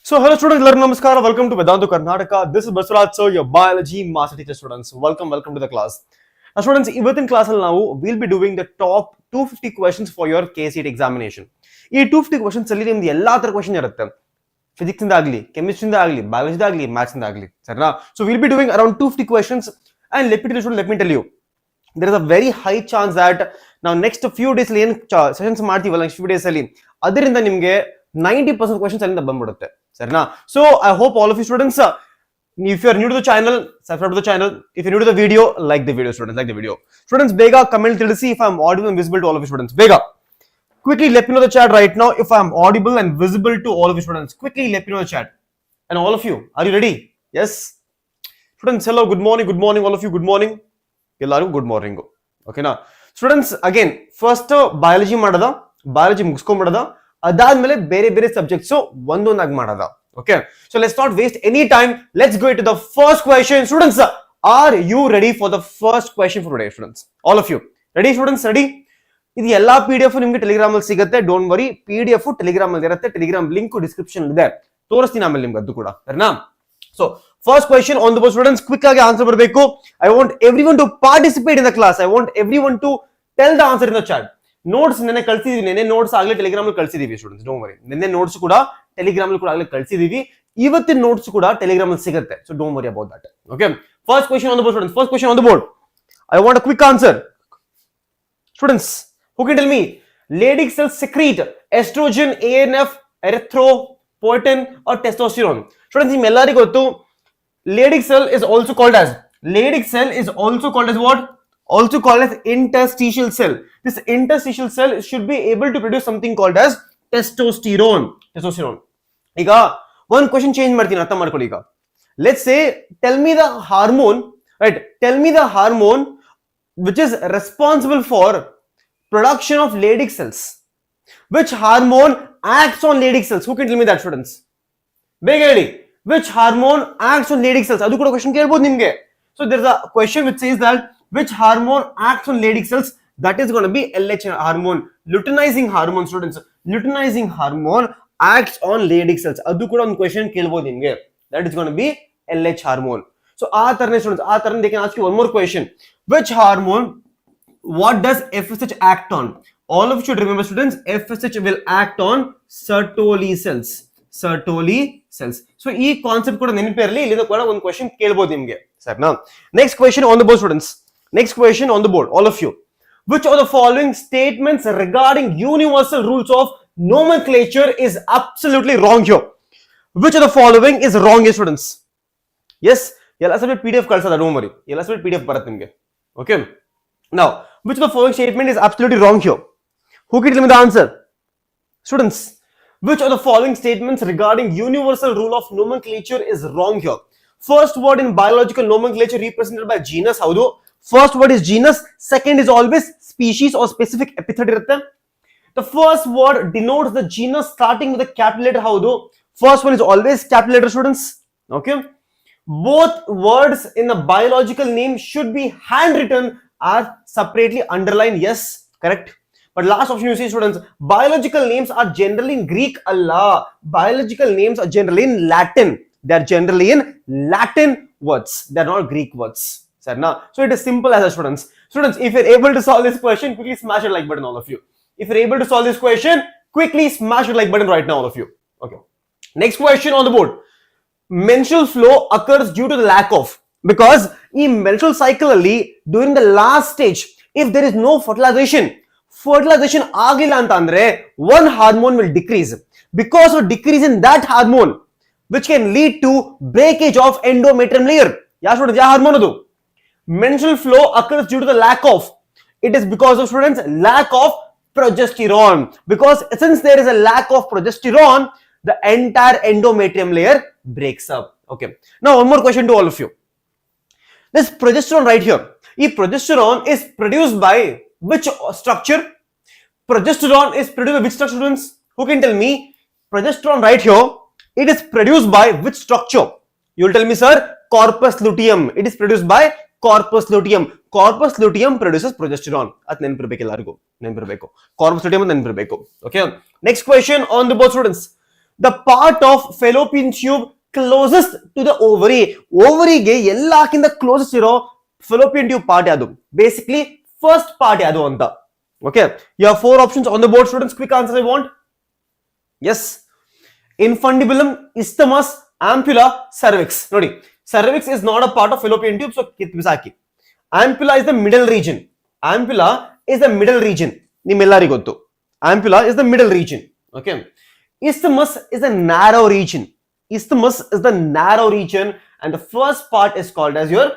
So, hello students, namaskara. Welcome to Vedantu Karnataka. This is Baswaraj sir, your biology master teacher students. Welcome to the class. Now students, in class now we'll be doing the top 250 questions for your KCET examination. These 250 questions alli nimdu ella ತರ question irutte. Physics inda agli, chemistry inda agli, biology inda agli, maths inda agli. Sarna? So we'll be doing around 250 questions, and let me tell you, there is a very high chance that now next few days ಅಲ್ಲಿ ಏನು sessions ಮಾಡ್ತೀವಲ್ಲ next few days ಅಲ್ಲಿ ಅದರಿಂದ ನಿಮಗೆ 90% questions ಅಲ್ಲಿಂದ ಬಂದ್ಬಿಡುತ್ತೆ. Sarna? So I hope all of you students, if you are new to the channel, subscribe to the channel. If you're new to the video, like the video students, like the video. Students, bega comment to see if I'm audible and visible to all of you students. Bega, quickly let me know the chat right now if I'm audible and visible to all of you students. Quickly let me know the chat. And all of you, are you ready? Yes? Students, hello, good morning, all of you, good morning. Ellaru good morning. Okay na? Students, again, first biology madada, biology ಮುಗಿಸ್ಕೊಂಡ್ಬಿಡದ, ಅದಾದ್ಮೇಲೆ ಬೇರೆ ಬೇರೆ subjects ಒಂದೊಂದಾಗಿ ಮಾಡದ. Okay, so let's not waste any time. Let's go into the first question. Students, are you ready for the first question for today, students? All of you ready? Students, ready? ಇದು ಎಲ್ಲಾ PDF ನಿಮಗೆ Telegram ಅಲ್ಲಿ ಸಿಗುತ್ತೆ. Don't worry, PDF Telegram ಅಲ್ಲಿ ಇರುತ್ತೆ. Telegram link description ಇದೆ, ತೋರಿಸ್ತೀನಿ ಆಮೇಲೆ ನಿಮ್ಗೆ ಅದು ಕೂಡ. ಸರಿನಾ? So first question on the board, students, quick ಆಗಿ ಆನ್ಸರ್ ಬರಬೇಕು. I want everyone to participate in the class. I want everyone to tell the answer in the chat. Notes ನೆನೆ ಕಳಿಸಿದೀವಿ, ನೆನೆ ನೋಟ್ಸ್ ಆಗಲೇ ಟೆಲಿಗ್ರಾಮ್ ಅಲ್ಲಿ ಕಳಿಸಿದೀವಿ ಸ್ಟೂಡೆಂಟ್ಸ್, ಡೋಂಟ್ ವರಿ. ನೆನೆ notes ಕೂಡ Telegram ಅಲ್ಲಿ ಕೂಡ ಆಗಲೇ ಕಳಿಸಿದೀವಿ, ಇವತ್ತಿನ ನೋಟ್ಸ್ ಕೂಡ ಟೆಲಿಗ್ರಾಮ್ ಅಲ್ಲಿ ಸಿಗುತ್ತೆ. So don't worry about that. Okay, first question on the board students, first question on the board. I want a quick answer. Students, who can tell me Leydig cells secrete estrogen, ANF, erythropoietin or testosterone? Students, ನಿಮ್ಮೆಲ್ಲರಿಗೂ ಗೊತ್ತು, Leydig cell is also called as what? Also called as interstitial cell. This interstitial cell should be able to produce something called as testosterone. ಈಗ one question change ಮಾಡ್ತೀನಿ, ಅರ್ಥ ಮಾಡ್ಕೊಳ್ಳಿ. ಈಗ let's say, tell me the hormone, right? Tell me the hormone which is responsible for production of Leydig cells. Which hormone acts on Leydig cells? Who can tell me that, students? ಬೇಗ ಹೇಳಿ, which hormone acts on Leydig cells? ಅದು ಕೂಡ question ಕೇಳಬಹುದು ನಿಮಗೆ. So there's a question which says that which hormone acts on Leydig cells? That is going to be LH hormone, luteinizing hormone. Students, luteinizing hormone acts on Leydig cells. Adu kuda one question kelbodu nimge. That is going to be LH hormone. So aa tarne students, aa tarne they can ask you one more question. Which hormone, what does FSH act on? All of you should remember, students, FSH will act on Sertoli cells. So ee concept kuda ನೆನಪಿರಲಿ, ಇಲ್ಲಿಂದ ಕೂಡ one question kelbodu nimge. Sir, now next question on the board, students. Next question on the board, all of you. Which of the following statements regarding universal rules of nomenclature is absolutely wrong here? Which of the following is wrong here, students? Yes, yella subject PDF kalsada, don't worry. Yella subject PDF baratte nimge. Okay. Now, which of the following statement is absolutely wrong here? Who can tell me the answer? Students, which of the following statements regarding universal rule of nomenclature is wrong here? First word in biological nomenclature represented by genus, haudu. First word is genus, second is always species or specific epithet irutte. The first word denotes the genus starting with a capital letter, haudu. First one is always capital letter, students. Okay, both words in the biological name should be handwritten or separately underlined. Yes, correct. But last option you see, students, biological names are generally in Greek. Allah, biological names are generally in Latin. They are generally in Latin words, they are not Greek words. So it is simple as that, students. Students, if you're able to solve this question, quickly smash the like button, all of you. If you're able to solve this question, quickly smash the like button right now, all of you. Okay, next question on the board. Menstrual flow occurs due to the lack of, because in menstrual cycle alli during the last stage, if there is no fertilization agilla anta andre, one hormone will decrease. Because of decrease in that hormone, which can lead to breakage of endometrium layer. Yeah, students, yeah, hormone adu. Menstrual flow occurs due to the lack of, it is because of, students, lack of progesterone. Because since there is a lack of progesterone, the entire endometrium layer breaks up. Okay, now one more question to all of you. This progesterone right here, if progesterone is produced by which structure? Progesterone is produced by which structure, students? Who can tell me? Progesterone right here, it is produced by which structure? You will tell me, sir, corpus luteum. It is produced by corpus luteum. Corpus luteum produces progesterone. At ನೆನಪಿರಬೇಕು ಎಲ್ಲರಿಗೂ, ನೆನಪಿರಬೇಕು corpus luteum ನೆನಪಿರಬೇಕು. Okay, next question on the board, students. the part of fallopian tube closest to the ovary. Ovary ಗೆ ಎಲ್ಲಕ್ಕಿಂತ closest ಇರೋ fallopian tube part ಯಾವುದು? Basically first part ಯಾವುದು ಅಂತ. Okay, you have 4 options on the board, students. Quick answer I want. Yes, infundibulum, isthmus, ampulla, cervix. Nodi, cervix is not a part of fallopian tube, so bisaki. Ampulla is the middle region. Ampulla is the middle region. ನಿಮ್ಮೆಲ್ಲರಿಗೂ ಗೊತ್ತು. Ampulla is the middle region. Okay. Isthmus is a narrow region. Isthmus is the narrow region, and the first part is called as your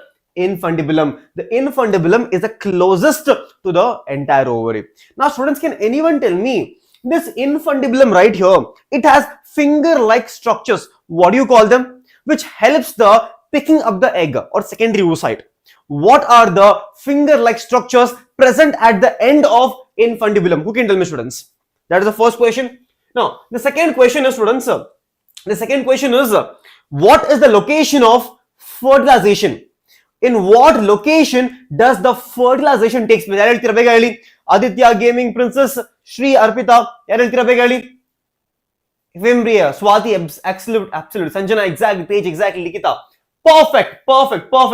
infundibulum. The infundibulum is the closest to the entire ovary. Now, students, can anyone tell me this infundibulum right here? It has finger-like structures. What do you call them? Which helps the picking up the egg or secondary oocyte. What are the finger-like structures present at the end of infundibulum? Who can tell me, students? That is the first question. Now, the second question is, students, what is the location of fertilization? In what location does the fertilization takes place? ಯಾರು ಹೇಳ್ತೀರಾ ಬೇಗ ಹೇಳಿ? Aditya, gaming princess, Shri, Arpita, ಯಾರು ಹೇಳ್ತೀರಾ ಬೇಗ ಹೇಳಿ? Embryo, Swati, absolute, Sanjana, exactly, Page, exactly, Likita. Perfect,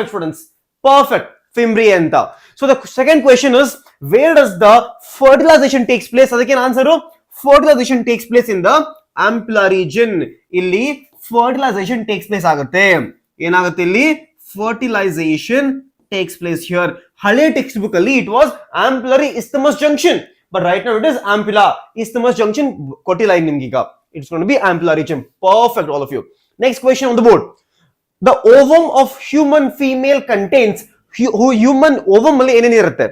students. Perfect. Embryo anta. So the second question is, where does the fertilization takes place? Adake answer fertilization takes place in the ampulla region. Illi fertilization takes place agutte. Enagutte illi fertilization takes place here. Hale textbook alli it was ampullary isthmus junction, but right now it is ampulla isthmus junction kottila nimgiga. It's going to be ampulla region. Perfect, all of you. Next question on the board. The ovum of human female contains human ovum alli eneni irutte.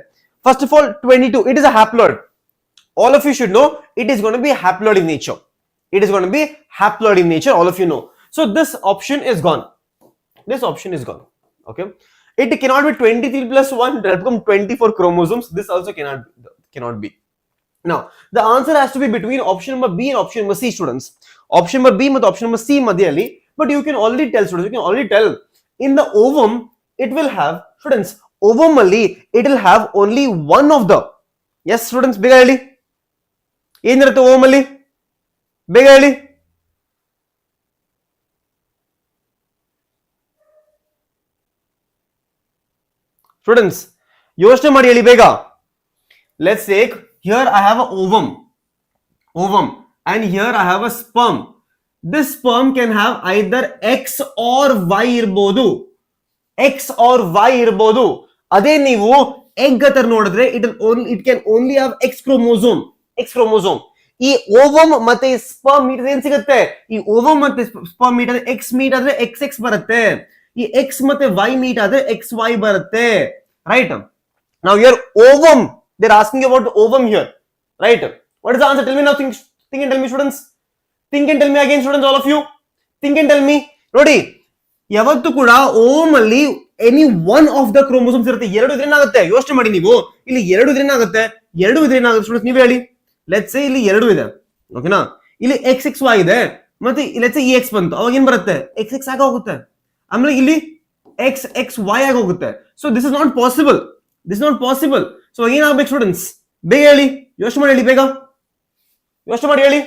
First of all, 22. It is a haploid. All of you should know it is going to be haploid in nature. It is going to be haploid in nature. All of you know. So this option is gone. This option is gone. Okay. It cannot be 23 plus 1. That become 24 chromosomes. This also cannot be. Now, the answer has to be between option number B and option number C, students. Option number B and option number C madhyali. But you can already tell, students. You can already tell. In the ovum, it will have, students, ovum alli, it will have only one of the. Yes, students, bega heli. Enirutte ovum alli? Bega heli. Students, ಯೋಚನೆ ಮಾಡಿ ಹೇಳಿ ಬೇಗ. Let's take, here I have an ovum, and here I have a sperm. This sperm can have either X or Y ಇರಬಹುದು. X or Y ಇರಬಹುದು. ಅದೇ ನೀವು egg ಹತ್ರ ನೋಡಿದ್ರೆ it can only have X chromosome. ಈ ovum ಮತ್ತೆ sperm meet ಏನ್ ಸಿಗುತ್ತೆ? ಈ ovum ಮತ್ತೆ sperm ಮೀಟ್ ಆದ್ರೆ X ಮೀಟ್ ಆದ್ರೆ XX ಬರುತ್ತೆ. ಈ X ಮತ್ತೆ Y ಮೀಟ್ ಆದ್ರೆ XY ಬರುತ್ತೆ. Right? Now here ovum, they're asking about the ovum here. Right? What is the answer? Tell me now. Think and tell me, students. Think and tell me again, students, all of you. Think and tell me. Nodi, yavattu kuda ovum alli any one of the chromosomes irutte. Eradu idre enagutte? Yochne ಮಾಡಿ ನೀವು. ಇಲ್ಲಿ ಎರಡು idre enagutte? ಎರಡು idre enagutte, students, ನೀವು ಹೇಳಿ. Let's say ಇಲ್ಲಿ ಎರಡು ಇದೆ. Okay ನಾ? ಇಲ್ಲಿ XXY ಇದೆ. ಮತ್ತೆ let's say EX ಬಂತು. ಅವಾಗ ಏನು ಬರುತ್ತೆ? XX ಆಗಿ ಹೋಗುತ್ತೆ. ಆಮೇಲೆ ಇಲ್ಲಿ XXY ಆಗಿ ಹೋಗುತ್ತೆ. So this is not possible. So ಏನು ಆಗಬೇಕು, ಸ್ಟೂಡೆಂಟ್ಸ್? ಬೇಗ ಹೇಳಿ. ಯೋಚನೆ ಮಾಡಿ ಹೇಳಿ ಬೇಗ. ಯೋಚನೆ ಮಾಡಿ ಹೇಳಿ.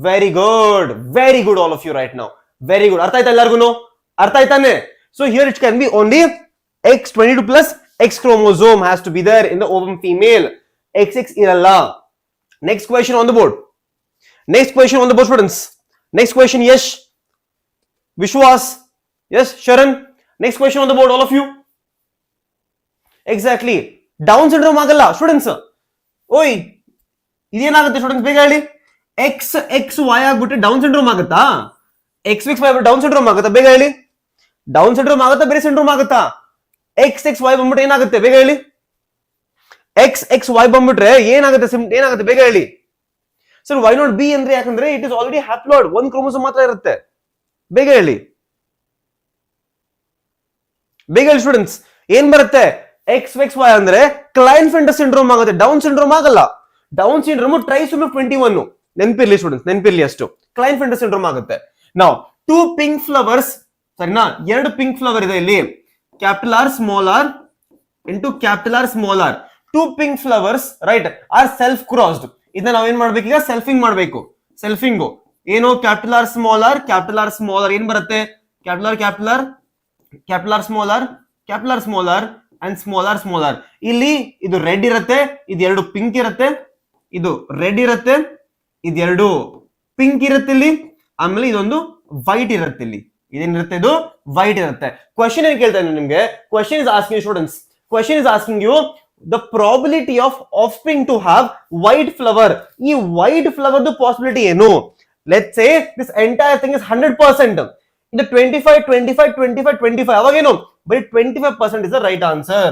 Very good, all of you right now. Very good. ಅರ್ಥ ಆಯ್ತಾ ಎಲ್ಲರಿಗೂ? ಅರ್ಥ ಆಯ್ತಾನೆ? So here it can be only X22 plus X chromosome has to be there in the ovum female. XX ಇರಲ್ಲ. Next question on the board, students. Next question, yes. Vishwas, yes. Sharan, next question on the board, all of you. Exactly. Down syndrome ಆಗಲ್ಲ, students. ಓಯ್, ಇದೇನಾಗುತ್ತೆ students? ಬೇಗ ಹೇಳಿ. XY ಆಗ್ಬಿಟ್ಟು down syndrome ಆಗುತ್ತಾ? XXY down syndrome ಆಗುತ್ತಾ? ಬೇಗ ಹೇಳಿ. Down syndrome ಆಗುತ್ತಾ? ಬೇರೆ ಸಿಂಡ್ರೋಮ್ ಆಗುತ್ತಾ? XXY ಬಂದ್ಬಿಟ್ಟು ಏನಾಗುತ್ತೆ? ಬೇಗ ಹೇಳಿ. XXY ಬಂದ್ಬಿಟ್ರೆ ಏನಾಗುತ್ತೆ? ಬೇಗ ಹೇಳಿ. ಸರ್, ವೈ ನಾಟ್ ಬಿ ಅಂದ್ರೆ ಯಾಕಂದ್ರೆ ಇಟ್ ಇಸ್ ಆಲ್ರೆಡಿ ಹ್ಯಾಪ್ಲಾಯ್ಡ್. ಒಂದು ಕ್ರೋಮೋಸೋಮ್ ಮಾತ್ರ ಇರುತ್ತೆ. ಬೇಗ ಹೇಳಿ ಸ್ಟೂಡೆಂಟ್ಸ್. ಏನ್ ಬರುತ್ತೆ? XXY ಅಂದ್ರೆ ಕ್ಲೈನ್ಫೆಲ್ಟರ್ ಸಿಂಡ್ರೋಮ್ ಆಗುತ್ತೆ, ಡೌನ್ ಸಿಂಡ್ರೋಮ್ ಆಗಲ್ಲ. Down syndrome trisomy 21. ನೆನಪಿರ್ಲಿ ಸ್ಟೂಡೆಂಟ್ಸ್, ನೆನಪಿರ್ಲಿ ಅಷ್ಟು. ಕ್ಲೈನ್ಫೆಲ್ಟರ್ ಸಿಂಡ್ರೋಮ್ ಆಗುತ್ತೆ. ನಾವು 2 ಪಿಂಕ್ ಫ್ಲವರ್ಸ್, ಸರಿನಾ? 2 ಪಿಂಕ್ ಫ್ಲವರ್ ಇದೆ ಇಲ್ಲಿ. Capital R small R into capital R small R. 2 pink flowers, right, R self crossed. ಇದನ್ನ ನಾವೇನ್ ಮಾಡ್ಬೇಕು ಈಗ? ಸೆಲ್ಫಿಂಗ್ ಮಾಡ್ಬೇಕು. ಸೆಲ್ಫಿಂಗು ಏನು ಕ್ಯಾಪಿಟಲ್ ಆರ್ ಸ್ಮಾಲ್ ಆರ್ ಏನ್ ಬರುತ್ತೆ capital R small R and small R ಇಲ್ಲಿ ಇದು ರೆಡ್ ಇರುತ್ತೆ, ಇದೆರಡು ಪಿಂಕ್ ಇರುತ್ತೆ, ಇದು ರೆಡ್ ಇರುತ್ತೆ, ಇದೆರಡು ಪಿಂಕ್ ಇರುತ್ತೆ ಇಲ್ಲಿ, ಆಮೇಲೆ ಇದೊಂದು ವೈಟ್ ಇರುತ್ತೆ ಇಲ್ಲಿ. ಇದೇನಿರುತ್ತೆ? ಇದು ವೈಟ್ ಇರುತ್ತೆ. ಕ್ವಶನ್ ಏನ್ ಕೇಳ್ತಾ ಇದ್ದೀನಿ ನಿಮ್ಗೆ? Question is asking students, question is asking you the probability of offspring to have white flower. ಈ white flower ದು possibility ಏನು? Let's say this entire thing is 100%. In the 25 ಅವಾಗೇನು? ಬರೀ 25% is the right answer.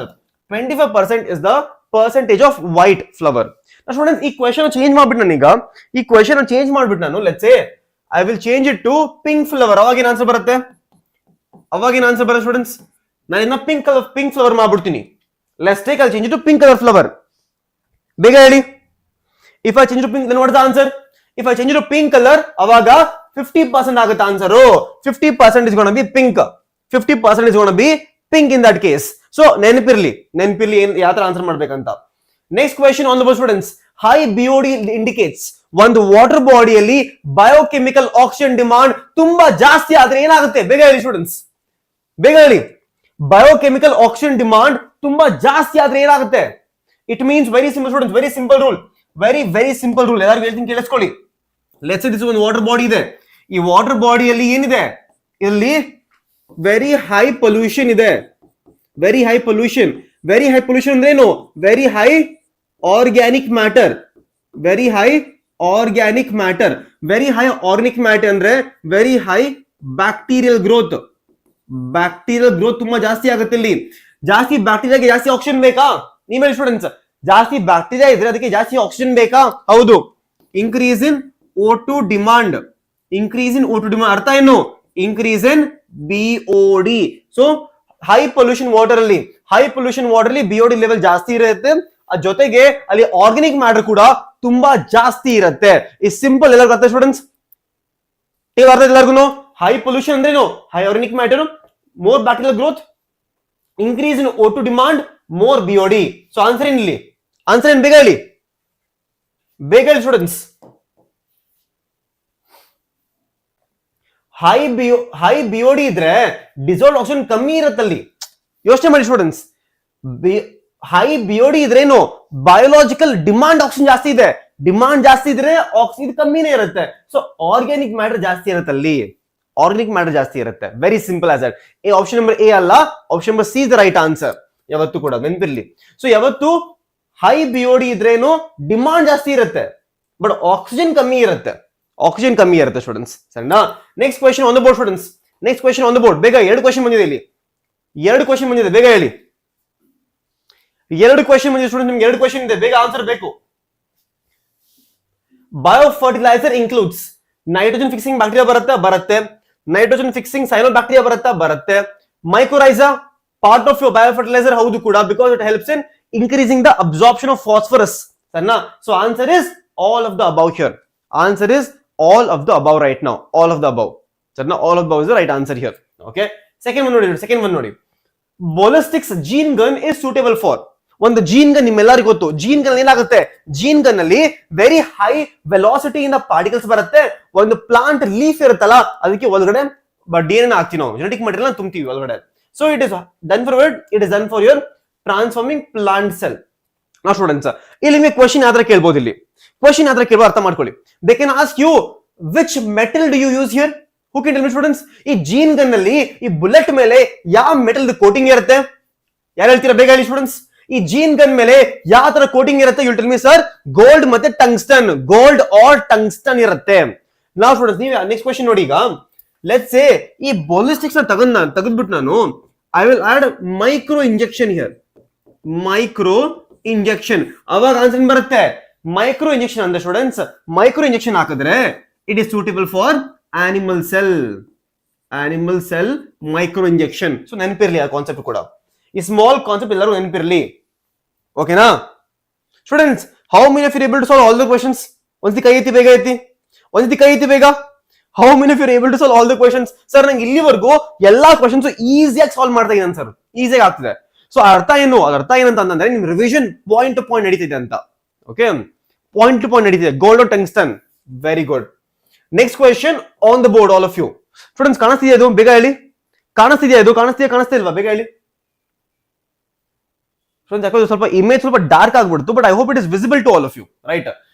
25% is the percentage of white flower. Now students, ಈ question change ಮಾಡ್ಬಿಟ್ಟು ನಾನೀಗ ಈ question change ಮಾಡ್ಬಿಟ್ಟು ನಾನು let's say I will change it to pink flower. ಅವಾಗೇನು answer ಬರುತ್ತೆ? ಸ್ಟೂಡೆಂಟ್ಸ್, ನಾನು ಇನ್ನ ಪಿಂಕ್ ಫ್ಲವರ್ ಮಾಡ್ಬಿಡ್ತೀನಿ. Let's take, I'll change it to pink color flower. Big idea. If I change it to pink, then what is the answer? If I change it to pink color, avaga 50% agutte answer. Oh, 50% is going to be pink. 50% is going to be pink in that case. So, nenpirli yaatra answer madbekanta. Next question on the board, students. High BOD indicates ಒಂದು water ಬಾಡಿಯಲ್ಲಿ biochemical oxygen demand ತುಂಬಾ ಜಾಸ್ತಿ ಆದ್ರೆ ಏನಾಗುತ್ತೆ? ಬೇಗ ಹೇಳಿ students, ಬೇಗ ಹೇಳಿ. ಬಯೋಕೆಮಿಕಲ್ ಆಕ್ಸಿಜನ್ ಡಿಮಾಂಡ್ ತುಂಬಾ ಜಾಸ್ತಿ ಆದ್ರೆ ಏನಾಗುತ್ತೆ? It means very simple students, very simple rule, very simple rule. ಎಲ್ಲರಿಗೂ ಹೇಳ್ತೀನಿ ಕೇಳಿಸ್ಕೊಳ್ಳಿ. ಲೆಟ್ಸ್ ಸೇ ದಿಸ್ ಒಂದು ವಾಟರ್ ಬಾಡಿ ಇದೆ. ಈ ವಾಟರ್ ಬಾಡಿಯಲ್ಲಿ ಏನಿದೆ? ಇಲ್ಲಿ ವೆರಿ ಹೈ ಪೊಲ್ಯೂಷನ್ ಇದೆ. ವೆರಿ ಹೈ ಪೊಲ್ಯೂಷನ್ ಅಂದ್ರೆ ಏನು? Very high organic matter. Very high organic matter ಅಂದ್ರೆ ವೆರಿ ಹೈ ಬ್ಯಾಕ್ಟೀರಿಯಲ್ ಗ್ರೋತ್. ತುಂಬಾ ಜಾಸ್ತಿ ಆಗುತ್ತೆ. ಇಲ್ಲಿ ಜಾಸ್ತಿ ಬ್ಯಾಕ್ಟೀರಿಯಾಗೆ ಜಾಸ್ತಿ ಆಕ್ಸಿಜನ್ ಬೇಕಾ? ನೀವೇ ಸ್ಟೂಡೆಂಟ್ಸ್, ಜಾಸ್ತಿ ಬ್ಯಾಕ್ಟೀರಿಯಾ ಇದ್ರೆ ಅದಕ್ಕೆ ಜಾಸ್ತಿ ಆಕ್ಸಿಜನ್ ಬೇಕಾ? ಹೌದು. Increase in O2 demand. ಅರ್ಥ ಏನು? Increase in BOD. So high pollution water ಅಲ್ಲಿ BOD ಲೆವೆಲ್ ಜಾಸ್ತಿ ಇರುತ್ತೆ. ಅದ್ರ ಜೊತೆಗೆ ಅಲ್ಲಿ ಆರ್ಗ್ಯಾನಿಕ್ ಮ್ಯಾಟರ್ ಕೂಡ ತುಂಬಾ ಜಾಸ್ತಿ ಇರುತ್ತೆ. ಈ ಸಿಂಪಲ್ ಎಲ್ಲರಿಗೂ ಅರ್ಥ ಸ್ಟೂಡೆಂಟ್ಸ್? ಎಲ್ಲರಿಗೂ ಹೈ ಪೊಲ್ಯೂಷನ್ ಅಂದ್ರೇನು? High organic matter, more bacterial growth, increase in O2 demand, more BOD. So answer in ಇಲ್ಲಿ, ಆನ್ಸರ್ ಏನ್? ಬೇಗ ಹೇಳಿ ಸ್ಟೂಡೆಂಟ್ಸ್. ಹೈ BOD ಇದ್ರೆ ಡಿಸಾಲ್ವ್ಡ್ ಆಕ್ಸಿಜನ್ ಕಮ್ಮಿ ಇರುತ್ತಲ್ಲಿ. ಯೋಚನೆ ಮಾಡಿ ಸ್ಟೂಡೆಂಟ್ಸ್, ಹೈ BOD ಇದ್ರೇನು? ಬಯೋಲಾಜಿಕಲ್ ಡಿಮಾಂಡ್ ಆಕ್ಸಿಜನ್ ಜಾಸ್ತಿ ಇದೆ. ಡಿಮಾಂಡ್ ಜಾಸ್ತಿ ಇದ್ರೆ ಆಕ್ಸಿಜನ್ ಕಮ್ಮಿನೇ ಇರುತ್ತೆ. ಸೊ ಆರ್ಗ್ಯಾನಿಕ್ ಮ್ಯಾಟರ್ ಜಾಸ್ತಿ ಇರುತ್ತಲ್ಲಿ. Very simple as that. Option number A ಅಲ್ಲ, option number C is the right answer. ಯಾವತ್ತು ಕೂಡ ನೆನಪಿರ್ಲಿ. ಸೊ ಯಾವತ್ತು ಹೈ BOD ಇದ್ರೇನು ಡಿಮಾಂಡ್ ಜಾಸ್ತಿ ಇರುತ್ತೆ, ಬಟ್ ಆಕ್ಸಿಜನ್ ಕಮ್ಮಿ ಇರುತ್ತೆ. ಸ್ಟೂಡೆಂಟ್ಸ್, ಸರಿನಾ? Next question on the board students. ಬೇಗ ಎರಡು ಕ್ವೆಶ್ಚನ್ ಬಂದಿದೆ ಇಲ್ಲಿ. ಬೇಗ ಹೇಳಿ. ಎರಡು ಕ್ವೆಶ್ಚನ್ ಬಂದಿದೆ ಸ್ಟೂಡೆಂಟ್, ನಿಮ್ಗೆ ಎರಡು ಕ್ವೆಶ್ಚನ್ ಇದೆ, ಬೇಗ ಆನ್ಸರ್ ಬೇಕು. Biofertiliser includes nitrogen fixing bacteria ಬರುತ್ತೆ. ನೈಟ್ರೋಜನ್ ಫಿಕ್ಸಿಂಗ್ ಸೈನೋಬ್ಯಾಕ್ಟೀರಿಯಾ ಬರುತ್ತೆ. Mycorrhiza part of your biofertiliser ಹೌದು ಕೂಡ, because it helps in increasing the absorption of phosphorus. ಸರಿನಾ? So answer is all of the above here. Answer is all of the above right now. All of the above. Sarna, all of the above is the right answer here. Okay. Second one nodi. Ballistics gene gun is suitable for. ಒಂದು gene gun ನಿಮ್ಮೆಲ್ಲರಿಗೂ ಗೊತ್ತು. Gene gun ಏನಾಗುತ್ತೆ? Gene gun ಅಲ್ಲಿ very high velocity ಇಂದ particles ಬರುತ್ತೆ. ಒಂದು plant leaf ಇರುತ್ತಲ್ಲ, ಅದಕ್ಕೆ ಒಳಗಡೆ DNA ಹಾಕ್ತೀವಿ ನಾವು, ಜೆನೆಟಿಕ್ ಮೆಟೀರಿಯಲ್ ತುಂಬ್ತೀವಿ ಒಳಗಡೆ. So it is done for your transforming plant cell. ನಾ ಸ್ಟೂಡೆಂಟ್ಸ್, ಇಲ್ಲಿ ನಿಮಗೆ ಕ್ವೆಶ್ಚನ್ ಆದ್ರೆ ಕೇಳ್ಬೋದು. ಇಲ್ಲಿ ಕ್ವೆಶ್ಚನ್ ಆದ್ರೆ ಕೇಳುವ, ಅರ್ಥ ಮಾಡ್ಕೊಳ್ಳಿ. They can ask you which metal do you use here. Who can tell me students? ಈ ಜೀನ್ ಗನ್ ಅಲ್ಲಿ ಈ ಬುಲೆಟ್ ಮೇಲೆ ಯಾವ ಮೆಟಲ್ ಕೋಟಿಂಗ್ ಇರುತ್ತೆ? ಯಾರು ಹೇಳ್ತೀರಾ? ಬೇಗ ಹೇಳಿ ಸ್ಟೂಡೆಂಟ್ಸ್. ಈ ಜೀನ್ ಗನ್ ಮೇಲೆ ಯಾವ ತರ ಕೋಟಿಂಗ್ ಇರುತ್ತೆ? You tell me sir. Gold ಮತ್ತೆ ಟಂಗ್ಸ್ಟನ್, ಗೋಲ್ಡ್ ಆರ್ ಟಂಗ್ಸ್ಟನ್ ಇರುತ್ತೆ. ನಾವು ಸ್ಟೂಡೆಂಟ್ಸ್, ನೀವು ನೆಕ್ಸ್ಟ್ ಕ್ವೆಶ್ಚನ್ ನೋಡಿ. ಈಗ ಲೆಟ್ಸ್ ಸೇ ಈ ಬಾಲಿಸ್ಟಿಕ್ಸ್ ನ ತೆಗೆದ್ಬಿಟ್ಟು ನಾನು I will add micro injection here. Micro injection, ಅವಾಗ ಆನ್ಸರ್ ಬರುತ್ತೆ. ಮೈಕ್ರೋ ಇಂಜೆಕ್ಷನ್ ಅಂದ್ರೆ ಸ್ಟೂಡೆಂಟ್ಸ್, ಮೈಕ್ರೋ ಇಂಜೆಕ್ಷನ್ ಹಾಕಿದ್ರೆ it is suitable for animal cell micro injection. So ನೆನಪಿರ್ಲಿ ಆ ಕಾನ್ಸೆಪ್ಟ್ ಕೂಡ, ಈ ಸ್ಮಾಲ್ ಕಾನ್ಸೆಪ್ಟ್ ಎಲ್ಲರೂ ನೆನಪಿರ್ಲಿ. ಓಕೆನಾ students? How many of you able to solve all the questions? ಒಂದ್ಸತಿ ಕೈ ಎತ್ತಿ ಬೇಗ. How many of you able to solve all the questions? Sir, ನಂಗೆ ಇಲ್ಲಿವರೆಗೂ ಎಲ್ಲಾ ಕ್ವೆಶ್ಚನ್ಸ್ ಈಸಿಯಾಗಿ ಸಾಲ್ವ್ ಮಾಡ್ತಾ ಇದ್ದೀನಿ ಸರ್, ಈಸಿಯಾಗಿ ಆಗ್ತಿದೆ. ಸೊ ಅರ್ಥ ಏನಂತಂದ್ರೆ ನಿಮ್ ರಿವಿಷನ್ ಪಾಯಿಂಟ್ ನಡೀತಿದೆ ಅಂತ. ಓಕೆ, ಪಾಯಿಂಟ್ ನಡೀತಿದೆ. Gold tungsten, very good. Next question on the board, all of you. Students, ಕಾಣಿಸ್ತಿದೆಯಾ ಇದು? ಬೇಗ ಹೇಳಿ. ಕಾಣಿಸ್ತಿದೆಯಾ ಇದು? ಕಾಣಿಸ್ತಾ ಇಲ್ವಾ? ಬೇಗ ಹೇಳಿ. Students, ಯಾಕಂದ್ರೆ ಸ್ವಲ್ಪ ಇಮೇಜ್ ಸ್ವಲ್ಪ ಡಾರ್ಕ್ ಆಗ್ಬಿಡ್ತು, but I hope it is visible to all of you, right?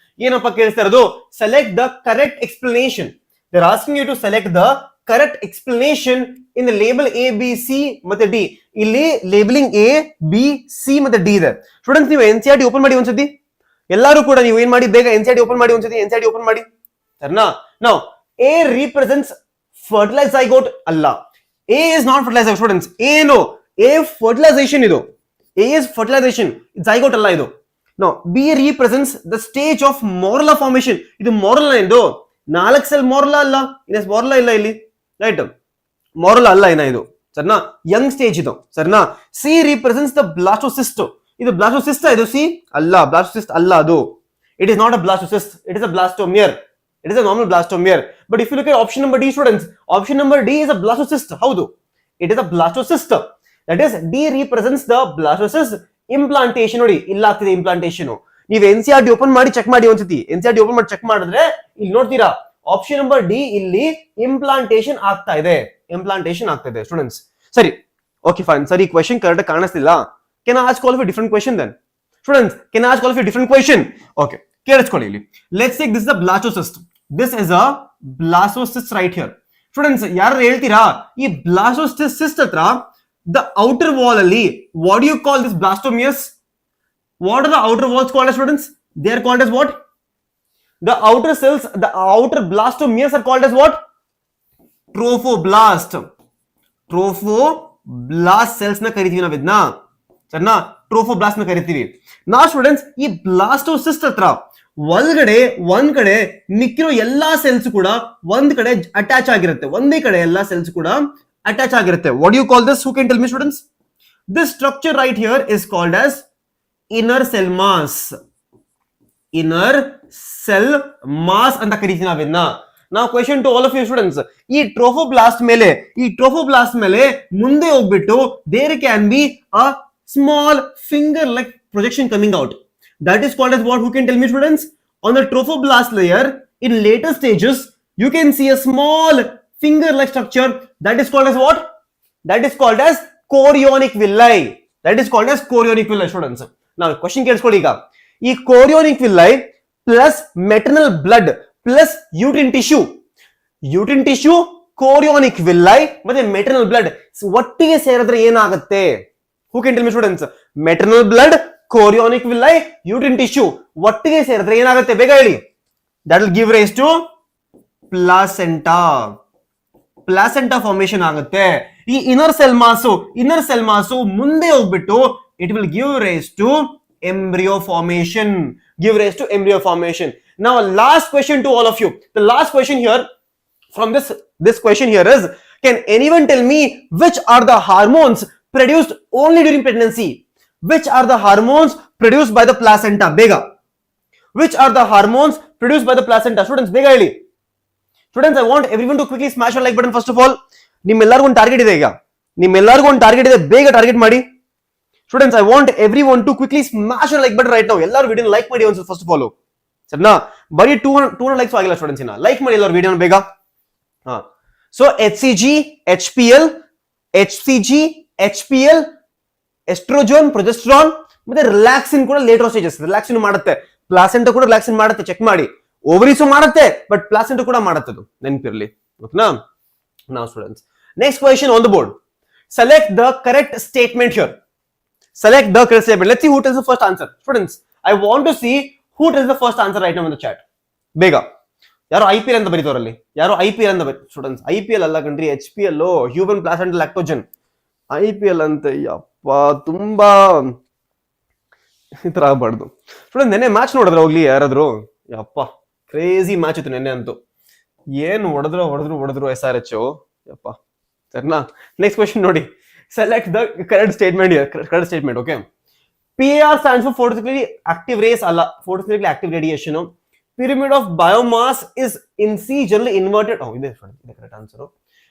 ಏನಪ್ಪ ಕೇಳಿಸ್ತಾ ಇರೋದು? Select the correct explanation. They are asking you to select the correct explanation in the label A B C ಮತ್ತೆ D. ಇಲ್ಲಿ labeling A B C ಮತ್ತೆ D ಇದೆ. Students, ನೀವು NCERT open ಮಾಡಿ ಒಂದ್ಸತಿ. ಎಲ್ಲರೂ ಕೂಡ ನೀವು ಏನ್ ಮಾಡಿ, ಬೇಗ ಎನ್ಸಿಆರ್ಟಿ ಓಪನ್ ಮಾಡಿ ಒಂದ್ಸತಿ. ಎನ್ಸಿಆರ್ಟಿ ಓಪನ್ ಮಾಡಿ, ಸರಿನಾ? ನಾವು ಎ ರಿಪ್ರೆಸೆಂಟ್ಸ್ ಫರ್ಟಿಲೈಸ್ zygote ಅಲ್ಲ. A is not fertilise students. ಏನು? ಎ ಫರ್ಟಿಲೈಸೇಷನ್ ಇದು. ಎ ಇಸ್ ಫರ್ಟಿಲೈಸೇಷನ್, zygote ಅಲ್ಲ ಇದು. No B represents the stage of morula formation. ಇದು ಮೊರಲಾ ಇದು. 4 ಸೆಲ್ ಮೊರಲಾ ಅಲ್ಲ, ಇನ್ನ ಮೊರಲಾ ಇಲ್ಲ ಇಲ್ಲಿ, ರೈಟ್? ಮೊರಲಾ ಅಲ್ಲ ಇನ್ನ ಇದು, ಸರಿನಾ? ಯಂಗ್ ಸ್ಟೇಜ್ ಇದು, ಸರಿನಾ? C represents the blastocyst. ಇದು ಬ್ಲಾಸ್ಟೋಸಿಸ್ಟ್ ಇದು? ಸಿ ಅಲ್ಲ, ಬ್ಲಾಸ್ಟೋಸಿಸ್ಟ್ ಅಲ್ಲ ಅದು. It is not a blastocyst, it is a blastomere. It is a normal blastomere. But if you look at option number D, students, option number D is a blastocyst. Howdo? It is a blastocyst. That is, D represents the blastocyst implantation. Nodi, illa ಆಗ್ತಿದೆ implantation. ನೀವು NCERT open ಮಾಡಿ check ಮಾಡಿ ಒಂದ್ಸತಿ. NCERT open ಮಾಡಿ check ಮಾಡಿದ್ರೆ ಇಲ್ಲಿ ನೋಡ್ತೀರಾ, option number D ಇಲ್ಲಿ ಇಂಪ್ಲಾಂಟೇಶನ್ ಆಗ್ತಾ ಇದೆ. ಇಂಪ್ಲಾಂಟೇಶನ್ ಆಗ್ತಾ ಇದೆ ಸ್ಟೂಡೆಂಟ್ಸ್. ಸರಿ, ಓಕೆ ಫೈನ್. ಸರಿ, ಕ್ವೆಶ್ಚನ್ ಕರೆಕ್ಟ್ ಕಾಣಿಸ್ತಿಲ್ಲ. Can I ask all of a different question then? Students, can I ask all of a different question? Okay, ಕೇಳಿಸ್ಕೊಳ್ಳಿ ಇಲ್ಲಿ. Let's take this is the blastocyst. This is a blastocyst right here. Students, ಯಾರು ಹೇಳ್ತೀರಾ ಈ blastocyst ಹತ್ರ the outer wall ಅಲ್ಲಿ what do you call this blastomeres? What are the outer walls called as, students? They are called as what? The outer cells, the outer blastomeres are called as what? Trophoblast. Trophoblast cells na ಕರಿತೀವಿ ನಾವು ಇದನ್ನ, ಸರಿನಾ? Trophoblast ನ ಕರಿತೀವಿ. ನಾ students, ಈ blastocyst ಹತ್ರ ಒಳಗಡೆ ಒಂದ್ ಕಡೆ ಮಿಕ್ಕಿರೋ ಎಲ್ಲಾ ಸೆಲ್ಸ್ ಕೂಡ ಒಂದ್ ಕಡೆ ಅಟ್ಯಾಚ್ ಆಗಿರುತ್ತೆ. ಒಂದೇ ಕಡೆ ಎಲ್ಲಾ ಸೆಲ್ಸ್ ಕೂಡ ಅಟ್ಯಾಚ್ ಆಗಿರುತ್ತೆ. What you call this? Who can tell me students? This structure right here is called as inner cell mass. Inner cell mass ಅಂತ ಕರಿತೀವಿ ನಾವಿನ್ನ. ನಾವು question to all of you students, ಈ ಟ್ರೋಫೋಬ್ಲಾಸ್ಟ್ ಮೇಲೆ ಮುಂದೆ ಹೋಗ್ಬಿಟ್ಟು there can be a small finger like projection coming out. That is called as what? Who can tell me students? On the trophoblast layer in later stages you can see a small finger like structure. That is called as what? That is called as chorionic villi. That is called as chorionic villi students. Now question ಕೇಳಿಸ್ಕೊಳ್ಳಿ ಈಗ. ಈ chorionic villi plus maternal blood plus uterine tissue chorionic villi ಮತ್ತೆ maternal blood ಒಟ್ಟಿಗೆ ಸೇರಿದ್ರೆ ಏನಾಗುತ್ತೆ? Who can tell me students? Maternal blood, chorionic villi, uterine tissue ಒಟ್ಟಿಗೆ ಸೇರಿದ್ರೆ ಏನಾಗುತ್ತೆ? ಬೇಗ ಹೇಳಿ. That will give rise to placenta. Placenta formation ಆಗುತ್ತೆ. ಈ inner cell mass ಮುಂದೆ ಹೋಗ್ಬಿಟ್ಟು it will give rise to embryo formation. Now last question to all of you. The last question here from this question here is, can anyone tell me which are the hormones produced only during pregnancy? Which are the hormones produced by the placenta? Bega. Which are the hormones produced by the placenta? Students, bega ಹೇಳಿ. Students, I want everyone to quickly smash a like button first of all. ನಿಮ್ಮೆಲ್ಲರಿಗೂ ಒಂದು target ಇದೆ ಈಗ. ಬೇಗ target ಮಾಡಿ. Students, I want everyone to quickly smash a like button right now. ಎಲ್ಲರೂ ವಿಡಿಯೋನ like ಮಾಡಿ ಒಂದು first of all. ಸರಿನಾ? ಬರೀ 200 ಲೈಕ್ಸ್ ಆಗಿಲ್ಲ ಸ್ಟೂಡೆಂಟ್ಸ್ ಇನ್ನ. ಲೈಕ್ ಮಾಡಿ ಎಲ್ಲರೂ ವಿಡಿಯೋನ ಬೇಗ. So HCG, ಎಸ್ಟ್ರೋಜನ್, ಪ್ರೊಜೆಸ್ಟ್ರಾನ್ ಮತ್ತೆ ರಿಲ್ಯಾಕ್ಸಿನ್ ಕೂಡ ಲೇಟರ್ ಸ್ಟೇಜಸ್. ರಿಲ್ಯಾಕ್ಸಿನ್ ಮಾಡುತ್ತೆ, ಪ್ಲಾಸೆಂಟಾ ಕೂಡ ರಿಲ್ಯಾಕ್ಸಿನ್ ಮಾಡುತ್ತೆ, ಚೆಕ್ ಮಾಡಿ. ಓವರೀಸು ಮಾಡುತ್ತೆ, ಬಟ್ ಪ್ಲಾಸೆಂಟಾ ಕೂಡ ಮಾಡುತ್ತೆ, ಅದು ನೆನಪಿರಲಿ. ಓಕೆನಾ? Now students, next question on the board. Select the correct statement here. Let's see who tells the first answer. Students, I want to see who tells the first answer right now in the chat. ಬೇಗ. ಯಾರು IPL ಅಂತ ಬರೀತವರಲ್ಲಿ? Students, IPL ಅಲ್ಲ ಕಣ್ರಿ, HPL, human placental Lactogen. IPL ಅಂತ ಯಪ್ಪ ತುಂಬಾ ಈ ತರ ಆಗ್ಬಾರ್ದು. ಸ್ಟೂಡೆಂಟ್, ನೆನ್ನೆ ಮ್ಯಾಚ್ ನೋಡಿದ್ರೆ ಹೋಗ್ಲಿ ಯಾರಾದ್ರು? ಯಪ್ಪ ಕ್ರೇಜಿ ಮ್ಯಾಚ್ ಇತ್ತು ನೆನ್ನೆ ಅಂತೂ. ಏನ್ ಹೊಡೆದ್ರು SRH. ಯಪ್ಪ, ಸರಿನಾ? ನೆಕ್ಸ್ಟ್ ಕ್ವೆಶ್ಚನ್ ನೋಡಿ. Select the correct statement. Okay, PAR stands for photosynthetically active rays ಅಲ್ಲ, photosynthetically active radiation. Pyramid of biomass is in C generally inverted. Oh, ಇದೆ correct answer.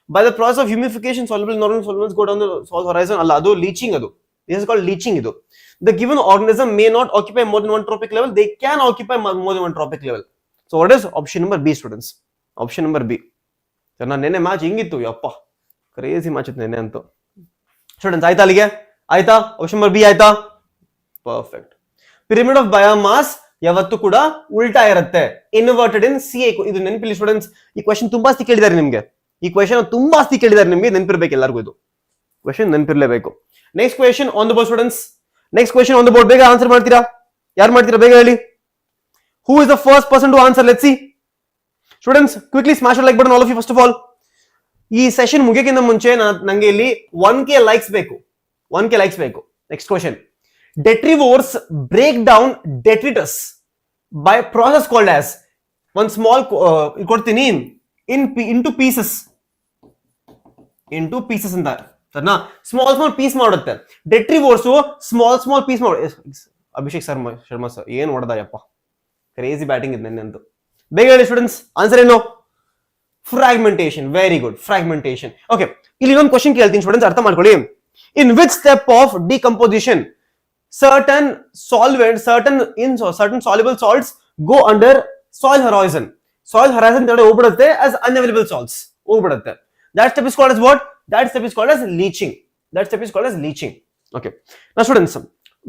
By the process of humidification, soluble inorganic solvents go down the soil horizon. ಅಲ್ಲ, ಅದು leaching. This is called leaching. The given organism may not occupy more than one tropic level. They can occupy more than one tropic level. So what is option number B, students? Option number B. Sir ನಾನು ನೆನ್ನೆ match ಹಿಂಗಿತ್ತು, ಯಪ್ಪ crazy match ಇತ್ತು ನೆನ್ನೆ ಅಂತೂ. Students ಆಯ್ತಾ ಅಲ್ಲಿಗೆ? ಆಯ್ತಾ? Option number B ಆಯ್ತಾ? ಪರ್ಫೆಕ್ಟ್. ಪಿರಮಿಡ್ ಆಫ್ ಬಯೋಮಾಸ್ ಯಾವತ್ತು ಕೂಡ ಉಲ್ಟಾ ಇರುತ್ತೆ, ಇನ್ವರ್ಟೆಡ್ ಇನ್ ಸಿ. ಇದು ನೆನಪಿಲ್ಲಿ ಸ್ಟೂಡೆಂಟ್ಸ್, ಈ ಕ್ವೆಶ್ಚನ್ ತುಂಬಾ ಸತಿ ಕೇಳಿದ್ದಾರೆ ನಿಮ್ಗೆ. ಈ ಕ್ವೆಶ್ಚನ್ ತುಂಬಾ ಸತಿ ಕೇಳಿದ್ದಾರೆ ನಿಮ್ಗೆ, ನೆನಪಿರ್ಬೇಕು ಎಲ್ಲರಿಗೂ. ಇದು ಕ್ವೆಶ್ಚನ್ ನೆನಪಿರ್ಲೇಬೇಕು. Next question on the board students. Next question on the board. ಬೇಗ ಆನ್ಸರ್ ಮಾಡ್ತೀರಾ? ಯಾರು ಮಾಡ್ತೀರಾ? ಬೇಗ ಹೇಳಿ. Who is the first person to answer? Let's see. Students quickly smash like button all of you. First of all, ಈ session ಮುಗಿಯಕ್ಕಿಂತ ಮುಂಚೆ ನಂಗೆ ಇಲ್ಲಿ 1K ಲೈಕ್ಸ್ ಬೇಕು. 1K ಲೈಕ್ಸ್ ಬೇಕು. Next question. Detrivores break down detritus by process called as one small ಕೊಡ್ತೀನಿ into pieces ಅಂತ ಸರಿನಾ? ಸ್ಮಾಲ್ ಪೀಸ್ ಮಾಡುತ್ತೆ. ಡೆಟ್ರಿವೋರ್ಸ್ ಸ್ಮಾಲ್ ಪೀಸ್ ಮಾಡಿ. ಅಭಿಷೇಕ್ ಶರ್ಮಾ ಸರ್ ಏನ್ ಹೊಡೆದಪ್ಪ, ಕ್ರೇಜಿ ಬ್ಯಾಟಿಂಗ್ ಇದೆ ನೆನ್ನೆ ಅಂತೂ. ಬೇಗ ಹೇಳಿ ಸ್ಟೂಡೆಂಟ್ಸ್, ಆನ್ಸರ್ ಏನು? Fragmentation. Very good, fragmentation. Okay, ಇಲ್ಲಿ ಇನ್ನೊಂದು ಕ್ವಶನ್ ಕೇಳ್ತೀನಿ ಸ್ಟೂಡೆಂಟ್ಸ್, ಅರ್ಥ ಮಾಡ್ಕೊಳ್ಳಿ. In which step of decomposition certain solvents, certain soluble salts go under soil horizon. Soil horizon ಕೆಳಗಡೆ ಹೋಗ್ಬಿಡುತ್ತೆ as unavailable salts ಹೋಗ್ಬಿಡುತ್ತೆ. That step is called as what? That step is called as leaching. Okay, now students,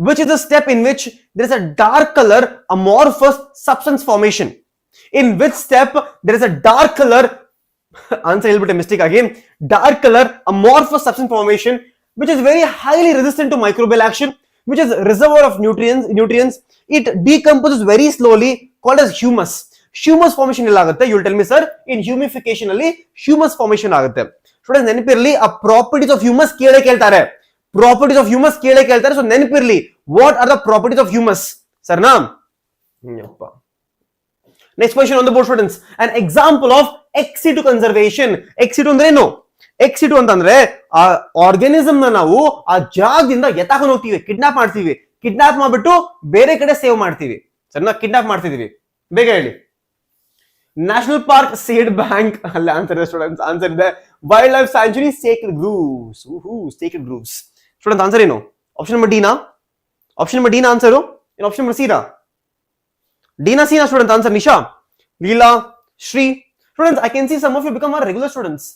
which is the step in which there is a dark color amorphous substance formation? In which step there is a dark color answer ಹೇಳ್ಬಿಟ್ಟೆ mistake ಆಗಿ. Dark color amorphous substance formation which is very highly resistant to microbial action, which is reservoir of nutrients. It decomposes very slowly, called as humus. Humus formation illa agutte. You will tell me, sir, in humification alli humus formation agutte. Students ನೆನಪಿರಲಿ, ಆ properties of humus ಕೇಳೇ ಕೇಳ್ತಾರೆ. Properties of humus ಕೇಳೇ ಕೇಳ್ತಾರೆ. So ನೆನಪಿರಲಿ, what are the properties of humus? ಸರ್ನಾ? Next question on the board students. an example of ex situ conservation. ex situ ಅಂದ್ರೆ ಏನು? ಎಕ್ಸ್ ಸಿಟು ಅಂತಂದ್ರೆ ಆ ಆರ್ಗಾನಿಸಮ್ ನ ನಾವು ಆ ಜಾಗದಿಂದ ಎತ್ತಾಕೊಂಡು ಹೋಗ್ತೀವಿ, ಕಿಡ್ನಾಪ್ ಮಾಡ್ತೀವಿ. ಕಿಡ್ನಾಪ್ ಮಾಡ್ಬಿಟ್ಟು ಬೇರೆ ಕಡೆ ಸೇವ್ ಮಾಡ್ತೀವಿ. ಸರಿನಾ? ಕಿಡ್ನಾಪ್ ಮಾಡ್ತಿದೀವಿ. ಬೇಗ ಹೇಳಿ. National park, seed bank. ಅಲ್ಲ ಆನ್ಸರ್ ಇದೆ ಸ್ಟೂಡೆಂಟ್ಸ್, ಆನ್ಸರ್ ಇದೆ wildlife sanctuary, sacred groves. Sacred groves. Students answer ಏನು? ಆಪ್ಷನ್ ನಂಬರ್ ಡಿನಾ? ಆಪ್ಷನ್ ನಂಬರ್ ಡಿನಾ ಆನ್ಸರು? ಏನು ಆಪ್ಷನ್ ನಂಬರ್ ಸಿನಾ? ಡಿನಾ ಸಿನಾ students answer? Nisha, Leela, Shri. Students I can see some of you become our regular students.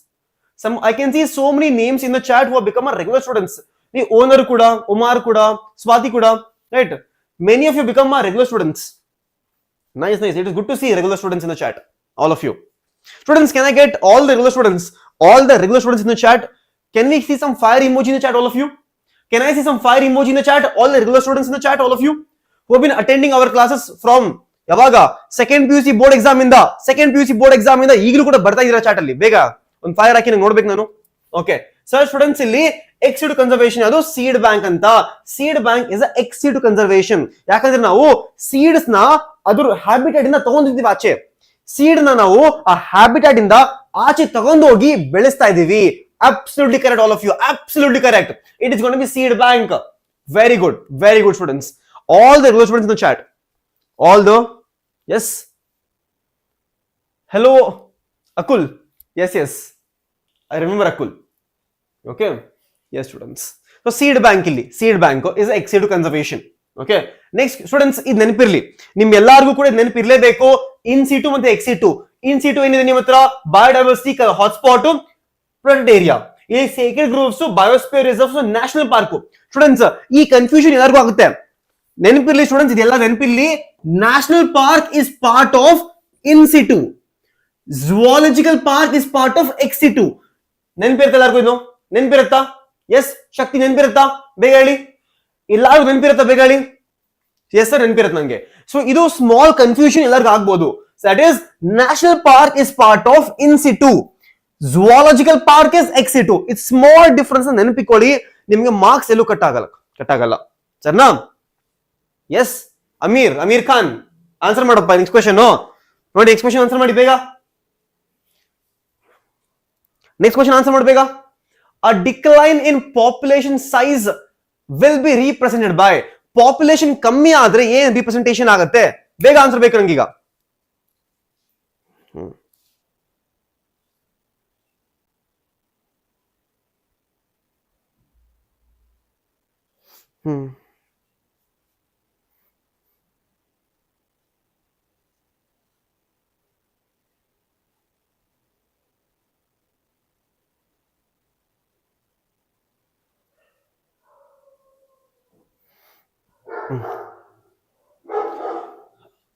I can see so many names in the chat who have become our regular students. The owner kuda, Omar kuda, Swati kuda, right? Many of you become our regular students. Nice. It is good to see regular students in the chat, all of you. Students, can I get all the regular students? All the regular students in the chat. Can we see some fire emoji in the chat, all of you? Can I see some fire emoji in the chat? All the regular students in the chat, all of you who have been attending our classes from yavaga second PUC board exam inda ಈಗಲೂ ಕೂಡ ಬರ್ತಾ ಇದ್ದೀರಾ chat ಅಲ್ಲಿ. ಬೇಗ ಒಂದು fire ಹಾಕಿ ನೋಡ್ಬೇಕು ನಾನು. Okay sir, students ಇಲ್ಲಿ ಎಕ್ಸ್ ಸಿಟು ಕನ್ಸರ್ವೇಷನ್ ಅದು ಸೀಡ್ ಬ್ಯಾಂಕ್ ಅಂತ. Seed bank is ex ಸಿಟು conservation. ಯಾಕಂದ್ರೆ ನಾವು ಸೀಡ್ಸ್ ನ ಅದ್ರ ಹ್ಯಾಬಿಟೇಟ್ ಇಂದ ತಗೊಂಡಿದ್ದೀವಿ ಆಚೆ. ಸೀಡ್ ನ ನಾವು ಆ ಹ್ಯಾಬಿಟೇಟ್ ಇಂದ ಆಚೆ ತಗೊಂಡು ಹೋಗಿ ಬೆಳೆಸ್ತಾ ಇದೀವಿ. Absolutely correct, all of you, absolutely correct. It is gone to be seed bank. Very good students. All the regular students in the chat, all the yes, hello Akul. Yes, I remember Akul. Okay, yes students. So seed bank illi, seed bank is ex situ conservation. Okay, next students, ಇದು ನೆನಪಿರ್ಲಿ, ನಿಮ್ ಎಲ್ಲರಿಗೂ ಕೂಡ ನೆನಪಿರ್ಲೇಬೇಕು. ಇನ್ ಸಿಟು ಮತ್ತೆ X ಸಿಟು. ಇನ್ ಸಿಟು ಏನಿದೆ ನಿಮ್ಮ ಹತ್ರ? Biodiversity hotspot, protected area. ಇಲ್ಲಿ sacred groves, biosphere reserves, national park. Students ಈ ಕನ್ಫ್ಯೂಷನ್ ಎಲ್ಲರಿಗೂ ಆಗುತ್ತೆ. ನೆನಪಿರ್ಲಿ ಸ್ಟೂಡೆಂಟ್ಸ್, ಇದೆಲ್ಲ ನೆನಪಿರ್ಲಿ. National park is part of in situ. Zoological park is part of ex situ. ನೆನಪಿರುತ್ತಾ ಎಲ್ಲರಿಗೂ? ಇದು ನೆನಪಿರುತ್ತಾ? ಎಸ್ ಶಕ್ತಿ ನೆನಪಿರುತ್ತಾ? ಬೇಗ ಹೇಳಿ. ಎಲ್ಲರಿಗೂ ನೆನಪಿರುತ್ತಾ? ಬೇಗ ಹೇಳಿ. ಎಸ್ ಸರ್, ನೆನಪಿರುತ್ತೆ ನಂಗೆ. ಸೊ ಇದು ಸ್ಮಾಲ್ ಕನ್ಫ್ಯೂಷನ್ ಎಲ್ಲರಿಗೂ ಆಗ್ಬೋದು. That is national park is part of in situ, zoological park is ex situ. It's small difference ನೆನಪಿಕೊಳ್ಳಿ, ನಿಮ್ಗೆ ಮಾರ್ಕ್ಸ್ ಎಲ್ಲೂ ಕಟ್ ಆಗಲ್ಲ. ಸರಿನಾ? ಎಸ್ ಅಮೀರ್ ಖಾನ್ ಆನ್ಸರ್ ಮಾಡಪ್ಪ. ನೆಕ್ಸ್ಟ್ ಕ್ವೆಶ್ಚನ್ ನೋಡಿ, ನೆಕ್ಸ್ಟ್ ಕ್ವೆಶ್ಚನ್ ಆನ್ಸರ್ ಮಾಡಿ ಬೇಗ. ನೆಕ್ಸ್ಟ್ ಕ್ವೆಶ್ಚನ್ ಆನ್ಸರ್ ಮಾಡಿ ಬೇಗ. A decline in population size will be represented by. Population ಕಮ್ಮಿ ಆದ್ರೆ ಏನ್ ರಿಪ್ರೆಸೆಂಟೇಷನ್ ಆಗುತ್ತೆ? ಬೇಗ ಆನ್ಸರ್ ಬೇಕು ನಂಗೀಗ.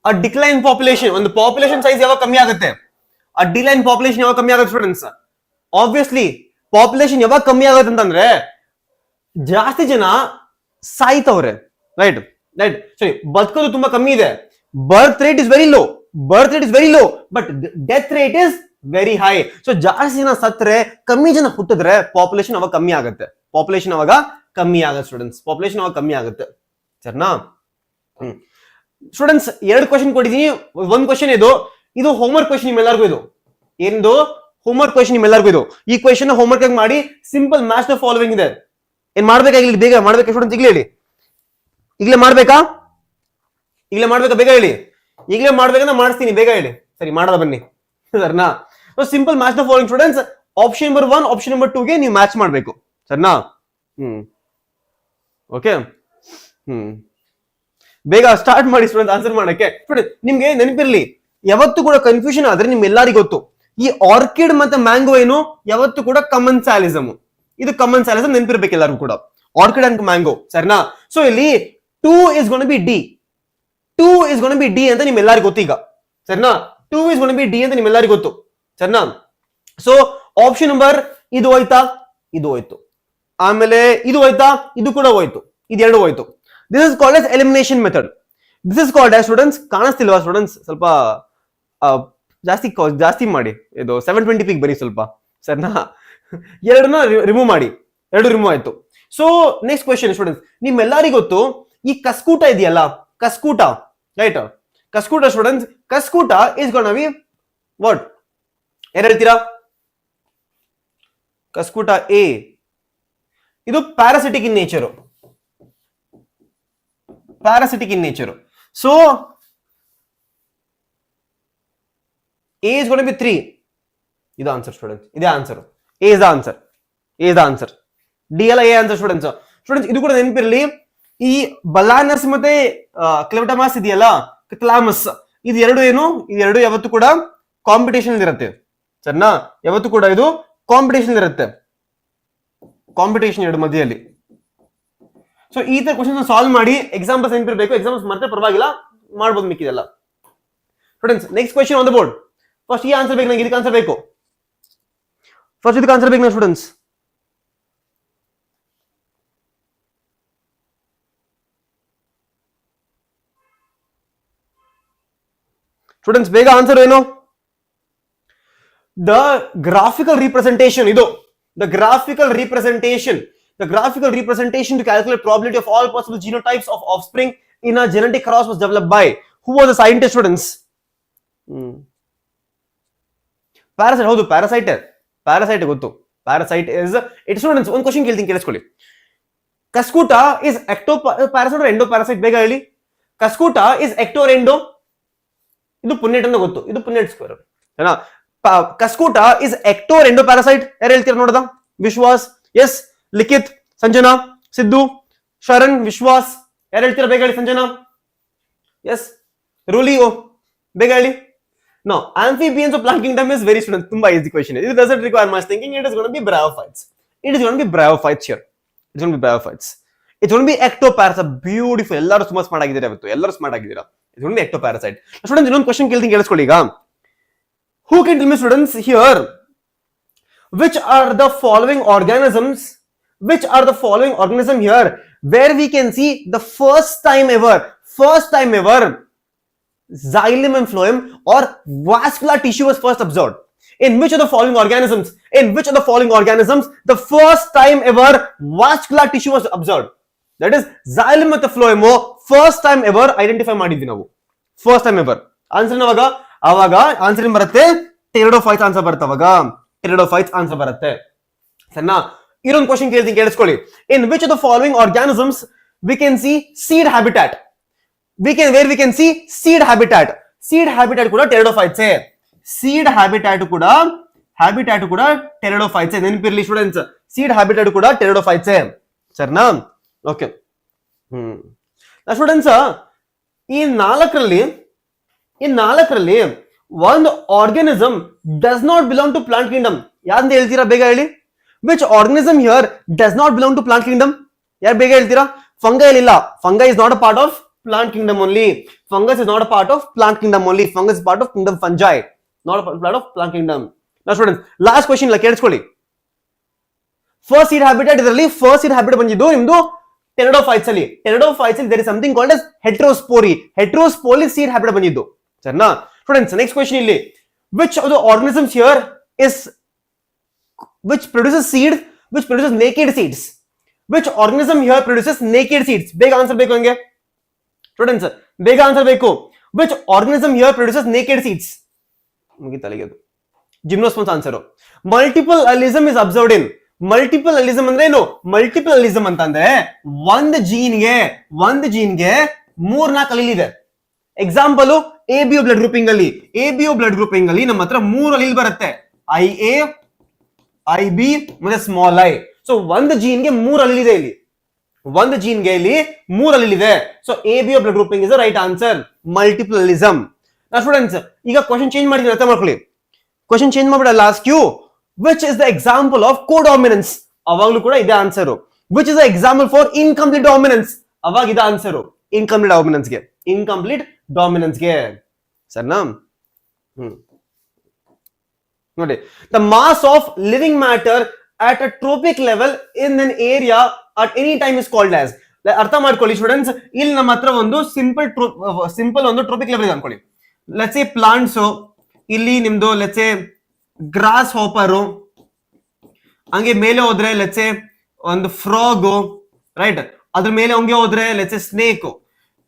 A decline population, ಒಂದು ಪಾಪ್ಯುಲೇಷನ್ ಸೈಜ್ ಯಾವಾಗ ಕಮ್ಮಿ ಆಗುತ್ತೆ? ಆ ಡಿಕ್ಲೈನ್ ಪಾಪ್ಯುಲೇಷನ್ ಯಾವಾಗ ಕಮ್ಮಿ ಆಗುತ್ತೆ ಸ್ಟೂಡೆಂಟ್ಸ್? ಆಬ್ವಿಯಸ್ಲಿ ಪಾಪ್ಯುಲೇಷನ್ ಯಾವಾಗ ಕಮ್ಮಿ ಆಗುತ್ತೆ ಅಂತಂದ್ರೆ ಜಾಸ್ತಿ ಜನ ಸಾಯ್ತವ್ರೆ, ರೈಟ್ ರೈಟ್. ಸರಿ, ಬದುಕೋದು ತುಂಬಾ ಕಮ್ಮಿ ಇದೆ. Birth rate is very low, birth rate is very low, but death rate is very high. So ಜಾಸ್ತಿ ಜನ ಸತ್ರೆ, ಕಮ್ಮಿ ಜನ ಹುಟ್ಟಿದ್ರೆ ಪಾಪ್ಯುಲೇಷನ್ ಅವಾಗ ಕಮ್ಮಿ ಆಗುತ್ತೆ. ಪಾಪ್ಯುಲೇಷನ್ ಅವಾಗ ಕಮ್ಮಿ ಆಗುತ್ತೆ ಸ್ಟೂಡೆಂಟ್ಸ್, ಪಾಪ್ಯುಲೇಷನ್ ಅವಾಗ ಕಮ್ಮಿ ಆಗುತ್ತೆ. ಸರಿನಾ? ಸ್ಟೂಡೆಂಟ್ಸ್, 2 ಕ್ವಶನ್ ಕೊಟ್ಟಿದ್ದೀನಿ. ಒಂದು ಕ್ವಶನ್ ಇದು ಹೋಮ್ವರ್ಕ್ ಕ್ವಶನ್ ನಿಮ್ಮೆಲ್ಲರಿಗೂ. ಇದು ಏನದು ಹೋಮ್ವರ್ಕ್ ಕ್ವಶನ್ ನಿಮ್ಮೆಲ್ಲರಿಗೂ. ಇದು ಈ ಕ್ವಶನ್ ಹೋಮ್ವರ್ಕ್ ಆಗಿ ಮಾಡಿ. ಸಿಂಪಲ್ ಮ್ಯಾಚ್ ದ ಫಾಲೋವಿಂಗ್ ಇದೆ. ಏನ್ ಮಾಡ್ಬೇಕಾಗಿಲ್ಲ, ಬೇಗ ಮಾಡ್ಬೇಕಾ ಸ್ಟೂಡೆಂಟ್ಸ್? ಈಗಲೇ ಹೇಳಿ. ಈಗಲೇ ಮಾಡ್ಬೇಕಾ? ಈಗಲೇ ಮಾಡ್ಬೇಕಾ? ಬೇಗ ಹೇಳಿ. ಈಗಲೇ ಮಾಡ್ಬೇಕಂತ ಮಾಡಿಸ್ತೀನಿ, ಬೇಗ ಹೇಳಿ. ಸರಿ, ಮಾಡೋದ ಬನ್ನಿ. ಸರಿನಾ? Simple match the following students. Option number 1, option number 2 ಗೆ ನೀವು ಮ್ಯಾಚ್ ಮಾಡಬೇಕು. ಸರಿನಾ? ಓಕೆ. ಬೇಗ ಸ್ಟಾರ್ಟ್ ಮಾಡಿ ಸ್ಟೂಡೆಂಟ್ ಆನ್ಸರ್ ಮಾಡಕ್ಕೆ. ಸ್ಟೂಡೆಂಟ್, ನಿಮ್ಗೆ ನೆನಪಿರ್ಲಿ, ಯಾವತ್ತು ಕೂಡ ಕನ್ಫ್ಯೂಷನ್ ಆದ್ರೆ ನಿಮ್ಗೆಲ್ಲರಿಗೂ ಗೊತ್ತು, ಈ ಆರ್ಕಿಡ್ ಮತ್ತೆ ಮ್ಯಾಂಗೋ ಏನು ಯಾವತ್ತು ಕೂಡ ಕಾಮನ್ ಸ್ಯಾಲಿಸಮ್. ಇದು ಕಾಮನ್ ಸ್ಯಾಲಿಸಮ್ ನೆನಪಿರ್ಬೇಕು ಎಲ್ಲರಿಗೂ ಕೂಡ, ಆರ್ಕಿಡ್ ಅಂಡ್ ಮ್ಯಾಂಗೋ. ಸರಿನಾ? ಸೊ ಇಲ್ಲಿ 2 is going to be D. 2 is going to be D ಅಂತ ನಿಮ್ಮೆಲ್ಲರಿಗೂ ಗೊತ್ತು ಈಗ. ಸರಿನಾ? 2 is going to be D ಅಂತ ನಿಮ್ಮೆಲ್ಲರಿಗೂ ಗೊತ್ತು. ಸರಿನಾ? ಸೊ ಆಪ್ಷನ್ ನಂಬರ್ ಇದು ಹೋಯ್ತಾ? ಇದು ಹೋಯ್ತು. ಆಮೇಲೆ ಇದು ಹೋಯ್ತಾ? ಇದು ಕೂಡ ಹೋಯ್ತು. ಇದೆರಡು ಹೋಯ್ತು. This is called as elimination method. This is called as students, ಕಾಣಿಸ್ತಿಲ್ವಾ ಸ್ಟೂಡೆಂಟ್ಸ್? ಸ್ವಲ್ಪ ಜಾಸ್ತಿ ಮಾಡಿ. ಇದು 720p ಬರೀ ಸ್ವಲ್ಪ. ಸರಿನಾ? ಎರಡನ್ನ ರಿಮೂವ್ ಮಾಡಿ. ಎರಡು ರಿಮೂವ್ ಆಯ್ತು. ಸೊ ನೆಕ್ಸ್ಟ್ ಕ್ವೆಶ್ಚನ್ ಸ್ಟೂಡೆಂಟ್ಸ್, ನಿಮ್ಮೆಲ್ಲರಿಗೂ ಗೊತ್ತು ಈ ಕಸ್ಕೂಟ ಇದೆಯಲ್ಲ, cuscuta, right? Cuscuta students, cuscuta is gonna be what? ಏನ್ ಹೇಳ್ತೀರಾ? ಕಸ್ಕೂಟ ಎ ಇದು parasitic in nature. Parasitic in nature. So A is going to be 3. This is the answer, students. This is the answer. A is the answer. A is the answer. D all A answer, students. Students, idu kuda nenpirli. Ee balanus ಮತ್ತೆ ಕ್ಲೆವಟಮಾಸ್ ಇದೆಯಲ್ಲ, thalamus, ಇದು ಎರಡು ಏನು? ಇದು ಎರಡು ಯಾವತ್ತು ಕೂಡ competition ಇರುತ್ತೆ. ಸರಿನಾ? ಯಾವತ್ತು ಕೂಡ ಇದು ಕಾಂಪಿಟೇಷನ್ ಇರುತ್ತೆ. ಕಾಂಪಿಟೇಷನ್ ಎರಡು ಮಧ್ಯದಲ್ಲಿ. ಸೊ ಈ ತರ ಕ್ವಶನ್ ಸಾಲ್ವ್ ಮಾಡಿ ಎಕ್ಸಾಂಪಲ್ಸ್ ನೆನಪಿರಬೇಕು. ಎಕ್ಸಾಂಪಲ್ಸ್ ಮತ್ತೆ ಪರವಾಗಿಲ್ಲ, ಮಾಡ್ಬೋದು ಮಿಕ್ಕಿದೆಲ್ಲ. Students, next question on the board. First ಈ ಆನ್ಸರ್ ಬೇಕು ನಂಗೆ, ಇದಕ್ಕೆ ಆನ್ಸರ್ ಬೇಕು. ಫಸ್ಟ್ ಇದಕ್ಕೆ ಆನ್ಸರ್ ಬೇಕು ನಂಗೆ ಸ್ಟೂಡೆಂಟ್ಸ್. ಸ್ಟೂಡೆಂಟ್ಸ್ ಬೇಗ ಆನ್ಸರ್ ಏನು? The graphical representation. ಇದು the graphical representation. The graphical representation to calculate probability of all possible genotypes of offspring in a genetic cross was developed by who was the scientist, students? Parasite. ಹೌದು, parasite. Parasite ಗೊತ್ತು. Parasite is it. Students, ಒಂದು question ಕೇಳ್ತೀನಿ, ಕೇಳಿಸ್ಕೊಳ್ಳಿ. Cuscuta is ecto parasite or endo parasite? ಬೇಗ ಹೇಳಿ. Cuscuta is ecto or endo? ಇದು punnett ಅಂತ ಗೊತ್ತು, ಇದು ಪುನ್ನೆಟ್ ಸ್ಕ್ವೇರ್. ಏನಾ? Cuscuta is ecto or endo parasite? ಯಾರು ಹೇಳ್ತೀರಾ ನೋಡದ? ವಿಶ್ವಾಸ್, ಎಸ್. ಲಿಖಿತ್, ಸಂಜನಾ, ಸಿದ್ದು, ಶರಣ್, ವಿಶ್ವಾಸ್, ಯಾರು ಹೇಳ್ತೀರಾ? ಬೇಗ ಹೇಳಿ. ಸಂಜನಾ, ಎಸ್. ರೂಲಿಯೋ, ಬೇಗ ಹೇಳಿ. No, amphibians of plant kingdom is very student. ತುಂಬಾ easy question. It doesn't require much thinking. It is going to be bryophytes. It is going to be bryophytes here. It's going to be bryophytes. It's going to be ectoparasite. Beautiful. ಎಲ್ಲರೂ ತುಂಬಾ smart ಆಗಿದ್ದೀರಾ ಇವತ್ತು. ಎಲ್ಲರೂ smart ಆಗಿದ್ದೀರಾ. It's going to be ectoparasite. Students, ಇನ್ನೊಂದು question ಕೇಳ್ತೀನಿ, ಕೇಳಿಸ್ಕೊಳ್ಳಿ ಈಗ. Who can tell me, students, here which are the following organisms? Which are the following organism here where we can see the first time ever xylem and phloem or vascular tissue was first observed? In which of the following organisms? In which of the following organisms the first time ever vascular tissue was observed? That is xylem ಮತ್ತು phloem first time ever identify ಮಾಡಿದ್ವಿ ನಾವು. First time ever. Answer ಅವಾಗ answer ಏನ್ ಬರುತ್ತೆ? Pteridophytes answer ಬರುತ್ತೆ. ಅವಾಗ pteridophytes answer ಬರುತ್ತೆ. ಸರಿನಾ? ಇನ್ನೊಂದು ಕ್ವಶನ್ ಕೇಳ್ತೀನಿ, ಕೇಳಿಸ್ಕೊಳ್ಳಿ. In which of the following organisms we can see seed habitat? Where we can see seed habitat. Seed habitat ಕೂಡ ಟೆರಿಡೋಫೈಟ್ಸ್. Seed habitat ಕೂಡ ಟೆರಿಡೋಫೈಟ್ಸ್. ನೆನಪಿರ್ಲಿ ಸ್ಟೂಡೆಂಟ್ಸ್, seed habitat ಕೂಡ ಟೆರಿಡೋಫೈಟ್ಸ್. ಸರಿನಾ? ಓಕೆ. ಸ್ಟೂಡೆಂಟ್ಸ್, ಈ ನಾಲ್ಕರಲ್ಲಿ ಒಂದು organism does not belong to plant kingdom. ಯಾರಂತ ಹೇಳ್ತೀರಾ? ಬೇಗ ಹೇಳಿ. Which organism here does not belong to plant kingdom? ಯಾರು ಬೇಗ ಹೇಳ್ತೀರಾ? Fungi illa. Fungi is not a part of plant kingdom only. Fungus is not a part of plant kingdom only. Fungus is part of kingdom fungi, not a part of plant kingdom. Now students, last question la ಕೇಳಿಸ್ಕೊಳ್ಳಿ. First seed habitat ಇದರಲ್ಲಿ first seed habitat ಬಂದಿದ್ದು ನಿಮ್ದು pteridophytes ಅಲ್ಲಿ. Pteridophytes ಅಲ್ಲಿ there is something called as heterospory. Heterospory seed habitat ಬಂದಿದ್ದು. ಸರಿನಾ? Students, next question ಇಲ್ಲಿ. Which of the organisms here is which produces seed, which produces naked seeds? Which organism here produces naked seeds? ಬೇಗ answer ಬೇಕು ನನಗೆ. Students ಬೇಗ answer ಬೇಕು. Which organism here produces naked seeds? ಮುಗಿತಲಿಗೆ ಅದು gymnosperms answer. Multiple allelism is observed in. Multiple allelism ಅಂದ್ರೆ ಏನು? Multiple ಅಲಿಸಮ್ ಅಂತಂದ್ರೆ ಒಂದು ಜೀನ್ಗೆ 3-4 ಅಲೀಲ್ ಇದೆ. ಎಕ್ಸಾಂಪಲ್ ABO ಬ್ಲಡ್ ಗ್ರೂಪಿಂಗ್ ಅಲ್ಲಿ, ABO ಬ್ಲಡ್ ಗ್ರೂಪಿಂಗ್ ಅಲ್ಲಿ ನಮ್ಮ ಹತ್ರ 3 ಅಲೀಲ್ ಬರುತ್ತೆ, IA, IB ಮತ್ತೆ ಸ್ಮಾಲ್ ಐ. ಸೊ ಒಂದು ಜೀನ್ಗೆ 3 ಅಲೀಲ್ ಇದೆ ಇಲ್ಲಿ, ಒಂದು ಜೀನ್ಗೆ ಇಲ್ಲಿ 3 ಅಲೀಲ್ ಇದೆ. So ABO blood grouping is the right answer, multiple allelism. ನಾ ಸ್ಟೂಡೆಂಟ್ಸ್ ಈಗ ಕ್ವಶನ್ ಚೇಂಜ್ ಮಾಡಿದ್ರೆ ಅರ್ಥ ಮಾಡ್ಕೊಳ್ಳಿ. ಕ್ವಶನ್ ಚೇಂಜ್ ಮಾಡ್ಬಿಡ, last you which is the example of codominance, ಅವಾಗ್ಲೂ ಕೂಡ ಇದೆ answer. Which is the example for incomplete dominance, ಅವಾಗ ಇದೆ ಆನ್ಸರ್ ಇನ್ಕಂಪ್ಲೀಟ್ ಡಾಮಿನೆನ್ಸ್ ಗೆ, ಇನ್ಕಂಪ್ಲೀಟ್ ಡಾಮಿನೆನ್ಸ್ ಗೆ. ಸರಿನಾ? ನೋಡಿ, the mass of living matter at a tropic level in an area at any time is called as. ಅರ್ಥ ಮಾಡ್ಕೊಳ್ಳಿ students, ಇಲ್ಲಿ ನಮ್ಮ ಹತ್ರ ಒಂದು ಸಿಂಪಲ್ ಒಂದು ಟ್ರೋಪಿಕ್ ಲೆವೆಲ್ ಇದೆ ಅನ್ಕೊಳ್ಳಿ. ಲೆಟ್ಸ್ ಸೇ ಪ್ಲಾಂಟ್ಸ್, ಇಲ್ಲಿ ನಿಮ್ದು ಲೆಟ್ಸ್ ಸೇ ಗ್ರಾಸ್ ಹಾಪರ್, ಹಂಗೆ ಮೇಲೆ ಹೋದ್ರೆ ಲೆಟ್ಸ್ ಸೇ ಒಂದು ಫ್ರಾಗ್, ರೈಟ್, ಅದ್ರ ಮೇಲೆ ಹಂಗೆ ಹೋದ್ರೆ let's say snake.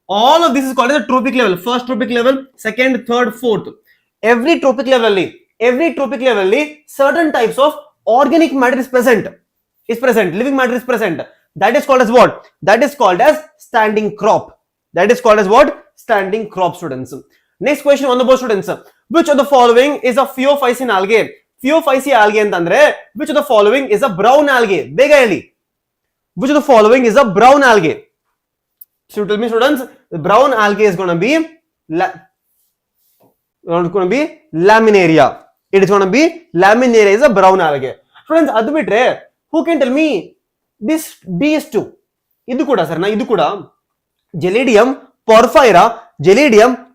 All of this is called as a tropic level. First tropic level, second, third, fourth. Every tropic level ಅಲ್ಲಿ certain types of organic matter is present, living matter is present. That is called as what? That is called as standing crop. That is called as what? Standing crop, students. Next question on the board, students. Which of the following is a phaeophycean algae? Phaeophycean algae ಅಂತಂದ್ರೆ which of the following is a brown algae? ಬೇಗ ಹೇಳಿ. Which of the following is a brown algae? So tell me, students, the brown algae is going to be laminaria. It is going to be laminaria is a brown algae. Friends, adu bitre who can tell me this these two? Idu kuda sir na, idu kuda Gelidium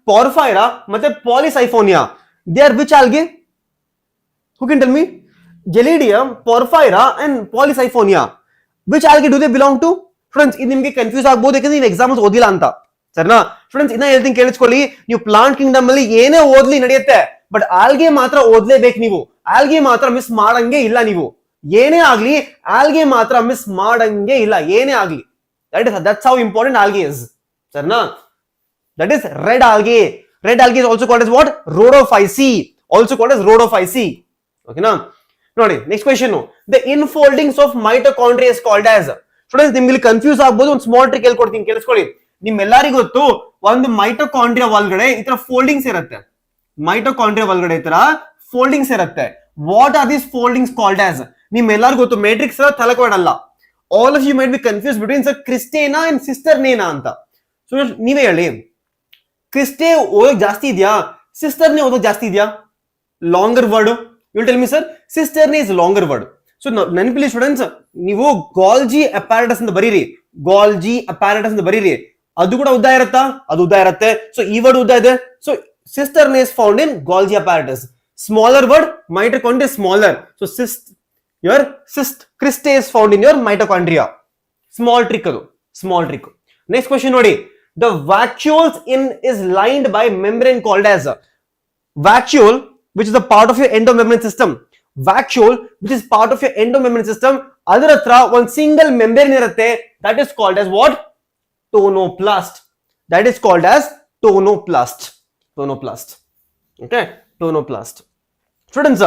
porphyra ಮತ್ತೆ Polysiphonia. They are which algae? Who can tell me? Gelidium, porphyra and Polysiphonia. Which algae do they belong to? Friends, ಇದು ನಿಮಗೆ confuse ಆಗಬಹುದು ಯಾಕಂದ್ರೆ ನೀವು exams ಓದಿಲ್ಲ ಅಂತ. ಸರಿನಾ? Friends, ಇನ್ನ ಹೇಳ್ತೀನಿ ಕೇಳಿಸ್ಕೊಳ್ಳಿ. ನೀವು ಪ್ಲಾಂಟ್ ಕಿಂಗ್ಡಮ್ ಅಲ್ಲಿ ಏನೇ ಓದ್ಲಿ ನಡೆಯುತ್ತೆ, ಬಟ್ ಆಲ್ಗೆ ಮಾತ್ರ ಓದ್ಲೇಬೇಕು ನೀವು. ಆಲ್ಗೆ ಮಾತ್ರ ಮಿಸ್ ಮಾಡಂಗೆ ಇಲ್ಲ ನೀವು. ಏನೇ ಆಗ್ಲಿ ಆಲ್ಗೆ ಮಾತ್ರ ಮಿಸ್ ಮಾಡಂಗೆ ಇಲ್ಲ, ಏನೇ ಆಗ್ಲಿ. That's how important algae is. ಸರಿನಾ? That is red algae. Red algae is also called as what? Rhodophyceae. Also called as Rhodophyceae. Okay na? ನೋಡಿ, next question. The infoldings of mitochondria is called as. Students, ನಿಮ್ಗೆ confuse ಆಗ್ಬೋದು. ಒಂದು small trick ಹೇಳ್ಕೊಡ್ತೀನಿ ಕೇಳಿಸ್ಕೊಳ್ಳಿ. ನಿಮ್ಮೆಲ್ಲರಿಗೂ ಗೊತ್ತು, ಒಂದು mitochondria ಒಳಗಡೆ ಈ ತರ ಫೋಲ್ಡಿಂಗ್ಸ್ ಇರುತ್ತೆ. ಮೈಟೋಕಾಂಡ್ರಿಯಾ ಒಳಗಡೆ ಈ ತರ ಫೋಲ್ಡಿಂಗ್ಸ್ ಇರುತ್ತೆ. What are these foldings called as? ನಿಮ್ಮೆಲ್ಲರಿಗೂ ಗೊತ್ತು, ಮ್ಯಾಟ್ರಿಕ್ಸ್ ತಲೆಕೊಡಲ್ಲ. All of you might be confuse between sir ಕ್ರಿಸ್ಟೇನಾ ಅಂಡ್ ಸಿಸ್ಟರ್ನೇನಾ ಅಂತ. ಸೊ ನೀವೇ ಹೇಳಿ, ಕ್ರಿಸ್ಟೇ ಓದೋಕ್ ಜಾಸ್ತಿ ಇದೆಯಾ, ಸಿಸ್ಟರ್ನೇ ಓದೋಕ್ ಜಾಸ್ತಿ ಇದೆಯಾ? Longer word. You tell me sir, cisternae is longer word. So ನೆನಪಿಲಿ ಸ್ಟೂಡೆಂಟ್ಸ್, ನೀವು ಗಾಲ್ಜಿ ಅಪ್ಯಾರಟಸ್ ಅಂತ ಬರೀರಿ, ಗಾಲ್ಜಿ ಅಪ್ಯಾರಟಸ್ ಅಂತ ಬರೀರಿ. ಅದು ಕೂಡ ಉದ್ದ ಇರುತ್ತಾ? ಅದು ಉದ್ದ ಇರುತ್ತೆ. ಸೊ ಈ ವರ್ಡ್ ಉದ್ದ ಇದೆ. So cistern is found in Golgi apparatus. Smaller word, mitochondria is smaller. So your cristae is found in your mitochondria. Small trick adu, small trick. Next question nodi. The vacuoles is lined by membrane called as vacuole, which is a part of your endomembrane system. Vacuole, which is part of your endomembrane system, adar hatra one single membrane irutte. That is called as what? Tonoplast. That is called as tonoplast. Okay, tonoplast. Students,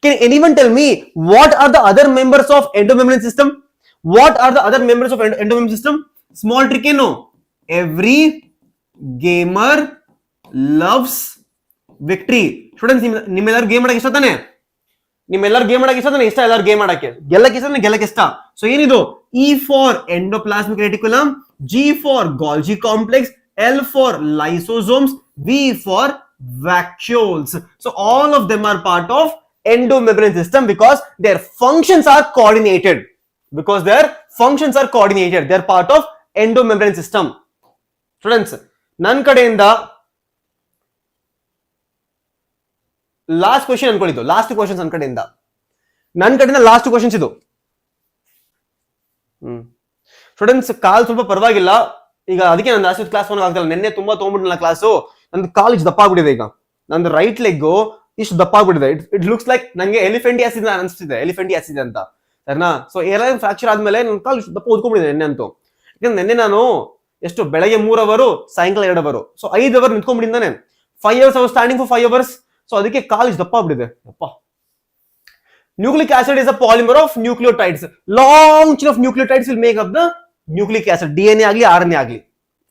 can anyone tell me what are the other members of endomembrane system? What are the other members of endomembrane system? Small trick, no. Every gamer loves victory. Students, ನಿಮ್ಮೆಲ್ಲರೂ game ಆಡಕ್ಕೆ ಇಷ್ಟ ತಾನೆ? ನಿಮ್ಮೆಲ್ಲರೂ game ಆಡಕ್ಕೆ ಇಷ್ಟ ತಾನೆ? ಇಷ್ಟ ಎಲ್ಲರೂ game ಆಡಕ್ಕೆ, ಗೆಲ್ಲಕ್ಕೆ ಇಷ್ಟ ತಾನೆ? ಗೆಲ್ಲಕ್ಕೆ ಇಷ್ಟ. ಸೊ ಏನಿದು? E for endoplasmic reticulum, G for Golgi complex, L for lysosomes, V for vacuoles. So all of them are part of endomembrane system because their functions are coordinated. They are part of endomembrane system. Students, ನನ್ನ ಕಡೆಯಿಂದ last question ಅನ್ಕೊಂಡಿದ್ದು, last questions ನನ್ನ ಕಡೆಯಿಂದ last questions ಇದು. Students, ಕಾಲ್ ಸ್ವಲ್ಪ ಪರವಾಗಿಲ್ಲ ಈಗ, ಅದಕ್ಕೆ ನಾನು ಜಾಸ್ತಿ ಕ್ಲಾಸ್ ಆಗ್ತಲ್ಲ. ನಿನ್ನೆ ತುಂಬಾ ತೊಗೊಂಡ್ಬಿಟ್ಟಿಲ್ಲ ಕ್ಲಾಸು, ನಂದು ಕಾಲ್ ಇಷ್ಟು ದಪ್ಪ ಆಗ್ಬಿಟ್ಟಿದೆ. ಈಗ ನಂದು ರೈಟ್ ಲೆಗ್ ಇಷ್ಟು ದಪ್ಪ ಆಗ್ಬಿಟ್ಟಿದೆ. ಇಟ್ ಲುಕ್ಸ್ ಲೈಕ್ ನಂಗೆ ಎಲಿಫೆಂಟಿಯಾಸಿಸ್ ಅನಿಸ್ತಿದೆ, ಎಲಿಫೆಂಟಿಯಾಸಿಸ್ ಅಂತ, ಸರಿನಾ? ಸೊ ಏರ್ಲೈನ್ ಫ್ರಾಕ್ಚರ್ ಆದ್ಮೇಲೆ ನನ್ನ ಕಾಲ್ ಇಷ್ಟು ದಪ್ಪ ಓದ್ಕೊಂಡ್ಬಿಟ್ಟಿದೆ ನಿನ್ನೆ ಅಂತೂ. ಯಾಕಂದ್ರೆ ನಿನ್ನೆ ನಾನು ಎಷ್ಟು ಬೆಳಗ್ಗೆ 3 ಅವರ್, ಸಾಯಂಕಾಲ 2 ಅವರ್, ಸೊ 5 ಅವರ್ ನಿಂತ್ಕೊಂಡ್ಬಿಟ್ಟಿದ್ದಾನೆ. 5 hours I was standing for 5 hours. So ಅದಕ್ಕೆ ಕಾಲ್ ಇಷ್ಟು ದಪ್ಪ ಆಗ್ಬಿಟ್ಟಿದೆ. ಅಪ್ಪ. Nucleic acid is a polymer of nucleotides. Long chain of nucleotides will make up the nucleic acid. DNA agli, RNA agli.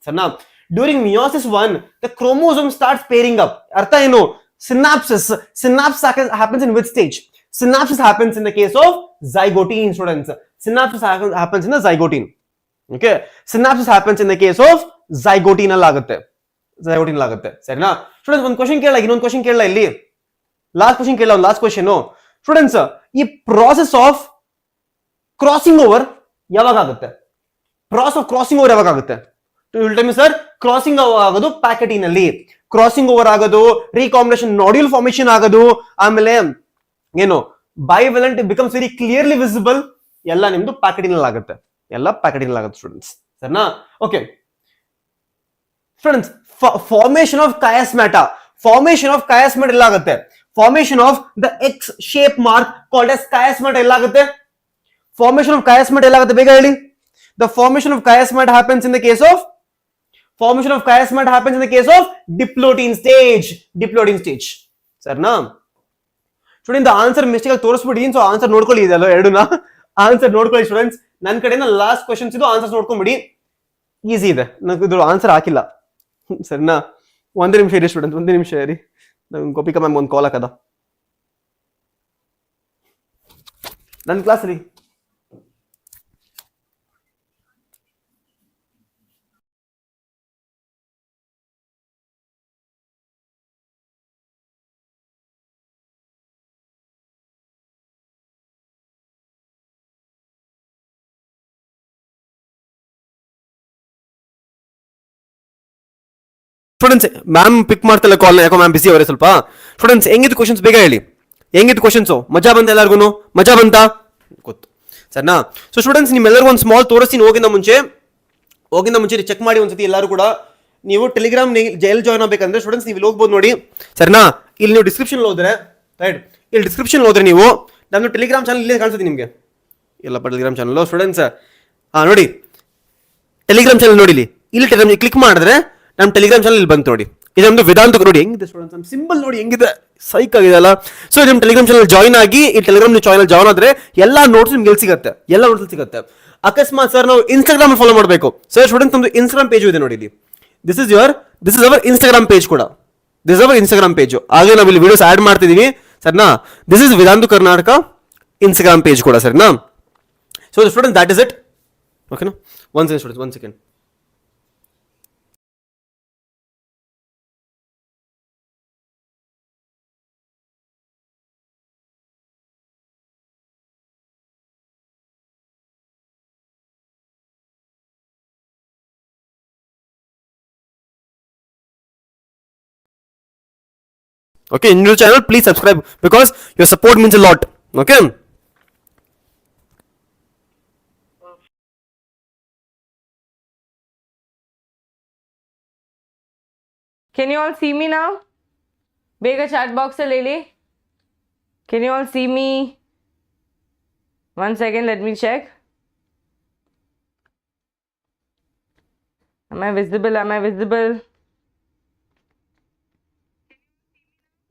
Sarna? During meiosis 1, the chromosome starts pairing up. Artha eno? Synapses. Synapse happens in which stage? Synapses happens in the case of zygotine, students. Synapses happens in the zygotine. Okay? Synapses happens in the case of zygotine allagutte. Zygotine allagutte. Sarina? Students, one question kela, ಇನ್ನೊಂದು question kela ಇಲ್ಲಿ. Last question kela, last question. Students, ಈ process of crossing over ಯಾವಾಗ ಆಗುತ್ತೆ? Process of crossing over ಯಾವಾಗ ಆಗುತ್ತೆ? Sir, crossing ಆಗೋದು ಪ್ಯಾಕೆಟಿನ್ ಅಲ್ಲಿ, crossing over ಆಗೋದು, ರೀಕಾಂಬಿನೇಷನ್ ನಾಡ್ಯೂಲ್ ಫಾರ್ಮೇಶನ್ ಆಗೋದು, ಆಮೇಲೆ ಏನು ಬೈವೆಲೆಂಟ್ ಬಿಕಮ್ಸ್ ವೆರಿ ಕ್ಲಿಯರ್ಲಿ ವಿಸಿಬಲ್, ಎಲ್ಲ ನಿಮ್ದು ಪ್ಯಾಕೆಟಿನ್ ಅಲ್ಲಿ ಆಗುತ್ತೆ. ಎಲ್ಲ ಪ್ಯಾಕೆಟಿನ್ ಅಲ್ಲಿ ಆಗುತ್ತೆ ಸ್ಟೂಡೆಂಟ್ಸ್, ಸರಿನಾ? Okay students, formation of chiasmata, formation of chiasmata ಎಲ್ಲ ಆಗುತ್ತೆ. Formation of the X shape mark called as chiasmata ellagutte. Formation of chiasmata ellagutte bega heli. The formation of chiasmata happens in the case of diplotin stage. Diplotin stage. Sarna? Students, the answer mistake ಆಗಿ ತೋರಿಸ್ಬಿಡಿ. So answer ನೋಡ್ಕೊಳ್ಳಿ, ಇದೆಲ್ಲ ಎರಡೂನ answer ನೋಡ್ಕೊಳ್ಳಿ students. ನನ್ನ ಕಡೆಯಿಂದ last questions ಇದು, answers ನೋಡ್ಕೊಂಡ್ಬಿಡಿ. Easy ಇದೆ, ನನಗೆ ಇದ್ರ ಆನ್ಸರ್ ಹಾಕಿಲ್ಲ, ಸರಿನಾ? ಒಂದೇ ನಿಮಿಷ ಇರಿ ಸ್ಟೂಡೆಂಟ್ಸ್, ಒಂದೇ ನಿಮಿಷ ಇರಿ. ಗೋಪಿಕಾ ಮ್ಯಾಮ್ ಒಂದು ಕಾಲ್ ಹಾಕದ ನನ್ನ ಕ್ಲಾಸಲ್ಲಿ. ಸ್ಟೂಡೆಂಟ್ಸ್, ಮ್ಯಾಮ್ ಪಿಕ್ ಮಾಡ್ತಿಲ್ಲ ಕಾಲ್, ಯಾಕೋ ಮ್ಯಾಮ್ ಬಿಸಿ ಅವರೇ ಸ್ವಲ್ಪ. ಸ್ಟೂಡೆಂಟ್ಸ್, ಹೆಂಗಿತ್ತು ಕ್ವಶನ್ಸ್ ಬೇಗ ಹೇಳಿ, ಹೆಂಗಿತ್ತು ಕ್ವಶನ್ಸು? ಮಜಾ ಬಂತ ಎಲ್ಲರಿಗೂ? ಮಜಾ ಬಂತ? ಗೊತ್ತು, ಸರಿನಾ? ಸೊ ಸ್ಟೂಡೆಂಟ್ಸ್, ನಿಮ್ಮೆಲ್ಲರಿಗೂ ಒಂದು ಸ್ಮಾಲ್ ತೋರಿಸ್ತೀನಿ. ಹೋಗಿಂದ ಮುಂಚೆ ಚೆಕ್ ಮಾಡಿ ಒಂದ್ಸತಿ ಎಲ್ಲರೂ ಕೂಡ. ನೀವು ಟೆಲಿಗ್ರಾಮ್ ಜೈಲ್ ಜಾಯ್ನ್ ಆಗಬೇಕಂದ್ರೆ ಸ್ಟೂಡೆಂಟ್ಸ್ ನೀವು ಇಲ್ಲಿ ಹೋಗ್ಬೋದು ನೋಡಿ, ಸರಿನಾ? ಇಲ್ಲಿ ನೀವು ಡಿಸ್ಕ್ರಿಪ್ಷನ್ ಹೋದ್ರೆ, ರೈಟ್, ಇಲ್ಲಿ ಡಿಸ್ಕ್ರಿಪ್ಷನ್ ಹೋದ್ರೆ ನೀವು ನಮ್ಮ ಟೆಲಿಗ್ರಾಮ್ ಚಾನಲ್ ಇಲ್ಲೇ ಕಾಣಿಸುತ್ತೆ ನಿಮಗೆ. ಇಲ್ಲಪ್ಪ ಟೆಲಿಗ್ರಾಮ್ ಚಾನಲ್ ಸ್ಟೂಡೆಂಟ್ಸ್, ನೋಡಿ ಟೆಲಿಗ್ರಾಮ್ ಚಾನಲ್ ನೋಡಿ, ಇಲ್ಲಿ ಟೆಲಿಗ್ರಾಮ್ ಕ್ಲಿಕ್ ಮಾಡಿದ್ರೆ ನಮ್ಮ ಟೆಲಿಗ್ರಾಮ್ ಚಾನಲ್ ಇಲ್ಲಿ ಬಂತು ನೋಡಿ. ಇದು ನಮ್ದು ವೇದಾಂತ ನೋಡಿ, ಹೆಂಗಿದೆ ಸ್ಟೂಡೆಂಟ್ಸ್, ನಮ್ಮ ಸಿಂಬಲ್ ನೋಡಿ ಹೆಂಗಿದೆ, ಸೈಕ್ ಆಗಿದೆ ಅಲ್ಲ. ಸೊ ನಿಮ್ಮ ಟೆಲಿಗ್ರಾಮ್ ಚಾನಲ್ ಜಾಯ್ನ್ ಆಗಿ, ಈ ಟೆಲಿಗ್ರಾಮ್ ಚಾನಲ್ ಜಾಯ್ನ್ ಆದ್ರೆ ಎಲ್ಲ ನೋಟ್ಸ್ ನಿಮ್ಗೆ ಎಲ್ಲಿ ಸಿಗುತ್ತೆ, ಎಲ್ಲ ನೋಟ್ಸ್ ಸಿಗುತ್ತೆ. ಅಕಸ್ಮಾತ್ ಸರ್ ನಾವು ಇನ್ಸ್ಟಾಗ್ರಾಮ್ ಫಾಲೋ ಮಾಡಬೇಕು ಸರ್, ಸ್ಟೂಡೆಂಟ್ಸ್ ನಮ್ದು ಇನ್ಸ್ಟಾಗ್ರಾಮ್ ಪೇಜ್ ಇದೆ ನೋಡಿ ಇಲ್ಲಿ. This is our Instagram page ಕೂಡ, ದಿಸ್ ಅವರ್ ಇನ್ಸ್ಟಾಗ್ರಾಮ್ ಪೇಜ್. ಹಾಗೆ ನಾವು ಇಲ್ಲಿ ವಿಡಿಯೋಸ್ ಆಡ್ ಮಾಡ್ತಿದೀವಿ, ಸರಿನಾ? This is Vedanta Karnataka Instagram page ಕೂಡ, ಸರಿನಾ? So students, that is it. ಓಕೆನಾ? One second students, one second. Okay, in your channel, please subscribe because your support means a lot. Okay. Can you all see me now? Bega chat box se le. Can you all see me? One second, let me check. Am I visible? Am I visible?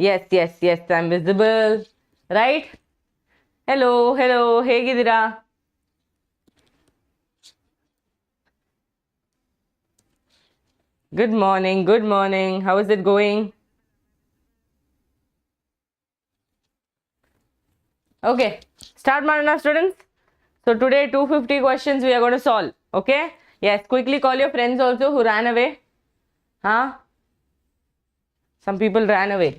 Yes, I'm visible. Right? Hello, ಹೇಗಿದ್ದೀರಾ? Good morning. How is it going? Okay, start ಮಾಡೋಣ students. So today 250 questions we are going to solve. Okay? Yes, quickly call your friends also who ran away. Huh? Some people ran away.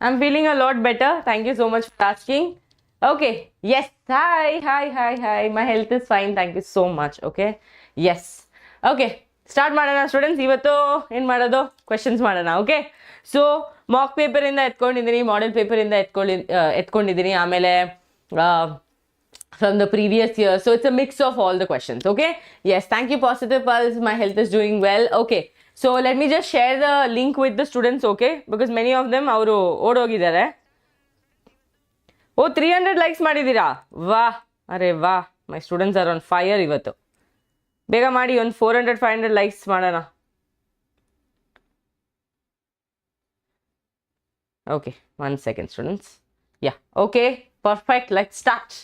I'm feeling a lot better. Thank you so much for asking. Okay, yes, hi, my health is fine, thank you so much. Okay, yes, okay, start ಮಾಡೋಣ students. ಇವತ್ತು ಏನು ಮಾಡೋದು, questions ಮಾಡೋಣ. Okay, so Mach ಪೇಪರಿಂದ ಎತ್ಕೊಂಡಿದ್ದೀನಿ, model ಪೇಪರಿಂದ ಎತ್ಕೊಂಡಿದ್ದೀನಿ, ಆಮೇಲೆ from the previous year, so it's a mix of all the questions. Okay, yes, thank you Positive Pulse, my health is doing well. Okay, so let me just share the link with the students. Okay, because many of them ಅವರು ಓಡೋಗಿದ್ದಾರೆ. ಓ 300 likes ಮಾಡಿದ್ದೀರಾ, ವಾಹ್, ಅರೆ ವಾಹ್, my students R on fire ಇವತ್ತು. ಬೇಗ ಮಾಡಿ, ಒಂದು 400-500 likes ಮಾಡೋಣ. Okay, 1 second students. Yeah, okay, perfect, let's start.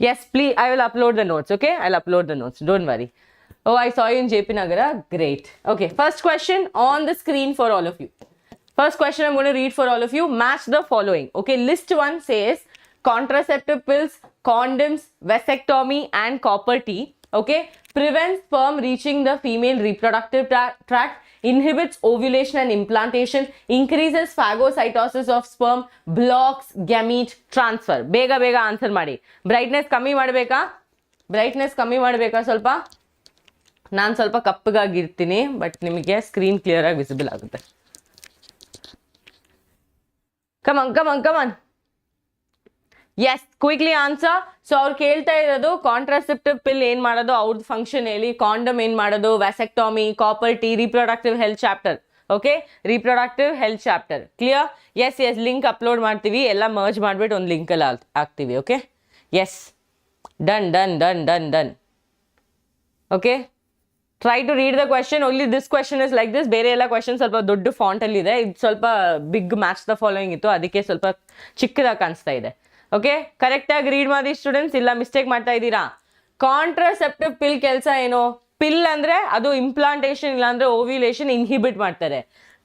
Yes, please, I will upload the notes. Okay, I'll upload the notes, don't worry. Oh, I saw you in JP Nagara, great. Okay, first question on the screen for all of you. First question I'm going to read for all of you. Match the following. Okay, list 1 says contraceptive pills, condoms, vasectomy and copper T. Okay, prevents sperm reaching the female reproductive tract, inhibits ovulation and implantation, increases phagocytosis of sperm, blocks gamete transfer. ಬೇಗ ಬೇಗ answer ಮಾಡಿ. Brightness ಕಮ್ಮಿ ಮಾಡಬೇಕಾ ಸ್ವಲ್ಪ? ನಾನು ಸ್ವಲ್ಪ ಕಪ್ಪಗಾಗಿರ್ತೀನಿ, but ನಿಮಗೆ ಸ್ಕ್ರೀನ್ ಕ್ಲಿಯರ್ ಆಗಿ ವಿಸಿಬಲ್ ಆಗುತ್ತೆ. Come on. Yes, quickly answer. So ಅವ್ರು ಕೇಳ್ತಾ ಇರೋದು ಕಾಂಟ್ರಾಸೆಪ್ಟಿವ್ ಪಿಲ್ ಏನು ಮಾಡೋದು, ಅವ್ರದ್ದು ಫಂಕ್ಷನ್ ಹೇಳಿ, ಕಾಂಡಮ್ ಏನು ಮಾಡೋದು, vasectomy, copper T, reproductive health chapter. Okay, reproductive health chapter clear? Yes, link upload ಮಾಡ್ತೀವಿ, ಎಲ್ಲ ಮರ್ಜ್ ಮಾಡಿಬಿಟ್ಟು ಒಂದು ಲಿಂಕಲ್ಲಿ ಹಾಕ್ತೀವಿ. Okay, yes, done. Okay, try to read the question. Only this question is like this. ಬೇರೆ ಎಲ್ಲ ಕ್ವೆಶನ್ ಸ್ವಲ್ಪ ದೊಡ್ಡ ಫಾಂಟಲ್ಲಿ ಇದೆ, ಇದು ಸ್ವಲ್ಪ ಬಿಗ್ ಮ್ಯಾಚ್ ದ ಫಾಲೋಯಿಂಗ್ ಇತ್ತು, ಅದಕ್ಕೆ ಸ್ವಲ್ಪ ಚಿಕ್ಕದಾಗಿ ಕಾಣಿಸ್ತಾ ಇದೆ. ಓಕೆ, ಕರೆಕ್ಟಾಗಿ ರೀಡ್ ಮಾಡಿ ಸ್ಟೂಡೆಂಟ್ಸ್, ಇಲ್ಲ ಮಿಸ್ಟೇಕ್ ಮಾಡ್ತಾ ಇದ್ದೀರಾ. ಕಾಂಟ್ರಾಸೆಪ್ಟಿವ್ ಪಿಲ್ ಕೆಲಸ ಏನು? ಪಿಲ್ ಅಂದ್ರೆ ಅದು ಇಂಪ್ಲಾಂಟೇಷನ್ ಇಲ್ಲ ಅಂದ್ರೆ ಓವ್ಯುಲೇಷನ್ ಇನ್ಹಿಬಿಟ್ ಮಾಡ್ತಾರೆ.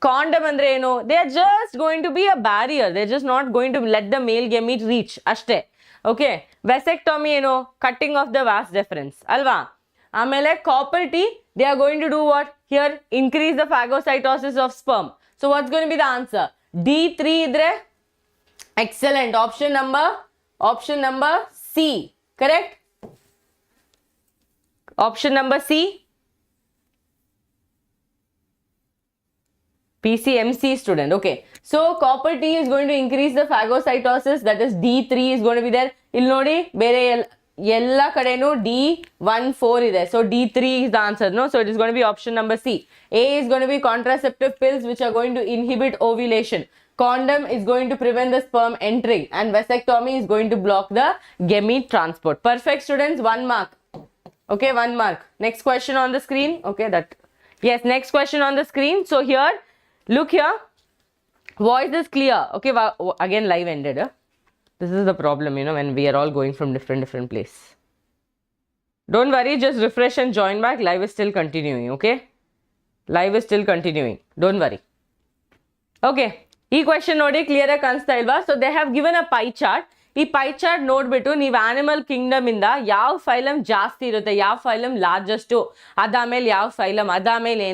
ಕಾಂಡಮ್ ಅಂದ್ರೆ ಏನು? They are just going to be a barrier, they are just not going to let the male gamete reach ಅಷ್ಟೇ. ಓಕೆ, ವ್ಯಾಸೆಕ್ಟಾಮಿ ಏನು? Cutting of the vas deferens ಅಲ್ವಾ? ಆಮೇಲೆ copper T, they are going to do what here? Increase the phagocytosis of sperm. So what's going to be the answer? D3 ಇದ್ರೆ excellent, option number C, correct? Option number C, PCMC student. Okay, so copper T is going to increase the phagocytosis, that is D3 is going to be there. ಇಲ್ಲಿ ನೋಡಿ, ಬೇರೆ ಎಲ್ಲ ಕಡೆನೂ D14 ಇದೆ, so D3 is the answer. No, so it is going to be option number C. A is going to be contraceptive pills which are going to inhibit ovulation. Condom is going to prevent the sperm entering, and vasectomy is going to block the gamete transport. Perfect students, 1 mark. Okay, 1 mark. Next question on the screen. Okay, yes, next question on the screen. So here, look here, voice is clear. Okay, again live ended. This is the problem, when we are all going from different place. Don't worry, just refresh and join back. Live is still continuing. Okay, live is still continuing, don't worry. Okay, ಈ question ನೋಡಿ clear ಆಗಿ ಕಾಣಿಸ್ತಾ ಇಲ್ವಾ? So they have given a pi chart. ಈ pi chart ನೋಡ್ಬಿಟ್ಟು ನೀವು animal Kingdom ಇಂದ ಯಾವ ಫೈಲಮ್ ಜಾಸ್ತಿ ಇರುತ್ತೆ, ಯಾವ ಫೈಲಮ್ ಲಾರ್ಜೆಸ್ಟು, ಅದಾದ್ಮೇಲೆ ಯಾವ ಫೈಲಮ್, ಅದಾದ್ಮೇಲೆ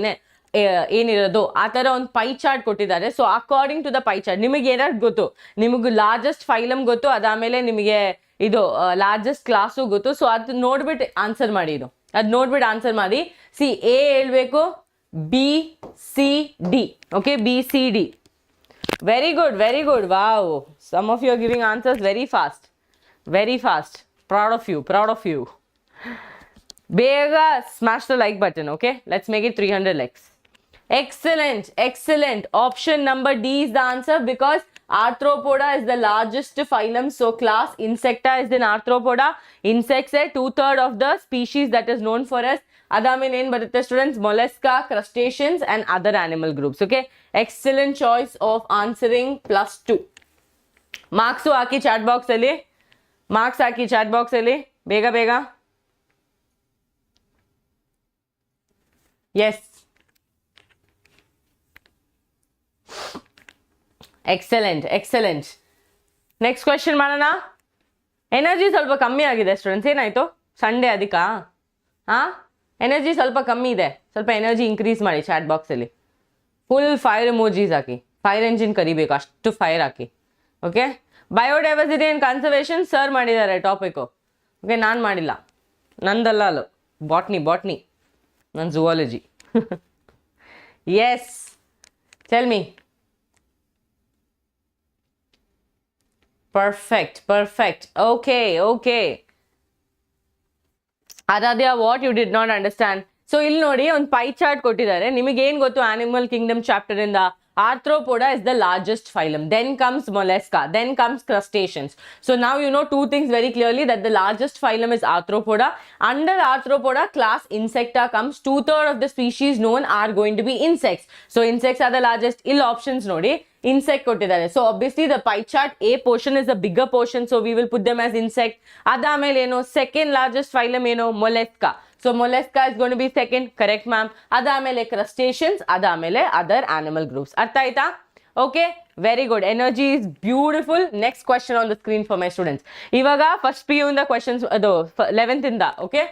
ಏನಿರೋದು, ಆ ಥರ ಒಂದು ಪೈ ಚಾರ್ಟ್ ಕೊಟ್ಟಿದ್ದಾರೆ. So according to the pie chart ನಿಮಗೆ ಏನಾದ್ರು ಗೊತ್ತು, ನಿಮಗೆ ಲಾರ್ಜೆಸ್ಟ್ ಫೈಲಮ್ ಗೊತ್ತು, ಅದಾದ್ಮೇಲೆ ನಿಮಗೆ ಇದು ಲಾರ್ಜೆಸ್ಟ್ ಕ್ಲಾಸು ಗೊತ್ತು. ಸೊ ಅದು ನೋಡ್ಬಿಟ್ಟು ಆನ್ಸರ್ ಮಾಡಿ, ಸಿ ಎ ಹೇಳ್ಬೇಕು, B-C-D. Okay, B-C-D. Very good. Wow, some of you are giving answers very fast. Proud of you. Bega smash the like button. Okay, let's make it 300 likes. Excellent. Option number D is the answer, because Arthropoda is the largest phylum. So class Insecta is in Arthropoda. Insects are 2/3 of the species that is known for us. Adamine ಏನು ಬರುತ್ತೆ students? Mollusca, crustaceans and other animal groups. Okay, excellent choice of answering +2. Marks ಹಾಕಿ chat box ಅಲ್ಲಿ, ಬೇಗ. Yes, excellent. Next question ಮಾಡೋಣ. Energy ಸ್ವಲ್ಪ ಕಮ್ಮಿ ಆಗಿದೆ students, ಏನಾಯ್ತು? ಸಂಡೇ ಅದಕ್ಕಾ? ಎನರ್ಜಿ ಸ್ವಲ್ಪ ಕಮ್ಮಿ ಇದೆ, ಸ್ವಲ್ಪ ಎನರ್ಜಿ ಇನ್ಕ್ರೀಸ್ ಮಾಡಿ ಚಾಟ್ ಬಾಕ್ಸಲ್ಲಿ. ಫುಲ್ ಫೈರ್ ಎಮೋಜೀಸ್ ಹಾಕಿ, ಫೈರ್ ಎಂಜಿನ್ ಕರಿಬೇಕು, ಅಷ್ಟು ಫೈರ್ ಹಾಕಿ. Okay, biodiversity and conservation sir ಮಾಡಿದ್ದಾರೆ ಟಾಪಿಕ್. ಓಕೆ, ನಾನು ಮಾಡಿಲ್ಲ, ನಂದಲ್ಲ ಅಲ್ಲ, ಬಾಟ್ನಿ ನನ್ನ zoology. Yes, tell me. Perfect. Okay. Aradhya, what you did not understand? So ಇಲ್ಲಿ ನೋಡಿ ಒಂದು ಪೈ ಚಾರ್ಟ್ ಕೊಟ್ಟಿದ್ದಾರೆ. ನಿಮಗೆ ಏನು ಗೊತ್ತು ಆನಿಮಲ್ ಕಿಂಗ್ಡಮ್ ಚಾಪ್ಟರ್ ಇಂದ? Arthropoda is the largest phylum. Then comes mollusca. Then comes crustaceans. So now you know two things very clearly, that the largest phylum is Arthropoda. Under Arthropoda class Insecta comes. 2/3 of the species known are going to be insects. So insects are the largest. Ill options nodi. Insect kottidare. So obviously the pie chart A portion is the bigger portion. So we will put them as insect. Adamele eno second largest phylum eno mollusca. So mollusca is going to be second. Correct, ma'am. Adamele crustaceans. Adamele other animal groups. Artha aita? Okay. Very good. Energy is beautiful. Next question on the screen for my students. Ivaga first PU in the questions. 11th in the. Okay.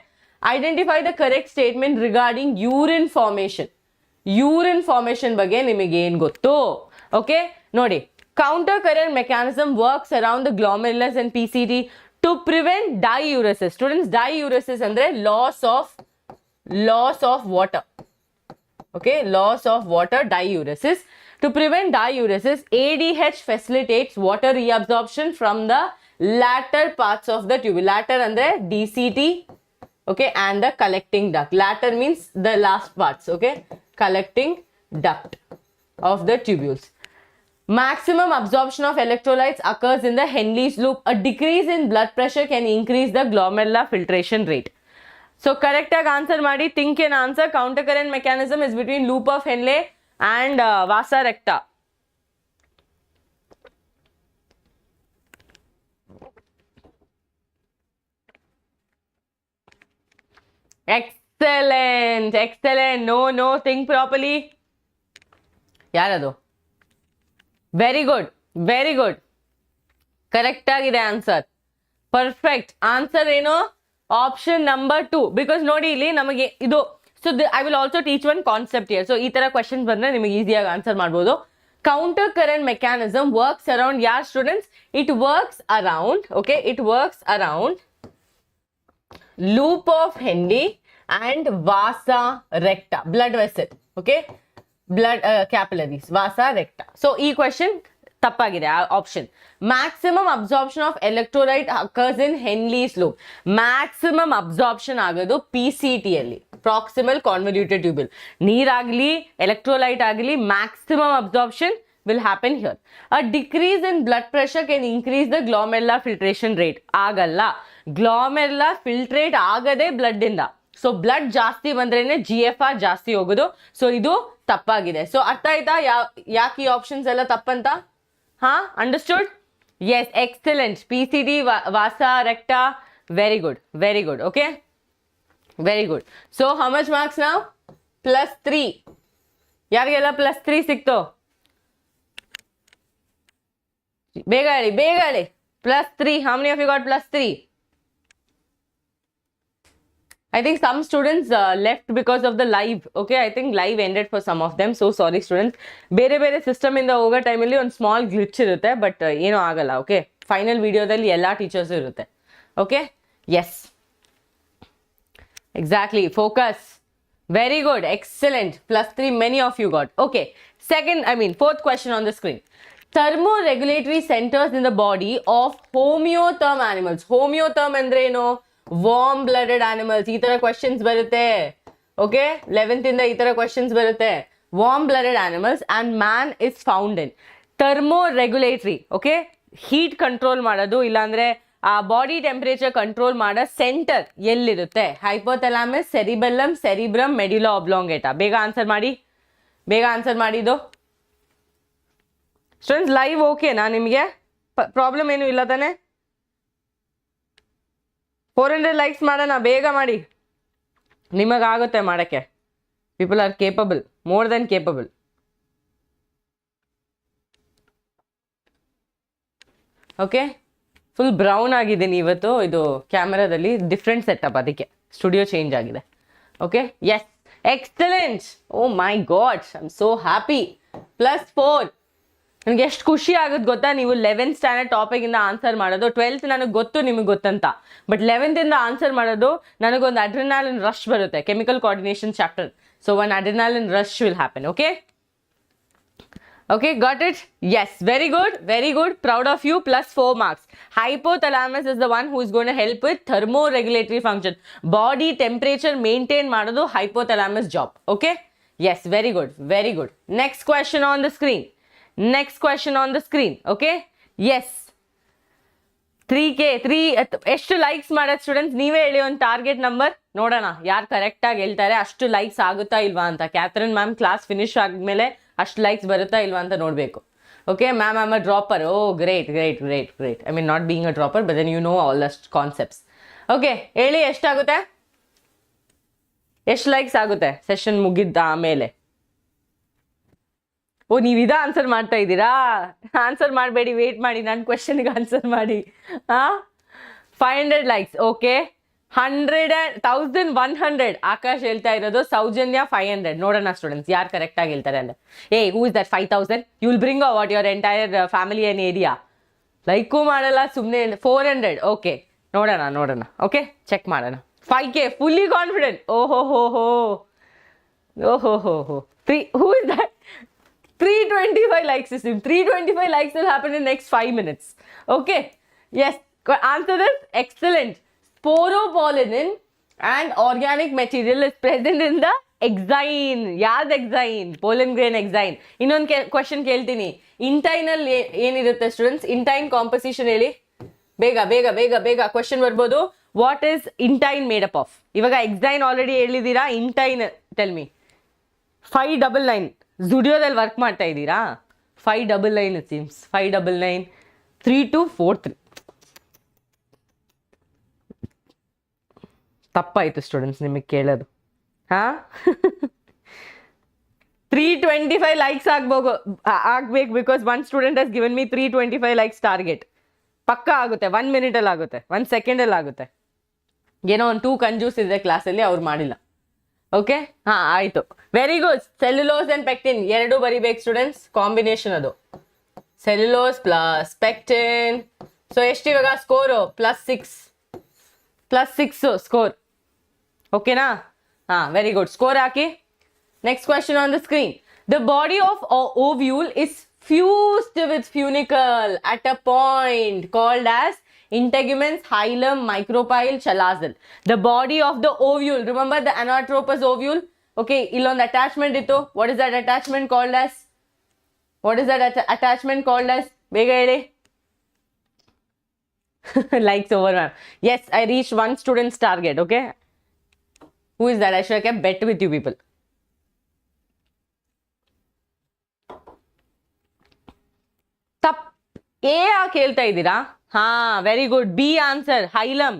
Identify the correct statement regarding urine formation. Urine formation ಬಗ್ಗೆ ನಿಮಗೆ ಏನು ಗೊತ್ತು? Okay, ನೋಡಿ, counter current mechanism works around the glomerulus and PCT to prevent diuresis. Students, diuresis andre loss of water. Okay, loss of water, diuresis. To prevent diuresis, ADH facilitates water reabsorption from the latter parts of the tubule. Latter andre DCT, okay, and the collecting duct. Latter means the last parts, okay, collecting duct of the tubules. Maximum absorption of electrolytes occurs in the Henle's loop. A decrease in blood pressure can increase the glomerular filtration rate. So correct answer madi, think an answer. Counter current mechanism is between loop of Henle and vasa recta. Excellent. No, think properly. Yarado? Very good. Correct agide answer. Perfect. Answer ಏನು? Option number 2. Because ನೋಡಿ ಇಲ್ಲಿ ನಮಗೆ ಇದು, so I will also teach one concept here. So ಈ ತರ questions ಬಂದ್ರೆ ನಿಮಗೆ ಈಸಿಯಾಗಿ ಆನ್ಸರ್ ಮಾಡ್ಬೋದು. Counter current mechanism works around, yeah students, it works around loop of Henle and vasa recta, blood vessel, okay, blood capillaries, vasa recta. So ಈ question ತಪ್ಪಾಗಿದೆ option. Maximum absorption of electrolyte occurs in Henle's loop. Maximum absorption ಆಗೋದು PCT ಅಲ್ಲಿ, proximal convoluted tubule. ನೀರಾಗಲಿ electrolyte ಆಗಲಿ maximum absorption will happen here. A decrease in blood pressure can increase the glomerular filtration rate. ಆಗಲ್ಲ, glomerular filtrate ಆಗದೆ blood ಇಂದ. So blood ಜಾಸ್ತಿ ಬಂದ್ರೇನೆ GFR ಜಾಸ್ತಿ ಹೋಗೋದು. ಸೊ ಇದು ತಪ್ಪಾಗಿದೆ. ಸೊ ಅರ್ಥ ಆಯ್ತಾ ಯಾಕೆ ಈ ಆಪ್ಷನ್ಸ್ ಎಲ್ಲ ತಪ್ಪಂತ? ಹಾ, understood? Yes, excellent. PCT, vasa recta, very good. Okay, very good. So how much marks now? +3. ಯಾರಿಗೆಲ್ಲ +3 ಸಿಕ್ತು? ಬೇಗ ಹೇಳಿ. +3. How many of you got +3? I think some students left because of the live. Okay, I think live ended for some of them. So sorry students. ಬೇರೆ system ಇಂದ ಹೋಗೋ ಟೈಮಲ್ಲಿ ಒಂದು small glitch ಇರುತ್ತೆ, ಬಟ್ ಏನೂ ಆಗಲ್ಲ. ಓಕೆ, ಫೈನಲ್ ವಿಡಿಯೋದಲ್ಲಿ ಎಲ್ಲ ಟೀಚರ್ಸ್ ಇರುತ್ತೆ. Okay, yes, exactly. Focus. Very good, excellent. +3 many of you got. Okay, fourth question on the screen. Thermoregulatory centers in the body of homeotherm animals. Homeotherm ಅಂದ್ರೆ ಏನು? Warm blooded animals. ಈ ತರ questions ಬರುತ್ತೆ. Okay, 11th ಇಂದ ಈ ತರ questions ಬರುತ್ತೆ. Warm blooded animals and man is found in thermoregulatory. Okay, heat control ಮಾಡೋದು, ಇಲ್ಲಾಂದ್ರೆ ಆ ಬಾಡಿ ಟೆಂಪರೇಚರ್ ಕಂಟ್ರೋಲ್ ಮಾಡೋ ಸೆಂಟರ್ ಎಲ್ಲಿರುತ್ತೆ? Hypothalamus, cerebellum, cerebrum, medulla oblongata. ಬೇಗ ಆನ್ಸರ್ ಮಾಡಿದ್ದು ಸ್ಟೂಡೆಂಟ್ಸ್. ಲೈವ್ ಓಕೆನಾ ನಿಮಗೆ? ಪ್ರಾಬ್ಲಮ್ ಏನು ಇಲ್ಲ ತಾನೆ? 400 ಲೈಕ್ಸ್ ಮಾಡೋಣ, ಬೇಗ ಮಾಡಿ. ನಿಮಗಾಗುತ್ತೆ ಮಾಡೋಕ್ಕೆ. People are capable, more than capable. Okay, full brown ಆಗಿದ್ದೀನಿ ಇವತ್ತು. ಇದು ಕ್ಯಾಮೆರಾದಲ್ಲಿ ಡಿಫ್ರೆಂಟ್ ಸೆಟಪ್, ಅದಕ್ಕೆ ಸ್ಟುಡಿಯೋ ಚೇಂಜ್ ಆಗಿದೆ. Okay, yes, excellent. Oh my god, I am so happy. +4. ನನಗೆ ಎಷ್ಟು ಖುಷಿ ಆಗುತ್ತೆ ಗೊತ್ತಾ, ನೀವು 11th ಸ್ಟ್ಯಾಂಡರ್ಡ್ ಟಾಪಿಕಿಂದ ಆನ್ಸರ್ ಮಾಡೋದು. 12th ನನಗೆ ಗೊತ್ತು ನಿಮಗೆ ಗೊತ್ತಂತ, ಬಟ್ 11th ಇಂದ ಆನ್ಸರ್ ಮಾಡೋದು ನನಗೊಂದು ಅಡ್ರಿನಾಲಿನ್ ರಶ್ ಬರುತ್ತೆ, chemical coordination chapter. So one adrenaline rush will happen. Okay Okay, got it? Yes, very good. Proud of you. Plus 4 marks. Hypothalamus is the one who is going to help with thermoregulatory function. Body temperature maintain ಮಾಡೋದು hypothalamus job. Okay? Yes, very good. Next question on the screen. Okay? Yes. 3K, ಎಷ್ಟು likes ಮಾಡೋದು students ನೀವೇ ಹೇಳಿ ಒಂದು target number ನೋಡೋಣ, ಯಾರು ಕರೆಕ್ಟಾಗಿ ಹೇಳ್ತಾರೆ ಅಷ್ಟು ಲೈಕ್ಸ್ ಆಗುತ್ತಾ ಇಲ್ವಾ ಅಂತ. ಕ್ಯಾಥರಿನ್ ಮ್ಯಾಮ್ ಕ್ಲಾಸ್ ಫಿನಿಶ್ ಆದಮೇಲೆ ಅಷ್ಟು ಲೈಕ್ಸ್ ಬರುತ್ತಾ ಇಲ್ವಾ ಅಂತ ನೋಡಬೇಕು. Okay ma'am, I am a dropper. Oh great. I mean not being a dropper, but then you know all ಅಷ್ಟು ಕಾನ್ಸೆಪ್ಟ್ಸ್. ಓಕೆ ಹೇಳಿ ಎಷ್ಟಾಗುತ್ತೆ, ಎಷ್ಟು ಲೈಕ್ಸ್ ಆಗುತ್ತೆ ಸೆಷನ್ ಮುಗಿದ್ದ ಆಮೇಲೆ? ಓ ನೀವು ಆನ್ಸರ್ ಮಾಡ್ತಾ ಇದ್ದೀರಾ? ಆನ್ಸರ್ ಮಾಡಬೇಡಿ, ವೇಟ್ ಮಾಡಿ, ನನ್ನ ಕ್ವೆಶನ್ಗೆ ಆನ್ಸರ್ ಮಾಡಿ. 500 ಲೈಕ್ಸ್. ಓಕೆ 1100 ಆಕಾಶ್ ಹೇಳ್ತಾ ಇರೋದು, ಸೌಜನ್ಯ 500. ನೋಡೋಣ ಸ್ಟೂಡೆಂಟ್ಸ್ ಯಾರು ಕರೆಕ್ಟಾಗಿ ಹೇಳ್ತಾರೆ ಅಂತ. Who is that 5000? You will bring what your entire family and area. Like ಮಾಡಲ್ಲ ಸುಮ್ಮನೆ. 400. ಓಕೆ ನೋಡೋಣ. ಓಕೆ ಚೆಕ್ ಮಾಡೋಣ. 5K fully confident. ಓಹೋ 3 ಹೂ is that? 325 likes is him. 325 likes will happen in next 5 minutes. Okay. Yes. Answer this. Excellent. Sporopollenin and organic material is present in the exine. Yaad exine? Pollen grain exine. ಇನ್ನೊಂದು question ಕೇಳ್ತೀನಿ. ಇಂಟೈನಲ್ಲಿ ಏನಿರುತ್ತೆ students? ಇಂಟೈನ್ composition ಹೇಳಿ ಬೇಗ question ಬರ್ಬೋದು. What is intine made up of? ಇವಾಗ exine already ಹೇಳಿದ್ದೀರಾ. Intine tell me. 599 ಜುಡಿಯೋದಲ್ಲಿ work ಮಾಡ್ತಾ ಇದ್ದೀರಾ? 599 ಇಟ್ ಸೀಮ್ಸ್. 599 3243. ತಪ್ಪಾಯಿತು ಸ್ಟೂಡೆಂಟ್ಸ್ ನಿಮಗೆ ಕೇಳೋದು. 325 ಲೈಕ್ಸ್ ಆಗ್ಬೇಕು, ಬಿಕಾಸ್ ಒನ್ ಸ್ಟೂಡೆಂಟ್ ಹಸ್ ಗಿವನ್ ಮೀ 325 ಲೈಕ್ಸ್ ಟಾರ್ಗೆಟ್. ಪಕ್ಕ ಆಗುತ್ತೆ, 1 ಮಿನಿಟಲ್ಲಿ ಆಗುತ್ತೆ, 1 ಸೆಕೆಂಡಲ್ಲಿ ಆಗುತ್ತೆ. ಏನೋ ಒಂದು 2 ಕಂಜೂಸ್ ಇದೆ ಕ್ಲಾಸಲ್ಲಿ, ಅವ್ರು ಮಾಡಿಲ್ಲ. ಓಕೆ ಆಯಿತು, very good. Cellulose and pectin ಎರಡು ಬರಿಬೇಕು ಸ್ಟೂಡೆಂಟ್ಸ್, ಕಾಂಬಿನೇಷನ್ ಅದು. Cellulose plus pectin. ಸೊ ಎಷ್ಟು ಇವಾಗ ಸ್ಕೋರು? +6 ಸ್ಕೋರ್. ಓಕೆನಾ? Very good. Score hockey. Next question on the screen. The body of ovule is fused with funicle at a point called as integuments, hilum, micropyle, chalazal. The body of the ovule, remember the anatropous ovule? Okay, illond attachment ittu. What is that attachment called as? Bega heli. Likes over, ma'am. Yes, I reached 1 student's target. Okay, who is that? I should have kept bet with you people. ತಪ್ ಎ ಯಾಕೆ ಹೇಳ್ತಾ ಇದ್ದೀರಾ? Very good. B answer hilum.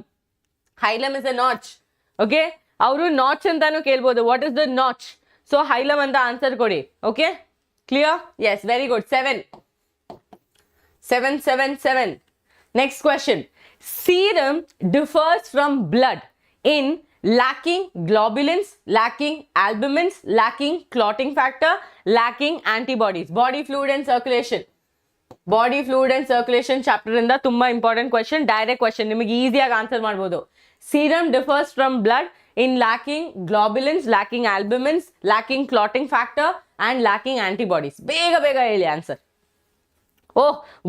Hilum is a notch. Okay, ಅವರು notch ಅಂತಾನು ಕೇಳ್ಬೋದು. What is the notch? So hilum ಅಂತ answer ಕೊಡಿ. Okay clear? Yes very good. 7. Next question. Serum differs from blood in lacking globulins, lacking albumins, lacking clotting factor, lacking antibodies. Body fluid and circulation chapter ಇಂದ ತುಂಬಾ important question. Direct question, ನಿಮಗೆ ಈಸಿಯಾಗಿ answer ಮಾಡ್ಬೋದು. Serum differs from blood in lacking globulins, lacking albumins, lacking clotting factor and lacking antibodies. ಬೇಗ ಹೇಳಿ answer.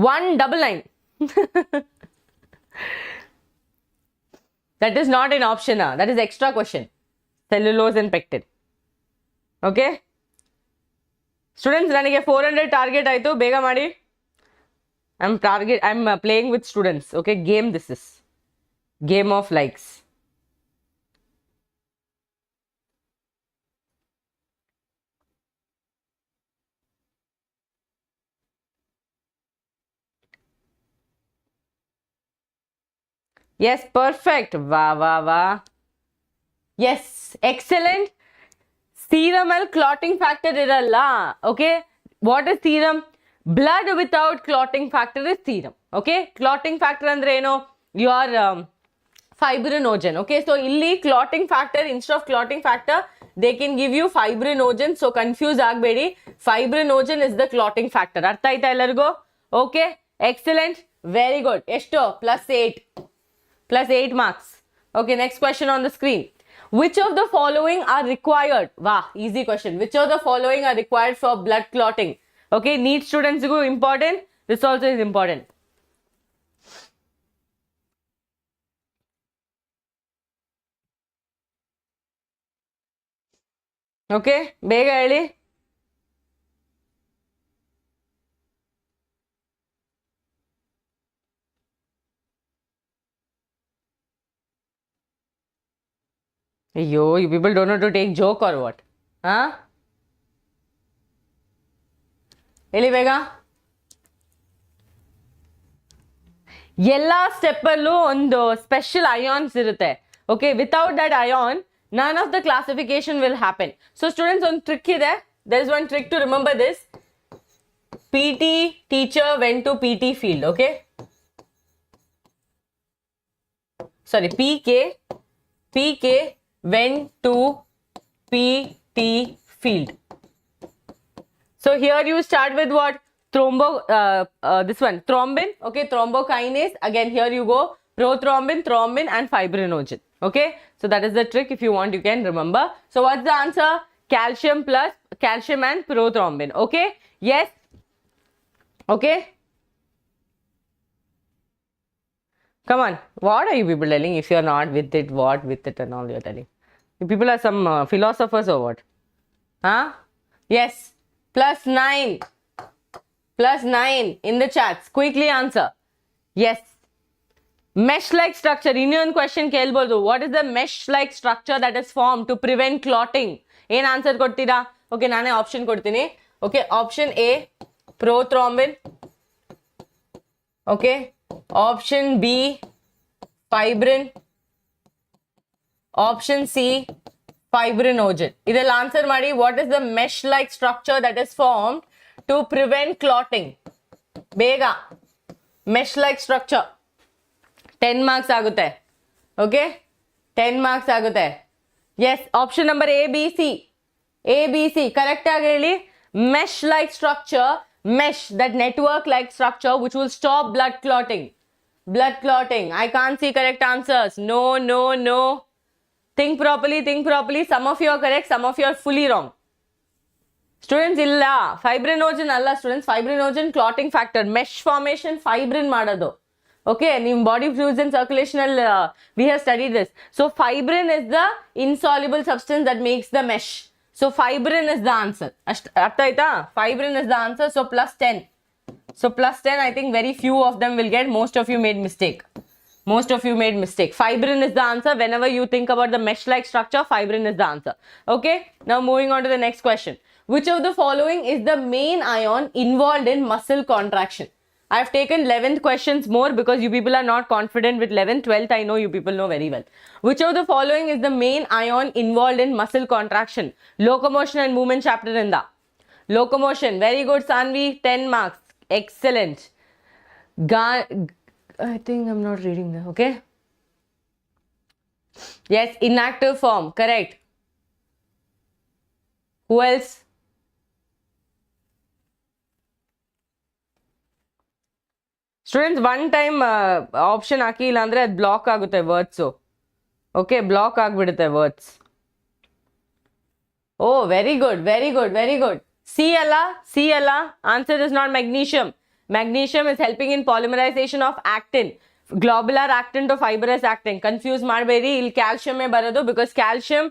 199. That is not an option. That is extra question. Cellulose and pectin. Okay students, ನನಗೆ 400 target ಆಯಿತು. ಬೇಗ ಮಾಡಿ. I'm playing with students. Okay, game this is. Game of likes. Yes, perfect. Wow. Yes, excellent. Serum al clotting factor iralla. Okay, what is serum? Blood without clotting factor is serum. Okay, clotting factor andre eno? Your fibrinogen. Okay, so illi clotting factor, instead of clotting factor they can give you fibrinogen. So confuse agbedi. Fibrinogen is the clotting factor. Artha aita ellargo? Okay, excellent, very good. Esto plus 8 marks. Okay, next question on the screen. Which of the following are required? Wow, easy question. Which of the following are required for blood clotting? Okay, NEET students go important. This also is important. Okay, ಬೇಗ ಹೇಳಿ. Yo, you people don't know to take joke or what? Huh? ಹೇಳಿ ಬೇಗ. ಎಲ್ಲ ಸ್ಟೆಪ್ಪಲ್ಲೂ ಒಂದು special ions ಇರುತ್ತೆ. Okay, without that ion none of the classification will happen. So students, one trick ಇದೆ. There is one trick to remember this. PT teacher went to PT field. Okay, sorry, PK went to PT field. So here you start with what? This one, thrombin. Okay, thrombokinase. Again, here you go prothrombin, thrombin, and fibrinogen. Okay, so that is the trick. If you want, you can remember. So what's the answer? Calcium plus calcium and prothrombin. Okay, yes. Okay, come on. What are you people telling? If you are not with it, what with it and all you are telling? You people are some philosophers or what? Huh? Yes. +9 in the chats. Quickly answer. Yes. Mesh-like structure. Indian question kelbodu. What is the mesh-like structure that is formed to prevent clotting? ಏನು answer ಕೊಡ್ತೀರಾ? Okay, ನಾನೇ option ಕೊಡ್ತೀನಿ. Okay, option A prothrombin. Okay, option B fibrin. Option C fibrinogen. ಇದೆಲ್ಲ answer ಮಾಡಿ. What is the mesh-like structure that is formed to prevent clotting? ಬೇಗ. Mesh-like structure. 10 marks ಆಗುತ್ತೆ. Okay, 10 marks ಆಗುತ್ತೆ. Yes, option number ABC. Correct ಆಗಿ ಹೇಳಿ. Mesh like structure, mesh, that network like structure which will stop blood clotting. I can't see correct answers. No. Think properly. Some of you are correct, some of you are fully wrong. Students, illa fibrinogen alla students. Fibrinogen clotting factor. Mesh formation fibrin ಮಾಡೋದು. Okay, in body fluids and circulation, we have studied this. So fibrin is the insoluble substance that makes the mesh. So fibrin is the answer. Fibrin is the answer. So +10. So +10, I think very few of them will get. Most of you made mistake. Fibrin is the answer. Whenever you think about the mesh-like structure, fibrin is the answer. Okay, now moving on to the next question. Which of the following is the main ion involved in muscle contraction? I have taken 11th questions more because you people are not confident with 11th. 12th, I know you people know very well. Which of the following is the main ion involved in muscle contraction? Locomotion and movement chapter in the. Locomotion. Very good, Sanvi. 10 marks. Excellent. I think I'm not reading that. Okay. Yes, inactive form. Correct. Who else? Students, one time option ಹಾಕಿಲ್ಲ ಅಂದ್ರೆ ಅದು block ಆಗುತ್ತೆ words. Okay, block ಆಗಿಬಿಡುತ್ತೆ words. ಓ, very good. C ಅಲ್ಲ. Answer is not magnesium. Magnesium is helping in polymerization of actin. Globular actin to fibrous actin. Confuse ಮಾಡಬೇಡಿ. ಇಲ್ಲಿ calcium ಬರೋದು because calcium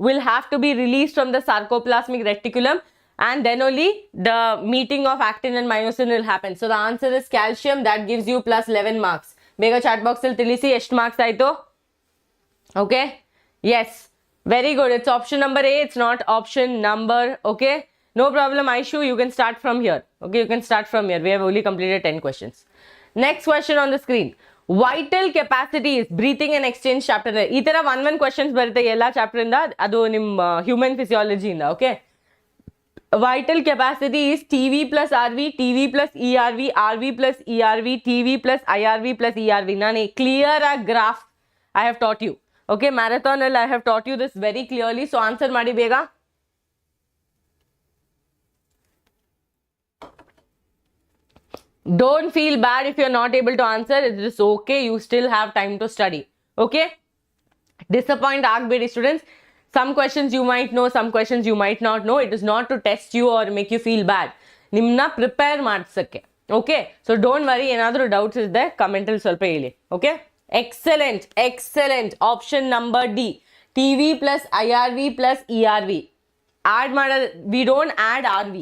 will have to be released from the sarcoplasmic reticulum. And then only the meeting of actin and myosin will happen. So the answer is calcium. That gives you +11 marks. Bega chat box al tilisi ಎಷ್ಟು marks ಆಯ್ತು? Okay, yes, very good. It's option number A. It's not option number. Okay, no problem. Aishu, you can start from here. Okay, you can start from here. We have only completed 10 questions. Next question on the screen. Vital capacities, breathing and exchange chapter. ಈ ತರ 1 questions ಬರುತ್ತೆ ಎಲ್ಲ chapter ಇಂದ. ಅದು ನಿಮ್ಮ human physiology ಇಂದ. Okay, vital capacity is TV plus RV, TV plus ERV, RV plus ERV, TV plus IRV plus ERV. Nani clear a graph I have taught you. Okay, marathon, I have taught you this very clearly. So answer ಮಾಡಿ ಬೇಗ. Don't feel bad if you're not able to answer. It is okay. You still have time to study. Okay? Disappoint ಆಗಬೇಡಿ students. Some questions you might know, some questions you might not know. It is not to test you or make you feel bad. ನಿಮ್ಮನ್ನ prepare ಮಾಡಿಸಕ್ಕೆ. Okay? So don't worry. ಏನಾದರೂ doubts ಇದ್ದರೆ comment ಅಲ್ಲಿ ಸ್ವಲ್ಪ ಹೇಳಿ. Okay? Excellent. Excellent. Option number D. TV plus IRV plus ERV. Add ಮಾಡೋದು, we don't add RV.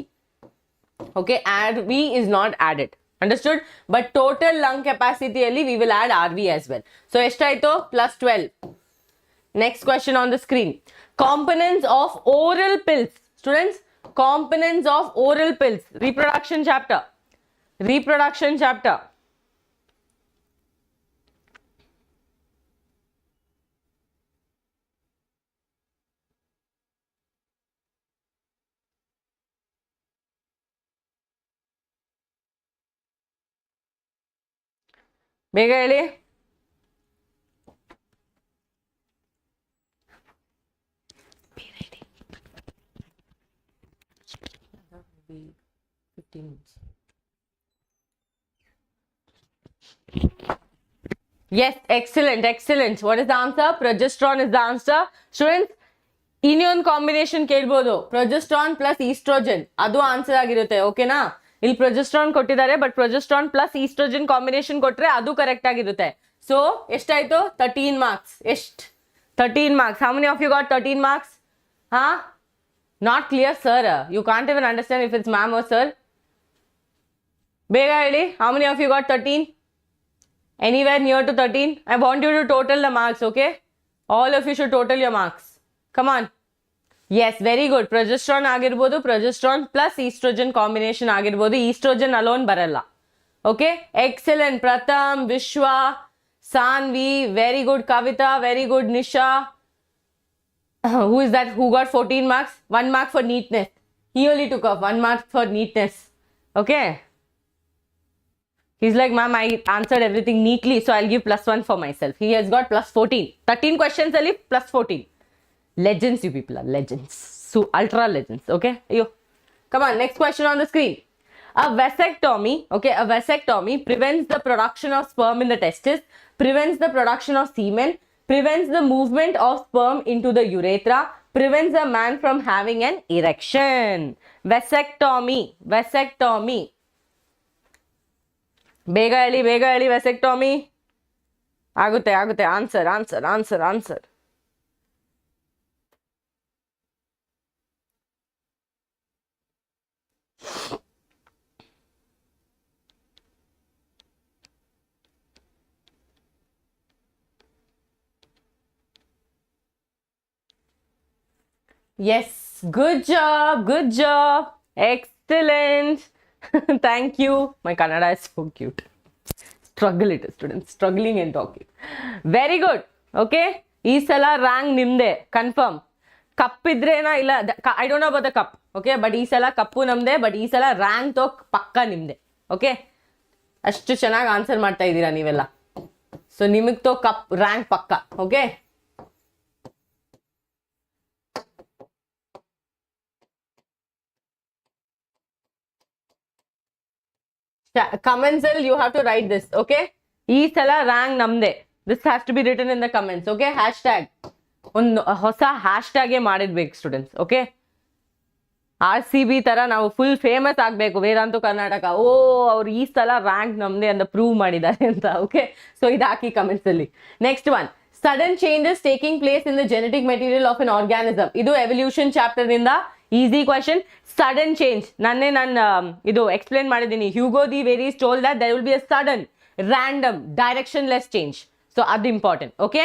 Okay? RV is not added. Understood? But total lung capacity alli we will add RV as well. So eshtaito plus 12. Next question on the screen. Components of oral pills. Students, components of oral pills. Reproduction chapter. Reproduction chapter. ಬೇಗ ಹೇಳಿ. Yes, excellent, excellent. What is the answer? Progesterone is the answer. Students, ಇನ್ನೊಂದು combination ಕೇಳ್ಬೋದು, progesterone plus oestrogen, ಅದು answer ಆಗಿರುತ್ತೆ. ಓಕೆನಾ? ಇಲ್ಲಿ progesterone ಕೊಟ್ಟಿದ್ದಾರೆ, but progesterone plus oestrogen combination ಕೊಟ್ರೆ ಅದು ಕರೆಕ್ಟ್ ಆಗಿರುತ್ತೆ. ಸೊ ಎಷ್ಟಾಯ್ತು? 13 ಮಾರ್ಕ್ಸ್. ಎಷ್ಟು? 13 marks. How many of you got 13 marks? ಹಾ, not clear sir. You can't even understand if it's ma'am or sir. ಬೇಗ ಹೇಳಿ. How many of you got 13? Anywhere near to 13? I want you to total the marks, okay? All of you should total your marks. Come on. Yes, very good. Progesterone ಆಗಿರ್ಬೋದು, progesterone plus estrogen combination ಆಗಿರ್ಬೋದು, estrogen alone ಬರಲ್ಲ. Okay? Excellent. Pratham, Vishwa, Sanvi, very good. Kavita, very good. Nisha. Who is that? Who got 14 marks? 1 mark for neatness. He only took off 1 mark for neatness. Okay? He's like, ma'am, I answered everything neatly, so I'll give +1 for myself. He has got plus 14. 13 questions only, plus 14. Legends, you people are legends. So, ultra legends, okay? Yo. Come on, next question on the screen. A vasectomy, okay, a vasectomy prevents the production of sperm in the testis, prevents the production of semen, prevents the movement of sperm into the urethra, prevents a man from having an erection. Vasectomy, vasectomy. ಬೇಗ ಹೇಳಿ, ಬೇಗ ಹೇಳಿ. ವ್ಯಾಸೆಕ್ಟೋಮಿ ಆಗುತ್ತೆ, ಆಗುತ್ತೆ. Answer, answer, answer, answer. Yes, good job, good job. Excellent. Thank you. My Kannada is so cute. Struggle it, students. Struggling and talking. Very good. Okay. ಈ ಸಲ rank ನಿಮ್ದೆ confirm. Cup ಇದ್ರೇನಾ ಇಲ್ಲ, I don't know about the cup. Okay, but ಈ ಸಲ ಕಪ್ಪು ನಮ್ದೆ, but ಈ ಸಲ rank ತೋ ಪಕ್ಕ ನಿಮ್ದೆ. ಓಕೆ, ಅಷ್ಟು ಚೆನ್ನಾಗಿ ಆನ್ಸರ್ ಮಾಡ್ತಾ ಇದ್ದೀರಾ ನೀವೆಲ್ಲ. ಸೊ ನಿಮಗೆ ತೋ ಕಪ್ ರ್ಯಾಂಕ್ ಪಕ್ಕ. Okay, comments you have to write this. Okay, ಈ ಸಲ ರ್ಯಾಂಕ್ ನಮ್ದೆ. This has to be written in the comments. Okay, hashtag ಒಂದು ಹೊಸ ಹ್ಯಾಶ್ಟ್ಯಾಗೇ ಮಾಡಿಡ್ಬೇಕು ಸ್ಟೂಡೆಂಟ್ಸ್. ಓಕೆ, RCB ತರ ನಾವು ಫುಲ್ ಫೇಮಸ್ ಆಗಬೇಕು. ವೇದಾಂತು ಕರ್ನಾಟಕ, ಓ ಅವ್ರು ಈ ಸಲ ರ್ಯಾಂಕ್ ನಮ್ದೆ ಅಂತ ಪ್ರೂವ್ ಮಾಡಿದ್ದಾರೆ ಅಂತ. ಓಕೆ, ಸೊ ಇದು ಹಾಕಿ ಕಮೆಂಟ್ಸ್ ಅಲ್ಲಿ. Next one, sudden changes taking place in the genetic material of an organism. ಇದು ಎವಲ್ಯೂಷನ್ ಚಾಪ್ಟರ್ ಇಂದ ಈಸಿ ಕ್ವೆಶನ್. ಸಡನ್ ಚೇಂಜ್ ನಾನು ಇದು ಎಕ್ಸ್ಪ್ಲೇನ್ ಮಾಡಿದ್ದೀನಿ. Hugo de Vries told that there will be a sudden, random, directionless change. So ಅದು important. Okay,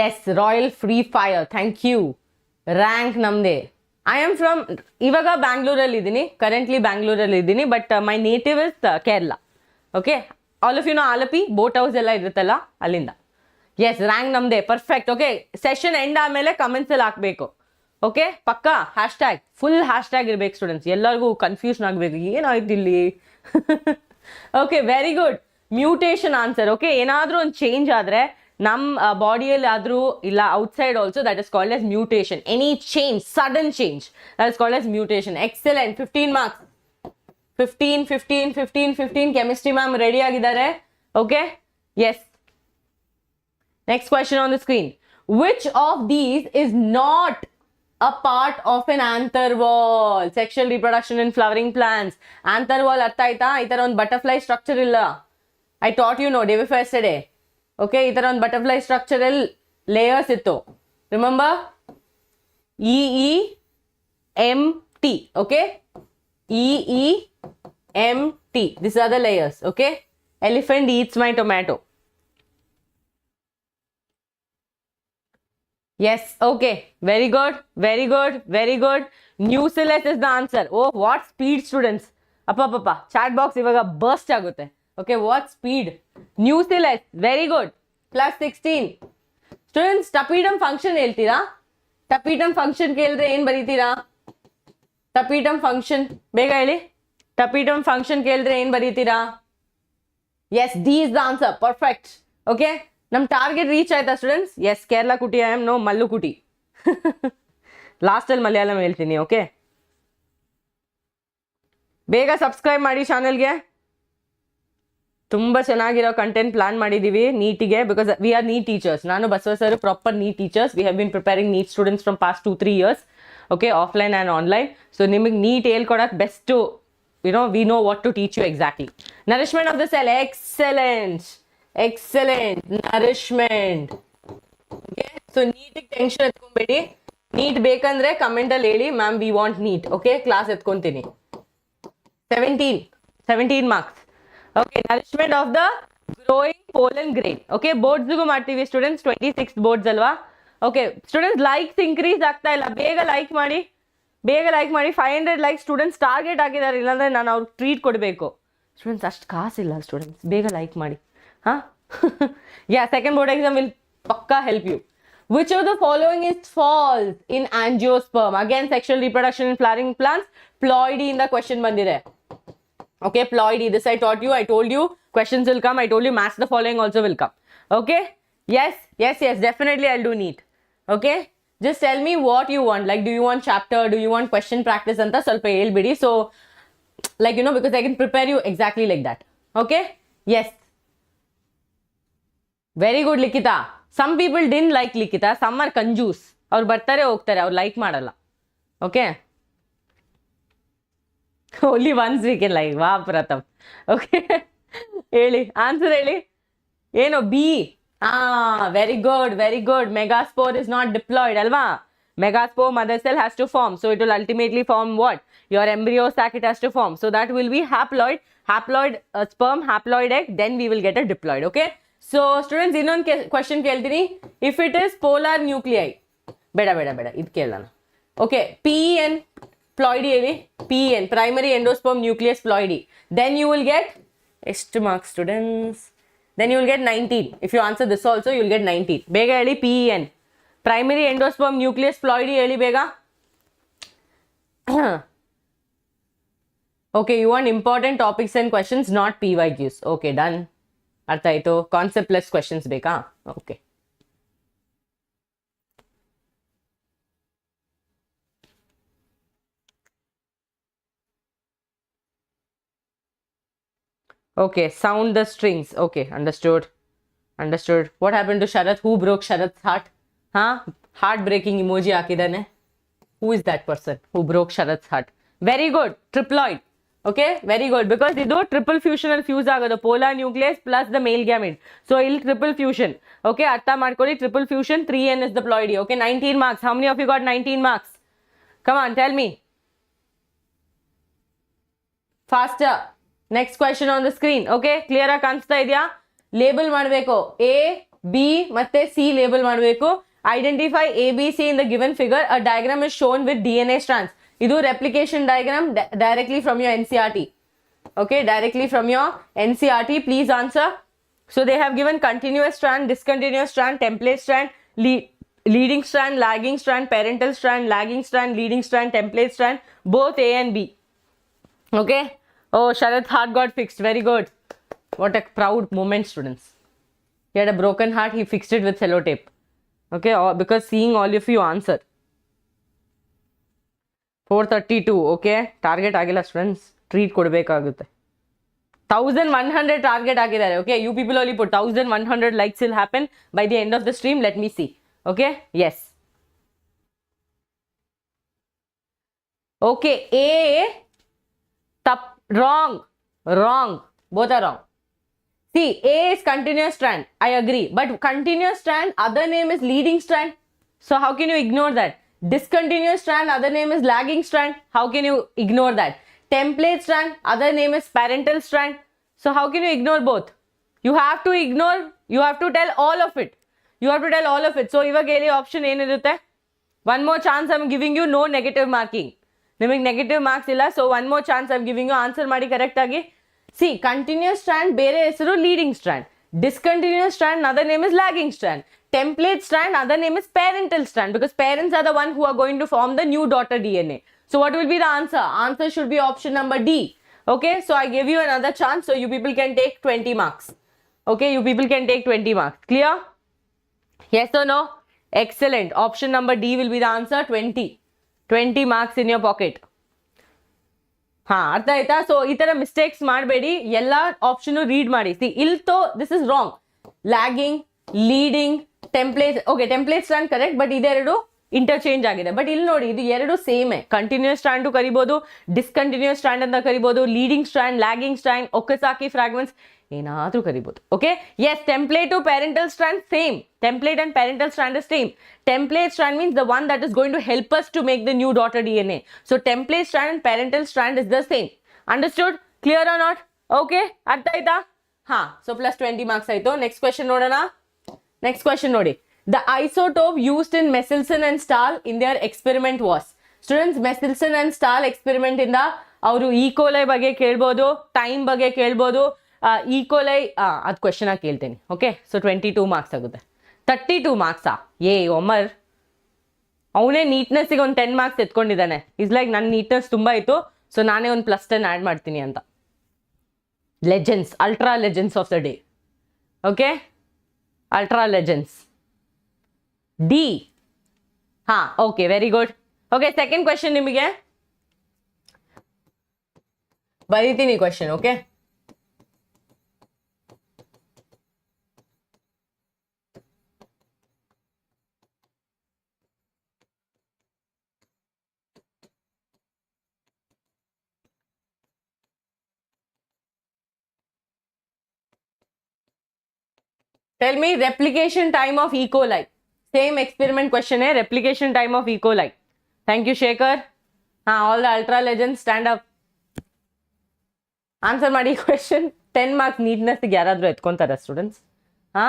yes, royal Free Fire, thank you. Rank ನಮ್ದೆ. I am from, ಇವಾಗ ಬ್ಯಾಂಗ್ಳೂರಲ್ಲಿ ಇದ್ದೀನಿ, currently ಬ್ಯಾಂಗ್ಳೂರಲ್ಲಿ ಇದ್ದೀನಿ, but my native is Kerala. Okay, all of you know Alleppey, boat house ಎಲ್ಲ ಇರುತ್ತಲ್ಲ ಅಲ್ಲಿಂದ. ಎಸ್, ರ್ಯಾಂಕ್ ನಮ್ದೆ. ಪರ್ಫೆಕ್ಟ್. ಓಕೆ, ಸೆಷನ್ ಎಂಡ್ ಆದಮೇಲೆ ಕಮೆಂಟ್ಸಲ್ಲಿ ಹಾಕಬೇಕು. ಓಕೆ, ಪಕ್ಕಾ ಹ್ಯಾಶ್ಟ್ಯಾಗ್, ಫುಲ್ ಹ್ಯಾಶ್ಟ್ಯಾಗ್ ಇರ್ಬೇಕು ಸ್ಟೂಡೆಂಟ್ಸ್. ಎಲ್ಲರಿಗೂ ಕನ್ಫ್ಯೂಷನ್ ಆಗಬೇಕು, ಏನಾಯ್ತು ಇಲ್ಲಿ. Okay, very good. Mutation answer. Okay, ಏನಾದರೂ ಒಂದು ಚೇಂಜ್ ಆದರೆ ನಮ್ಮ ಬಾಡಿಯಲ್ಲಿ ಆದರೂ ಇಲ್ಲ outside also that is called as mutation. Any change, sudden change, that is called as mutation. Excellent, 15 marks. 15 chemistry ma'am ready ಆಗಿದ್ದಾರೆ. Okay, yes. Next question on the screen. Which of these is not a part of an anther wall? Sexual reproduction in flowering plants. Anther wall ಅರ್ಥ ಆಯ್ತಾ? ಈ ತರ ಒಂದು butterfly structure ಇಲ್ಲ. I taught you day before yesterday. Okay, ಈ ತರ ಒಂದು butterfly structural layers ಇತ್ತು. Remember? EEMT. Okay, EEMT. These are the layers. Okay, elephant eats my tomato. Yes, okay, very good, very good, very good. Nucellus is the answer. Oh, what speed, students. Appa, chat box ivaga burst agutte. Okay, what speed? Nucellus, very good. Plus 16. Students, tapetum function heltira? Tapetum function kelre ಏನು ಬರೀತೀರಾ? tapetum function ಬೇಗ ಹೇಳಿ. tapetum function ಕೇಳಿದ್ರೆ ಏನು ಬರೀತೀರಾ? Yes, D is the answer. Perfect. Okay, ನಮ್ಮ target reach ಆಯ್ತಾ students? Yes, Kerala ಕುಟಿ I am no Mallu ಕುಟಿ. ಲಾಸ್ಟಲ್ಲಿ ಮಲಯಾಳಂ ಹೇಳ್ತೀನಿ. ಓಕೆ, ಬೇಗ ಸಬ್ಸ್ಕ್ರೈಬ್ ಮಾಡಿ ಚಾನಲ್ಗೆ. ತುಂಬ ಚೆನ್ನಾಗಿರೋ ಕಂಟೆಂಟ್ ಪ್ಲಾನ್ ಮಾಡಿದ್ದೀವಿ ನೀಟಿಗೆ, because we are NEET teachers. ನಾನು Basava sir proper NEET teachers. We have been preparing NEET students from past 2-3 years. Okay, offline and online. So ನಿಮಗೆ ನೀಟ್ ಹೇಳ್ಕೊಡಕ್ಕೆ best, we know what to teach you exactly. Nourishment of the cell, excellent, excellent nourishment. Okay, so ನೀಟಿಗೆ tension ಎತ್ಕೊಂಬೇಡಿ. NEET ಬೇಕಂದ್ರೆ ಕಮೆಂಟಲ್ಲಿ ಹೇಳಿ, ma'am we want NEET. Okay, class ಎತ್ಕೊಂತೀನಿ. 17 marks. ಓಕೆ, nourishment of the growing pollen grain. Okay, ಬೋರ್ಡ್ಸ್ಗೂ ಮಾಡ್ತೀವಿ students. 26 boards ಅಲ್ವಾ? ಓಕೆ ಸ್ಟೂಡೆಂಟ್ಸ್, ಲೈಕ್ಸ್ ಇನ್ಕ್ರೀಸ್ ಆಗ್ತಾ ಇಲ್ಲ. ಬೇಗ ಲೈಕ್ ಮಾಡಿ, ಬೇಗ ಲೈಕ್ ಮಾಡಿ. 500 ಲೈಕ್ಸ್ ಸ್ಟೂಡೆಂಟ್ಸ್ ಟಾರ್ಗೆಟ್ ಆಗಿದ್ದಾರೆ, ಇಲ್ಲಾಂದ್ರೆ ನಾನು ಅವ್ರಿಗೆ ಟ್ರೀಟ್ ಕೊಡಬೇಕು. ಸ್ಟೂಡೆಂಟ್ಸ್ ಅಷ್ಟು ಕಾಸಿಲ್ಲ ಸ್ಟೂಡೆಂಟ್ಸ್, ಬೇಗ ಲೈಕ್ ಮಾಡಿ. ಹಾಂ, yeah, second board exam will ಪಕ್ಕಾ help you. Which of the following is false in angiosperm? Again, sexual reproduction in flowering plants. Ploidy in the question bandire. Okay, ploidy. This I taught you. I told you questions will come. I told you match the following also will come. Okay. Yes. Definitely I'll do neat. Okay. Just tell me what you want. Like, do you want chapter? Do you want question practice? Anta ಸ್ವಲ್ಪ ಹೇಳ್ಬಿಡಿ. So, like, because I can prepare you exactly like that. Okay. Yes. Very good, Likita. Some people didn't like Likita. Some are conjuice. ಅವ್ರು ಬರ್ತಾರೆ ಹೋಗ್ತಾರೆ, ಅವ್ರು like ಮಾಡಲ್ಲ. Okay, only once we can like. ವಾ ಪ್ರಥಮ್. Okay, ಹೇಳಿ answer ಹೇಳಿ. ಏನು? B. Very good, very good. Megaspore is not diploid ಅಲ್ವಾ? Megaspore mother cell has to form, so it will ultimately form what? Your embryo sac it has to form, so that will be haploid sperm, haploid egg, then we will get a diploid. Okay, so students, ಇನ್ನೊಂದು question ಕೇಳ್ತೀನಿ. If it is polar nuclei, ಬೇಡ ಇದು ಕೇಳೋಣ. Okay, PEN ploidy ಹೇಳಿ. PEN primary endosperm nucleus ploidy, then you will get ಎಷ್ಟು marks students? Then you will get 19. If you answer this also, you will get 19. ಬೇಗ ಹೇಳಿ. PEN primary endosperm nucleus ploidy ಹೇಳಿ ಬೇಗ. Okay, you want important topics and questions, not PYQs. Okay, done. ಅರ್ಥ ಆಯ್ತು. Concept less questions ಬೇಕಾ? Okay, okay, sound the strings. Okay, understood. What happened to Sharath? Who broke Sharath's heart? Heart breaking emoji ಹಾಕಿದಾನೆ. Who is that person who broke Sharath's heart? Very good, triploid. Okay, very good, because ಇದು triple fusion ಅಲ್ಲಿ fuse ಆಗೋದು, polar nucleus plus the male gamete. So ಇಲ್ಲಿ triple fusion. Okay, ಅರ್ಥ ಮಾಡ್ಕೊಳ್ಳಿ. Triple fusion 3N is the ploidy. Okay, 19 marks. How many of you got 19 marks? Come on, tell me faster. Next question on the screen. Okay, clear ಆಗಿ ಕಾಣಿಸ್ತಾ ಇದೆಯಾ? Label ಮಾಡಬೇಕು. A, B ಮತ್ತೆ C label ಮಾಡಬೇಕು. Identify A, B, C in the given figure. A diagram is shown with DNA strands. ಇದು replication diagram directly from your NCRT. Okay, directly from your NCRT. Please answer. So they have given continuous strand, discontinuous strand, template strand, leading strand, lagging strand, parental strand, lagging strand, leading strand, template strand, both A and B. Okay. Oh, Sharath heart got fixed. Very good. What a proud moment, students. He had a broken heart. He fixed it with sellotape. Okay, because seeing all of you answer. 432. Okay, target agila students. Treat kodbekagutte. 1100 target agidare. Okay, you people only put 1100 likes will happen by the end of the stream. Let me see. Okay, yes. Okay, A. Wrong. Both are wrong. See, A is continuous strand. I agree. But continuous strand, other name is leading strand. So how can you ignore that? Discontinuous strand, other name is lagging strand. How can you ignore that? Template strand, other name is parental strand. So how can you ignore both? You have to ignore, you have to tell all of it. You have to tell all of it. So ivageli option enirutte. One more chance I'm giving you, no negative marking. Nimage negative marks illa. So one more chance I'm giving you, answer ಮಾಡಿ correct ಆಗಿ. See, continuous strand ಬೇರೆ ಹೆಸರು leading strand. Discontinuous strand, other name is lagging strand. Template strand, other name is parental strand, because parents are the one who are going to form the new daughter DNA. So what will be the answer? Answer should be option number D. Okay, so I give you another chance, so you people can take 20 marks. Okay, you people can take 20 marks. Clear? Yes or no? Excellent. Option number D will be the answer. 20 marks in your pocket. ಹಾ ಅರ್ಥ ಆಯ್ತಾ? So ಈ ತರ mistakes ಮಾಡಬೇಡಿ, ಎಲ್ಲ option read ಮಾಡಿ. C ಇಲ್ತೋ this is wrong. Lagging, leading, template. Okay, template stand correct, but ಇದೆರಡು ಇಂಟರ್ಚೇಂಜ್ ಆಗಿದೆ. ಬಟ್ ಇಲ್ಲಿ ನೋಡಿ, ಇದು ಎರಡು ಸೇಮೇ. ಕಂಟಿನ್ಯೂಸ್ ಸ್ಟ್ಯಾಂಡ್ ಕರಿಬಹುದು, ಡಿಸ್ಕಂಟಿನ್ಯೂಸ್ ಸ್ಟ್ಯಾಂಡ್ ಅಂತ ಕರಿಬಹುದು, ಲೀಡಿಂಗ್ ಸ್ಟ್ಯಾಂಡ್, ಲ್ಯಾಗಿಂಗ್ ಸ್ಟ್ಯಾಂಡ್, ಒಕ್ಕಸಾಕಿ ಫ್ರಾಗ್ಮೆಂಟ್ಸ್ ಏನಾದ್ರೂ ಕರಿಬಹುದು. Okay, yes, template to parental stand same. Template and parental strand is same. Template strand means the one that is going to help us to make the new daughter DNA. So template strand and parental strand is the same. Understood? Clear or not? Okay, artha aita? Ha, so plus 20 marks aito. Next question nodana. Next question nodi. The isotope used in Michelson and Stahl in their experiment was. Students, Michelson and Stahl experiment inda ಅವರು E. coli ಬಗ್ಗೆ ಕೇಳ್ಬೋದು, time ಬಗ್ಗೆ ಕೇಳ್ಬೋದು. E. coli ಅದು question ಆಗಿ ಕೇಳ್ತೇನೆ. Okay, so 22 marks ಆಗುತ್ತೆ. 32 ಮಾರ್ಕ್ಸಾ? ಒಮರ್ ಅವನೇ ನೀಟ್ನೆಸ್ಸಿಗೆ ಒಂದು 10 ಮಾರ್ಕ್ಸ್ ಎತ್ಕೊಂಡಿದ್ದಾನೆ. ಇಸ್ ಲೈಕ್ ನನ್ನ ನೀಟ್ನೆಸ್ ತುಂಬ ಇತ್ತು, ಸೊ ನಾನೇ ಒಂದು +10 ಆ್ಯಡ್ ಮಾಡ್ತೀನಿ ಅಂತ. Legends, ultra legends of the day. Okay, ultra legends. D. ಹಾಂ, okay, very good. Okay, second question ನಿಮಗೆ ಬರೀತೀನಿ question. Okay, tell me replication time of E. coli. Same experiment question hai, replication time of E. coli. Thank you, Shekhar. All the ultra legends stand up. Answer ಮಾಡಿ question. 10 marks neatness ಗೆ ಯಾರಾದ್ರೂ ಎತ್ಕೊಂತಾರ students? ಹಾ,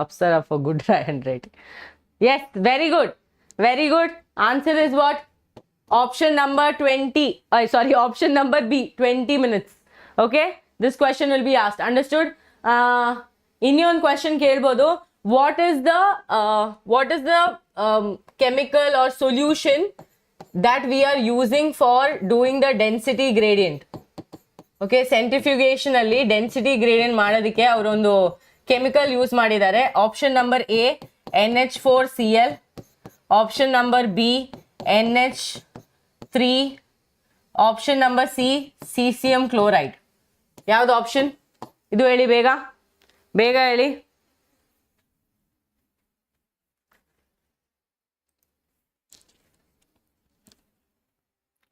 Apsara for good handwriting. Yes, very good. Very good. Answer is what? Option number 20. Option number B, 20 minutes. Okay, this question will be asked. Understood? ಇನ್ನೊಂದು question ಕೇಳ್ಬೋದು. What is the chemical or solution that we are using for doing the density gradient? Okay, centrifugation ಅಲ್ಲಿ density gradient ಮಾಡೋದಕ್ಕೆ ಅವರೊಂದು chemical use ಮಾಡಿದ್ದಾರೆ. Option number A NH4Cl, option number B NH3, option number C caesium chloride. ಯಾವ್ದು option? ಇದು ಹೇಳಿ, ಬೇಗ ಬೇಗ ಹೇಳಿ.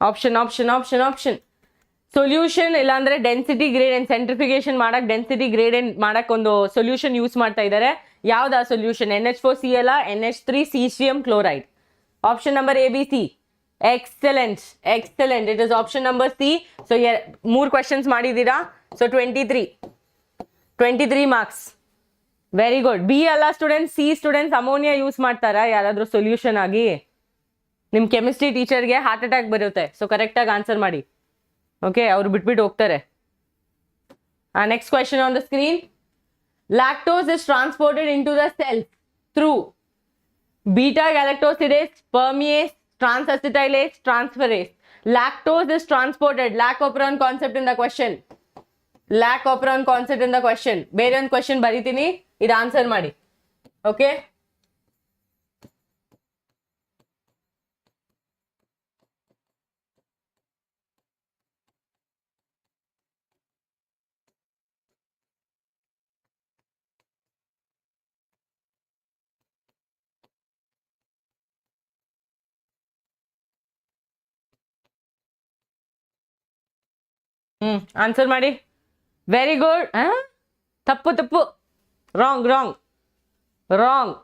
Option option option option solution ಇಲ್ಲಾಂದ್ರೆ ಡೆನ್ಸಿಟಿ ಗ್ರೇಡಿಯಂಟ್, ಸೆಂಟ್ರಿಫಿಕೇಶನ್ ಮಾಡಕ್ ಡೆನ್ಸಿಟಿ ಗ್ರೇಡಿಯಂಟ್ ಮಾಡಕ್ ಒಂದು ಸೊಲ್ಯೂಷನ್ ಯೂಸ್ ಮಾಡ್ತಾ ಇದ್ದಾರೆ. ಯಾವ್ದು ಆ solution? NH4Cl, NH3 caesium chloride. Option number A B C. Excellent, excellent. It is option number C. So 3 questions ಮಾಡಿದ್ದೀರಾ. So 23 marks. Very good. B ಅಲ್ಲ students, C students. Ammonia use ಮಾಡ್ತಾರಾ ಯಾರಾದ್ರೂ solution ಆಗಿ? ನಿಮ್ ಕೆಮಿಸ್ಟ್ರಿ ಟೀಚರ್ಗೆ heart attack ಬರುತ್ತೆ. So ಕರೆಕ್ಟಾಗಿ answer ಮಾಡಿ. ಓಕೆ, ಅವ್ರು ಬಿಟ್ಬಿಟ್ಟು ಹೋಗ್ತಾರೆ. Next question on the screen. Lactose is transported into the cells through beta-galactosidase, permease, transacetylase, transferase. Lactose is transported. Lac Operon concept in the question. Lac Operon concept in the question. ಬೇರೆ ಒಂದು question ಬರೀತೀನಿ, ಇದು answer ಮಾಡಿ. Okay? Answer ಮಾಡಿ. Very good. ತಪ್ಪು ತಪ್ಪು. Wrong wrong wrong.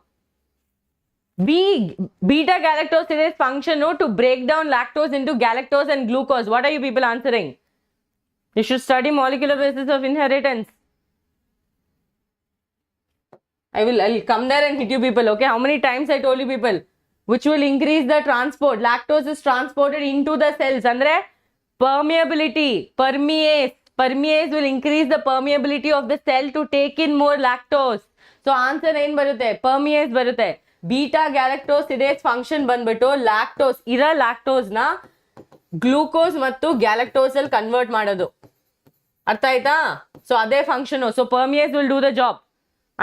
Beta galactosidase function to break down lactose into galactose and glucose. What are you people answering? You should study molecular basis of inheritance. I'll come there and hit you people. Okay, how many times I told you people? Which will increase the transport. Lactose is transported into the cells. Andre permeability, permease will increase the permeability of the cell to take in more lactose. So answer ಏನು ಬರುತ್ತೆ? Permease ಬರುತ್ತೆ. Beta galactosidase function ಬಂದ್ಬಿಟ್ಟು lactose ಇರೋ lactose ನ glucose ಮತ್ತು galactose ಅಲ್ಲಿ convert ಮಾಡೋದು. ಅರ್ಥ ಆಯ್ತಾ? ಸೊ ಅದೇ function. So permease will do the job.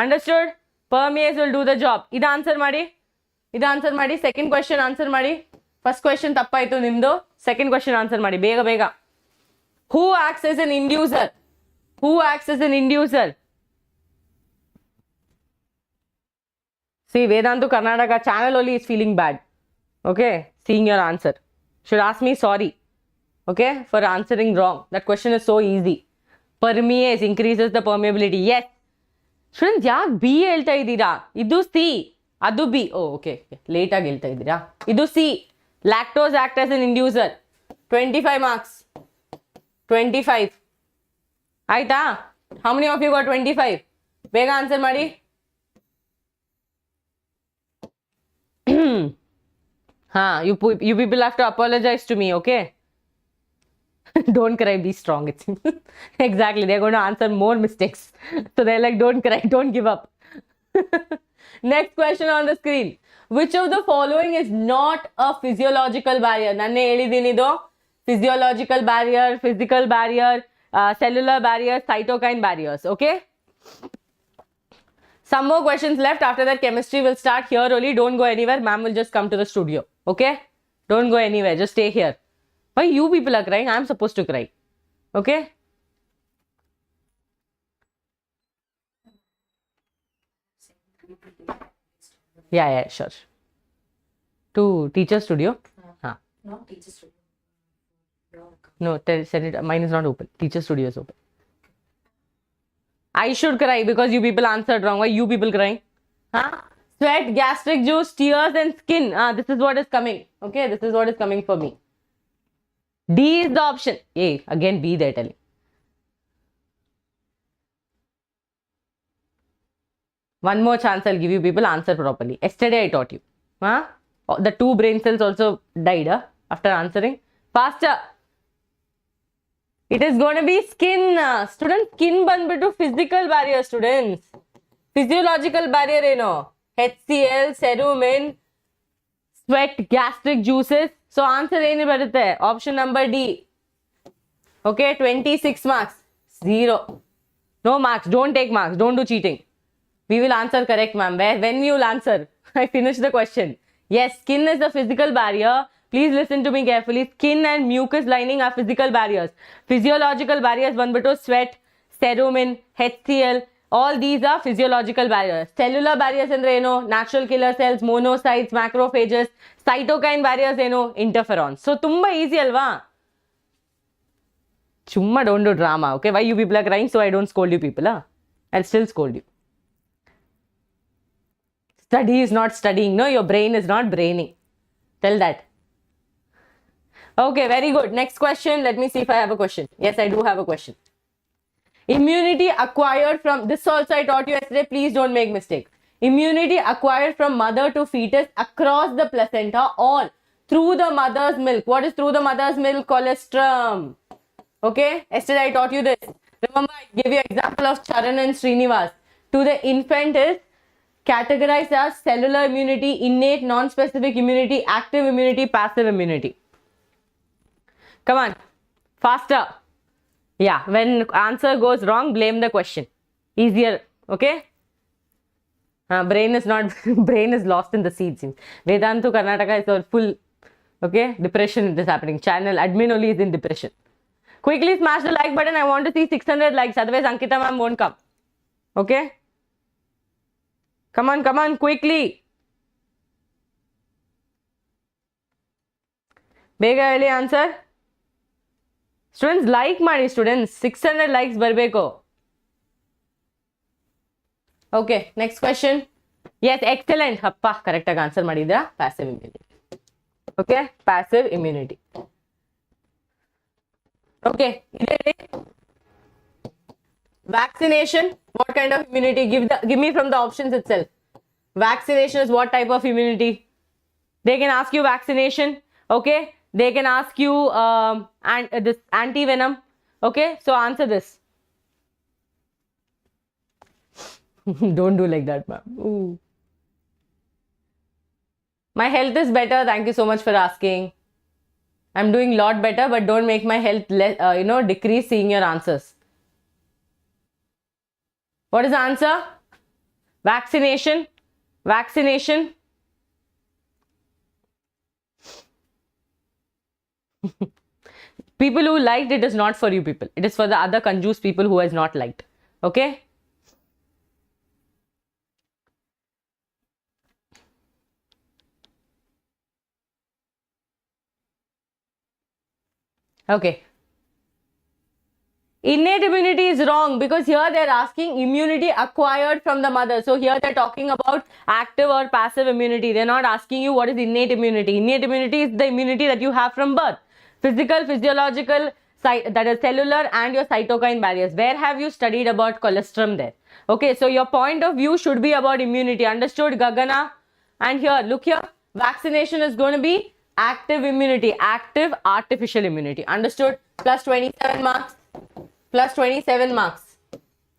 Understood? Permease will do the job. ಇದು ಆನ್ಸರ್ ಮಾಡಿ. ಸೆಕೆಂಡ್ ಕ್ವೆಶ್ಚನ್ ಆನ್ಸರ್ ಮಾಡಿ. ಫಸ್ಟ್ ಕ್ವೆಶ್ಚನ್ ತಪ್ಪಾಯ್ತು ನಿಮ್ದು. ಸೆಕೆಂಡ್ ಕ್ವೆಶ್ಚನ್ ಆನ್ಸರ್ ಮಾಡಿ ಬೇಗ ಬೇಗ. Who acts as an inducer? See, Vedantu Karnataka channel only is feeling bad. Okay, seeing your answer. Should ask me sorry. Okay, for answering wrong. That question is so easy. Permease increases the permeability. Yes. Students, ಯಾಕೆ B ಹೇಳ್ತಾ ಇದ್ದೀರಾ? ಇದು C, ಅದು B. Okay, late ಆಗಿ ಹೇಳ್ತಾ ಇದ್ದೀರಾ. ಇದು C. Lactose act as an inducer. 25 marks. 25. ಆಯ್ತಾ? How many of you got 25? ಬೇಗ ಆನ್ಸರ್ ಮಾಡಿ. You people have to apologize to me, okay? Don't cry, be strong. It's exactly, they're going to answer more mistakes. So they're like, don't cry, don't give up. Next question on the screen. Which of the following is not a physiological barrier? Nanne helidini idu. Physiological barrier, physical barrier, cellular barrier, cytokine barriers. Okay? Some more questions left. After that, chemistry will start here only. Don't go anywhere. Ma'am will just come to the studio. Okay? Don't go anywhere. Just stay here. Why you people are crying? I'm supposed to cry. Okay? Yeah, sure. To teacher studio? Not teacher studio. No, send it. Mine is not open. Teacher studio is open. I should cry because you people answered wrong. Why you people crying? Sweat, gastric juice, tears and skin. This is what is coming. Okay, this is what is coming for me. D is the option. A, again B they're telling. One more chance I'll give you people, answer properly. Yesterday I taught you. The 2 brain cells also died after answering. Faster. It is going to be skin. Students, skin banbitu physical barrier, students. Physiological barrier eno. HCl, cerumen, sweat, gastric juices. So answer ಏನು ಬರುತ್ತೆ? Option number D. Okay, 26 marks. 0. No marks. Don't take marks. Don't do cheating. We will answer correct, ma'am. When you will answer? I finished the question. Yes, skin is the physical barrier. Please listen to me carefully. Skin and mucous lining are physical barriers. Physiological barriers banbitu sweat, cerumen, HCl. All these are physiological barriers. Cellular barriers andre eno? Natural killer cells, monocytes, macrophages. Cytokine barriers eno? Interferons. So tumba easy alva? Chumma don't do drama. Okay, why you people are crying? So I don't scold you people. I'll still scold you. Study is not studying. No, your brain is not braining. Tell that. Okay, very good. Next question. Let me see if I have a question. Yes, I do have a question. Immunity acquired from, this also I taught you yesterday. Please don't make mistake. Immunity acquired from mother to fetus across the placenta or through the mother's milk. What is through the mother's milk? Colostrum. Okay, yesterday I taught you this. Remember, I gave you example of Charan and Srinivas. to the infant is categorized as cellular immunity, innate, non-specific immunity, active immunity, passive immunity. Come on, faster. Yeah, when answer goes wrong, blame the question. Easier, okay? Brain is not, brain is lost in the seeds. Vedantu Karnataka is all full, okay? Depression is happening. Channel admin only is in depression. Quickly smash the like button. I want to see 600 likes. Otherwise, Ankita ma'am won't come. Okay? Come on, quickly. Bega early answer. Students, like ಮಾಡಿ students. 600 likes ಬರಬೇಕು. Okay, next question. Yes, excellent. ಅಪ್ಪ correct ಆಗಿ answer ಮಾಡಿದ್ರಾ? Passive immunity. Okay, passive immunity. Okay, vaccination. What kind of immunity? Give me from the options itself. Vaccination is what type of immunity? They can ask you vaccination. Okay. They can ask you this anti-venom. Okay, so answer this. Don't do like that, ma'am. My health is better. Thank you so much for asking. I'm doing a lot better, but don't make my health decrease seeing your answers. What is the answer? Vaccination. Vaccination. People who liked it is not for you people. It is for the other confused people who has not liked. Okay? Okay. Innate immunity is wrong because here they are asking immunity acquired from the mother. So here they are talking about active or passive immunity. They are not asking you what is innate immunity. Innate immunity is the immunity that you have from birth. Physical, physiological, that is cellular and your cytokine barriers. Where have you studied about colostrum there? Okay, so your point of view should be about immunity. Understood, Gagana? And here, look here. Vaccination is going to be active immunity, active artificial immunity. Understood? Plus 27 marks. Plus 27 marks.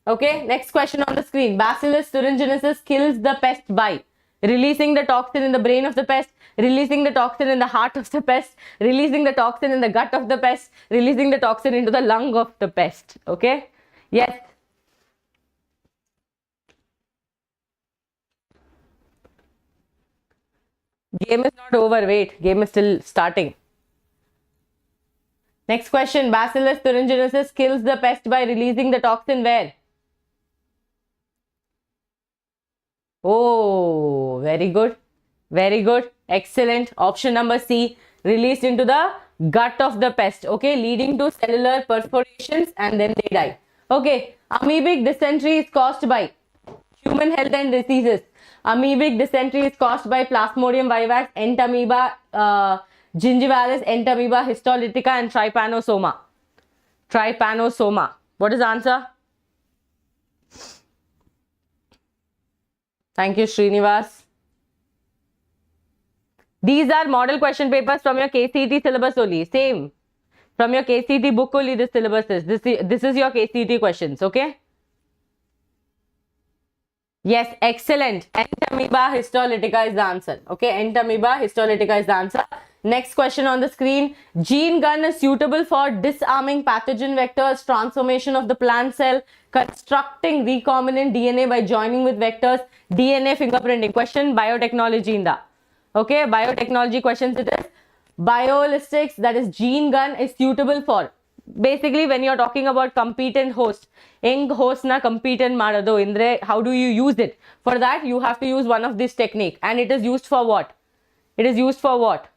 Okay, next question on the screen. Bacillus thuringiensis kills the pest by releasing the toxin in the brain of the pest, releasing the toxin in the heart of the pest, releasing the toxin in the gut of the pest, releasing the toxin into the lung of the pest. Okay? Yes. Game is not over. Wait. Game is still starting. Next question. Bacillus thuringiensis kills the pest by releasing the toxin where? Oh, very good. Very good. Excellent. Option number C. Released into the gut of the pest. Okay. Leading to cellular perforations and then they die. Okay. Amoebic dysentery is caused by human health and diseases. Amoebic dysentery is caused by Plasmodium vivax, Entamoeba, gingivalis, Entamoeba histolytica and Trypanosoma. Trypanosoma. What is the answer? Thank you, Srinivas. These are model question papers from your KCET syllabus only. Same. From your KCET book only this syllabus is. This is your KCET questions, okay? Yes, excellent. Entamoeba histolytica is the answer. Okay, Entamoeba histolytica is the answer. Next question on the screen. Gene gun is suitable for disarming pathogen vectors, transformation of the plant cell, constructing recombinant DNA by joining with vectors, DNA fingerprinting. Question biotechnology in the. Okay, biotechnology questions it is. Biolistics, that is gene gun is suitable for. Basically, when you're talking about competent host, eng host na competent marado indre, how do you use it? For that, you have to use one of this technique. And it is used for what? It is used for what?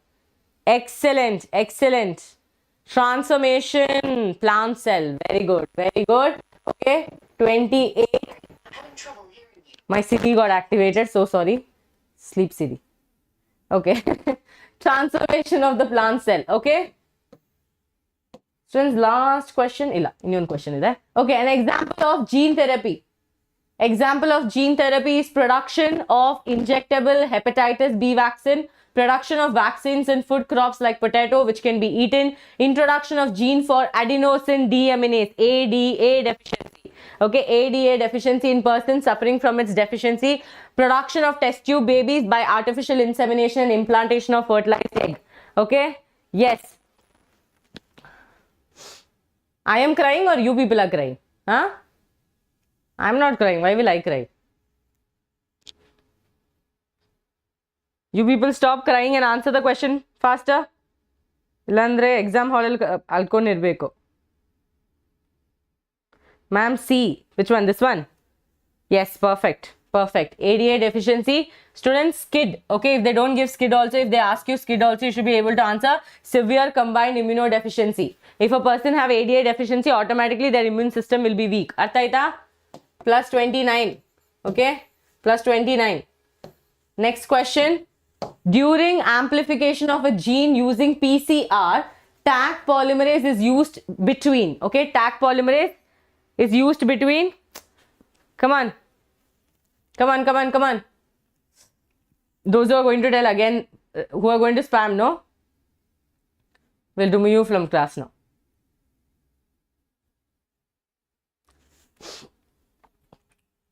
Excellent, excellent. Transformation, plant cell. Very good, very good. Okay, 28. I'm having trouble hearing you. My CD got activated, so sorry. Sleep CD. Okay. Transformation of the plant cell. Okay. Students, last question. Illa, ಇನ್ನೊಂದು question ಇದೆ. Okay, an example of gene therapy. Example of gene therapy is production of injectable hepatitis B vaccine, production of vaccines in food crops like potato which can be eaten, introduction of gene for adenosine deaminase, ADA deficiency. Okay, ADA, deficiency in persons suffering from its deficiency, production of test tube babies by artificial insemination and implantation of fertilized egg. Okay, yes. I am crying or you people are crying? Huh? I'm not crying. Why will I cry? You people stop crying and answer the question faster. ಇಲ್ಲಾಂದ್ರೆ exam ಹಾಲಲ್ಲಿ ಅಲ್ಕೊಂಡಿರ್ಬೇಕು. Ma'am, C. Which one? This one? Yes, perfect. Perfect. ADA deficiency. Students, SCID. Okay, if they don't give SCID also, if they ask you SCID also, you should be able to answer severe combined immunodeficiency. If a person have ADA deficiency, automatically their immune system will be weak. Artha aita? Plus 29. Okay? Plus 29. Next question. During amplification of a gene using PCR, Taq polymerase is used between. Okay, Taq polymerase is used between. Come on. Come on, come on, come on. Those who are going to tell again, who are going to spam, no? We'll remove you from class now.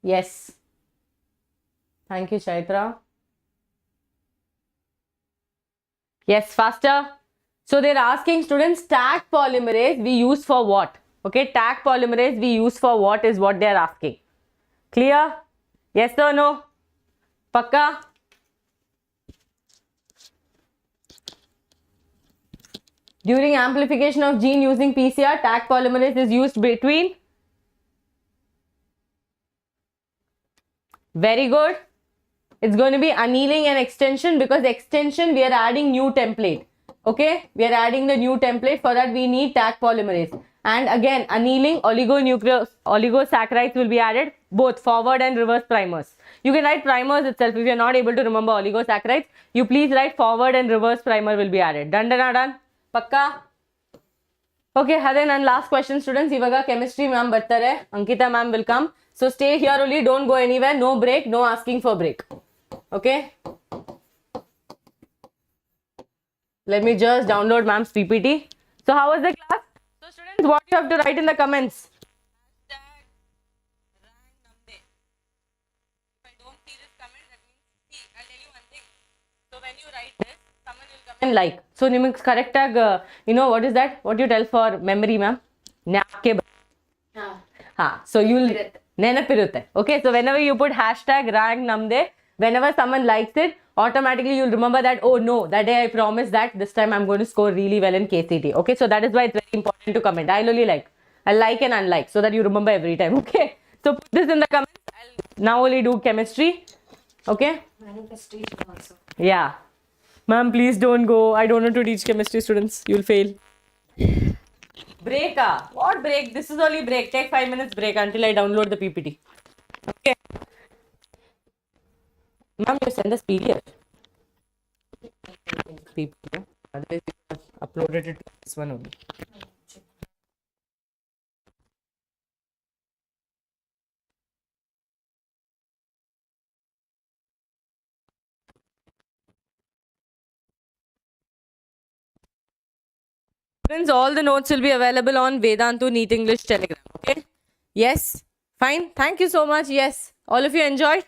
Yes. Thank you, Chaitra. Yes, faster. So they're asking students, Taq polymerase we use for what? Okay, Taq polymerase we use for what is what they're asking. Clear? Yes or no? Pakka? During amplification of gene using PCR, Taq polymerase is used between. Very good. It's going to be annealing and extension, because extension we are adding new template. Okay, we are adding the new template. For that we need Taq polymerase. And again, annealing, oligosaccharides will be added, both forward and reverse primers. You can write primers itself. If you are not able to remember oligosaccharides, you please write forward and reverse primer will be added. Done, done, done. Pakka? Okay, then and last question, students. Ivaga chemistry ma'am bartare. Ankita ma'am will come. So stay here only. Don't go anywhere. No break. No asking for break. Okay. Let me just download ma'am's PPT. So how was the class? So students, what you have to write in the comments? If I don't see this comment, that means, see, I'll tell you one thing. So when you write this, someone will come and like. So ನಿಮಗೆ correct ಆಗಿ, you know what is that? What you tell for memory, ma'am? ಜ್ಞಾಪಕ. So you'll ನೆನಪಿರುತ್ತೆ. Okay, so whenever you put hashtag rank namde, whenever someone likes it, automatically you'll remember that, oh no, that day I promised that this time I'm going to score really well in KCET. Okay, so that is why it's very important to comment. I'll only like. I'll like and unlike so that you remember every time. Okay, so put this in the comments. I'll now only do chemistry. Okay. Manifestation also. Yeah. Ma'am, please don't go. I don't want to teach chemistry, students. You'll fail. Break. What break? This is only break. Take 5 minutes break until I download the PPT. Okay. Ma'am, you send us PDF. PPT. Otherwise, you have uploaded it to this one only. Friends, all the notes will be available on Vedantu Neat English Telegram. Okay. Yes. Fine. Thank you so much. Yes. All of you enjoyed?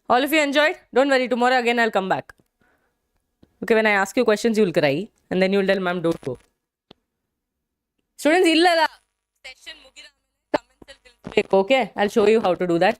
All of you enjoyed? Don't worry. Tomorrow again I'll come back. Okay. When I ask you questions, you'll cry. And then you'll tell ma'am, don't go. Students, illala. Session mugida. Comments. Okay. I'll show you how to do that.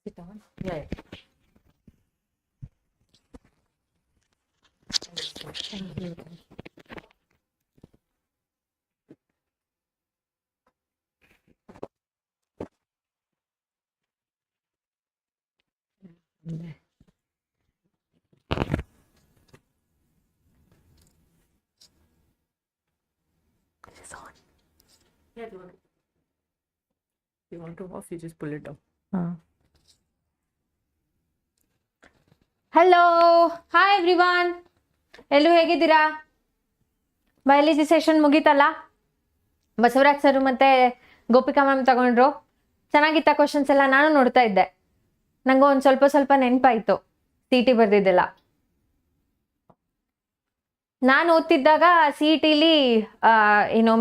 it on? Yeah. Thank you. This is on. Yeah, you want to off, you just pull it down. Hello hi everyone, ಎಲ್ಲರೂ ಹೇಗಿದ್ದೀರಾ? Biology session ಮುಗೀತಲ್ಲ, Basavaraj sir ಮತ್ತು Gopika ma'am ತಗೊಂಡ್ರು. ಚೆನ್ನಾಗಿತ್ತ questions ಎಲ್ಲ, ನಾನು ನೋಡ್ತಾ ಇದ್ದೆ. ನನಗೂ ಒಂದು ಸ್ವಲ್ಪ ನೆನಪಾಯಿತು ಸಿ ಟಿ ಬರೆದಿದ್ದೆಲ್ಲ. ನಾನು ಓದ್ತಿದ್ದಾಗ ಸಿ ಇ ಟಿಲಿ ಏನು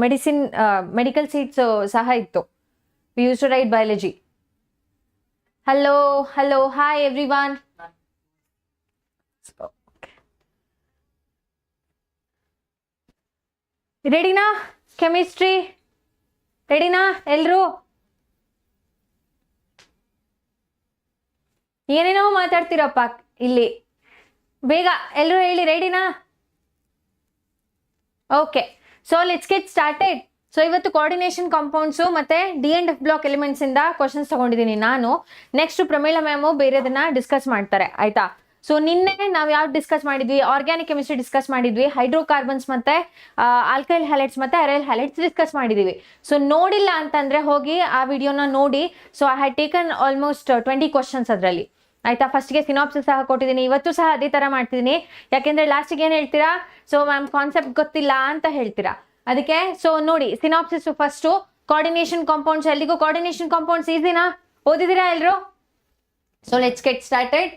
ಮೆಡಿಕಲ್ ಸೀಟ್ಸು ಸಹ ಇತ್ತು. We use to write biology. Hello hi everyone. ರೆಡಿನಾ? ಕೆಮಿಸ್ಟ್ರಿ ರೆಡಿನಾ ಎಲ್ರು? ಏನೇನೋ ಮಾತಾಡ್ತೀರಪ್ಪ ಇಲ್ಲಿ. ಬೇಗ ಎಲ್ರು ಹೇಳಿ, ರೆಡಿನಾ? Okay, so let's get started. So ಇವತ್ತು ಕೋಆರ್ಡಿನೇಷನ್ ಕಾಂಪೌಂಡ್ಸು ಮತ್ತು D and F block elements ಇಂದ ಕ್ವಶನ್ಸ್ ತಗೊಂಡಿದ್ದೀನಿ ನಾನು. ನೆಕ್ಸ್ಟ್ ಪ್ರಮೀಳಾ ಮ್ಯಾಮು ಬೇರೆದನ್ನ ಡಿಸ್ಕಸ್ ಮಾಡ್ತಾರೆ, ಆಯ್ತಾ? ಸೊ ನಿನ್ನೆ ನಾವು ಯಾವ್ದು ಡಿಸ್ಕಸ್ ಮಾಡಿದ್ವಿ? ಆರ್ಗ್ಯಾನಿಕ್ ಕೆಮಿಸ್ಟ್ರಿ ಡಿಸ್ಕಸ್ ಮಾಡಿದ್ವಿ. ಹೈಡ್ರೋಕಾರ್ಬನ್ಸ್ ಮತ್ತೆ ಆಲ್ಕೈಲ್ ಹ್ಯಾಲೈಡ್ಸ್ ಮತ್ತೆ ಅರೈಲ್ ಹ್ಯಾಲೈಡ್ಸ್ ಡಿಸ್ಕಸ್ ಮಾಡಿದೀವಿ. ಸೊ ನೋಡಿಲ್ಲ ಅಂತಂದ್ರೆ ಹೋಗಿ ಆ ವಿಡಿಯೋನ ನೋಡಿ. So I had taken almost 20 questions ಅದರಲ್ಲಿ, ಆಯ್ತಾ? ಫಸ್ಟ್ಗೆ ಸಿನಾಪ್ಸಿಸ್ ಸಹ ಕೊಟ್ಟಿದ್ದೀನಿ, ಇವತ್ತು ಸಹ ಅದೇ ಥರ ಮಾಡ್ತಿದ್ದೀನಿ. ಯಾಕೆಂದರೆ ಲಾಸ್ಟಿಗೆ ಏನು ಹೇಳ್ತೀರಾ? ಸೊ ಮ್ಯಾಮ್ ಕಾನ್ಸೆಪ್ಟ್ ಗೊತ್ತಿಲ್ಲ ಅಂತ ಹೇಳ್ತೀರಾ, ಅದಕ್ಕೆ. ಸೊ ನೋಡಿ, ಸಿನಾಪ್ಸಿಸ್ ಫಸ್ಟು. ಕೋಆರ್ಡಿನೇಷನ್ ಕಾಂಪೌಂಡ್ಸ್, ಎಲ್ಲಿಗೂ ಕೋಆರ್ಡಿನೇಷನ್ ಕಾಂಪೌಂಡ್ಸ್ ಈಸಿನಾ? ಓದಿದ್ದೀರಾ ಎಲ್ಲರೂ? So let's get started.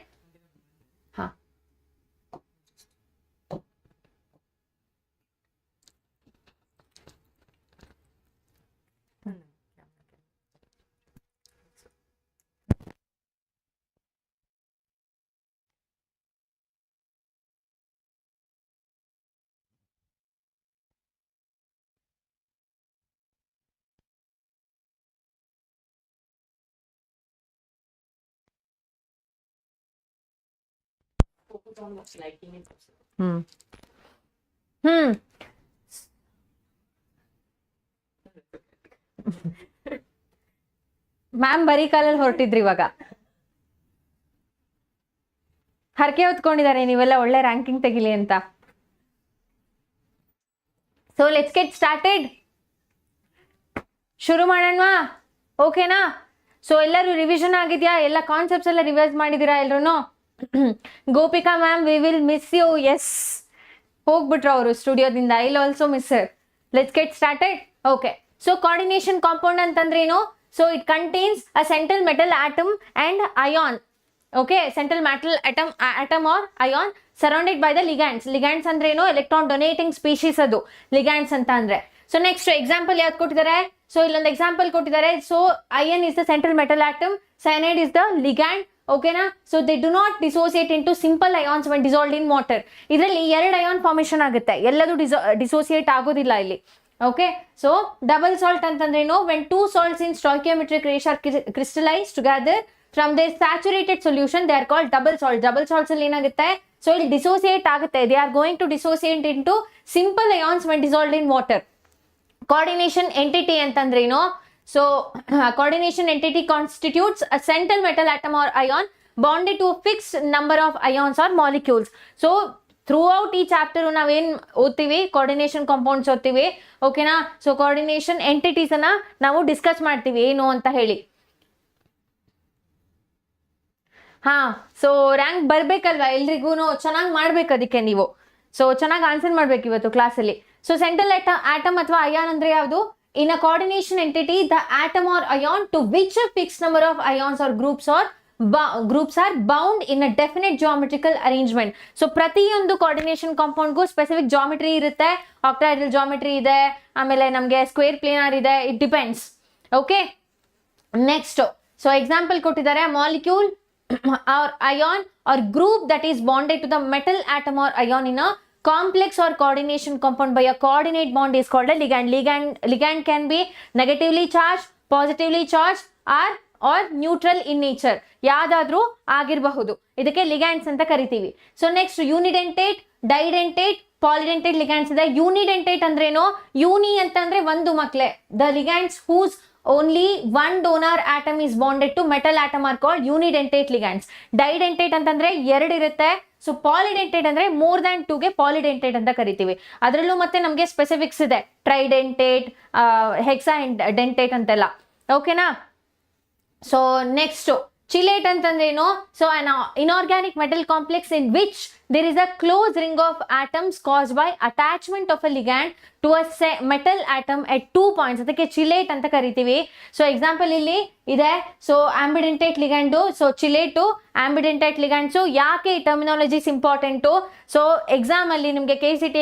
ಹಾಂ, ಮ್ಯಾಮ್ ಬರೀ ಕಾಲಲ್ಲಿ ಹೊರಟಿದ್ರಿ, ಇವಾಗ ಹರಕೆ ಹೊತ್ಕೊಂಡಿದ್ದಾರೆ ನೀವೆಲ್ಲ ಒಳ್ಳೆ ರ್ಯಾಂಕಿಂಗ್ ತೆಗಿಲಿ ಅಂತ. So let's get started. ಶುರು ಮಾಡೋಣವಾ? ಓಕೆನಾ? ಸೊ ಎಲ್ಲರೂ ರಿವಿಷನ್ ಆಗಿದೆಯಾ? ಎಲ್ಲ ಕಾನ್ಸೆಪ್ಟ್ಸ್ ಎಲ್ಲ ರಿವೈಸ್ ಮಾಡಿದ್ದೀರಾ ಎಲ್ರು? Gopika ma'am, we will miss you. Yes, ಹೋಗ್ಬಿಟ್ರು ಅವರು ಸ್ಟುಡಿಯೋದಿಂದ. I will also miss her. Let's get started. Okay, so coordination compound ಅಂತಂದ್ರೆ ಏನು? So it contains a central metal atom and ion. Okay, central metal atom or ion surrounded by the ligands. Ligands ಅಂದ್ರೆ ಏನು? Electron donating species, ಅದು ligands ಅಂತ ಅಂದ್ರೆ. So next example ಯಾವ್ದು ಕೊಟ್ಟಿದ್ದಾರೆ? So ಇಲ್ಲೊಂದು ಎಕ್ಸಾಂಪಲ್ ಕೊಟ್ಟಿದ್ದಾರೆ. So ion is the central metal atom, cyanide is the ligand. ಓಕೆನಾ? So they do not dissociate into simple ions when dissolved in water. ಇದರಲ್ಲಿ 2 ion formation ಆಗುತ್ತೆ, ಎಲ್ಲದೂ ಡಿಸೋಸಿಯೇಟ್ ಆಗೋದಿಲ್ಲ ಇಲ್ಲಿ. ಓಕೆ, ಸೊ ಡಬಲ್ ಸಾಲ್ಟ್ ಅಂತಂದ್ರೆ ಏನು? When 2 salts in stoichiometric ratio are crystallized together from their saturated solution, they are called double salt. Double salts ಅಲ್ಲಿ ಏನಾಗುತ್ತೆ? So ಇಲ್ಲಿ ಡಿಸೋಸಿಯೇಟ್ ಆಗುತ್ತೆ. They are going to dissociate into simple ions when dissolved in water. Coordination entity ಅಂತಂದ್ರೆ ಏನು? So coordination entity constitutes a central metal atom or ion bonded to a fixed number of ions or molecules. So throughout ಈ chapter ನಾವೇನ್ ಓದ್ತೀವಿ? Coordination compounds ಓದ್ತೀವಿ, ಓಕೆನಾ? So coordination entities ಅನ್ನ ನಾವು discuss ಮಾಡ್ತೀವಿ ಏನು ಅಂತ ಹೇಳಿ. ಹಾ, ಸೊ ರ್ಯಾಂಕ್ ಬರ್ಬೇಕಲ್ವಾ ಎಲ್ರಿಗೂ? ಚೆನ್ನಾಗಿ ಮಾಡ್ಬೇಕು ಅದಕ್ಕೆ ನೀವು. ಸೊ ಚೆನ್ನಾಗಿ ಆನ್ಸರ್ ಮಾಡ್ಬೇಕು ಇವತ್ತು ಕ್ಲಾಸಲ್ಲಿ. ಸೊ ಸೆಂಟ್ರಲ್ ಆಟಮ್ ಅಥವಾ ಅಯಾನ್ ಅಂದ್ರೆ ಯಾವುದು? In a coordination entity, the atom or ion to which a fixed number of ions or groups are bound in a definite geometrical arrangement. So ಪ್ರತಿಯೊಂದು coordination compound ಗೂ specific geometry ಇರುತ್ತೆ. octahedral geometry ಇದೆ, ಆಮೇಲೆ ನಮಗೆ square planar ಇದೆ. It depends. Okay, next. So example ಕೊಟ್ಟಿದ್ದಾರೆ, molecule or ion or group that is bonded to the metal atom or ion in a complex or coordination compound by a coordinate bond is called a ligand. Ligand can be negatively charged, positively charged, or or neutral in nature, ಯಾವ್ದಾದ್ರೂ ಆಗಿರಬಹುದು. ಇದಕ್ಕೆ ligands ಅಂತ ಕರಿತೀವಿ. So next unidentate, didentate, polydentate ligands ಇದೆ. Unidentate ಅಂದ್ರೇನು? Uni ಅಂತಂದ್ರೆ ಒಂದು ಮಕ್ಳೆ. The ligands whose only one donor atom is bonded to metal atom are called unidentate ligands. Didentate ಅಂತಂದ್ರೆ ಎರಡು ಇರುತ್ತೆ. ಸೊ ಪಾಲಿಡೆಂಟೇಟ್ ಅಂದ್ರೆ ಮೋರ್ ದ್ಯಾನ್ 2 ಗೆ ಪಾಲಿಡೆಂಟೇಟ್ ಅಂತ ಕರಿತೀವಿ. ಅದರಲ್ಲೂ ಮತ್ತೆ ನಮಗೆ ಸ್ಪೆಸಿಫಿಕ್ಸ್ ಇದೆ, ಟ್ರೈಡೆಂಟೇಟ್, ಹೆಕ್ಸಾ ಡೆಂಟೇಟ್ ಅಂತೆಲ್ಲ. ಓಕೆನಾ? ಸೊ ನೆಕ್ಸ್ಟ್ ಚಿಲೇಟ್ ಅಂತಂದ್ರೇನು? So an inorganic metal complex in which there is a close ring of atoms caused by attachment of a ligand to a metal atom at 2 points. ಅದಕ್ಕೆ chelate ಅಂತ ಕರಿತೀವಿ. So example ಇಲ್ಲಿ ಇದೆ. So ambidentate ligand, so chelate, ambidentate ligands. ಯಾಕೆ ಈ terminologies important? So exam ಅಲ್ಲಿ ನಿಮಗೆ KCET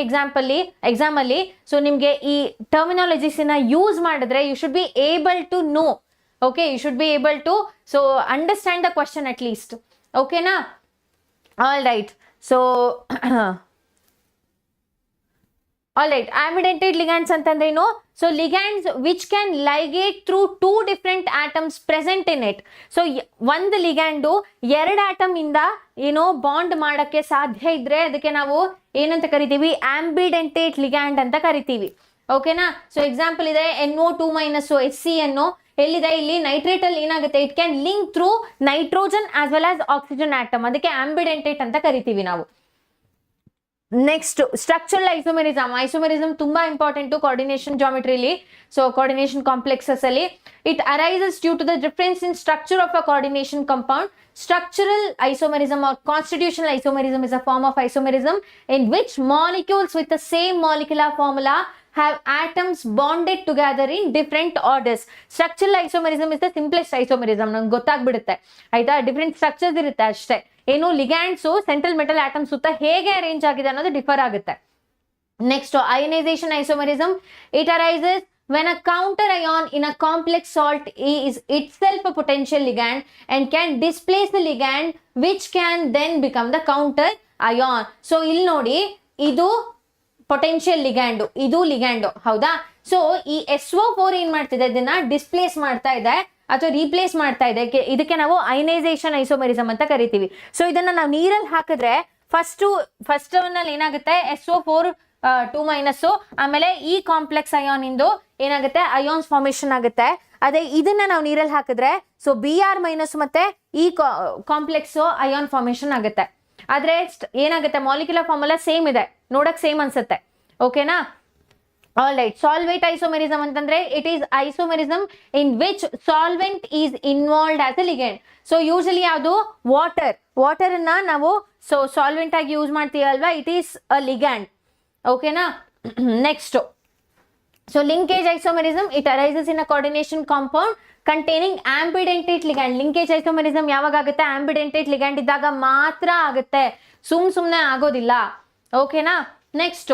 exam ಅಲ್ಲಿ ಸೊ ನಿಮಗೆ ಈ ಟರ್ಮಿನಾಲಜೀಸ್ನ ಯೂಸ್ ಮಾಡಿದ್ರೆ you should be able to know. Okay, you should be able to so understand the question at least. Okay na? All right. So all right, ambidentate ligands antandrenu? So ligands which can ligate through two different atoms present in it. So ಒಂದು ಲಿಗ್ಯಾಂಡು ಎರಡು atom ಇಂದ ಏನೋ bond ಮಾಡಕ್ಕೆ ಸಾಧ್ಯ ಇದ್ರೆ ಅದಕ್ಕೆ ನಾವು ಏನಂತ ಕರಿತೀವಿ? ಆಂಬಿಡೆಂಟೇಟ್ ಲಿಗ್ಯಾಂಡ್ ಅಂತ ಕರಿತೀವಿ. ಓಕೆನಾ? ಸೊ ಎಕ್ಸಾಂಪಲ್ ಇದೆ NO2- HCNO. ಎಲ್ಲಿದೆ? ಇಲ್ಲಿ ನೈಟ್ರೇಟ್ ಅಲ್ಲಿ ಏನಾಗುತ್ತೆ? It can link through nitrogen as well as oxygen atom. ಅದಕ್ಕೆ ಆಂಬಿಡೆಂಟೇಟ್ ಅಂತ ಕರಿತೀವಿ ನಾವು. Next structural isomerism. ಐಸೋಮೆರಿಸಮ್ ತುಂಬಾ important coordination geometrically. So coordination complexes ಅಲ್ಲಿ it arises due to the difference in structure of a coordination compound. Structural isomerism or constitutional isomerism is a form of isomerism in which molecules with the same molecular formula have atoms bonded together in different orders. Structural isomerism is the simplest isomerism. ನಂಗೆ ಗೊತ್ತಾಗ್ಬಿಡುತ್ತೆ ಆಯ್ತಾ? Different structures ಇರುತ್ತೆ ಅಷ್ಟೇ. ಏನು ಲಿಗ್ಯಾಂಡ್ಸು central metal atom ಸುತ್ತ ಹೇಗೆ arrange ಆಗಿದೆ ಅನ್ನೋದು ಡಿಫರ್ ಆಗುತ್ತೆ. Next ionisation isomerism. It arises when a counter ion in a complex salt is itself a potential ligand and can displace the ligand which can then become the counter ion. So ಇಲ್ಲಿ ನೋಡಿ, ಇದು potential ಲಿಗ್ಯಾಂಡು, ಇದು ಲಿಗ್ಯಾಂಡು, ಹೌದಾ? So ಈ SO4 ಏನ್ ಮಾಡ್ತಿದೆ? ಇದನ್ನ displays ಮಾಡ್ತಾ ಇದೆ ಅಥವಾ ರೀಪ್ಲೇಸ್ ಮಾಡ್ತಾ ಇದೆ. ಇದಕ್ಕೆ ನಾವು ಅಯನೈಸೇಷನ್ ಐಸೋಮೆರಿಸಮ್ ಅಂತ ಕರಿತೀವಿ. ಸೊ ಇದನ್ನ ನಾವು ನೀರಲ್ಲಿ ಹಾಕಿದ್ರೆ ಫಸ್ಟ್ ನಲ್ಲಿ ಏನಾಗುತ್ತೆ? SO4 2- ಆಮೇಲೆ ಈ ಕಾಂಪ್ಲೆಕ್ಸ್ ಅಯಾನ್ ಇಂದು ಏನಾಗುತ್ತೆ? ಅಯಾನ್ಸ್ ಫಾರ್ಮೇಶನ್ ಆಗುತ್ತೆ. ಅದೇ ಇದನ್ನ ನಾವು ನೀರಲ್ಲಿ ಹಾಕಿದ್ರೆ ಸೊ Br- ಮತ್ತೆ ಈ ಕಾಂಪ್ಲೆಕ್ಸ್ ಅಯಾನ್ ಫಾರ್ಮೇಶನ್ ಆಗುತ್ತೆ. ಆದ್ರೆ ಏನಾಗುತ್ತೆ? ಮಾಲಿಕ್ಯುಲರ್ ಫಾರ್ಮುಲಾ ಸೇಮ್ ಇದೆ, ನೋಡಕ್ ಸೇಮ್ ಅನ್ಸುತ್ತೆ. ಓಕೆನಾ? All right. ಸಾಲ್ವೇಟ್ ಐಸೋಮೆರಿಸಮ್ ಅಂತಂದ್ರೆ it is isomerism in which solvent is involved as a ligand. So usually ಯಾವುದು? ವಾಟರ್ ಅನ್ನ ನಾವು ಸೊ ಸಾಲ್ವೆಂಟ್ ಆಗಿ ಯೂಸ್ ಮಾಡ್ತೀವಿ ಅಲ್ವಾ? It is a ligand. ಓಕೆನಾ? Next so linkage isomerism. It arises in a coordination compound containing ambidentate ligand. Linkage isomerism ಯಾವಾಗ ಆಗುತ್ತೆ? Ambidentate ligand ಇದ್ದಾಗ ಮಾತ್ರ ಆಗುತ್ತೆ, ಸುಮ್ನೆ ಆಗೋದಿಲ್ಲ. ಓಕೆನಾ? Next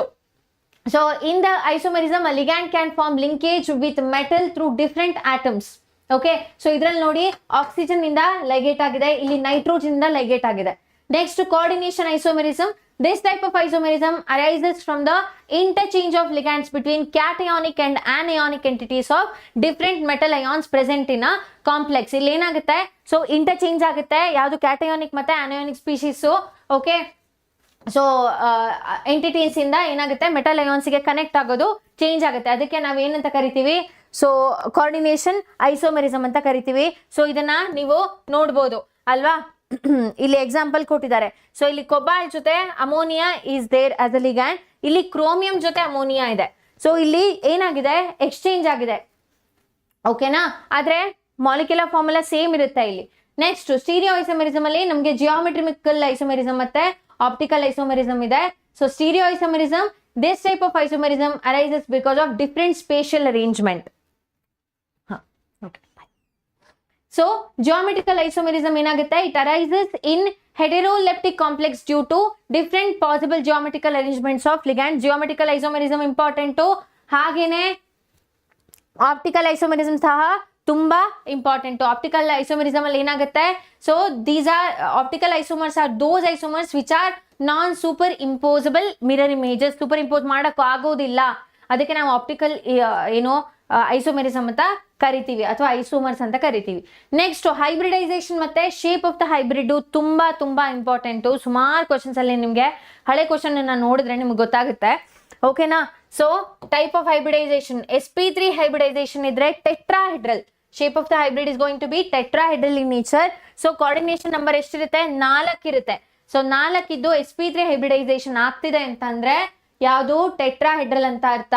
so in the isomerism a ligand can form linkage with metal through different atoms. Okay, so ಇದ್ರಲ್ಲಿ ನೋಡಿ ಆಕ್ಸಿಜನ್ ಇಂದ ಲೈಗೇಟ್ ಆಗಿದೆ, ಇಲ್ಲಿ ನೈಟ್ರೋಜನ್ ಇಂದ ಲೈಗೇಟ್ ಆಗಿದೆ. Next coordination isomerism. This type of isomerism arises from the interchange of ligands between cationic and anionic entities of different metal ions present in a complex. ಇಲ್ಲಿ ಏನಾಗುತ್ತೆ? So interchange ಆಗುತ್ತೆ ಯಾವುದು? ಕ್ಯಾಟಯಾನಿಕ್ ಮತ್ತೆ ಆನಿಯಾನಿಕ್ ಸ್ಪೀಶೀಸ್. ಓಕೆ, ಸೊ ಎಂಟಿಟೀಸ್ ಇಂದ ಏನಾಗುತ್ತೆ? Metal ions ಗೆ connect ಆಗೋದು change ಆಗುತ್ತೆ. ಅದಕ್ಕೆ ನಾವು ಏನಂತ ಕರಿತೀವಿ? ಸೊ ಕೋಆರ್ಡಿನೇಷನ್ ಐಸೋಮೆರಿಸಮ್ ಅಂತ ಕರಿತೀವಿ. ಸೊ ಇದನ್ನ ನೀವು ನೋಡ್ಬೋದು ಅಲ್ವಾ? ಇಲ್ಲಿ ಎಕ್ಸಾಂಪಲ್ ಕೊಟ್ಟಿದ್ದಾರೆ. ಸೊ ಇಲ್ಲಿ ಕೊಬಾಲ್ಟ್ ಜೊತೆ ammonia is there as a ligand, ಇಲ್ಲಿ ಕ್ರೋಮಿಯಂ ಜೊತೆ ಅಮೋನಿಯಾ ಇದೆ. ಸೊ ಇಲ್ಲಿ ಏನಾಗಿದೆ? ಎಕ್ಸ್ಚೇಂಜ್ ಆಗಿದೆ. ಓಕೆನಾ? ಆದ್ರೆ ಮಾಲಿಕ್ಯುಲರ್ ಫಾರ್ಮುಲಾ ಸೇಮ್ ಇರುತ್ತೆ ಇಲ್ಲಿ. ನೆಕ್ಸ್ಟ್ ಸ್ಟೀರಿಯೋ ಐಸೋಮೆರಿಸಮ್ ಅಲ್ಲಿ ನಮಗೆ ಜಿಯೋಮೆಟ್ರಿಕಲ್ ಐಸೋಮೆರಿಸಮ್ ಮತ್ತೆ ಆಪ್ಟಿಕಲ್ ಐಸೋಮೆರಿಸಮ್ ಇದೆ. So stereo isomerism, this type of isomerism arises because of different spatial arrangement. So geometrical isomerism ಏನಾಗುತ್ತೆ? It arises in heteroleptic complex due to different possible geometrical arrangements of ligands. Geometrical isomerism important. ಹಾಗೇನೆ optical isomerism ಸಹ ತುಂಬಾ important. Optical isomerism ಅಲ್ಲಿ ಏನಾಗುತ್ತೆ? So these are optical isomers are those isomers which are non superimposable mirror images. Superimpose ಮಾಡಕ್ ಆಗೋದಿಲ್ಲ, ಅದಕ್ಕೆ ನಾವು optical ಏನೋ ಐಸೋಮೆರಿಸಮ್ ಅಂತ ಕರಿತೀವಿ ಅಥವಾ ಐಸೋಮರ್ಸ್ ಅಂತ ಕರಿತೀವಿ. ನೆಕ್ಸ್ಟ್ ಹೈಬ್ರಿಡೈಸೇಷನ್ ಮತ್ತೆ ಶೇಪ್ ಆಫ್ ದ ಹೈಬ್ರಿಡ್ ತುಂಬಾ ತುಂಬಾ ಇಂಪಾರ್ಟೆಂಟು. ಸುಮಾರು ಕ್ವಶನ್ಸ್ ಅಲ್ಲಿ ನಿಮಗೆ ಹಳೆ ಕ್ವಶನ್ ನೋಡಿದ್ರೆ ನಿಮ್ಗೆ ಗೊತ್ತಾಗುತ್ತೆ. ಓಕೆನಾ? So type of hybridisation sp3 hybridisation ಇದ್ರೆ tetrahedral. Shape of the hybrid is going to be tetrahedral in nature. So coordination number ಎಷ್ಟಿರುತ್ತೆ? 4 ಇರುತ್ತೆ. ಸೊ 4 ಇದ್ದು sp3 ಹೈಬ್ರಿಡೈಸೇಷನ್ ಆಗ್ತಿದೆ ಅಂತಂದ್ರೆ ಯಾವುದು? ಟೆಟ್ರಾಹೆಡ್ರಲ್ ಅಂತ ಅರ್ಥ.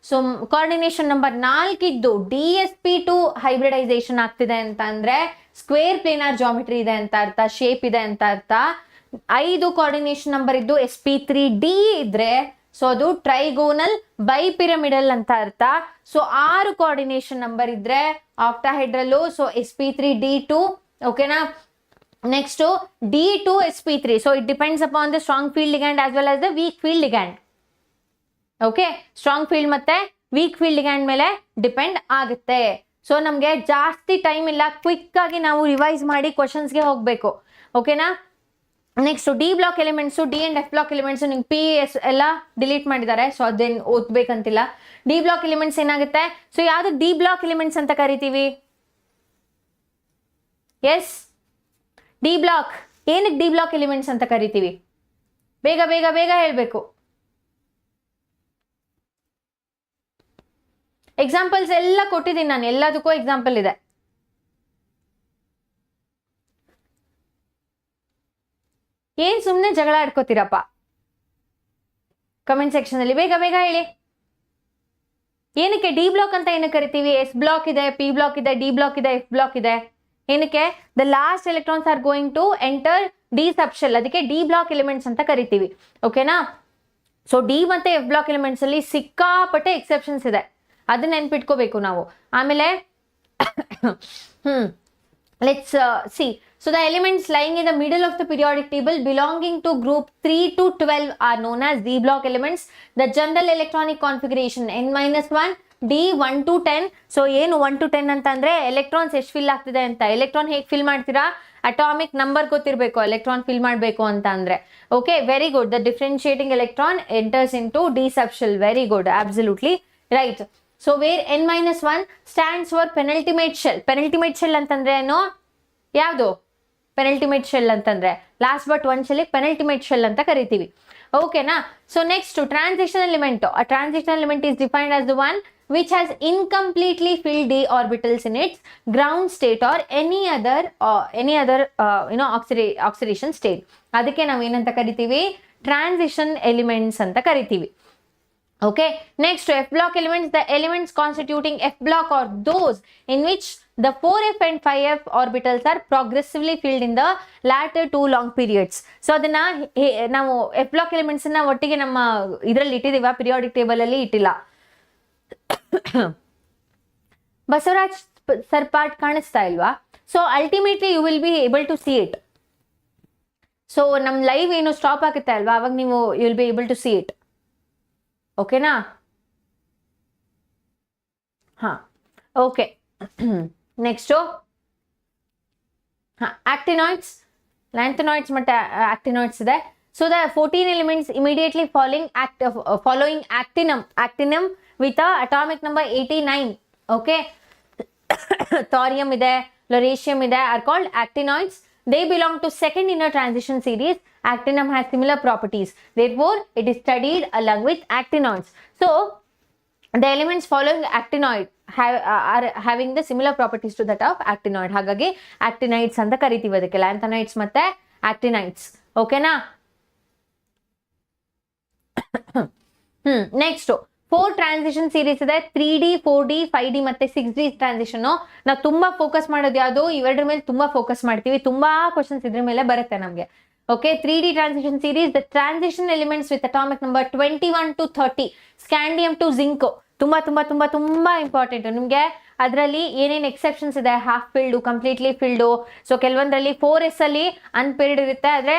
ಸೊ ಕೋಆರ್ಡಿನೇಷನ್ ನಂಬರ್ 4 ಇದ್ದು dsp2 ಹೈಬ್ರಿಡೈಸೇಷನ್ ಆಗ್ತಿದೆ ಅಂತ ಅಂದ್ರೆ ಸ್ಕ್ವೇರ್ ಪ್ಲೇನಾರ್ ಜಾಮಿಟ್ರಿ ಇದೆ ಅಂತ ಅರ್ಥ, ಶೇಪ್ ಇದೆ ಅಂತ ಅರ್ಥ. 5 ಕೋಆರ್ಡಿನೇಷನ್ ನಂಬರ್ ಇದ್ದು sp3d ಇದ್ರೆ ಸೊ ಅದು ಟ್ರೈಗೋನಲ್ ಬೈಪಿರಮಿಡಲ್ ಅಂತ ಅರ್ಥ. ಸೊ 6 ಕೋಆರ್ಡಿನೇಷನ್ ನಂಬರ್ ಇದ್ರೆ ಆಕ್ಟಾಹೆಡ್ರಲ್ಲು. So sp3d2. ಓಕೆನಾ? Next d2 sp3. So it depends upon the strong field ligand as well as the weak field ligand. Okay, strong field ಮತ್ತೆ weak field ligand ಮೇಲೆ depend ಆಗುತ್ತೆ. So ನಮಗೆ ಜಾಸ್ತಿ time ಇಲ್ಲ, quick ಆಗಿ ನಾವು ರಿವೈಸ್ ಮಾಡಿ ಕ್ವಶನ್ಸ್ಗೆ ಹೋಗಬೇಕು. ಓಕೆನಾ? Next D block elements, D and F block elements ನಿಮ್ಗೆ PS ಎಲ್ಲ ಡಿಲೀಟ್ ಮಾಡಿದ್ದಾರೆ. ಸೊ ಅದೇನು ಓದ್ಬೇಕಂತಿಲ್ಲ. ಡಿ ಬ್ಲಾಕ್ ಎಲಿಮೆಂಟ್ಸ್ ಏನಾಗುತ್ತೆ? ಸೊ ಯಾವುದು ಡಿ ಬ್ಲಾಕ್ ಎಲಿಮೆಂಟ್ಸ್ ಅಂತ ಕರಿತೀವಿ? Yes, D block. ಏನಕ್ಕೆ ಡಿ ಬ್ಲಾಕ್ ಎಲಿಮೆಂಟ್ಸ್ ಅಂತ ಕರಿತೀವಿ? ಬೇಗ ಬೇಗ ಬೇಗ ಹೇಳಬೇಕು. ಎಕ್ಸಾಂಪಲ್ಸ್ ಎಲ್ಲ ಕೊಟ್ಟಿದ್ದೀನಿ ನಾನು, ಎಲ್ಲದಕ್ಕೂ ಎಕ್ಸಾಂಪಲ್ ಇದೆ. ಏನ್ ಸುಮ್ಮನೆ ಜಗಳ ಆಡ್ಕೋತೀರಪ್ಪ ಕಮೆಂಟ್ ಸೆಕ್ಷನ್ ಅಲ್ಲಿ? ಬೇಗ ಬೇಗ ಹೇಳಿ. ಏನಕ್ಕೆ ಡಿ ಬ್ಲಾಕ್ ಅಂತ ಏನಕ್ಕೆ ಕರಿತೀವಿ? ಎಸ್ ಬ್ಲಾಕ್ ಇದೆ, ಪಿ ಬ್ಲಾಕ್ ಇದೆ, ಡಿ ಬ್ಲಾಕ್ ಇದೆ, ಎಫ್ ಬ್ಲಾಕ್ ಇದೆ. ಏನಕ್ಕೆ? The last electrons are going to enter D subshell, ಅದಕ್ಕೆ ಡಿ ಬ್ಲಾಕ್ ಎಲಿಮೆಂಟ್ಸ್ ಅಂತ ಕರಿತೀವಿ. ಓಕೆನಾ? ಸೊ ಡಿ ಮತ್ತೆ ಎಫ್ ಬ್ಲಾಕ್ ಎಲಿಮೆಂಟ್ಸ್ ಅಲ್ಲಿ ಸಿಕ್ಕಾಪಟ್ಟೆ ಎಕ್ಸೆಪ್ಷನ್ಸ್ ಇದೆ, ಅದನ್ನ ನೆನ್ಪಿಟ್ಕೋಬೇಕು ನಾವು. ಆಮೇಲೆ let's see. So the elements lying in the middle of the periodic table belonging to group 3 to 12 are known as d block elements. The general electronic configuration n-1 d 1 to 10. So ಏನು 1 to 10 ಅಂತಂದ್ರೆ electrons ಎಷ್ಟು fill ಆಗ್ತಿದೆ ಅಂತ. Electron ಹೇಗೆ fill ಮಾಡ್ತೀರಾ? Atomic number ಗೊತ್ತಿರಬೇಕು electron fill ಮಾಡಬೇಕು ಅಂತ ಅಂದ್ರೆ. Okay, very good. The differentiating electron enters into D subshell. Very good, absolutely right. So where n-1 stands for penultimate shell. Penultimate shell ಅಂತಂದ್ರೆ ಏನು? ಯಾವುದು ಪೆನಲ್ಟಿಮೇಟ್ ಶೆಲ್ ಅಂತಂದ್ರೆ last but one shell penultimate shell ಅಂತ ಕರಿತೀವಿ. ಓಕೆನಾ? So next transition element. A transition element is defined as the one which has incompletely filled d orbitals in its ground state or any other oxidation state. ಅದಕ್ಕೆ ನಾವು ಏನಂತ ಕರಿತೀವಿ? Transition elements ಅಂತ ಕರಿತೀವಿ. Okay, next F block elements. The elements constituting F block are those in which the 4f and 5f orbitals are progressively filled in the latter two long periods. So ಅದನ್ನ ನಾವು F block elements ನ ಒಟ್ಟಿಗೆ ನಮ್ಮ ಇದರಲ್ಲಿ ಇಟ್ಟಿದೀವ, periodic table ಅಲ್ಲಿ ಇಟ್ಟಿಲ್ಲ. Basavaraj sir part ಕಾಣಿಸ್ತಾ ಇಲ್ವಾ? So ultimately you will be able to see it. So ನಮ್ಮ ಲೈವ್ ಏನು ಸ್ಟಾಪ್ ಆಗುತ್ತೆ ಅಲ್ವಾ, ಅವಾಗ ನೀವು you will be able to see it. ಓಕೆನಾ? ಹಾ, ಓಕೆ. ನೆಕ್ಸ್ಟು ಆಕ್ಟಿನಾಯ್ಡ್ಸ್, ಲ್ಯಾಂಥನಾಯ್ಡ್ಸ್ ಮತ್ತು ಆಕ್ಟಿನಾಯ್ಡ್ಸ್ ಇದೆ. So the 14 elements immediately following actinium with a atomic number 89. Okay, thorium ide, lutetium ide, are called actinoids. They belong to second inner transition series. Actinum has similar properties, therefore it is studied along with actinoids. So the elements following actinoid are having the similar properties to that of actinoid. Hagagi actinoids anta karitivi, adike lanthanoids matte actinoids. Okay na? Next 4 transition series ಇದೆ. 3D, 4D, 5D ಮತ್ತೆ 6D transition. ನಾವು ತುಂಬಾ focus ಮಾಡೋದು ಯಾವುದು? ಇವೆರಡರ ಮೇಲೆ ತುಂಬಾ focus ಮಾಡ್ತೀವಿ. ತುಂಬಾ ಕ್ವಶನ್ಸ್ ಇದ್ರ ಮೇಲೆ ಬರುತ್ತೆ ನಮಗೆ. Okay, 3D transition series. The transition elements with atomic number 21 to 30, scandium to zinc. ತುಂಬಾ ತುಂಬಾ ತುಂಬಾ ತುಂಬಾ ಇಂಪಾರ್ಟೆಂಟ್ ನಿಮಗೆ. ಅದರಲ್ಲಿ ಏನೇನು ಎಕ್ಸೆಪ್ಷನ್ಸ್ ಇದೆ? Half filled, completely filled. So ಕೆಲವೊಂದರಲ್ಲಿ 4S ಅಲ್ಲಿ ಅನ್ಫಿಲ್ಡ್ ಇರುತ್ತೆ, ಆದ್ರೆ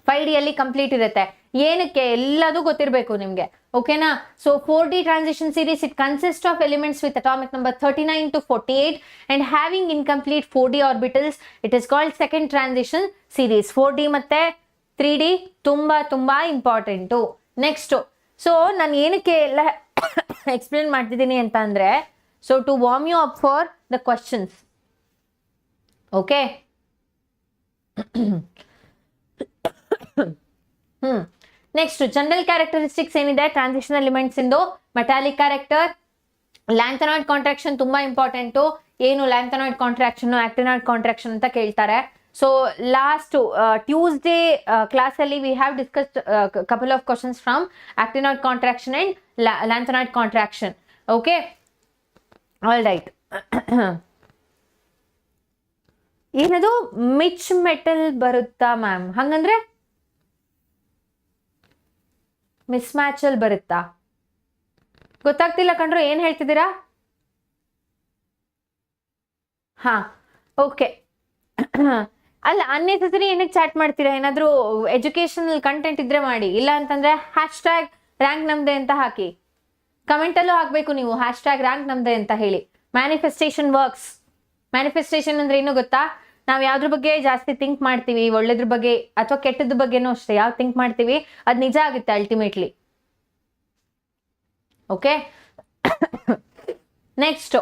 5D ಅಲ್ಲಿ ಕಂಪ್ಲೀಟ್ ಇರುತ್ತೆ. ಏನಕ್ಕೆ? ಎಲ್ಲದೂ ಗೊತ್ತಿರಬೇಕು ನಿಮಗೆ. ಓಕೆನಾ? So 4D transition series it consist of elements with atomic number 39 to 48 and having incomplete 4D orbitals. It is called second transition series. 4D ಮತ್ತೆ 3D ತುಂಬಾ ತುಂಬಾ ಇಂಪಾರ್ಟೆಂಟು. ನೆಕ್ಸ್ಟ್, ಸೊ ನಾನು ಏನಕ್ಕೆ ಎಲ್ಲ ಎಕ್ಸ್ಪ್ಲೇನ್ ಮಾಡ್ತಿದ್ದೀನಿ ಅಂತ ಅಂದರೆ, so to warm you up for the questions. Okay, next general characteristics ಏನಿದೆ ಟ್ರಾನ್ಸಿಷನ್ ಎಲಿಮೆಂಟ್ಸ್ ಇಂದು. ಮೆಟಾಲಿಕ್ ಕ್ಯಾರೆಕ್ಟರ್, ಲ್ಯಾಂಥನಾಯ್ಡ್ ಕಾಂಟ್ರಾಕ್ಷನ್ ತುಂಬಾ ಇಂಪಾರ್ಟೆಂಟು. ಏನು ಲ್ಯಾಂಥನಾಯ್ಡ್ ಕಾಂಟ್ರಾಕ್ಷನ್, ಆಕ್ಟಿನಾಯ್ಡ್ ಕಾಂಟ್ರಾಕ್ಷನ್ ಅಂತ ಕೇಳ್ತಾರೆ. ಸೊ ಲಾಸ್ಟ್ ಟ್ಯೂಸ್ಡೇ ಕ್ಲಾಸಲ್ಲಿ we have discussed couple of questions from actinoid contraction and lanthanoid contraction. Okay, all right. ಏನದು misch metal ಬರುತ್ತಾ ma'am? ಹಂಗಂದ್ರೆ mismatch ಅಲ್ಲಿ ಬರುತ್ತಾ? ಗೊತ್ತಾಗ್ತಿಲ್ಲ ಕಣ್ರು, ಏನ್ ಹೇಳ್ತಿದ್ದೀರಾ? ಹಾ, ಓಕೆ. ಅಲ್ಲ, ಅನ್ನೆಸೆಸರಿ ಏನಕ್ಕೆ ಚಾಟ್ ಮಾಡ್ತೀರಾ? ಏನಾದರೂ ಎಜುಕೇಶನಲ್ ಕಂಟೆಂಟ್ ಇದ್ರೆ ಮಾಡಿ, ಇಲ್ಲ ಅಂತಂದ್ರೆ ಹ್ಯಾಶ್ ಟ್ಯಾಗ್ ರ್ಯಾಂಕ್ ನಮ್ದೆ ಅಂತ ಹಾಕಿ. ಕಮೆಂಟಲ್ಲೂ ಹಾಕಬೇಕು ನೀವು ಹ್ಯಾಶ್ ಟ್ಯಾಗ್ ರ್ಯಾಂಕ್ ನಮ್ದೆ ಅಂತ ಹೇಳಿ. Manifestation works. ಮ್ಯಾನಿಫೆಸ್ಟೇಷನ್ ಅಂದ್ರೆ ಏನು ಗೊತ್ತಾ? ನಾವು ಯಾವ್ದ್ರ ಬಗ್ಗೆ ಜಾಸ್ತಿ ಥಿಂಕ್ ಮಾಡ್ತೀವಿ, ಒಳ್ಳೇದ್ರ ಬಗ್ಗೆ ಅಥವಾ ಕೆಟ್ಟದ ಬಗ್ಗೆನೂ ಅಷ್ಟೇ, ಯಾವ್ದು ಥಿಂಕ್ ಮಾಡ್ತೀವಿ ಅದು ನಿಜ ಆಗುತ್ತೆ ultimately. Okay, next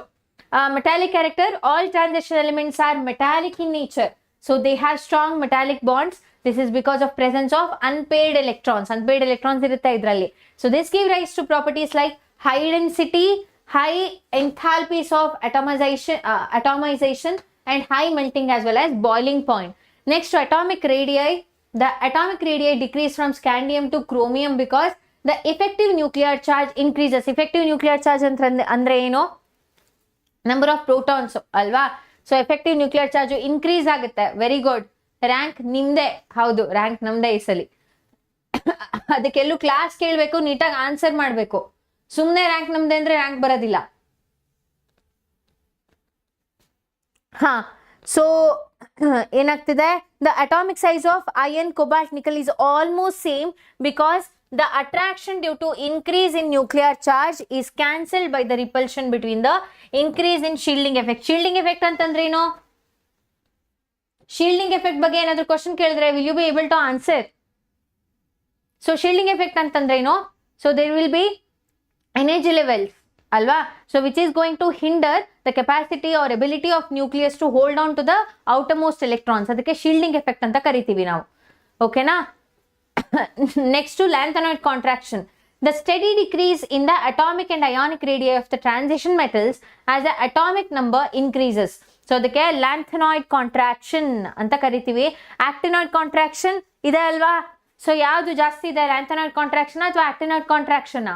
metallic character. All transition elements are metallic in nature, so they have strong metallic bonds. This is because of presence of unpaired electrons. Unpaired electrons irutte idralli. So this give rise to properties like high density, high enthalpies of atomization and high melting as well as boiling point. Next, to atomic radii. The atomic radii decrease from scandium to chromium because the effective nuclear charge increases. Effective nuclear charge andre eno? Number of protons ಅಲ್ವಾ? So effective nuclear charge increase ಆಗುತ್ತೆ. Very good. Rank ನಿಮ್ದೆ. ಹೌದು, rank ನಮ್ದೇ ಈ ಸಲಿ. ಅದಕ್ಕೆಲ್ಲೂ class ಕೇಳಬೇಕು, ನೀಟಾಗಿ answer ಮಾಡಬೇಕು. ಸುಮ್ಮನೆ ರ್ಯಾಂಕ್ ನಮ್ದೆ ಅಂದ್ರೆ ರ್ಯಾಂಕ್ ಬರೋದಿಲ್ಲ. ಹಾ, ಸೊ ಏನಾಗ್ತಿದೆ? The atomic size of iron, cobalt, nickel is almost same because the attraction due to increase in nuclear charge is cancelled by the repulsion between the increase in shielding effect. Shielding effect ಅಂತಂದ್ರೆ ಏನು? shielding effect ಬಗ್ಗೆ ಏನಾದರೂ question ಕೇಳಿದ್ರೆ will you be able to answer? So shielding effect ಅಂತಂದ್ರೆ ಏನು? So there will be energy levels ಅಲ್ವಾ? So which is going to hinder the capacity or ability of nucleus to hold on to the outermost electrons. ಅದಕ್ಕೆ shielding effect ಅಂತ ಕರಿತೀವಿ ನಾವು. ಓಕೆನಾ? Next to lanthanoid contraction. The steady decrease in the atomic and ionic radii of the transition metals as the atomic number increases. So ಅದಕ್ಕೆ lanthanoid contraction ಅಂತ ಕರಿತೀವಿ. actinoid contraction ಇದೆ ಅಲ್ವಾ? ಸೊ ಯಾವುದು ಜಾಸ್ತಿ ಇದೆ, lanthanoid contraction ಅಥವಾ actinoid contraction?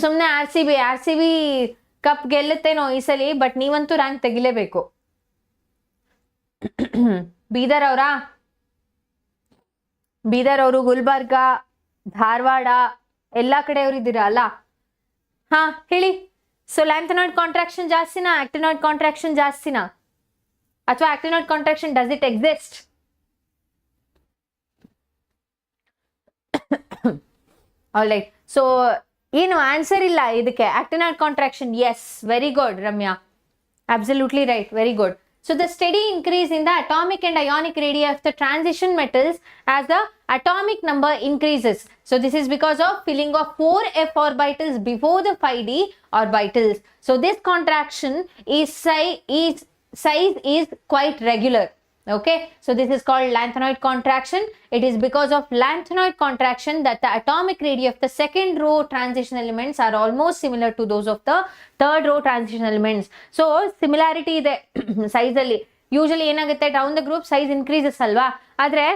ಸುಮ್ನೆ ಆರ್ ಸಿ ಬಿ ಕಪ್ ಗೆಲ್ಲುತ್ತೇನೋ ಈ ಸಲಿ, ಬಟ್ ನೀವಂತೂ ರ್ಯಾಂಕ್ ತೆಗಿಲೇಬೇಕು. ಬೀದರ್ ಅವರು, ಗುಲ್ಬರ್ಗ, ಧಾರವಾಡ ಎಲ್ಲ ಕಡೆಯವರು ಇದ್ದೀರಾ ಅಲ್ಲ? ಹಾ, ಹೇಳಿ. ಸೊ ಲ್ಯಾಂಥನಾಯ್ಡ್ ಕಾಂಟ್ರಾಕ್ಷನ್ ಜಾಸ್ತಿನಾ, ಆಕ್ಟಿನಾಯ್ಡ್ ಕಾಂಟ್ರಾಕ್ಷನ್ ಜಾಸ್ತಿನಾ, ಅಥವಾ actinoid contraction does it exist? All right. So ಏನು ಆನ್ಸರ್ ಇಲ್ಲ ಇದಕ್ಕೆ. Actinoid contraction, yes, very good Ramya, absolutely right, very good. So the steady increase in the atomic and ionic radii of the transition metals as the atomic number increases. So this is because of filling of 4f orbitals before the 5d orbitals. So this contraction size is quite regular. Okay, so this is called lanthanoid contraction. It is because of lanthanoid contraction that the atomic radii of the second row transition elements are almost similar to those of the third row transition elements. So similarity ಇದೆ size ಅಲ್ಲಿ. Usually ಏನಾಗುತ್ತೆ, down the group size increases ಅಲ್ವಾ? ಆದರೆ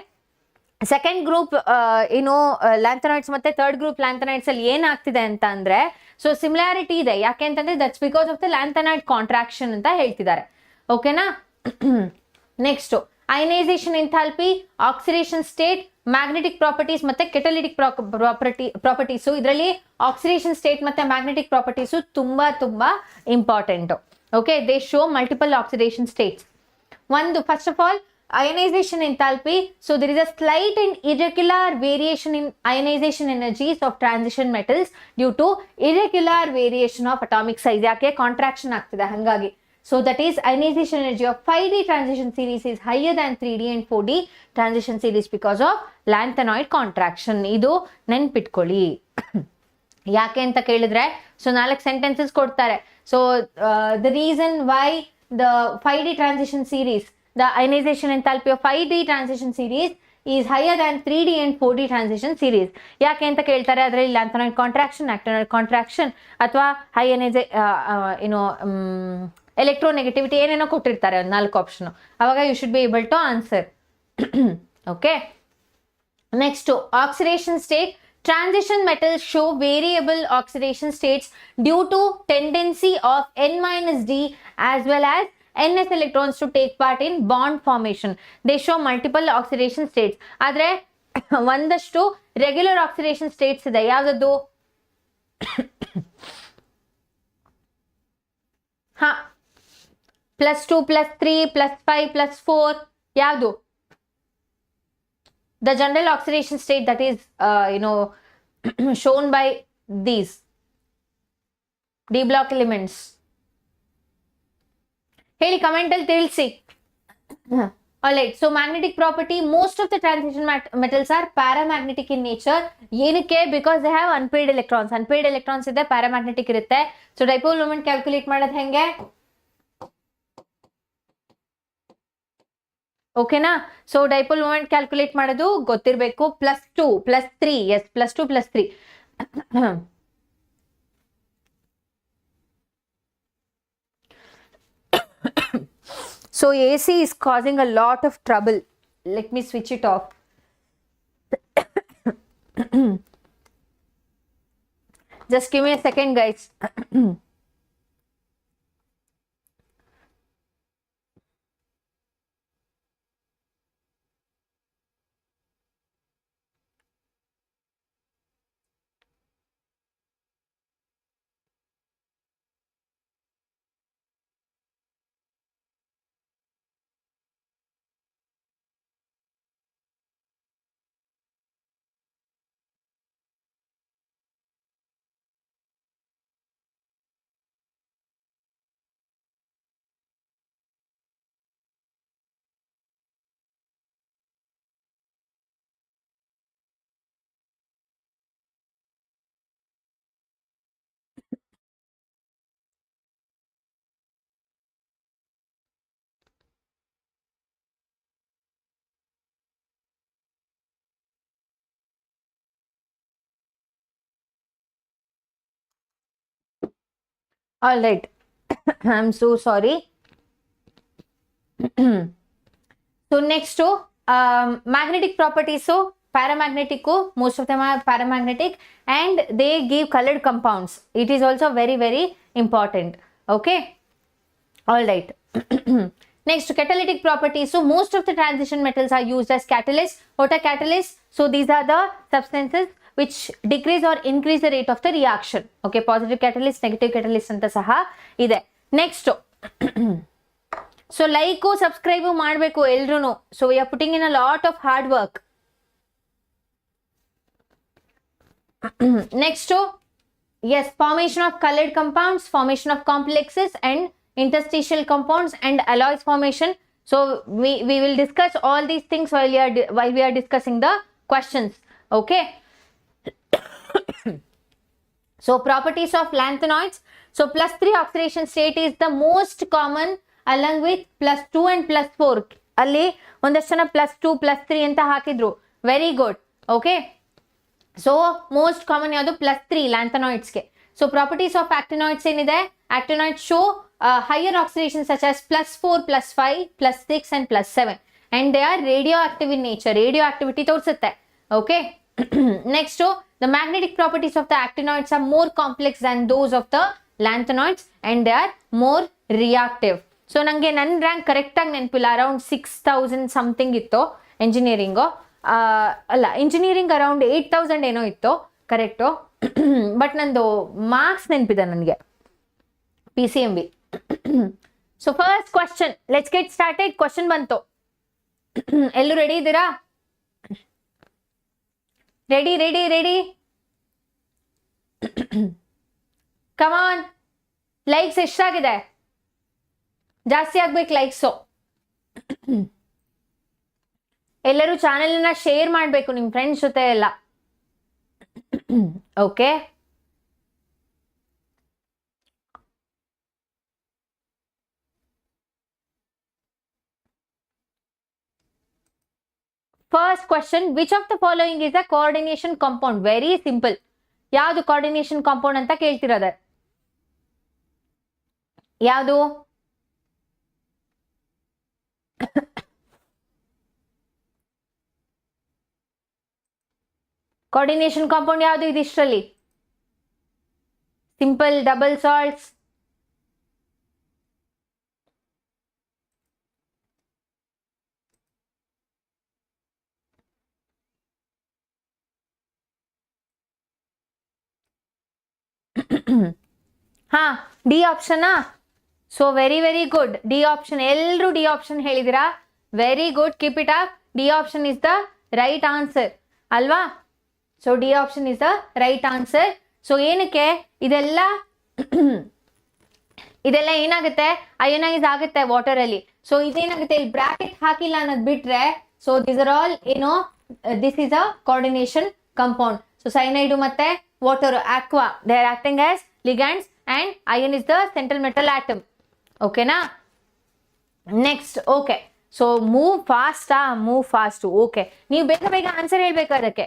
second group ಏನು ಲ್ಯಾಂಥನಾಯ್ಡ್ಸ್ ಮತ್ತೆ third group ಲ್ಯಾಂಥನಾಯ್ಡ್ಸ್ ಅಲ್ಲಿ ಏನಾಗ್ತಿದೆ ಅಂತ ಅಂದ್ರೆ, ಸೊ ಸಿಮಿಲಾರಿಟಿ ಇದೆ. ಯಾಕೆ ಅಂತಂದ್ರೆ that's because of the lanthanoid contraction ಅಂತ ಹೇಳ್ತಿದ್ದಾರೆ. ಓಕೆನಾ? Next, ionisation enthalpy, oxidation state, magnetic properties ಮತ್ತೆ ಕೆಟಲಿಟಿಕ್ ಪ್ರಾಪರ್ಟೀಸು. ಇದರಲ್ಲಿ ಆಕ್ಸಿಡೇಷನ್ ಸ್ಟೇಟ್ ಮತ್ತೆ ಮ್ಯಾಗ್ನೆಟಿಕ್ ಪ್ರಾಪರ್ಟೀಸು ತುಂಬಾ important. Okay, they show multiple oxidation states. ಒಂದು, first of all ionization enthalpy. So there is a slight and irregular variation in ionization energies of transition metals due to irregular variation of atomic size. ಯಾಕೆ? Contraction ಆಗ್ತಿದೆ ಹಂಗಾಗಿ. So that is ionization energy of 5D transition series is higher than 3D and 4D transition series because of lanthanoid contraction. ಇದು ನೆನ್ಪಿಟ್ಕೊಳ್ಳಿ. ಯಾಕೆ ಅಂತ ಕೇಳಿದ್ರೆ so 4 sentences ಕೊಡ್ತಾರೆ. So the reason why the 5D transition series, the ionization enthalpy of 5D transition series is higher than 3D and 4D transition series. ಯಾಕೆ ಅಂತ ಕೇಳ್ತಾರೆ, ಅದರಲ್ಲಿ ಲ್ಯಾಂಥನಾಯ್ಡ್ ಕಾಂಟ್ರಾಕ್ಷನ್, ಆಕ್ಟಿನಾಯ್ಡ್ ಕಾಂಟ್ರಾಕ್ಷನ್ ಅಥವಾ ಹೈ ಎಲೆಕ್ಟ್ರೋನೆಗೆಟಿವಿಟಿ ಏನೇನೋ ಕೊಟ್ಟಿರ್ತಾರೆ, ಒಂದು 4 option. ಅವಾಗ you should be able to answer. Okay, next oxidation state. Transition metals show variable oxidation states due to tendency of N-D as well as NS electrons to take part in bond formation. They show multiple oxidation states. ಆದರೆ ಒಂದಷ್ಟು regular oxidation States ಇದೆ. ಯಾವ್ದದು? ಹಾ, +2, +3, +5, +4 ಯಾವುದು? The general oxidation state that is shown by these D block elements. ಹೇಳಿ, comment ಅಲ್ಲಿ ತಿಳಿಸಿ. Alright, so magnetic property, most of the transition metals are paramagnetic in nature. ಏನಕ್ಕೆ? Because they have unpaired electrons. Unpaired electrons ಇದೆ, paramagnetic ಇರುತ್ತೆ. So dipole moment calculate ಮಾಡೋದು ಹೆಂಗೆ? ಓಕೆನಾ? So dipole moment calculate ಮಾಡೋದು ಗೊತ್ತಿರಬೇಕು. +2 +3, S, +2 +3. So AC is causing a lot of trouble. Let me switch it off. Just give me a second, guys. All right. I'm so sorry. So next to magnetic properties. So paramagnetic, most of them are paramagnetic and they give colored compounds. It is also very, very important. Okay. All right. Next, catalytic properties. So most of the transition metals are used as catalysts. What are catalysts? So these are the substances which decrease or increase the rate of the reaction. Okay, positive catalyst, negative catalyst anta saha ide. Next, so like, subscribe ಮಾಡಬೇಕು ಎಲ್ರು. So we are putting in a lot of hard work. Next, yes, formation of colored compounds, formation of complexes and interstitial compounds and alloys formation. So we will discuss all these things while we are discussing the questions. Okay. So properties of lanthanoids. So +3 oxidation state is the most common along with +2 and +4. ಅಲ್ಲಿ ಒಂದಷ್ಟು ಜನ +2 +3 ಅಂತ ಹಾಕಿದ್ರು. Very good. Okay, so most common ಯಾವುದು? +3 lanthanoidsಗೆ. So properties of actinoids ಏನಿದೆ? Actinoids show higher oxidation such as +4 +5 +6 and +7 and they are radioactive in nature. Radio activity ತೋರಿಸುತ್ತೆ. Okay. Next, the magnetic properties of the actinoids are more complex than those of the lanthanoids and they are more reactive. So nange nan rank correct ಆಗಿ ನೆನಪಿಲ್ಲ, around 6000 something ಇತ್ತು engineering. ಅಲ್ಲ, engineering around 8000 ಏನೋ ಇತ್ತು, correct. But ನಂದು marks ನೆನಪಿದೆ ನನಗೆ, PCMB. So first question, let's get started. Question ಬಂತು. ಎಲ್ಲರೂ ರೆಡಿ ಇದ್ದೀರಾ? ರೆಡಿ ರೆಡಿ ರೆಡಿ ಕಮಾನ್. ಲೈಕ್ಸ್ ಎಷ್ಟಾಗಿದೆ? ಜಾಸ್ತಿ ಆಗ್ಬೇಕು ಲೈಕ್ಸು. ಎಲ್ಲರೂ ಚಾನೆಲ್ನ ಶೇರ್ ಮಾಡಬೇಕು ನಿಮ್ಮ ಫ್ರೆಂಡ್ಸ್ ಜೊತೆ ಎಲ್ಲ. Okay, first question, which of the following is a coordination compound? Very simple. ಯಾವುದು ಕೋಆರ್ಡಿನೇಷನ್ ಕಾಂಪೌಂಡ್ ಅಂತ ಕೇಳ್ತಿರೋದೆ? ಯಾವುದು? ಕೋಆರ್ಡಿನೇಷನ್ ಕಾಂಪೌಂಡ್ ಯಾವುದು ಇದಿಷ್ಟರಲ್ಲಿ? ಸಿಂಪಲ್, ಡಬಲ್ ಸಾಲ್ಟ್ಸ್, ಹಾ ಡಿ ಆಪ್ಷನಾ? So very very good. D option, ಎಲ್ಲರೂ ಡಿ ಆಪ್ಷನ್ ಹೇಳಿದಿರಾ. Very good, keep it up. D option is the right answer ಅಲ್ವಾ? So D option is the right answer. So ಏನಕ್ಕೆ ಇದೆಲ್ಲ ಇದೆಲ್ಲ ಏನಾಗುತ್ತೆ? ಅಯೋನೈಸ್ ಆಗುತ್ತೆ ವಾಟರ್ ಅಲ್ಲಿ. ಸೊ ಇದೇನಾಗುತ್ತೆ, ಇಲ್ಲಿ ಬ್ರಾಕೆಟ್ ಹಾಕಿಲ್ಲ ಅನ್ನೋದು ಬಿಟ್ರೆ, ಸೊ ದಿಸ್ ಆರ್ ಆಲ್ ಏನೋ, this is a coordination compound. So cyanide ಮತ್ತೆ water, aqua, they are acting as ligands and iron is the central metal atom. ಓಕೆನಾ? Next, okay. So move fast. Okay, ನೀವು ಬೇಗ ಬೇಗ answer ಹೇಳ್ಬೇಕು ಅದಕ್ಕೆ.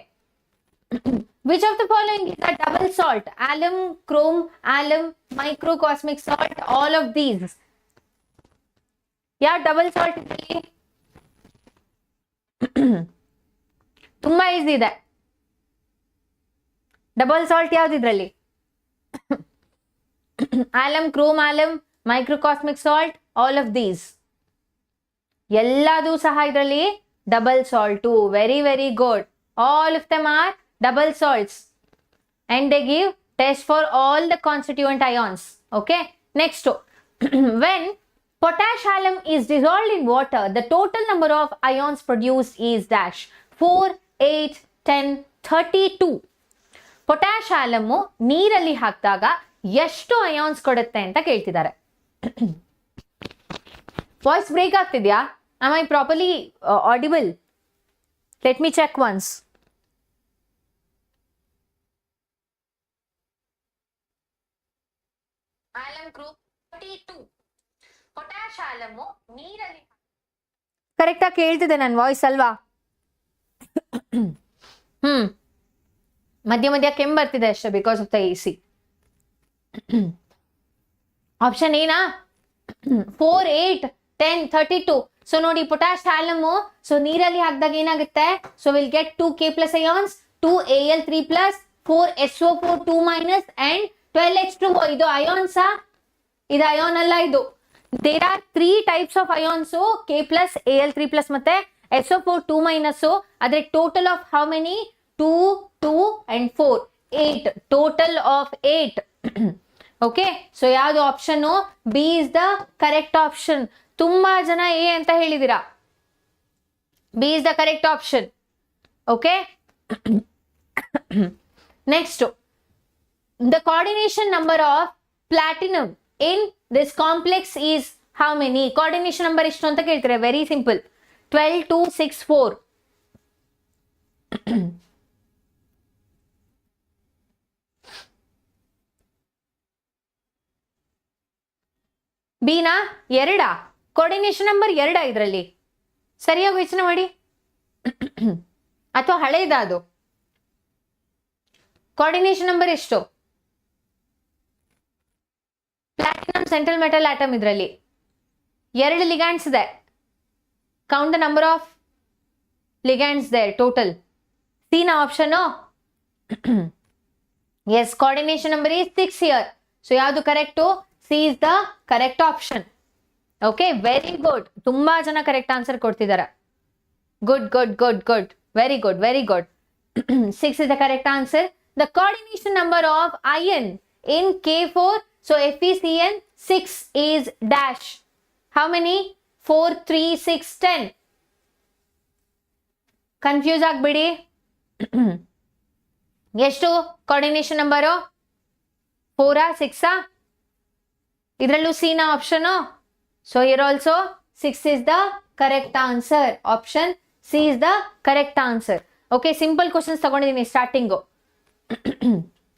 Which of the following is the double salt? Alum, chrome, alum, microcosmic salt, all of these. ಯಾವ double salt ಇದರಲ್ಲಿ? ತುಂಬಾ easy ಇದೆ. ಡಬಲ್ ಸಾಲ್ಟ್ ಯಾವ್ದಿದ್ರಲ್ಲಿ? Alum, chrome alum, microcosmic salt, all of these. ಎಲ್ಲದೂ ಸಹ ಇದರಲ್ಲಿ double salt. Very very good. All of them are double salts and they give test for all the constituent ions. Okay, next, when potash alum is dissolved in water, the total number of ions produced is dash 4, 8, 10, 32. Potash alum ನೀರಲ್ಲಿ ಹಾಕಿದಾಗ ಎಷ್ಟು ions ಕೊಡುತ್ತೆ ಅಂತ ಕೇಳ್ತಿದ್ದಾರೆ. Voice break ಆಗ್ತಿದ್ಯಾ? Am I properly audible? Let me check once. Alum group 32, potash alum ನೀರಲ್ಲಿ ಕರೆಕ್ಟಾಗಿ ಕೇಳ್ತಿದೆ ನನ್ನ ವಾಯ್ಸ್ ಅಲ್ವಾ? ಮಧ್ಯ ಮಧ್ಯ ಕೆಮ್ಮು ಬರ್ತಿದೆ ಅಷ್ಟೇ, because of the AC. Option ಏನಾ? 4, 8, 10, 32. ಸೊ ನೋಡಿ, ಪೊಟ್ಯಾಶ್ ಆಲಮ್ಮು ಸೊ ನೀರಲ್ಲಿ ಹಾಕಿದಾಗ ಏನಾಗುತ್ತೆ? So will get 2K plus ions, 2Al3 plus, 4SO4 2 minus and 12H2O. ಇದು ಅಯಾನ್ಸಾ? ಇದು ಅಯಾನ್ ಅಲ್ಲ. ಇದು there are 3 types of ions, K plus, Al3 plus ಮತ್ತೆ SO4 2 minus. ಆದ್ರೆ total of how many? 2, 2 and 4, 8. Total of 8. Okay, so ಯಾವುದು option? B is the correct option. ತುಂಬಾ ಜನ A ಅಂತ ಹೇಳಿದಿರಾ. B is the correct option. Okay, next, the coordination number of platinum in this complex is how many? coordination number ಎಷ್ಟು ಅಂತ ಕೇಳ್ತಾರೆ. Very simple, 12, 2, 6, 4. ಬಿನಾ? 2. Coordination number 2 ಇದರಲ್ಲಿ. ಸರಿಯಾಗಿ ಯೋಚನೆ ಮಾಡಿ, ಅಥವಾ ಹಳೇದ ಅದು? ಕೋಆರ್ಡಿನೇಷನ್ ನಂಬರ್ ಎಷ್ಟು? ಪ್ಲಾಟಿನಮ್ ಸೆಂಟ್ರಲ್ ಮೆಟಲ್ ಆಟಮ್ ಇದರಲ್ಲಿ 2 ಲಿಗ್ಯಾಂಡ್ಸ್ ಇದೆ. Count the number of ligands there total. C ನ option? Yes, coordination number is 6 here. So ಯಾವುದು correct? C is the correct option. Okay, very good. ತುಂಬಾ ಜನ correct answer ಕೊಡ್ತಿದ್ದಾರೆ. Good good good good, very good very good. 6 is the correct answer. The coordination number of ion in K4, so FeCN 6 is dash. How many? 4, 3, 6, 10. Confuse ಆಗ್ಬಿಡಿ. ಎಷ್ಟು coordination number? 4, 6? ಇದರಲ್ಲೂ C ನ option. So here also 6 is the correct answer. Option C is the correct answer. Okay, simple questions ತಗೊಂಡಿದ್ದೀನಿ starting.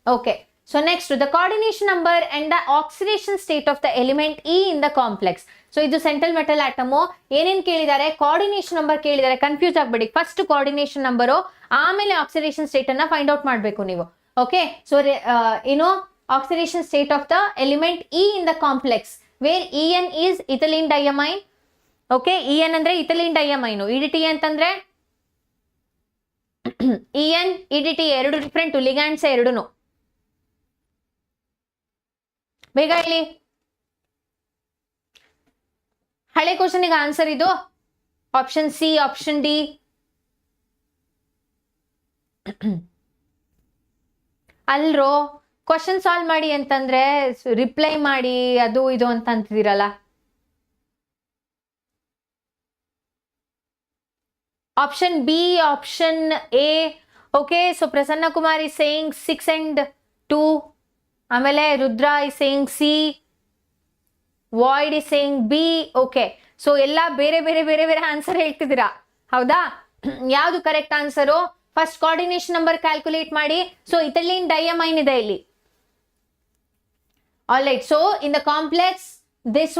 Okay, so next the coordination number and the oxidation state of the element E in the complex. So ಇದು central metal atom. ಏನೇನ್ ಕೇಳಿದ್ದಾರೆ? Coordination number ಕೇಳಿದ್ದಾರೆ. Confuse ಆಗಬೇಡಿ. First coordination number, ಆಮೇಲೆ oxidation state ಅನ್ನ find out ಮಾಡಬೇಕು ನೀವು. Okay, so oxidation state of the element E in the complex where En is ethylene diamine. Okay, En ಅಂದ್ರೆ ethylene diamine, EDT ಅಂತಂದ್ರೆ En EDT ಎರಡು different ligands ಎರಡುನು. ಬೇಗ ಹೇಳಿ. ಹಳೆ ಕ್ವಶನ್ ಗೆ ಆನ್ಸರ್ ಇದು ಆಪ್ಷನ್ ಸಿ, ಆಪ್ಷನ್ ಡಿ. ಅಲ್ರೋ ಕ್ವಶನ್ ಸಾಲ್ವ್ ಮಾಡಿ ಅಂತಂದ್ರೆ ರಿಪ್ಲೈ ಮಾಡಿ ಅದು ಇದು ಅಂತ ಅಂತಿದ್ದೀರಲ್ಲ. Option B, option A. Okay, so Prasanna Kumar is saying 6 and 2. ಆಮೇಲೆ ರುದ್ರ is saying ಸಿ, ವಾಯ್ಡ್ is saying B. Okay, so ಎಲ್ಲ ಬೇರೆ ಬೇರೆ ಬೇರೆ ಬೇರೆ ಆನ್ಸರ್ ಹೇಳ್ತಿದ್ದೀರಾ, ಹೌದಾ? ಯಾವುದು correct answer? First coordination number calculate ಮಾಡಿ. ಸೊ ಇಥಿಲೀನ್ ಡೈಅಮೈನ್ ಇದೆ ಇಲ್ಲಿ. All right, so in the complex, this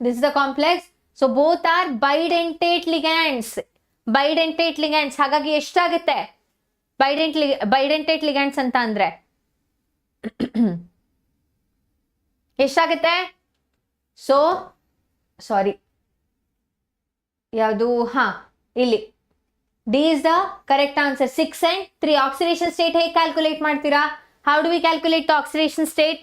is the complex. So both are bidentate ligands. Bidentate ligands. ಹಾಗಾಗಿ ಎಷ್ಟಾಗುತ್ತೆ bidentate ligands ಅಂತ ಅಂದ್ರೆ? ಎಷ್ಟಾಗುತ್ತೆ? ಸೊ ಸಾರಿ, ಯಾವುದು? ಇಲ್ಲಿ D is the correct answer. 6 and 3. Oxidation state ಹೇಗೆ ಕ್ಯಾಲ್ಕುಲೇಟ್ ಮಾಡ್ತೀರಾ? How do we calculate the oxidation state?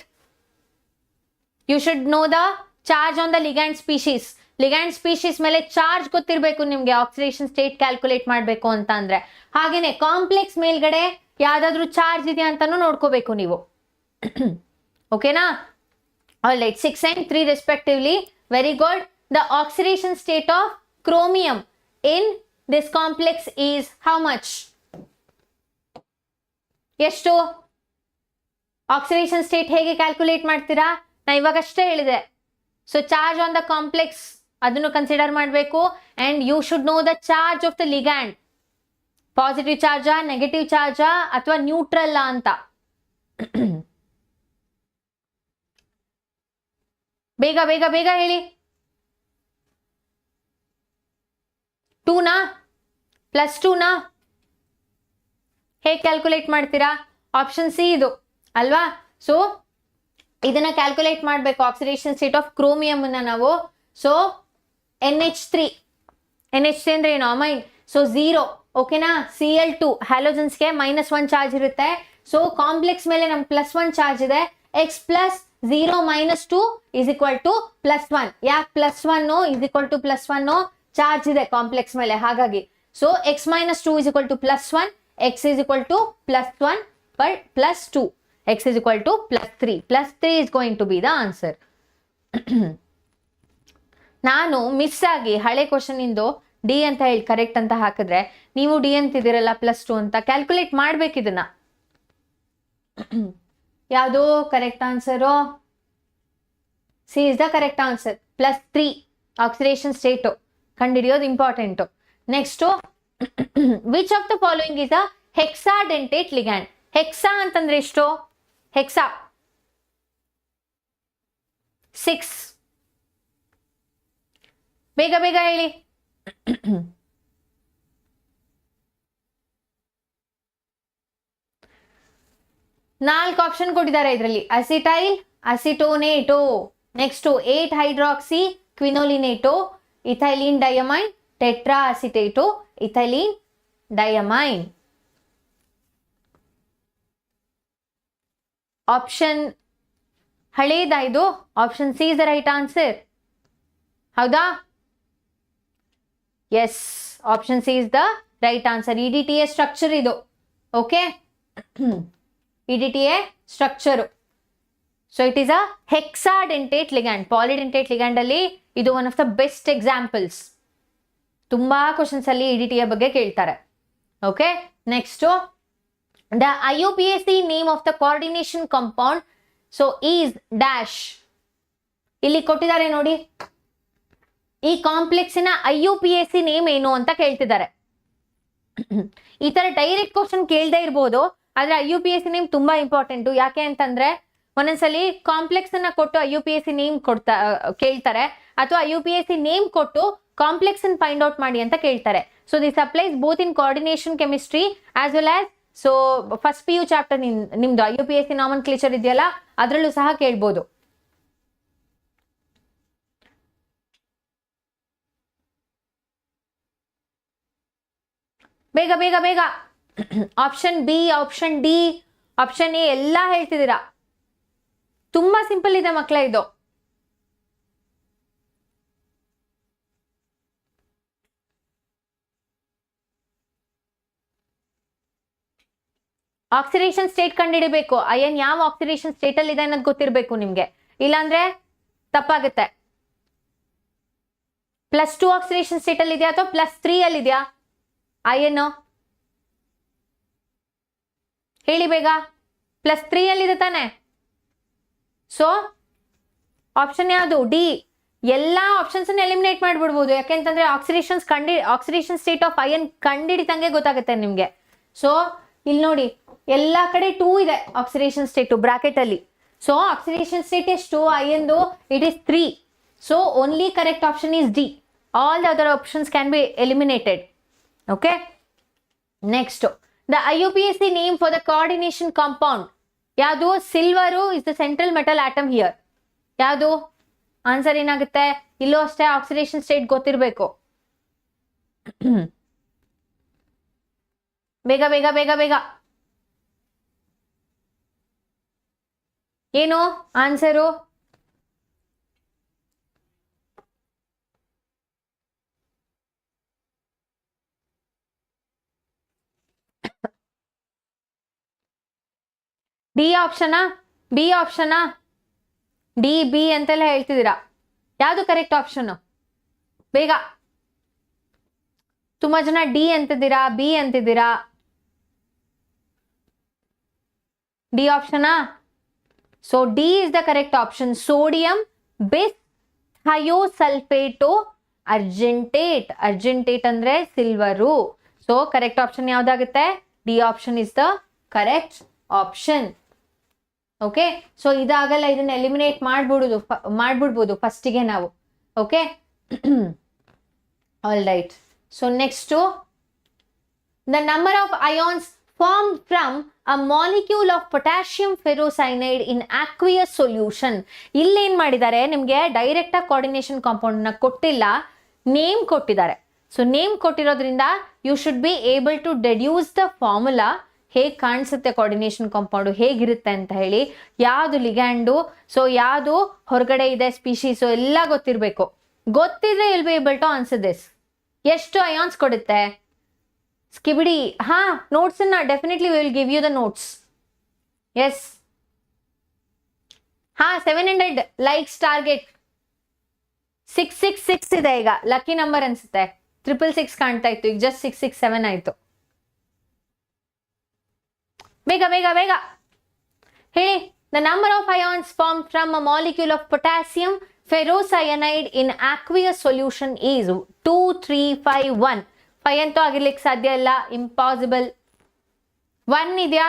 You should know the charge on the ligand species. Ligand species ಮೇಲೆ charge ಗೊತ್ತಿರಬೇಕು ನಿಮ್ಗೆ ಆಕ್ಸಿಡೇಷನ್ ಸ್ಟೇಟ್ ಕ್ಯಾಲ್ಕುಲೇಟ್ ಮಾಡಬೇಕು ಅಂತ ಅಂದ್ರೆ. ಹಾಗೇನೆ complex ಮೇಲ್ಗಡೆ ಯಾವ್ದಾದ್ರು ಚಾರ್ಜ್ ಇದೆಯಾ ಅಂತಾನು ನೋಡ್ಕೋಬೇಕು ನೀವು. ಓಕೆನಾ? All right, 6 and 3 respectively. Very good. The oxidation state of chromium in this complex is how much? ಎಷ್ಟು? ಆಕ್ಸಿಡೇಷನ್ ಸ್ಟೇಟ್ ಹೇಗೆ ಕ್ಯಾಲ್ಕುಲೇಟ್ ಮಾಡ್ತೀರಾ? ನಾ ಇವಾಗಷ್ಟೇ ಹೇಳಿದೆ. So charge on the complex ಅದನ್ನು ಕನ್ಸಿಡರ್ ಮಾಡಬೇಕು. And you should know the charge of the ligand. Positive ಚಾರ್ಜಾ, negative ಚಾರ್ಜಾ ಅಥವಾ ನ್ಯೂಟ್ರಲ್ ಅಂತ. ಬೇಗ ಬೇಗ ಬೇಗ ಹೇಳಿ. 2ನಾ +2ನಾ? ಹೇಗೆ ಕ್ಯಾಲ್ಕುಲೇಟ್ ಮಾಡ್ತೀರಾ? ಆಪ್ಷನ್ ಸಿ ಇದು ಅಲ್ವಾ? ಸೊ ಇದನ್ನ ಕ್ಯಾಲ್ಕುಲೇಟ್ ಮಾಡಬೇಕು ಆಕ್ಸಿಡೇಷನ್ ಸ್ಟೇಟ್ ಆಫ್ ಕ್ರೋಮಿಯಂ ಅನ್ನ ನಾವು. ಸೊ NH3 ಅಂದ್ರೆ ಏನು? ಅಮೈನ್. ಸೊ 0. ಓಕೆನಾ? Cl2 ಹ್ಯಾಲೋಜನ್ಸ್ಗೆ -1 ಚಾರ್ಜ್ ಇರುತ್ತೆ. ಸೊ ಕಾಂಪ್ಲೆಕ್ಸ್ ಮೇಲೆ ನಮ್ಗೆ +1 ಚಾರ್ಜ್ ಇದೆ. x + 0 - 2 = +1. ಯಾಕೆ +1 = +1? ಚಾರ್ಜ್ ಇದೆ ಕಾಂಪ್ಲೆಕ್ಸ್ ಮೇಲೆ, ಹಾಗಾಗಿ. So x - 2 = +1, x = +1 +2. x is equal to +3. +3 is going to be the answer. ನಾನು ಮಿಸ್ ಆಗಿ ಹಳೆ ಕ್ವಶನ್ ಇಂದು ಡಿ ಅಂತ ಹೇಳಿ ಕರೆಕ್ಟ್ ಅಂತ ಹಾಕಿದ್ರೆ ನೀವು ಡಿ ಅಂತಿದ್ದೀರಲ್ಲ +2 ಅಂತ. ಕ್ಯಾಲ್ಕುಲೇಟ್ ಮಾಡ್ಬೇಕು ಇದನ್ನ. ಯಾವುದು correct answer? C is the correct answer. +3 oxidation state ಕಂಡುಹಿಡಿಯೋದು important. Next, which of the following is a hexadentate ligand? Hexa ಅಂತಂದ್ರೆ ಎಷ್ಟು? ಹೆಕ್ಸಾ 6. ಬೇಗ ಬೇಗ ಹೇಳಿ. 4 ಆಪ್ಷನ್ ಕೊಟ್ಟಿದ್ದಾರೆ ಇದರಲ್ಲಿ. Acetyl, acetonato, next 8 hydroxy quinolinato, ethylene diamine, tetra acetato, ethylene diamine. Option ಹಳೇದಾ ಇದು? Option C is the right answer, ಹೌದಾ? Yes, option C is the right answer. EDTA structure ಇದು. Okay, EDTA structure. So it is a hexadentate ligand. Polydentate ligand ಅಲ್ಲಿ ಇದು one of the best examples. ತುಂಬಾ questions ಅಲ್ಲಿ EDTA ಬಗ್ಗೆ ಕೇಳ್ತಾರೆ. Okay, next, the IUPAC name of the coordination compound so is dash. ಇಲ್ಲಿ ಕೊಟ್ಟಿದ್ದಾರೆ ನೋಡಿ, ಈ ಕಾಂಪ್ಲೆಕ್ಸಿನ IUPAC ನೇಮ್ ಏನು ಅಂತ ಕೇಳ್ತಿದ್ದಾರೆ. ಈ ತರ ಡೈರೆಕ್ಟ್ ಕ್ವಶನ್ ಕೇಳದೇ ಇರ್ಬೋದು, ಆದ್ರೆ IUPAC ನೇಮ್ ತುಂಬಾ ಇಂಪಾರ್ಟೆಂಟ್. ಯಾಕೆ ಅಂತಂದ್ರೆ ಒಂದೊಂದ್ಸಲಿ ಕಾಂಪ್ಲೆಕ್ಸ್ ಅನ್ನ ಕೊಟ್ಟು IUPAC ನೇಮ್ ಕೇಳ್ತಾರೆ, ಅಥವಾ IUPAC ನೇಮ್ ಕೊಟ್ಟು ಕಾಂಪ್ಲೆಕ್ಸ್ ಅನ್ನು ಫೈಂಡ್ ಔಟ್ ಮಾಡಿ ಅಂತ ಕೇಳ್ತಾರೆ. So this applies both in coordination chemistry as well as so first PU chapter ನಿಮ್ದು IUPAC ನಾಮನ್ಕ್ಲೇಚರ್ ಇದೆಯಲ್ಲ ಅದರಲ್ಲೂ ಸಹ ಕೇಳ್ಬೋದು. ಬೇಗ ಬೇಗ ಬೇಗ. Option B, option D, option A ಎಲ್ಲ ಹೇಳ್ತಿದ್ದೀರಾ. ತುಂಬಾ ಸಿಂಪಲ್ ಇದೆ ಮಕ್ಕಳ ಇದು. ಆಕ್ಸಿಡೇಷನ್ ಸ್ಟೇಟ್ ಕಂಡುಹಿಡಿಬೇಕು. ಅಯನ್ ಯಾವ ಆಕ್ಸಿಡೇಷನ್ ಸ್ಟೇಟ್ ಅಲ್ಲಿ ಇದೆ ಅನ್ನೋದು ಗೊತ್ತಿರಬೇಕು ನಿಮ್ಗೆ, ಇಲ್ಲಾಂದ್ರೆ ತಪ್ಪಾಗುತ್ತೆ. +2 ಆಕ್ಸಿಡೇಷನ್ ಸ್ಟೇಟ್ ಅಲ್ಲಿ ಇದೆಯಾ ಅಥವಾ +3 ಅಲ್ಲಿ ಇದೆಯಾ ಅಯನ್? ಹೇಳಿ ಬೇಗ. +3 ಅಲ್ಲಿ ಇದೆ ತಾನೆ. ಸೊ ಆಪ್ಷನ್ ಯಾವುದು? ಡಿ. ಎಲ್ಲಾ ಆಪ್ಷನ್ಸ್ ಎಲಿಮಿನೇಟ್ ಮಾಡ್ಬಿಡ್ಬೋದು, ಯಾಕೆಂತಂದ್ರೆ ಆಕ್ಸಿಡೇಷನ್ ಸ್ಟೇಟ್ ಆಫ್ ಅಯನ್ ಕಂಡಿಡಿತಂಗೆ ಗೊತ್ತಾಗುತ್ತೆ ನಿಮ್ಗೆ. ಸೊ ಇಲ್ಲಿ ನೋಡಿ, ಎಲ್ಲಾ ಕಡೆ 2 ಇದೆ ಆಕ್ಸಿಡೇಷನ್ ಸ್ಟೇಟ್ ಬ್ರಾಕೆಟ್ ಅಲ್ಲಿ. ಸೊ ಆಕ್ಸಿಡೇಷನ್ ಸ್ಟೇಟ್ ಎಷ್ಟು ಅಯನ್ದು? It is 3. So only correct option is D. All the other options can be eliminated. Okay, next the IUPAC name for the coordination compound ಯಾವುದು? Silver is the central metal atom here. ಯಾವುದು answer ಏನಾಗುತ್ತೆ? ಇಲ್ಲೂ ಅಷ್ಟೇ oxidation state ಗೊತ್ತಿರಬೇಕು. ಬೇಗ ಬೇಗ ಬೇಗ ಬೇಗ. ಏನು ಆನ್ಸರು? ಡಿ ಆಪ್ಷನಾ? ಬಿ ಆಪ್ಷನಾ? ಡಿ ಬಿ ಅಂತೆಲ್ಲ ಹೇಳ್ತಿದ್ದೀರಾ. ಯಾವುದು ಕರೆಕ್ಟ್ ಆಪ್ಷನ್? ಬೇಗ. ತುಂಬಾ ಜನ ಡಿ ಅಂತಿದ್ದೀರಾ, ಬಿ ಅಂತಿದ್ದೀರಾ. ಡಿ ಆಪ್ಷನಾ? So D is the correct option. Sodium bis thiosulfato argentate. Argentate ಅಂದ್ರೆ ಸಿಲ್ವರು. ಸೊ ಕರೆಕ್ಟ್ ಆಪ್ಷನ್ ಯಾವ್ದಾಗುತ್ತೆ? D option is the correct option. Okay, so ಇದಾಗಲ್ಲ, ಇದನ್ನ ಎಲಿಮಿನೇಟ್ ಮಾಡ್ಬಿಡ್ಬೋದು ಫಸ್ಟಿಗೆ ನಾವು. Okay, all right. So next, the number of ions formed from a molecule of potassium ferrocyanide in aqueous solution. ಇಲ್ಲೇನ್ ಮಾಡಿದ್ದಾರೆ, ನಿಮ್ಗೆ direct ಆಗಿ ಕೋಆರ್ಡಿನೇಷನ್ ಕಾಂಪೌಂಡ್ ನ ಕೊಟ್ಟಿಲ್ಲ, ನೇಮ್ ಕೊಟ್ಟಿದ್ದಾರೆ. ಸೊ ನೇಮ್ ಕೊಟ್ಟಿರೋದ್ರಿಂದ you should be able to deduce the formula. ಹೇಗೆ ಕಾಣಿಸುತ್ತೆ ಕೋಆರ್ಡಿನೇಷನ್ ಕಾಂಪೌಂಡ್, ಹೇಗಿರುತ್ತೆ ಅಂತ ಹೇಳಿ, ಯಾವುದು ಲಿಗ್ಯಾಂಡು, ಸೊ ಯಾವುದು ಹೊರಗಡೆ ಇದೆ ಸ್ಪೀಶೀಸು ಎಲ್ಲ ಗೊತ್ತಿರಬೇಕು. ಗೊತ್ತಿದ್ರೆ will be able to answer this. ಎಷ್ಟು ಅಯಾನ್ಸ್ ಕೊಡುತ್ತೆ? ಸ್ಕಿಬಿಡಿ. ಹಾ, ನೋಟ್ಸ್ ಅನ್ನ definitely will give you the notes. Yes, ಹಾ 700 ಲೈಕ್ಸ್ ಟಾರ್ಗೆಟ್. 666 ಇದೆ ಈಗ, ಲಕ್ಕಿ ನಂಬರ್ ಅನ್ಸುತ್ತೆ. 666 ಕಾಣ್ತಾ ಇತ್ತು, ಈಗ ಜಸ್ಟ್ 667 ಆಯ್ತು. ಬೇಗ ಬೇಗ ಬೇಗ ಹೇಳಿ. The number of ions form from a molecule of potassium ferrocyanide in aqueous solution is 2, 3, 5, 1. 5 ಅಂತೂ ಆಗಿರ್ಲಿಕ್ಕೆ ಸಾಧ್ಯ ಇಲ್ಲ, ಇಂಪಾಸಿಬಲ್. 1 ಇದೆಯಾ?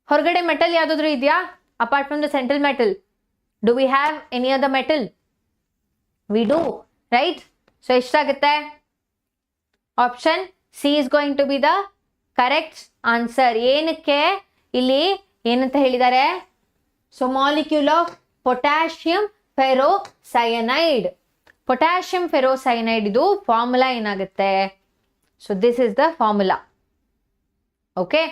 ಹೊರಗಡೆ ಮೆಟಲ್ ಯಾವ್ದಾದ್ರು ಇದೆಯಾ apart from the central metal? Do we have any other metal? We do, right? So ಎಷ್ಟಾಗುತ್ತೆ? Option C is going to be the correct answer. ಏನಕ್ಕೆ ಇಲ್ಲಿ ಏನಂತ ಹೇಳಿದ್ದಾರೆ? So molecule of potassium ferrocyanide. Potassium ferrocyanide ಇದು formula ಏನಾಗುತ್ತೆ? So this is the formula. Okay,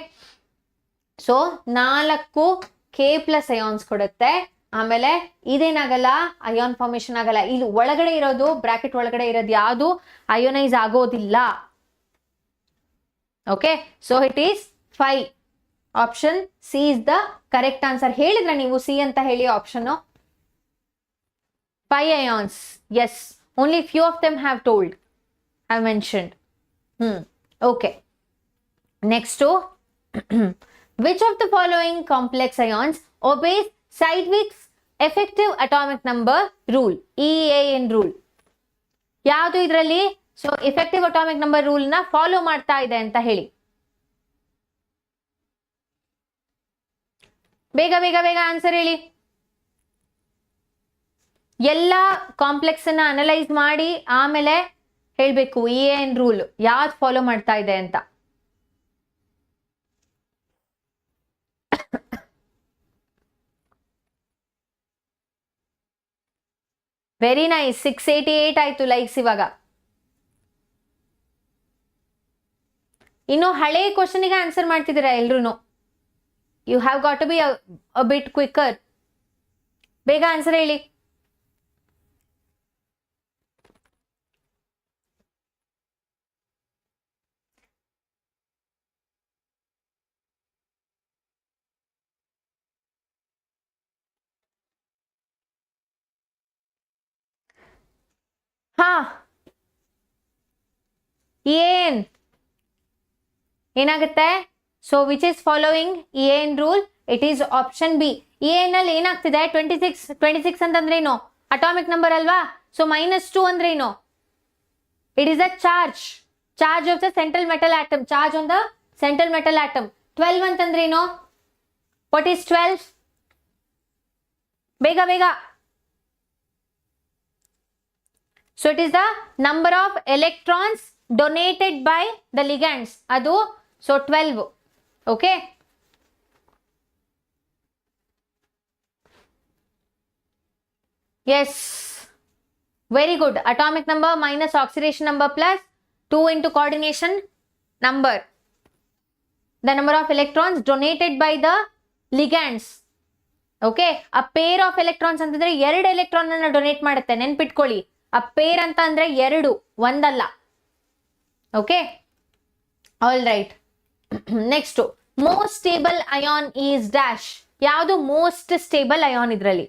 so 4 K+ ions ಕೊಡುತ್ತೆ. ಆಮೇಲೆ ಇದೇನಾಗಲ್ಲ, ion formation ಆಗಲ್ಲ. ಇಲ್ಲಿ ಒಳಗಡೆ ಇರೋದು, ಬ್ರಾಕೆಟ್ ಒಳಗಡೆ ಇರೋದು ಯಾವುದು ಅಯೋನೈಸ್ ಆಗೋದಿಲ್ಲ. Okay, so it is 5. Option C is the correct answer. ಹೇಳಿದ್ರ ನೀವು ಸಿ ಅಂತ ಹೇಳಿ option? 5 ions. Yes, only few of them have told, have mentioned. Okay. Next to which of the following complex ions obeys Sedgwick's effective atomic number rule, EAN rule ಯಾವುದು ಇದರಲ್ಲಿ? So effective atomic number rule ನ follow ಮಾಡ್ತಾ ಇದೆ ಅಂತ ಹೇಳಿ. ಬೇಗ ಬೇಗ ಬೇಗ ಆನ್ಸರ್ ಹೇಳಿ. ಎಲ್ಲ ಕಾಂಪ್ಲೆಕ್ಸ್ ಅನ್ನ ಅನಲೈಸ್ ಮಾಡಿ ಆಮೇಲೆ ಹೇಳ್ಬೇಕು EAN ರೂಲ್ ಯಾವ್ದು ಫಾಲೋ ಮಾಡ್ತಾ ಇದೆ ಅಂತ. ವೆರಿ ನೈಸ್, 688 ಆಯ್ತು ಲೈಕ್ಸ್ ಇವಾಗ. ಇನ್ನು ಹಳೆ ಕ್ವಶನ್ಗೆ ಆನ್ಸರ್ ಮಾಡ್ತಿದ್ದೀರಾ ಎಲ್ರು. You have got to be a bit quicker. ಬೇಗ ಆನ್ಸರ್ ಹೇಳಿ. ಹಾ, ಏನಾಗುತ್ತೆ? So which is following EAN rule? It is option B. EAN ಅಲ್ಲಿ ಏನಾಗ್ತಿದೆ? 26 ಅಂತಂದ್ರೆ ಏನು? ಅಟಾಮಿಕ್ ನಂಬರ್ ಅಲ್ವಾ? ಸೊ -2 ಅಂದ್ರೆ ಏನು? It is a charge of the central metal atom. Charge on the central metal atom. 12 ಅಂತಂದ್ರೆ ಏನು? What is 12? ಬೇಗ ಬೇಗ. So it is the number of electrons donated by the ligands. Adu, so 12. Okay. Yes. Very good. Atomic number minus oxidation number plus 2 into coordination number. The number of electrons donated by the ligands. Okay. A pair of electrons ಅಂತಂದ್ರೆ 2 electron ಅನ್ನು donate ಮಾಡುತ್ತೆ, ನೆನ್ಪಿಟ್ಕೊಳ್ಳಿ. ಆ peer ಅಂತ ಅಂದ್ರೆ 2, ಒಂದಲ್ಲ. Okay, all right. Next, most stable ion is dash. ಯಾವುದು most stable ion ಇದರಲ್ಲಿ?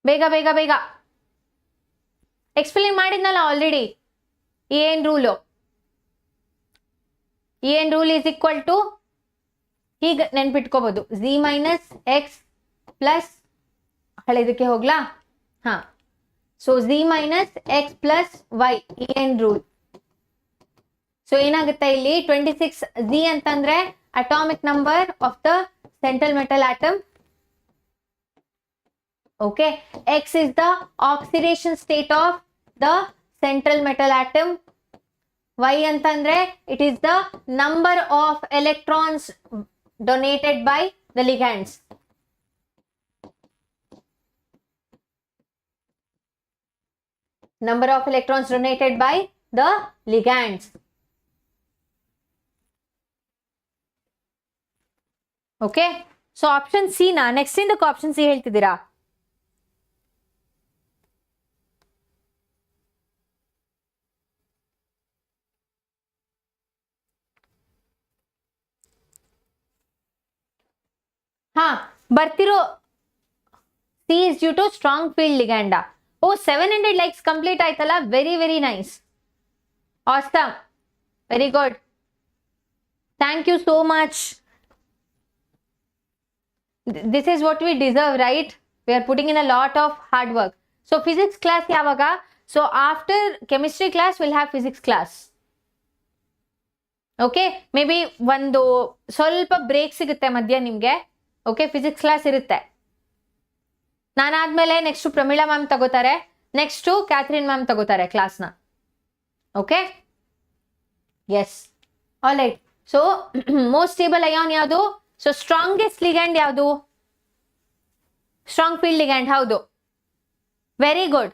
ಬೇಗ ಬೇಗ ಬೇಗ. ಎಕ್ಸ್ಪ್ಲೇನ್ ಮಾಡಿದ್ನಲ್ಲ already EAN rule. EAN rule is equal to ಹೀಗೆ ನೆನ್ಪಿಟ್ಕೋಬಹುದು, Z ಮೈನಸ್ ಎಕ್ಸ್ ಪ್ಲಸ್, ಹಳೆದಕ್ಕೆ ಹೋಗ್ಲಾ? ಹಾ, ಸೊ Z minus x plus y, EAN rule. So ಏನಾಗುತ್ತೆ ಇಲ್ಲಿ? 26 Z ಅಂತಂದ್ರೆ atomic number of the central metal atom. Okay, X is the oxidation state of the central metal atom. Y ಅಂತಂದ್ರೆ it is the number of electrons donated by the ligands. Number of electrons donated by the ligands. Okay, so option C na next indಕ್ಕೆ option C ಹೇಳ್ತಿದ್ದೀರಾ? ಹಾ, ಬರ್ತಿರೋ C is due to strong field ligand. ಓ, 700 likes complete ಆಯ್ತಲ್ಲ. Very very nice, awesome, very good, thank you so much. This is what we deserve, right? We are putting in a lot of hard work. So physics class ಯಾವಾಗ? So after chemistry class will have physics class. Okay, maybe ಒಂದು ಸ್ವಲ್ಪ break ಸಿಗುತ್ತೆ ಮಧ್ಯ ನಿಮಗೆ. Okay, physics class ಇರುತ್ತೆ. ನಾನಾದ್ಮೇಲೆ next Pramila ma'am ತಗೋತಾರೆ, next Catherine ma'am ತಗೋತಾರೆ ಕ್ಲಾಸ್ನ. Okay, yes, all right. So most stable ion ಯಾವುದು? ಸೊ ಸ್ಟ್ರಾಂಗೆಸ್ಟ್ ಲಿಗ್ಯಾಂಡ್ ಯಾವುದು? Strong field ligand. ಹೌದು, very good.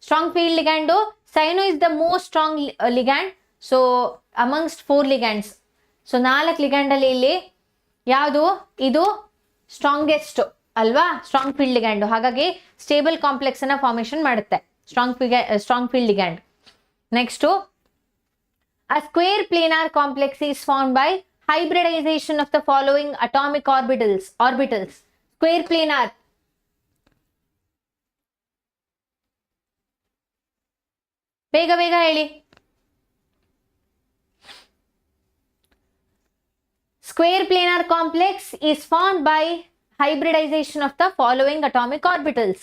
Strong field ligand cyano is the most strong ligand. So amongst 4 ligands. So 4 ligand ಅಲ್ಲಿ ಇಲ್ಲಿ ಯಾವುದು ಇದು strongest ಅಲ್ವಾ? Strong field ligand. ಹಾಗಾಗಿ stable complex ಅನ್ನ ಫಾರ್ಮೇಶನ್ ಮಾಡುತ್ತೆ strong field ligand. Next, a square planar complex is formed by hybridization of the following atomic orbitals. Square planar. ಬೇಗ ಬೇಗ ಹೇಳಿ. Square planar complex is formed by hybridization of the following atomic orbitals.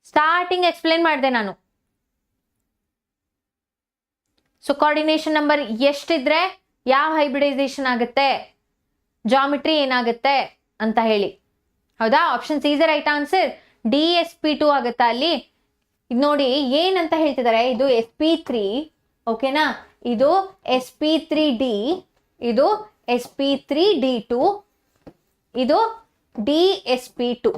Starting explain ಮಾಡಿದೆ ನಾನು. So coordination number ಎಷ್ಟಿದ್ರೆ ಯಾವ hybridisation ಆಗುತ್ತೆ, geometry ಏನಾಗುತ್ತೆ ಅಂತ ಹೇಳಿ. ಹೌದಾ? Option C is the right answer. DsP2 ಆಗುತ್ತಾ ಅಲ್ಲಿ? ಇದು ನೋಡಿ ಏನಂತ ಹೇಳ್ತಿದ್ದಾರೆ, ಇದು sp3, ಓಕೆನಾ? ಇದು sp3d, ಇದು sp3d2, ಇದು dsp2.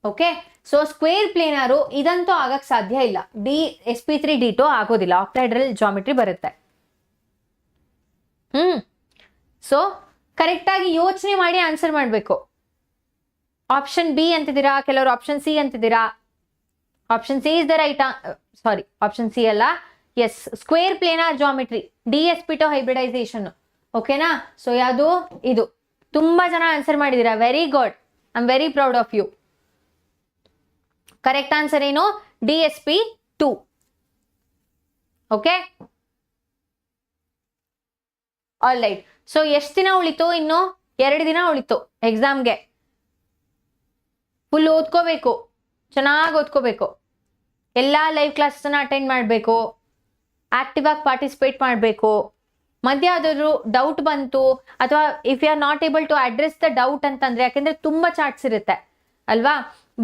ಓಕೆ, ಸೊ ಸ್ಕ್ವೇರ್ ಪ್ಲೇನಾರು ಇದಂತೂ ಆಗಕ್ ಸಾಧ್ಯ ಇಲ್ಲ. sp3d2 ಆಗೋದಿಲ್ಲ, ಆಕ್ಟಾಹೆಡ್ರಲ್ ಜಾಮಿಟ್ರಿ ಬರುತ್ತೆ. ಸೊ ಕರೆಕ್ಟ್ ಆಗಿ ಯೋಚನೆ ಮಾಡಿ ಆನ್ಸರ್ ಮಾಡಬೇಕು. ಆಪ್ಷನ್ ಬಿ ಅಂತಿದ್ದೀರಾ, ಕೆಲವರು ಆಪ್ಷನ್ ಸಿ ಅಂತಿದ್ದೀರಾ. Option C is the right, sorry option C ಅಲ್ಲ, yes, square planar geometry DsP2 hybridization. ಓಕೆನಾ? ಸೊ ಯಾವುದು ಇದು? ತುಂಬಾ ಜನ ಆನ್ಸರ್ ಮಾಡಿದ್ದೀರಾ, very good, I am very proud of you. Correct answer ಏನು? DsP2. Okay, all right. So ಎಷ್ಟು ದಿನ ಉಳಿತು? ಇನ್ನು 2 ದಿನ ಉಳಿತು ಎಕ್ಸಾಮ್ಗೆ. ಫುಲ್ ಓದ್ಕೋಬೇಕು, ಚೆನ್ನಾಗಿ ಓದ್ಕೋಬೇಕು. ಎಲ್ಲ ಲೈವ್ ಕ್ಲಾಸಸ್ನ ಅಟೆಂಡ್ ಮಾಡಬೇಕು, ಆಕ್ಟಿವ್ ಆಗಿ ಪಾರ್ಟಿಸಿಪೇಟ್ ಮಾಡಬೇಕು. ಮಧ್ಯ ಯಾವ್ದಾದ್ರು ಡೌಟ್ ಬಂತು ಅಥವಾ if you are not able to address the doubt ಅಂತಂದ್ರೆ, ಯಾಕೆಂದ್ರೆ ತುಂಬಾ ಚಾರ್ಟ್ಸ್ ಇರುತ್ತೆ ಅಲ್ವಾ,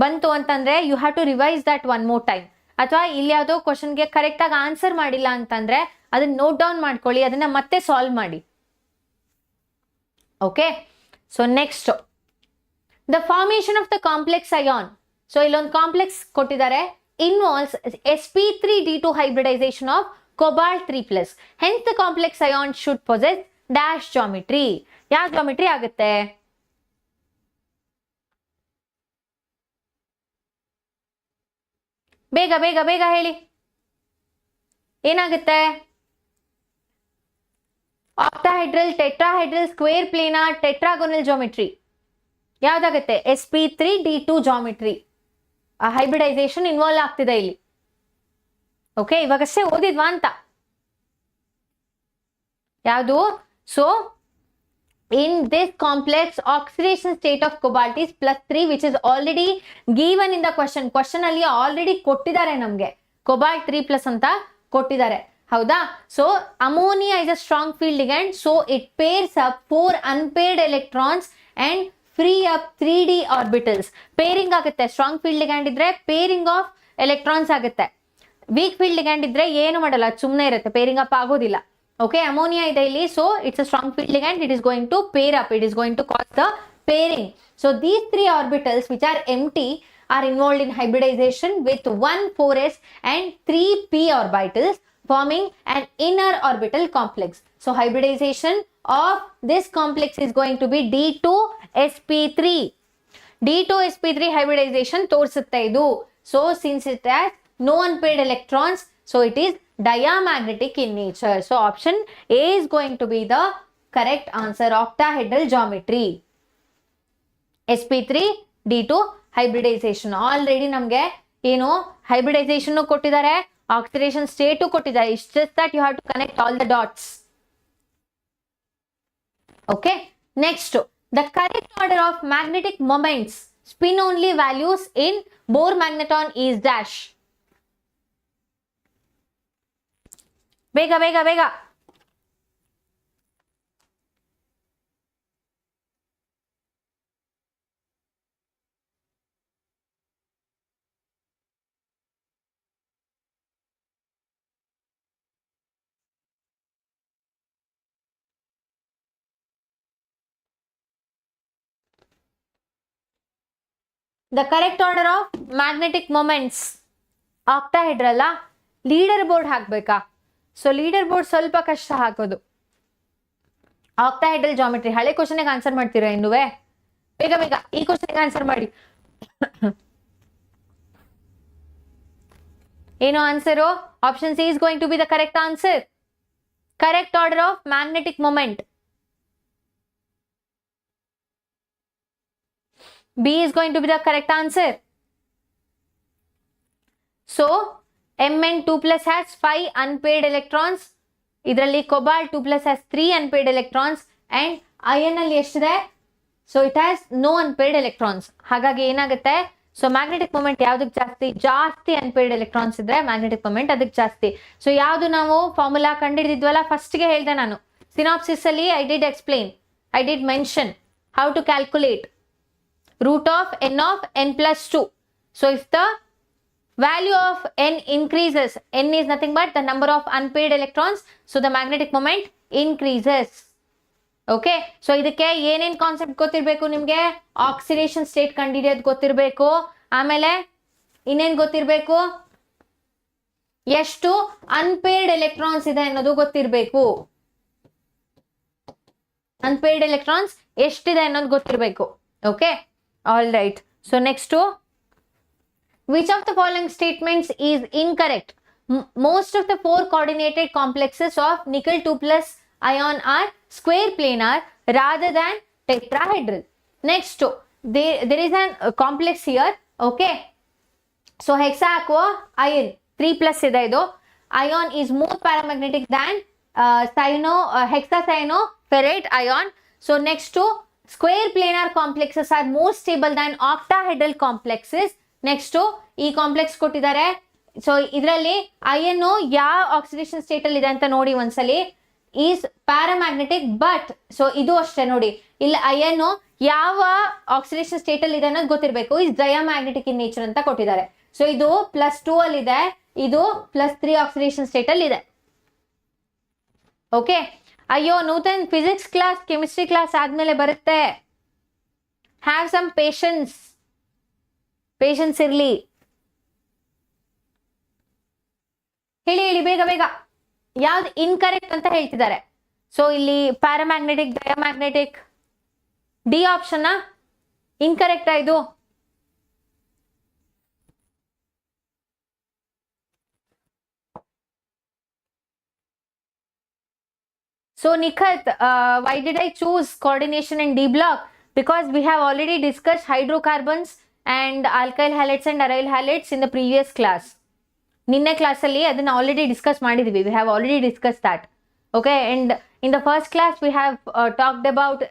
ಬಂತು ಅಂತಂದ್ರೆ you have to revise that one more time. ಅಥವಾ ಇಲ್ಲಿ ಯಾವುದೋ ಕ್ವಶನ್ಗೆ ಕರೆಕ್ಟ್ ಆಗಿ ಆನ್ಸರ್ ಮಾಡಿಲ್ಲ ಅಂತಂದ್ರೆ ಅದನ್ನ ನೋಟ್ ಡೌನ್ ಮಾಡ್ಕೊಳ್ಳಿ, ಅದನ್ನ ಮತ್ತೆ ಸಾಲ್ವ್ ಮಾಡಿ. Okay, so next the formation of the complex ion. So ಇಲ್ಲೊಂದು ಕಾಂಪ್ಲೆಕ್ಸ್ ಕೊಟ್ಟಿದ್ದಾರೆ, involves sp3d2 hybridization of cobalt 3+. Hence the complex ion should possess dash geometry. ಯಾವ ಜಾಮಿಟ್ರಿ ಆಗುತ್ತೆ? ಬೇಗ ಬೇಗ ಬೇಗ ಹೇಳಿ, ಏನಾಗುತ್ತೆ? Octahedral, tetrahedral, square planar, tetragonal geometry ಯಾವ್ದಾಗುತ್ತೆ? sp3d2 ಜಾಮಿಟ್ರಿ ಹೈಬ್ರಿಡೈಸೇಷನ್ ಇನ್ವಾಲ್ವ್ ಆಗ್ತಿದೆ ಇಲ್ಲಿ. ಓಕೆ, ಇವಾಗಷ್ಟೇ ಓದಿದ್ವಾ ಅಂತ ಯಾವುದು? So in this complex oxidation state of cobalt is +3, which is already given in the question ಅಲ್ಲಿ ಆಲ್ರೆಡಿ ಕೊಟ್ಟಿದ್ದಾರೆ ನಮ್ಗೆ, cobalt 3+ ಅಂತ ಕೊಟ್ಟಿದ್ದಾರೆ. ಹೌದಾ? So ammonia is a strong field ligand, so it pairs up 4 unpaired electrons and free up 3d orbitals. Pairing ಆಗುತ್ತೆ. Strong field ligand ಇದ್ರೆ pairing of electrons ಆಗುತ್ತೆ. Weak field ligand ಇದ್ರೆ ಏನು ಮಾಡಲ್ಲ, ಸುಮ್ಮನೆ ಇರುತ್ತೆ, ಪೇರಿಂಗ್ ಅಪ್ ಆಗೋದಿಲ್ಲ. ಓಕೆ, ಅಮೋನಿಯಾ ಇದೆ ಇಲ್ಲಿ, so it's a strong field ligand, it is going to pair up, it is going to cause the pairing. So these 3 orbitals which are empty are involved in hybridization with 1 4s and 3 p orbitals forming an inner orbital complex. So hybridization of this complex is going to be D2sp3. D2sp3 hybridization ತೋರಿಸುತ್ತೆ ಇದು. So since it has no unpaired electrons, so it is diamagnetic in nature. So option A is going to be the correct answer, octahedral geometry. sp3d2 hybridization. Already ನಮಗೆ ಏನು hybridization ಕೊಟ್ಟಿದ್ದಾರೆ, oxidation state ಕೊಟ್ಟಿದ್ದಾರೆ. It's just that you have to connect all the dots. Okay, next the correct order of magnetic moments spin only values in Bohr magneton is dash. ಬೇಗ ಬೇಗ ಬೇಗ. The correct order of magnetic moments octahedral. Leader board ಹಾಕ್ಬೇಕಾ? So leader board ಸ್ವಲ್ಪ ಕಷ್ಟ ಹಾಕೋದು. Octahedral geometry ಹಳೆ ಕ್ವಶನ್ಗೆ answer ಮಾಡ್ತೀರಾ ಇನ್ನುವೆ? ಬೇಗ ಬೇಗ ಈ ಕ್ವಶನ್ಗೆ ಆನ್ಸರ್ ಮಾಡಿ. ಏನು answer? Option C is going to be the correct answer. Correct order of magnetic moment. B is going to be the correct answer. So Mn2+ has 5 unpaired electrons. ಇದರಲ್ಲಿ cobalt 2+ has 3 unpaired electrons and iron ಅಲ್ಲಿ ಎಷ್ಟಿದೆ? So it has no unpaired electrons. ಹಾಗಾಗಿ ಏನಾಗುತ್ತೆ? So magnetic moment ಯಾವ್ದಕ್ಕೆ ಜಾಸ್ತಿ? ಜಾಸ್ತಿ unpaired electrons ಇದ್ರೆ magnetic moment ಅದಕ್ಕೆ ಜಾಸ್ತಿ. ಸೊ ಯಾವುದು ನಾವು ಫಾರ್ಮುಲಾ ಕಂಡಿಡಿದ್ವಲ್ಲ ಫಸ್ಟ್ಗೆ ಹೇಳ್ದೆ ನಾನು, ಸಿನಾಪ್ಸಿಸ್ ಅಲ್ಲಿ I did mention how to calculate root of n plus 2. So if the value of n increases, n is nothing but the number of unpaired electrons, so the magnetic moment increases. Okay, so ಇದಕ್ಕೆ ಏನೇನ್ concept ಗೊತ್ತಿರಬೇಕು ನಿಮಗೆ? Oxidation state ಕಂಡಿಡಿಯೋದು ಗೊತ್ತಿರಬೇಕು. ಆಮೇಲೆ ಇನ್ನೇನ್ ಗೊತ್ತಿರಬೇಕು? ಎಷ್ಟು unpaired electrons ಇದೆ ಅನ್ನೋದು ಗೊತ್ತಿರಬೇಕು. ಅನ್ಪೇರ್ಡ್ ಎಲೆಕ್ಟ್ರಾನ್ಸ್ ಎಷ್ಟಿದೆ ಅನ್ನೋದು ಗೊತ್ತಿರಬೇಕು. Okay, all right. So next to, which of the following statements is incorrect? Most of the 4 coordinated complexes of nickel 2+ ion are square planar rather than tetrahedral. Next to, there is an complex here. Okay, so hexa aqua iron 3+ ಇದೆ ಇದು. Ion is more paramagnetic than hexacyanoferrate ion. So next to, square planar complexes are more stable than octahedral complexes. Next ಈ complex ಕೊಟ್ಟಿದ್ದಾರೆ. So ಇದರಲ್ಲಿ IN ಯಾವ oxidation state ಅಲ್ಲಿ ಇದೆ ಅಂತ ನೋಡಿ ಒಂದ್ಸಲಿ. ಈಸ್ ಪ್ಯಾರಾಮ್ಯಾಗ್ನೆಟಿಕ್, ಬಟ್ ಸೊ ಇದು ಅಷ್ಟೇ ನೋಡಿ, ಇಲ್ಲಿ ಐಎನ್ ಯಾವ ಆಕ್ಸಿಡೇಷನ್ ಸ್ಟೇಟ್ ಅಲ್ಲಿ ಇದೆ ಅನ್ನೋದು ಗೊತ್ತಿರಬೇಕು. ಈಸ್ ಡಯಾಮ್ಯಾಗ್ನೆಟಿಕ್ ಇನ್ ನೇಚರ್ ಅಂತ ಕೊಟ್ಟಿದ್ದಾರೆ. ಸೊ ಇದು +2 ಅಲ್ಲಿ ಇದೆ, ಇದು +3 ಆಕ್ಸಿಡೇಷನ್ ಸ್ಟೇಟ್ ಅಲ್ಲಿ ಇದೆ. ಓಕೆ, ಅಯ್ಯೋ Nutan physics class chemistry class ಆದ್ಮೇಲೆ ಬರುತ್ತೆ. ಹ್ಯಾವ್ ಸಮ್ ಪೇಷನ್ಸ್ ಇರ್ಲಿ. ಹೇಳಿ ಬೇಗ ಯಾವ್ದು ಇನ್ಕರೆಕ್ಟ್ ಅಂತ ಹೇಳ್ತಿದ್ದಾರೆ. ಸೊ ಇಲ್ಲಿ paramagnetic, diamagnetic, D option incorrect ಇದು. So Nikhat, why did I choose coordination and D block? Because we have already discussed hydrocarbons and alkyl halides and aryl halides in the previous class. ನಿನ್ನೆ ಕ್ಲಾಸಲ್ಲಿ ಅದನ್ನ already discuss ಮಾಡಿದ್ವಿ. We have already discussed that. Okay, and in the first class we have talked about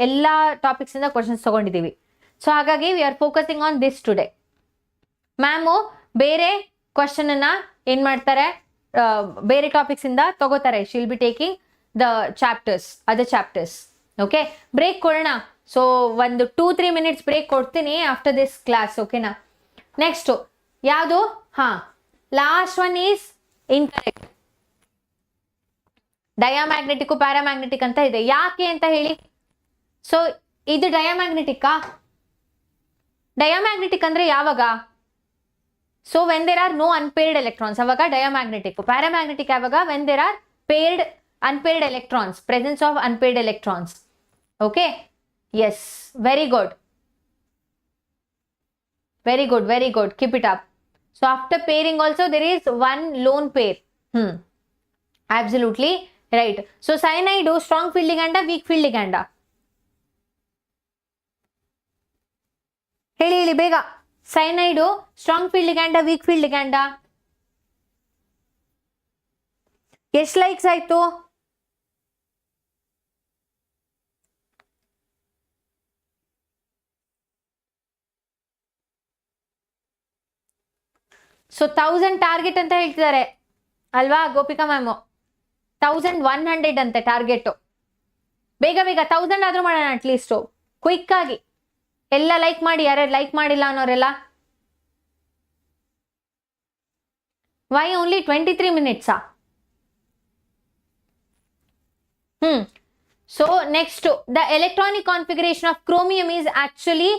ಎಲ್ಲ topics ಇಂದ questions ತಗೊಂಡಿದ್ದೀವಿ. So ಹಾಗಾಗಿ we are focusing on this today. Ma'am ಬೇರೆ question ಅನ್ನ ಏನ್ ಮಾಡ್ತಾರೆ, ಬೇರೆ ಟಾಪಿಕ್ಸ್ ಇಂದ ತಗೋತಾರೆ. She will be taking the chapters, other chapters. Okay, break ಕೊಡೋಣ. ಸೊ ಒಂದು 2-3 minutes ಬ್ರೇಕ್ ಕೊಡ್ತೀನಿ ಆಫ್ಟರ್ ದಿಸ್ ಕ್ಲಾಸ್. ಓಕೆನಾ? ನೆಕ್ಸ್ಟ್ ಯಾವುದು? Last one is incorrect. Diamagnetic paramagnetic ಅಂತ ಇದೆ. ಯಾಕೆ ಅಂತ ಹೇಳಿ. ಸೊ ಇದು ಡಯಾಮ್ಯಾಗ್ನೆಟಿಕ್ ಅಂದ್ರೆ ಯಾವಾಗ? So when there are no unpaired electrons, ಅವಾಗ ಡಯಾಮ್ಯಾಗ್ನೆಟಿಕ್. ಪ್ಯಾರಾಮ್ಯಾಗ್ನೆಟಿಕ್ ಯಾವಾಗ? When there are unpaired electrons, presence of unpaired electrons. Okay, yes, very good, keep it up. So after pairing also there is one lone pair. Absolutely right. So cyanide strong field ligand, weak field ligand. ಹೇಳಿ ಬೇಗ. cyanide strong field ligand, weak field ligand. ಎಷ್ಟು likes ಆಯ್ತು? So 1000 target ಅಂತ ಹೇಳ್ತಿದ್ದಾರೆ ಅಲ್ವಾ Gopika ma'am? 1100 ಅಂತೆ target. ಬೇಗ 1000 ಆದ್ರೂ ಮಾಡೋಣ ಅಟ್ಲೀಸ್ಟ್ ಕ್ವಿಕ್ ಆಗಿ. ಎಲ್ಲ ಲೈಕ್ ಮಾಡಿ, ಯಾರ್ಯಾರು ಲೈಕ್ ಮಾಡಿಲ್ಲ ಅನ್ನೋರೆಲ್ಲ. Why only 23 minutes? So next, the electronic configuration of chromium is actually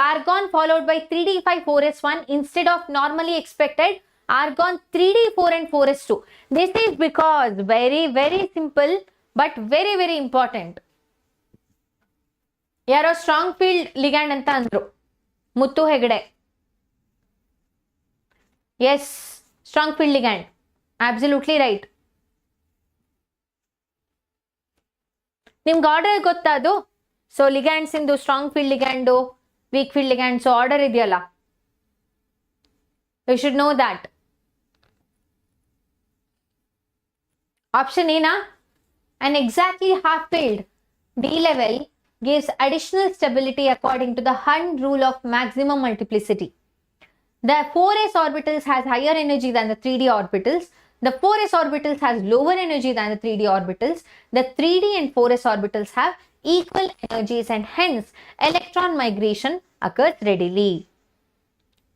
argon followed by 3d5 4s1 instead of normally expected argon 3d4 and 4s2. This is because very simple but very important. ಯಾರೋ strong field ligand ಅಂತ ಅಂದ್ರು, Muthu Hegde. Yes, strong field ligand, absolutely right. ನಿಮ್ಗೆ order ಗೊತ್ತಾ ಅದು? So ligands ಇಂದು strong field ligand, weak field ligand, so order ಇದೆಯಲ್ಲ, you should know that. Option A na? An exactly half-filled d level gives additional stability according to the Hund rule of maximum multiplicity. The 4s orbitals has higher energy than the 3d orbitals. The 4s orbitals has lower energy than the 3d orbitals. The 3d and 4s orbitals have equal energies and hence electron migration occurs readily.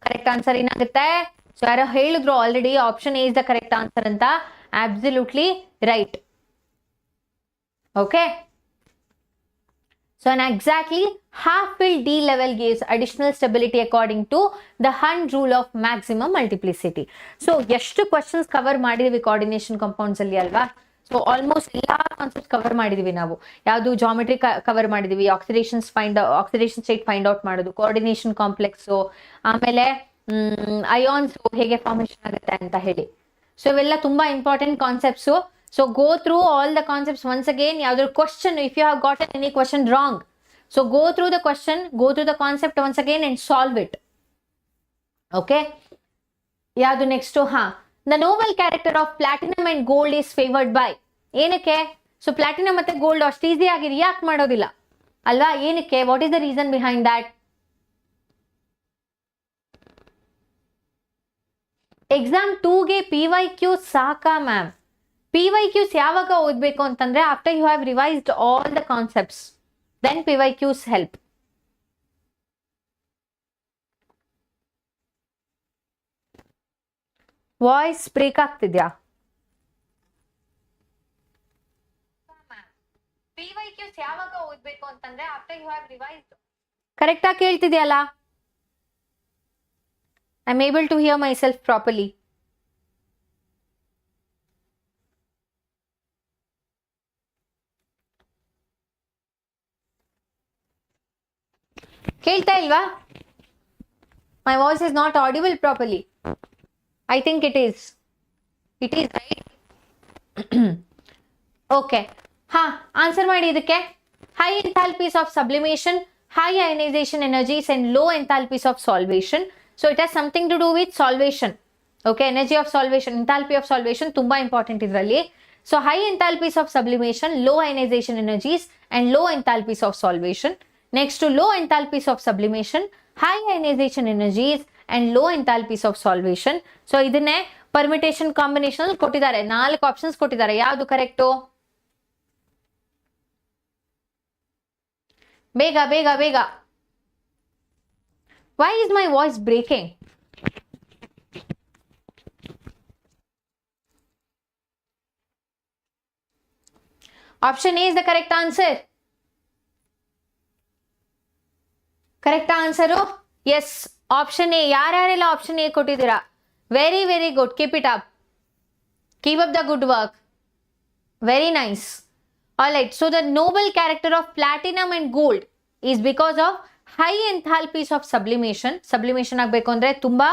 Correct answer ಏನಾಗುತ್ತೆ? So ಯಾರೋ ಹೇಳಿದ್ರು already option A is the correct answer ಅಂತ. Absolutely right. Okay. So an exactly half-filled d level gives additional stability according to the Hund rule of maximum multiplicity. So ಎಷ್ಟು questions cover ಮಾಡಿದೀವಿ coordination compounds ಅಲ್ಲಿ ಅಲ್ವಾ? So almost ಎಲ್ಲಾ concepts cover ಮಾಡಿದೀವಿ ನಾವು. ಯಾವುದು geometry cover ಮಾಡಿದೀವಿ, oxidation state find out ಮಾಡೋದು, ಕೋಆರ್ಡಿನೇಷನ್ ಕಾಂಪ್ಲೆಕ್ಸ್, ಆಮೇಲೆ ಅಯಾನ್ಸ್ ಹೇಗೆ ಫಾರ್ಮೇಶನ್ ಆಗುತ್ತೆ ಅಂತ ಹೇಳಿ. ಸೊ ಇವೆಲ್ಲ ತುಂಬಾ important concepts. So go through all the concepts once again. Yavudu question, if you have gotten any question wrong, so go through the question, go through the concept once again and solve it. Okay. Yavudu next the noble character of platinum and gold is favored by. Enakke? So platinum ಮತ್ತೆ gold ಅಷ್ಟು easy ಆಗಿ react ಮಾಡೋದಿಲ್ಲ ಅಲ್ವಾ? ಏನಕ್ಕೆ? What is the reason behind that? Exam 2ಗೆ PYQ ಸಾಕಾ ma'am? PYQs ಯಾವಾಗ ಓದಬೇಕು ಅಂತಂದ್ರೆ after you have revised all the concepts, then PYQs help. Voice break ಆಗ್ತಿದ್ಯಾ? PYQs ಯಾವಾಗ ಓದಬೇಕು ಅಂತಂದ್ರೆ after you have revised. Correct ಆಗಿ ಕೇಳ್ತಿದ್ಯಲ್ಲ? I am able to hear myself properly. ಕೇಳ್ತಾ ಇಲ್ವಾ? My voice is not audible properly. I think it is. It is, right? Okay. Answer ಮಾಡಿ ಇದಕ್ಕೆ. High enthalpies of sublimation, high ionization energies and low enthalpies of solvation. So it has something to do with solvation. Okay, energy of solvation, enthalpy of solvation ತುಂಬಾ important ಇದರಲ್ಲಿ. So high enthalpies of sublimation, low ionization energies and low enthalpies of solvation. Next to low enthalpies of sublimation, high ionization energies and low enthalpies of solvation. So ಇದನ್ನೇ permutation combination ಕೊಟ್ಟಿದ್ದಾರೆ. 4 options ಕೊಟ್ಟಿದ್ದಾರೆ. ಯಾವುದು correct? ಬೇಗ ಬೇಗ ಬೇಗ. Why is my voice breaking? Option A is the correct answer. Correct answer? Yes, option A. ಯಾರ್ಯಾರೆಲ್ಲ option A ಕೊಟ್ಟಿದ್ದೀರಾ? Very very good. Keep it up. Keep up the good work. Very nice. All right. So the noble character of platinum and gold is because of high enthalpies of sublimation. Sublimation ಆಗಬೇಕು ಅಂದರೆ ತುಂಬ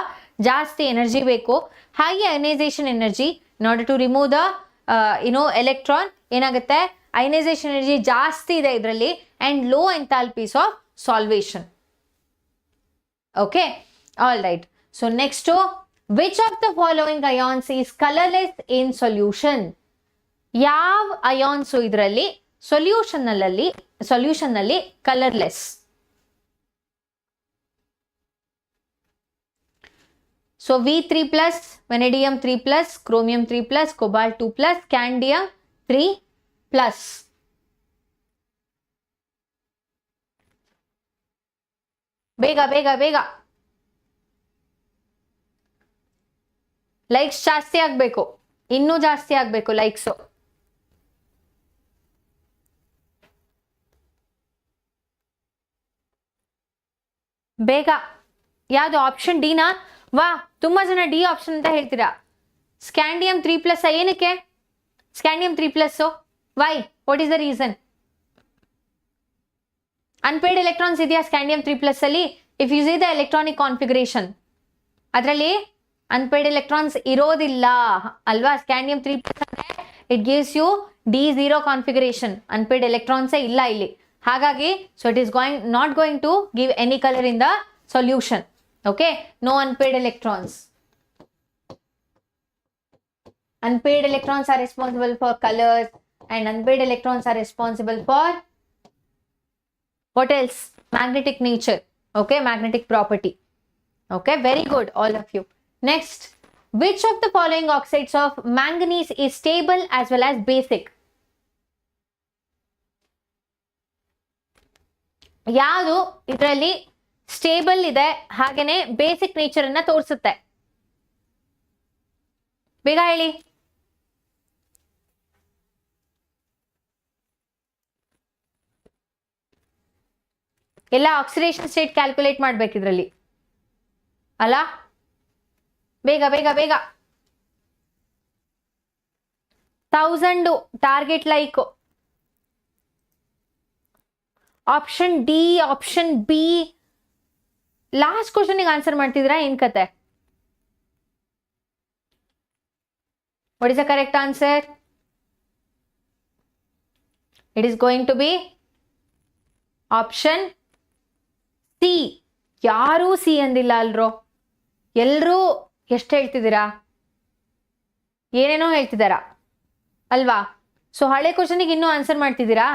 ಜಾಸ್ತಿ energy ಬೇಕು. High ionization energy in order to remove the electron ಏನಾಗುತ್ತೆ? Ionization energy ಜಾಸ್ತಿ ಇದೆ ಇದರಲ್ಲಿ. And low enthalpies of salvation. Okay, all right. So next to which of the following ions is colorless in solution? ಯಾವ ions ಇದರಲ್ಲಿ solution ನಲ್ಲಿ colourless? So V3 plus, vanadium 3 plus, chromium 3 plus, cobalt 2 plus, scandium 3 plus. ಬೇಗ ಬೇಗ ಬೇಗ. Likes ಜಾಸ್ತಿ ಆಗ್ಬೇಕು, ಇನ್ನೂ ಜಾಸ್ತಿ ಆಗ್ಬೇಕು ಲೈಕ್ಸು. ಬೇಗ. ಯಾವುದು? ಆಪ್ಷನ್ ಡಿನಾ? ವಾ, ತುಂಬಾ ಜನ ಡಿ ಆಪ್ಷನ್ ಅಂತ ಹೇಳ್ತೀರಾ. ಸ್ಕ್ಯಾಂಡಿಯಂ 3+ ಏನಕ್ಕೆ? Scandium 3+. Why? What is the reason? Unpaired electrons ಇದೆಯಾ ಸ್ಕ್ಯಾಂಡಿಯಂ 3+ ಅಲ್ಲಿ? If you see the electronic configuration, ಅದರಲ್ಲಿ ಅನ್ಪೇಯ್ಡ್ ಎಲೆಕ್ಟ್ರಾನ್ಸ್ ಇರೋದಿಲ್ಲ ಅಲ್ವಾ? ಸ್ಕ್ಯಾಂಡಿಯಂ 3+ ಅಂದ್ರೆ it gives you D0 configuration. Unpaired ಎಲೆಕ್ಟ್ರಾನ್ಸೇ ಇಲ್ಲ ಇಲ್ಲಿ. ಹಾಗಾಗಿ so it is not going to give any colour in the solution. Okay, no unpaired electrons. Unpaired electrons are responsible for colors, and unpaired electrons are responsible for what else? Magnetic nature. Okay, magnetic property. Okay, very good, all of you. Next, which of the following oxides of manganese is stable as well as basic? ಯಾವುದು ಇದರಲ್ಲಿ stable ಇದೆ ಹಾಗೇನೆ basic nature ಅನ್ನ ತೋರಿಸುತ್ತೆ? ಬೇಗ ಹೇಳಿ. ಎಲ್ಲ oxidation state calculate ಮಾಡ್ಬೇಕು ಇದರಲ್ಲಿ ಅಲ್ಲ? ಬೇಗ ಬೇಗ ಬೇಗ. 1000 target like. Option D, option B. Last ಕ್ವಶನ್ಗೆ ಆನ್ಸರ್ ಮಾಡ್ತಿದ್ರಾ ಏನ್ ಕತೆ? What is the correct answer? It is going to be option C. ಯಾರೂ ಸಿ ಅಂದಿಲ್ಲ ಅಲ್ರೋ, ಎಲ್ಲರೂ ಎಷ್ಟು ಹೇಳ್ತಿದ್ದೀರಾ? ಏನೇನೋ ಹೇಳ್ತಿದ್ದಾರಾ ಅಲ್ವಾ? ಸೊ ಹಳೆ ಕ್ವಶನಿಗೆ ಇನ್ನೂ ಆನ್ಸರ್ ಮಾಡ್ತಿದ್ದೀರಾ?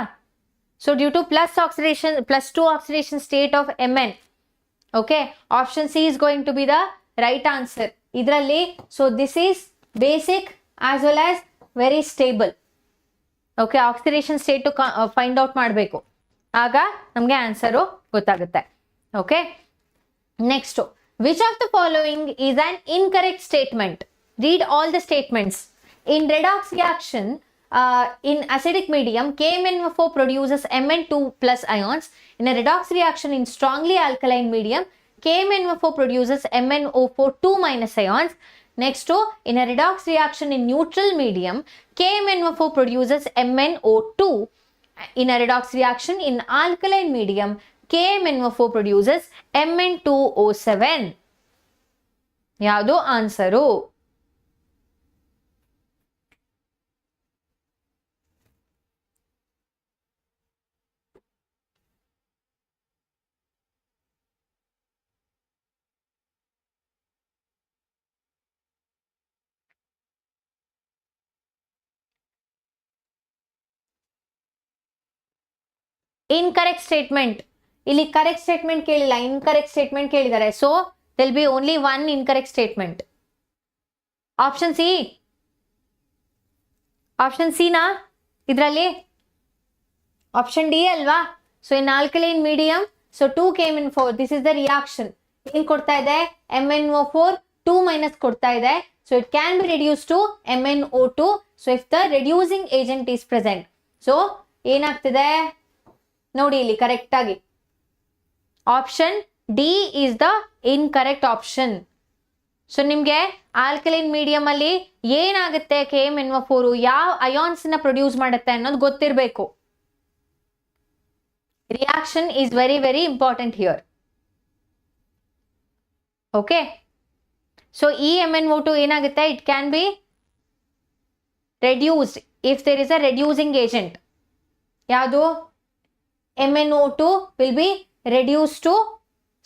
So due to +2 oxidation state of Mn. Okay, option C is going to be the right answer ಇದರಲ್ಲಿ. So this is basic as well as very stable. Okay, oxidation state find out ಮಾಡಬೇಕು, ಆಗ ನಮಗೆ answer ಗೊತ್ತಾಗುತ್ತೆ. Okay, next, which of the following is an incorrect statement? Read all the statements. In redox reaction, in acidic medium, KMnO4 produces Mn2 plus ions. In a redox reaction in strongly alkaline medium, KMnO4 produces MnO4 2 minus ions. Next, in a redox reaction in neutral medium, KMnO4 produces MnO2. In a redox reaction in alkaline medium, KMnO4 produces Mn2O7. ಯಾವುದು answer? Incorrect statement. ಇಲ್ಲಿ correct statement ಕೇಳಿಲ್ಲ, incorrect statement ಕೇಳಿದ್ದಾರೆ. So there will be only one incorrect statement. Option C. Option C ನಾ ಇದರಲ್ಲಿ? Option D ಅಲ್ವಾ? So in alkaline medium, so 2 KMnO4, this is the reaction. ಏನ್ ಕೊಡ್ತಾ ಇದೆ? MnO4 2 minus ಕೊಡ್ತಾ ಇದೆ. So it can be reduce to MnO2. So if the reducing agent is present, so ಏನಾಗ್ತಿದೆ ನೋಡಿ ಇಲ್ಲಿ ಕರೆಕ್ಟ್ ಆಗಿ. Option D is the incorrect option. So ನಿಮ್ಗೆ ಆಲ್ಕಲೈನ್ ಮೀಡಿಯಂ ಅಲ್ಲಿ ಏನಾಗುತ್ತೆ, KMnO4 ಯಾವ ಅಯಾನ್ಸ್ ನ ಪ್ರೊಡ್ಯೂಸ್ ಮಾಡುತ್ತೆ ಅನ್ನೋದು ಗೊತ್ತಿರಬೇಕು. Reaction is very very important here. Okay, so ಈ MnO2 ಏನಾಗುತ್ತೆ, it can be reduced if there is a reducing agent. ಯಾವುದು? MnO2 will be reduced to,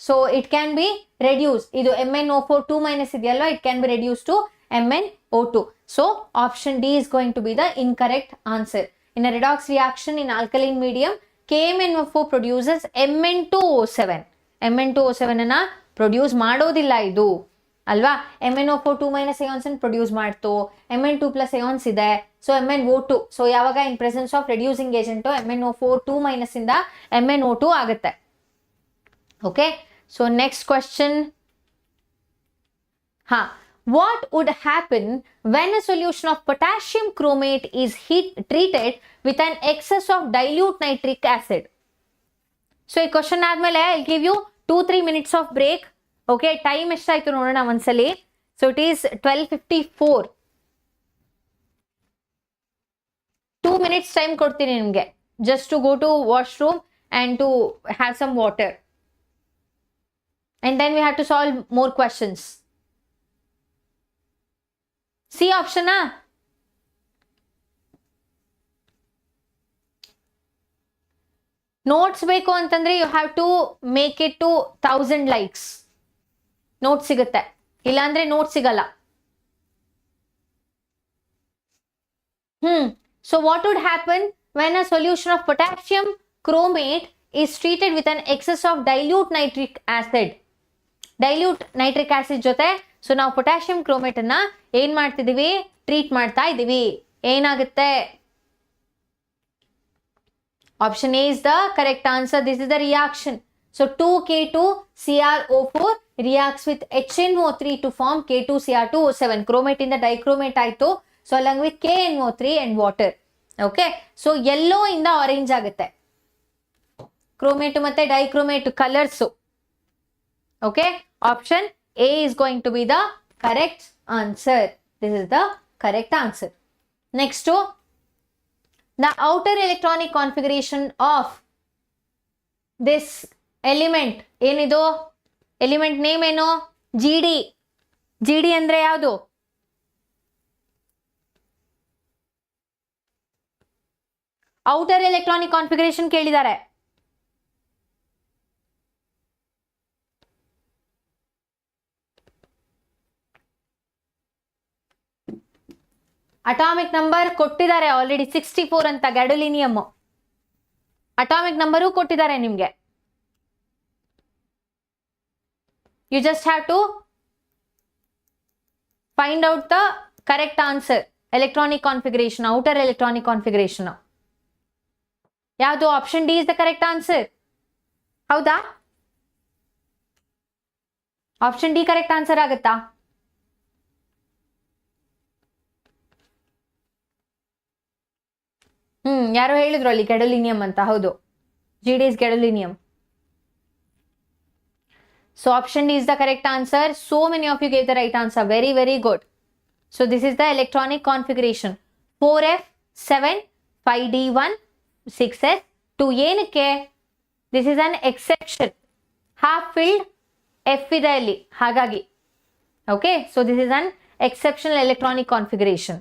so it can be reduced. ಇದು MnO4 2 minus ಇದೆಯಲ್ವಾ, it can be reduced to MnO2. So option D is going to be the incorrect answer. In a redox reaction in alkaline medium, KMnO4 produces Mn2O7. Mn2O7 ಅನ್ನ produce ಮಾಡೋದಿಲ್ಲ ಇದು ಅಲ್ವಾ? MnO4 2 minus ions ಅನ್ನು produce ಮಾಡ್ತು. Mn2 plus ions ಇದೆ, so MnO2. So ಯಾವಾಗ in presence of reducing agent MnO4 2 minus ಇಂದ MnO2 ಆಗುತ್ತೆ. Okay, so next question. What would happen when a solution of potassium chromate is treated with an excess of dilute nitric acid? So ಈ ಕ್ವಶನ್ ಆದ್ಮೇಲೆ I'll give you 2-3 minutes of break. ಓಕೆ, time ಎಷ್ಟಾಯ್ತು ನೋಡೋಣ ಒಂದ್ಸಲಿ. So it is 12:54. 2 minutes time ಕೊಡ್ತೀನಿ ನಿಮಗೆ, just to go to washroom and to have some water, and then we have to solve more questions. C option ಆ? Notes ಬೇಕು ಅಂತಂದ್ರೆ you have to make it to 1000 likes. Notes ಸಿಗುತ್ತೆ, ಇಲ್ಲಾಂದ್ರೆ notes ಸಿಗಲ್ಲ. So what would happen when a solution of potassium chromate is treated with an excess of dilute nitric acid? Dilute nitric acid ಜೊತೆ so ನಾವು potassium chromate ಅನ್ನ ಏನ್ ಮಾಡ್ತಿದೀವಿ, treat ಮಾಡ್ತಾ ಇದೀವಿ. ಏನಾಗುತ್ತೆ? Option A is the correct answer. This is the reaction. So 2K2CrO4 reacts with HNO3 to form K2Cr2O7. Chromate ಇಂದ dichromate ಆಯ್ತು. So along with KNO3 and water. Okay, so yellow ಇಂದ orange ಆಗುತ್ತೆ. Chromate ಮತ್ತೆ dichromate colours. Okay, option A is going to be the correct answer. This is the correct answer. Next to the outer electronic configuration of this element. ಏನಿದು element name ಏನು? GD. GD ಅಂದ್ರೆ ಯಾವುದು? Outer electronic configuration ಕೇಳಿದ್ದಾರೆ. Atomic number ಕೊಟ್ಟಿದ್ದಾರೆ already 64 ಅಂತ. Gadolinium atomic number ಕೊಟ್ಟಿದ್ದಾರೆ ನಿಮ್ಗೆ. You just have to find out the correct answer. Electronic configuration, outer electronic configuration ಯಾವುದು? Option D is the correct answer. ಹೌದಾ? Option D correct answer ಆಗುತ್ತಾ? ಯಾರೋ ಹೇಳಿದ್ರು ಅಲ್ಲಿ ಗ್ಯಾಡೋಲಿನಿಯಂ ಅಂತ. ಹೌದು, GD is gadolinium. So option D is the correct answer. So many of you gave the right answer. Very, very good. So this is the electronic configuration. 4F, 7, 5D1, 6S, 2 ಏನಕ್ಕೆ? This is an exception. Half filled F ಇದೆ ಅಲ್ಲಿ, ಹಾಗಾಗಿ. Okay, so this is an exceptional electronic configuration.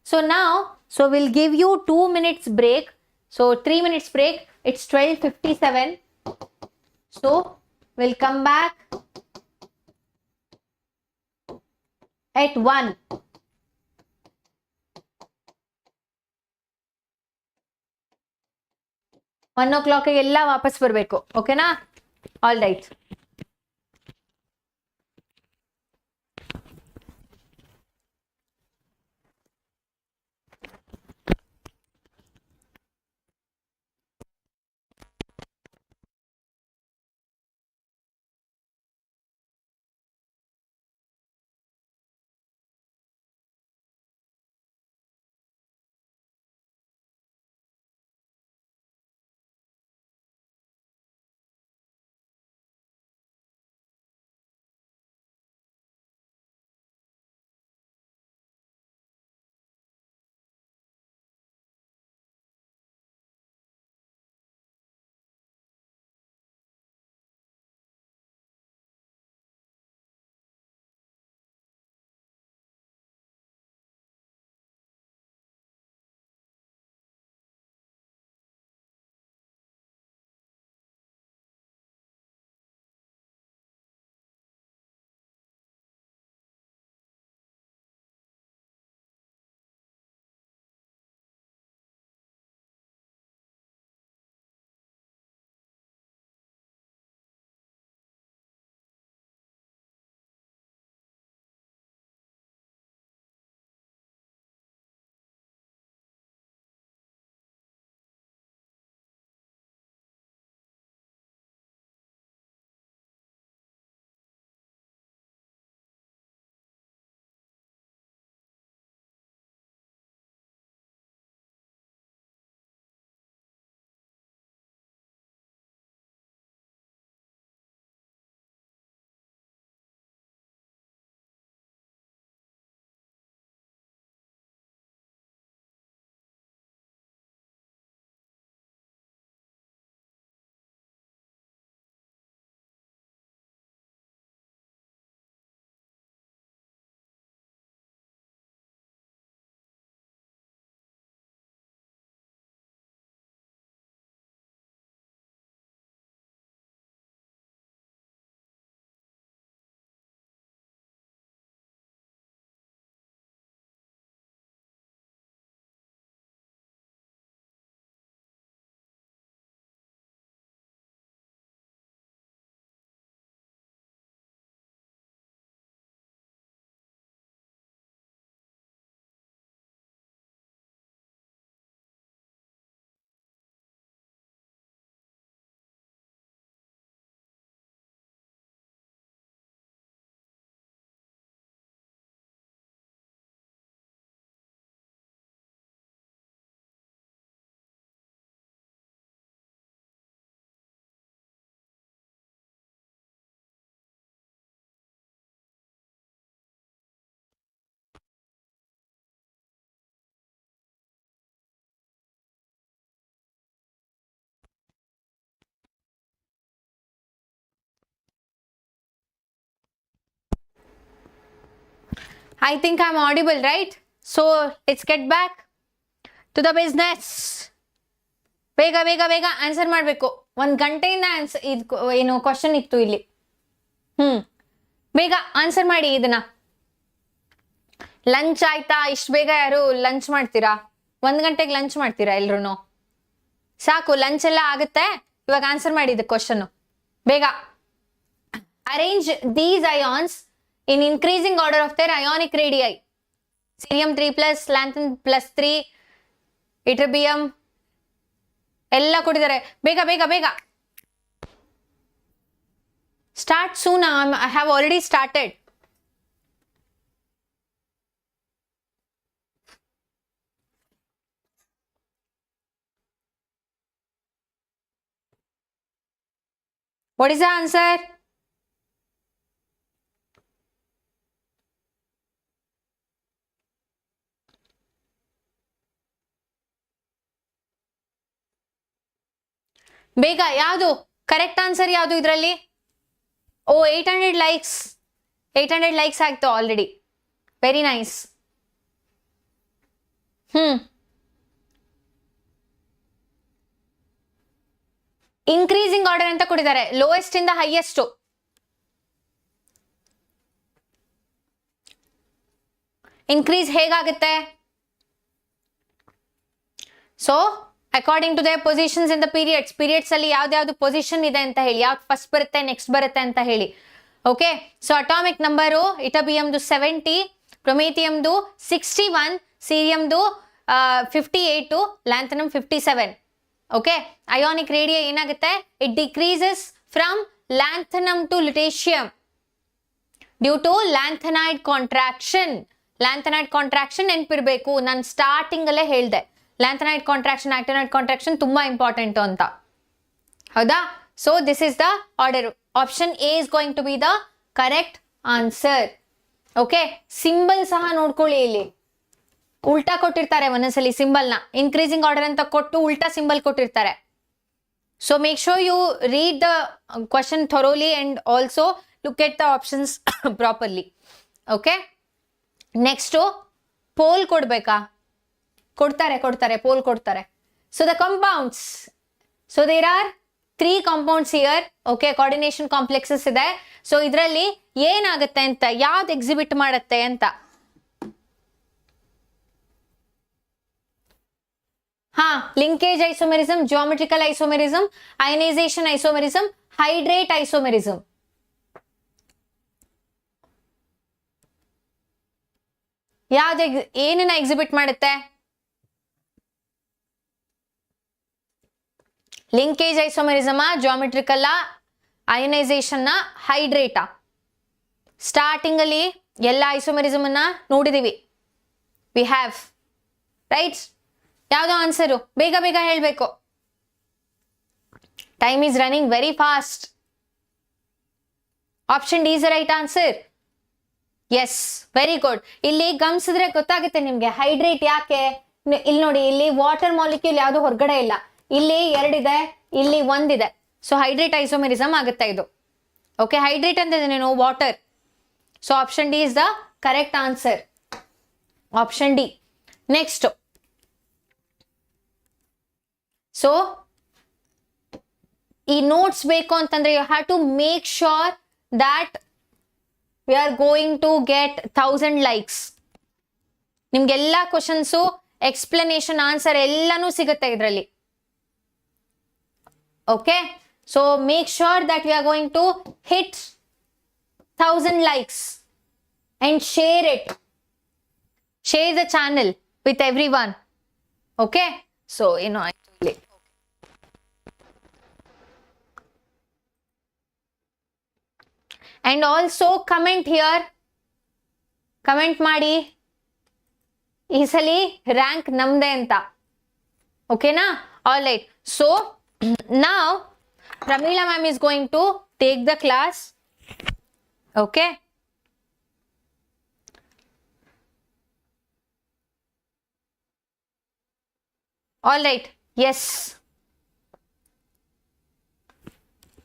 So now, so we'll give you 2 minutes break. So 3 minutes break. It's 12:57. So we'll come back at 1. 1 o'clock ಎಲ್ಲ ವಾಪಸ್ ಬರಬೇಕು. ಓಕೆನಾ? All right. I think I'm audible, right? So let's get back to the business. ಬೇಗ ಬೇಗ ಬೇಗ answer ಮಾಡಬೇಕು. 1 ಗಂಟೆಯಿಂದ ಏನು ಕ್ವಶನ್ ಇತ್ತು ಇಲ್ಲಿ. ಬೇಗ ಆನ್ಸರ್ ಮಾಡಿ ಇದನ್ನ. ಲಂಚ್ ಆಯ್ತಾ? ಇಷ್ಟು ಬೇಗ ಯಾರು ಲಂಚ್ ಮಾಡ್ತೀರಾ? 1 ಗಂಟೆಗೆ ಲಂಚ್ ಮಾಡ್ತೀರಾ ಎಲ್ರು? ಸಾಕು, ಲಂಚ್ ಎಲ್ಲ ಆಗುತ್ತೆ. ಇವಾಗ ಆನ್ಸರ್ ಮಾಡಿ ಇದು ಕ್ವಶನ್ ಬೇಗ. Arrange these ions in increasing order of their ionic radii. Cerium 3+, lanthanum +3, ytterbium ಎಲ್ಲ ಕೊಟ್ಟಿದ್ದಾರೆ. ಬೇಗ ಬೇಗ ಬೇಗ start soon. I have already started. What is the answer? ಬೇಗ ಯಾವುದು ಕರೆಕ್ಟ್ ಆನ್ಸರ್? ಯಾವುದು ಇದರಲ್ಲಿ? 800 ಲೈಕ್ಸ್. 800 ಲೈಕ್ಸ್ ಆಗ್ತು already. Very nice. Increasing order ಅಂತ ಕೊಟ್ಟಿದ್ದಾರೆ, ಲೋಯೆಸ್ಟ್ ಇಂದ ಹೈಯೆಸ್ಟ್. ಇನ್ಕ್ರೀಸ್ ಹೇಗಾಗುತ್ತೆ? So according to their positions in the periods ಅಲ್ಲಿ ಯಾವ್ದು ಪೊಸಿಷನ್ ಇದೆ ಅಂತ ಹೇಳಿ, ಯಾವ್ದು ಫಸ್ಟ್ ಬರುತ್ತೆ ನೆಕ್ಸ್ಟ್ ಬರುತ್ತೆ ಅಂತ ಹೇಳಿ. ಓಕೆ, ಸೊ ಅಟಾಮಿಕ್ ನಂಬರು ಇಟರ್ಬಿಯಮ್ದು 70, ಪ್ರೊಮೇಥಿಯಮ್ದು 61, ಸೀರಿಯಮ್ದು 58, ಲ್ಯಾಂಥನಮ್ 57. ಓಕೆ, ಅಯಾನಿಕ್ ರೇಡಿಯಾ ಏನಾಗುತ್ತೆ? It decreases from lanthanum to lutetium due to lanthanide contraction. Lanthanide contraction ನೆನಪಿರ್ಬೇಕು, ನಾನು ಸ್ಟಾರ್ಟಿಂಗ್ ಅಲ್ಲೇ ಹೇಳ್ದೆ. ಲ್ಯಾಂಥನೈಡ್ ಕಾಂಟ್ರಾಕ್ಷನ್, ಆಕ್ಟಿನೈಡ್ ಕಾಂಟ್ರಾಕ್ಷನ್ ತುಂಬಾ ಇಂಪಾರ್ಟೆಂಟ್ ಅಂತ, ಹೌದಾ? So this is the order. Option A is going to be the correct answer. Okay, symbol ಸಹ ನೋಡ್ಕೊಳ್ಳಿ, ಇಲ್ಲಿ ಉಲ್ಟಾ ಕೊಟ್ಟಿರ್ತಾರೆ ಒಂದೊಂದ್ಸಲಿ ಸಿಂಬಲ್ನ. ಇನ್ಕ್ರೀಸಿಂಗ್ ಆರ್ಡರ್ ಅಂತ ಕೊಟ್ಟು ಉಲ್ಟಾ ಸಿಂಬಲ್ ಕೊಟ್ಟಿರ್ತಾರೆ. So make sure you read the question thoroughly and also look at the options properly. Okay, next poll ಕೊಡ್ಬೇಕಾ? ಕೊಡ್ತಾರೆ, ಪೋಲ್ ಕೊಡ್ತಾರೆ. So the compounds, so there are 3 compounds here. Okay, coordination complexes ಇದೆ. So ಇದರಲ್ಲಿ ಏನಾಗುತ್ತೆ ಅಂತ, ಯಾವ್ದು exhibit ಮಾಡುತ್ತೆ ಅಂತ. Linkage isomerism, geometrical isomerism, ionization isomerism, hydrate isomerism. ಯಾವ್ದು ಏನನ್ನ ಎಕ್ಸಿಬಿಟ್ ಮಾಡುತ್ತೆ? ಲಿಂಕೇಜ್ ಐಸೋಮೆರಿಸಮ್, ಜಿಯೋಮೆಟ್ರಿಕಲ್, ಅಯನೈಸೇಷನ್, ಹೈಡ್ರೇಟಾ? ಸ್ಟಾರ್ಟಿಂಗ್ ಅಲ್ಲಿ ಎಲ್ಲ ಐಸೋಮೆರಿಸಮ್ ಅನ್ನ ನೋಡಿದೀವಿ. V have right. ಯಾವ್ದು ಆನ್ಸರು? ಬೇಗ ಬೇಗ ಹೇಳ್ಬೇಕು. Time is running very fast. Option D is the right answer. Yes, very good. ಇಲ್ಲಿ ಗಮನಿಸಿದ್ರೆ ಗೊತ್ತಾಗುತ್ತೆ ನಿಮ್ಗೆ ಹೈಡ್ರೇಟ್ ಯಾಕೆ. ಇಲ್ಲಿ ನೋಡಿ, ಇಲ್ಲಿ ವಾಟರ್ ಮಾಲಿಕ್ಯೂಲ್ ಯಾವ್ದು ಹೊರಗಡೆ ಇಲ್ಲ. ಇಲ್ಲಿ 2 ಇದೆ, ಇಲ್ಲಿ 1 ಇದೆ. ಸೊ ಹೈಡ್ರೇಟ್ ಐಸೋಮೆರಿಸಮ್ ಆಗುತ್ತೆ ಇದು. ಓಕೆ, ಹೈಡ್ರೇಟ್ ಅಂತ ಏನು? Water. So option D is the correct answer. Option D. Next, so ಈ ನೋಟ್ಸ್ ಬೇಕು ಅಂತಂದ್ರೆ you have to make sure that we are going to get 1000 likes. ನಿಮ್ಗೆಲ್ಲಾ ಕ್ವಶನ್ಸು, ಎಕ್ಸ್ಪ್ಲನೇಷನ್, ಆನ್ಸರ್ ಎಲ್ಲಾನು ಸಿಗುತ್ತೆ ಇದರಲ್ಲಿ. Okay, so make sure that we are going to hit 1000 likes and share it. Share the channel with everyone. Okay, so actually. And also comment here. Comment ಮಾಡಿ ಈ ಸಲಿ rank ನಮ್ದೆ ಅಂತ. ಓಕೆನಾ? All right. So now Pramila ma'am is going to take the class. Okay, all right. Yes,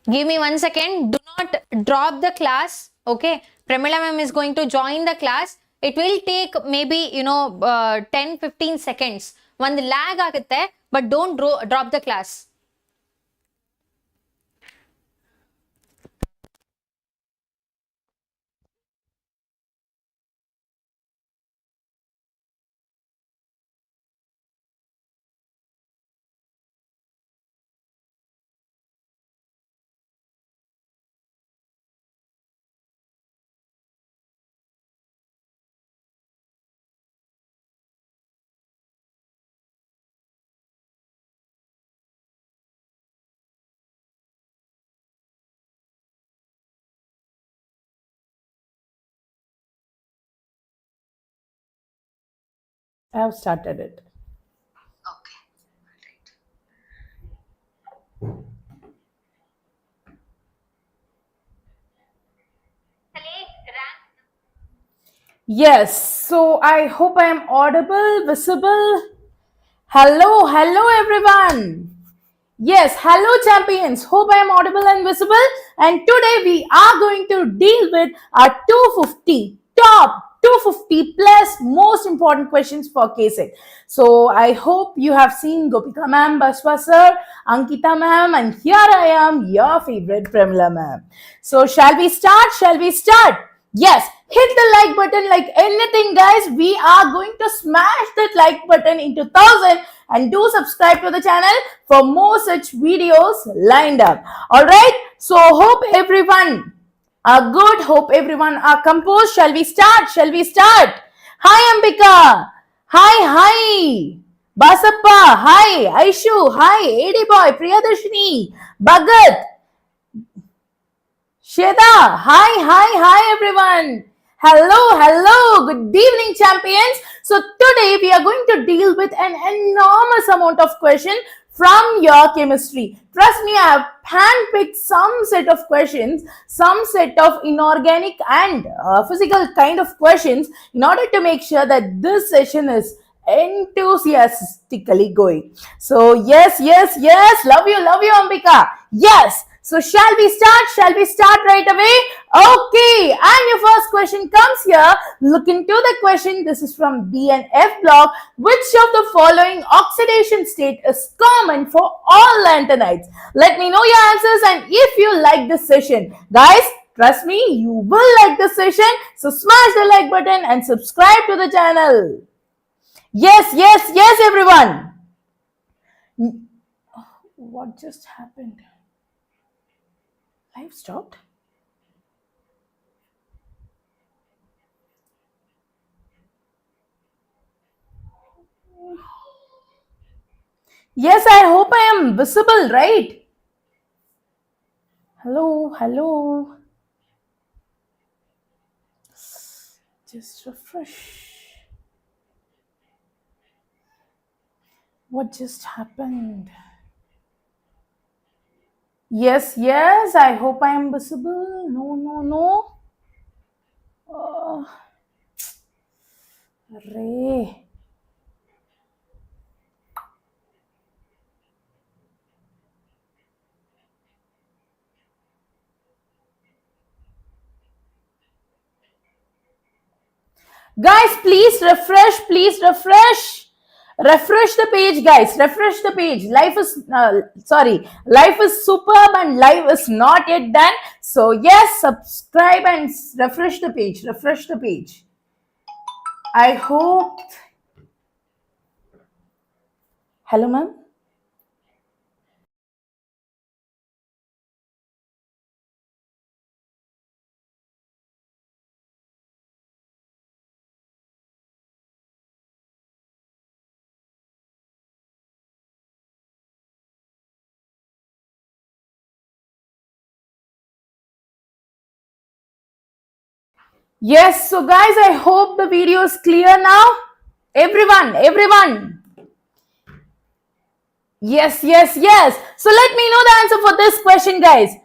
give me 1 second. Do not drop the class. Okay, Pramila ma'am is going to join the class. It will take maybe 10-15 seconds. One lag ಆಗುತ್ತೆ, but don't drop the class. I have started it. Okay. Yes, so I hope I am audible, visible. Hello, hello everyone. Yes, hello champions. Hope I am audible and visible. And today we are going to deal with our 250 top 250 plus most important questions for KCET. So I hope you have seen Gopika ma'am, Baswa sir, Ankita ma'am, and here I am, your favorite Premila ma'am. So shall we start? Shall we start? Yes, hit the like button like anything, guys. We are going to smash that like button into 1,000 and do subscribe to the channel for more such videos lined up. All right. So hope everyone are good. Hope everyone are composed. Shall we start? Shall we start? Hi, Ambika. Hi. Basappa. Hi, Aishu. Hi, AD boy, Priyadarshini, Bhagat. Shweta, hi everyone. Hello, good evening champions. So today we are going to deal with an enormous amount of questions from your chemistry. Trust me, I have handpicked some set of questions, some set of inorganic and physical kind of questions in order to make sure that this session is enthusiastically going. So yes, love you Ambika. Yes. So shall we start? Shall we start right away? Okay, and your first question comes here. Look into the question. This is from D and F block. Which of the following oxidation state is common for all lanthanides? Let me know your answers and if you like this session. Guys, trust me, you will like this session. So smash the like button and subscribe to the channel. Yes, everyone. What just happened? Live stopped? Yes, I hope I am visible, right? Hello. Just refresh. What just happened? Yes, I hope I am visible. No. Array. Guys, please refresh. Refresh the page, guys. Refresh the page. Life is superb and life is not yet done. So yes, subscribe and refresh the page. I hope. Hello, ma'am. Yes, so guys, I hope the video is clear now. Everyone. Yes. So let me know the answer for this question, guys.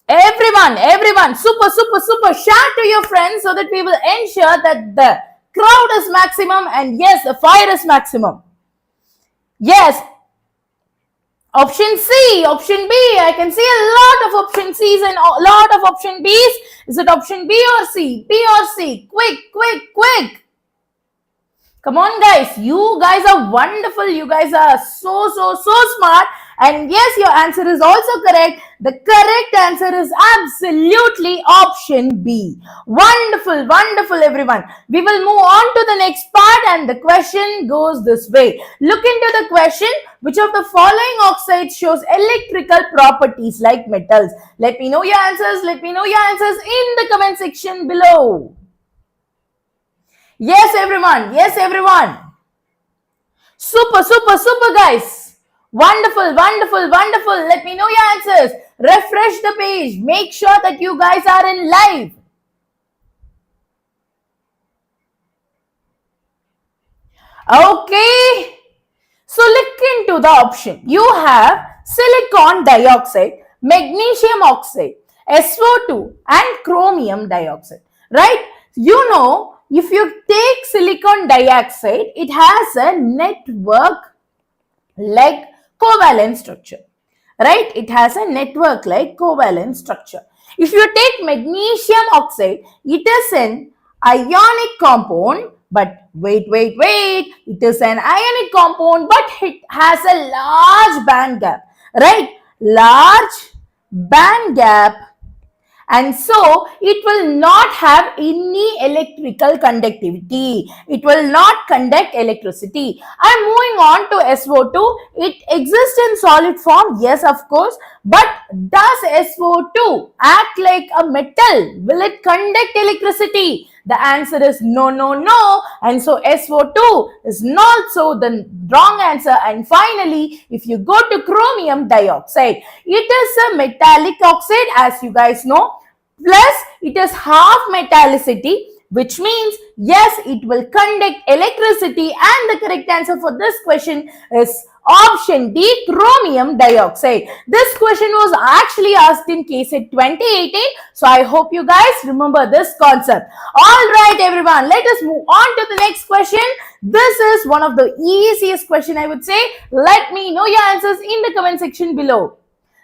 Everyone. Super. Share to your friends so that we will ensure that the crowd is maximum and yes, the fire is maximum. Yes. Option C, option B. I can see a lot of option C's and a lot of option B's. Is it option B or C? B or C? Quick, quick, quick. Come on, guys. You guys are wonderful. You guys are so smart. And yes, your answer is also correct. The correct answer is absolutely option B. Wonderful, wonderful, everyone. We will move on to the next part, and the question goes this way. Look into the question. Which of the following oxides shows electrical properties like metals? Let me know your answers. Let me know your answers in the comment section below. Yes, everyone. Yes, everyone. Super, super, super, guys. Wonderful, wonderful, wonderful. Let me know your answers. Refresh the page. Make sure that you guys are in live. Okay. So look into the option. You have silicon dioxide, magnesium oxide, SO2 and chromium dioxide. Right? You know, if you take silicon dioxide, it has a network like covalent structure. Right? It has a network like covalent structure. If you take magnesium oxide, it is an ionic compound, but wait, it is an ionic compound, but it has a large band gap, right? Large band gap, and so it will not have any electrical conductivity. It will not conduct electricity. I'm moving on to SO2. It exists in solid form, yes, of course, but does SO2 act like a metal? Will it conduct electricity? The answer is no, no, no. And so SO2 is not so the wrong answer. And finally, if you go to chromium dioxide, it is a metallic oxide, as you guys know. Plus, it is half metallicity, which means yes, it will conduct electricity. And the correct answer for this question is option D, chromium dioxide. This question was actually asked in KCET 2018. So I hope you guys remember this concept. All right, everyone, let us move on to the next question. This is one of the easiest question, I would say. Let me know your answers in the comment section below.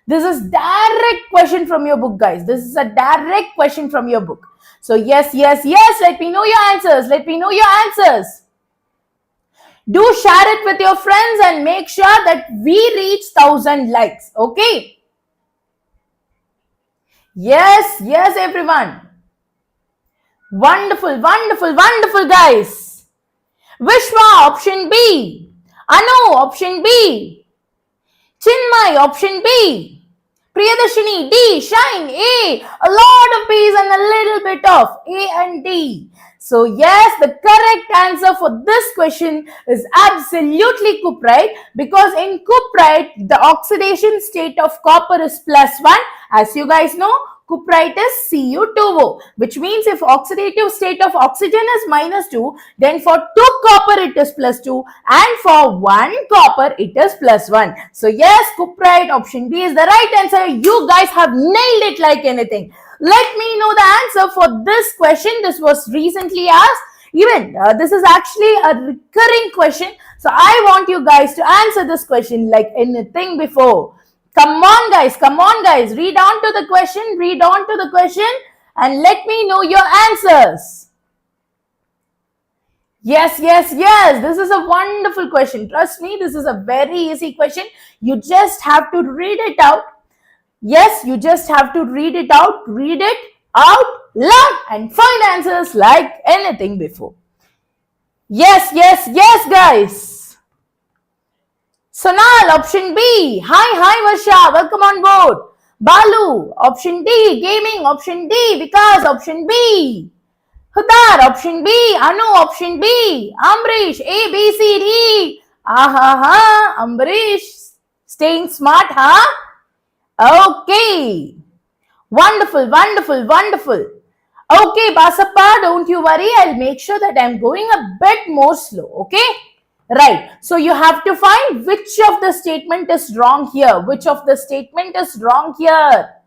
This is direct question from your book, guys. This is a direct question from your book. So yes, let me know your answers. Let me know your answers. Do share it with your friends and make sure that we reach 1,000 likes. Okay? Yes, everyone. Wonderful, wonderful, wonderful, guys. Vishwa, option B. Anu, option B. Chinmay, option B. Priyadarshini, D. Shine, A. A lot of B's and a little bit of A and D. So yes, the correct answer for this question is absolutely cuprite, because in cuprite, the oxidation state of copper is +1. As you guys know, cuprite is Cu2O, which means if oxidative state of oxygen is -2, then for 2 copper it is +2, and for 1 copper it is +1. So yes, cuprite, option B is the right answer. You guys have nailed it like anything. Let me know the answer for this question. This was recently asked. Even this is actually a recurring question. So I want you guys to answer this question like anything before. Come on, guys. Come on, guys. Read on to the question. Read on to the question and let me know your answers. Yes. This is a wonderful question. Trust me, this is a very easy question. You just have to read it out. Yes, you just have to read it out. Read it out loud and find answers like anything before. Yes, guys. Sonal, option B. Hi, Varsha. Welcome on board. Balu, option D. Gaming, option D. Vikas, option B. Hudar, option B. Anu, option B. Amrish, A, B, C, D. Amrish. Staying smart, huh? Okay. Wonderful. Okay, Basappa, don't you worry. I'll make sure that I'm going a bit more slow, okay? Right. So you have to find which of the statement is wrong here. Which of the statement is wrong here?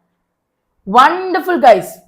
Wonderful, guys.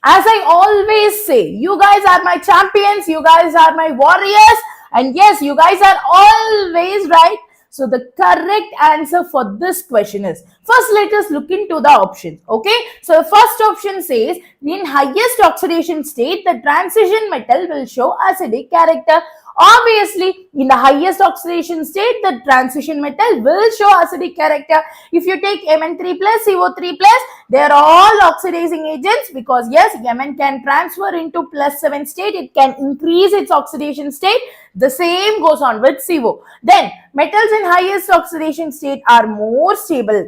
As I always say, you guys are my champions. You guys are my warriors. And yes, you guys are always right. So the correct answer for this question is, first let us look into the options. Okay, so the first option says in highest oxidation state the transition metal will show acidic character. Obviously, in the highest oxidation state, the transition metal will show acidic character. If you take Mn3 plus, CO3 plus, they are all oxidizing agents because yes, Mn can transfer into +7 state. It can increase its oxidation state. The same goes on with CO. Then, metals in highest oxidation state are more stable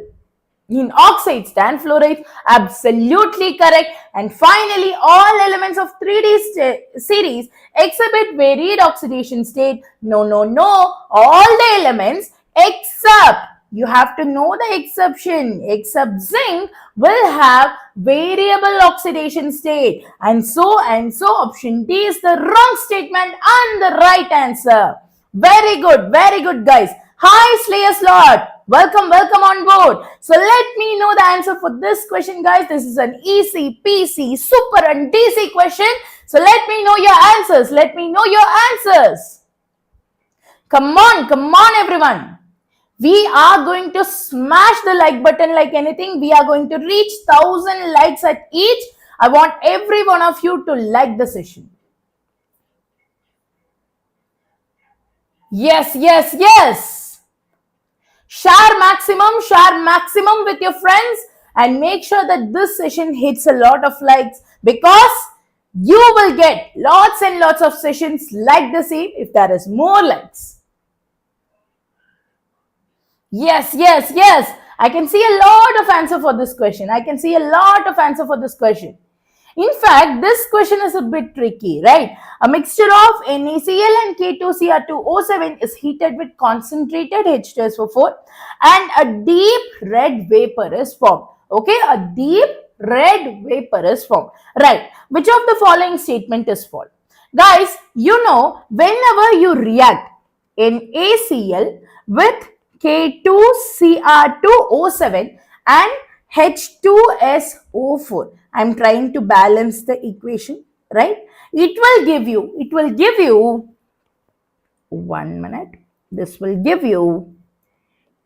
in oxides than fluorides. Absolutely correct. And finally, all elements of 3D series exhibit varied oxidation state. No. All the elements except, you have to know the exception, except zinc will have variable oxidation state. And so option D is the wrong statement and the right answer. Very good guys. Hi Slayer Slot. Welcome on board. So let me know the answer for this question, guys. This is an easy, PC, super and DC question. So let me know your answers. Come on everyone. We are going to smash the like button like anything. We are going to reach 1,000 likes at each. I want every one of you to like the session. Yes. Share maximum with your friends and make sure that this session hits a lot of likes, because you will get lots and lots of sessions like the same if there is more likes. Yes. I can see a lot of answer for this question. In fact, this question is a bit tricky, right? A mixture of NaCl and K2Cr2O7 is heated with concentrated H2SO4 and a deep red vapor is formed. Okay, a deep red vapor is formed. Right, which of the following statement is false? Guys, you know, whenever you react NaCl with K2Cr2O7 and H2SO4. I'm trying to balance the equation, right? It will give you 1 minute. This will give you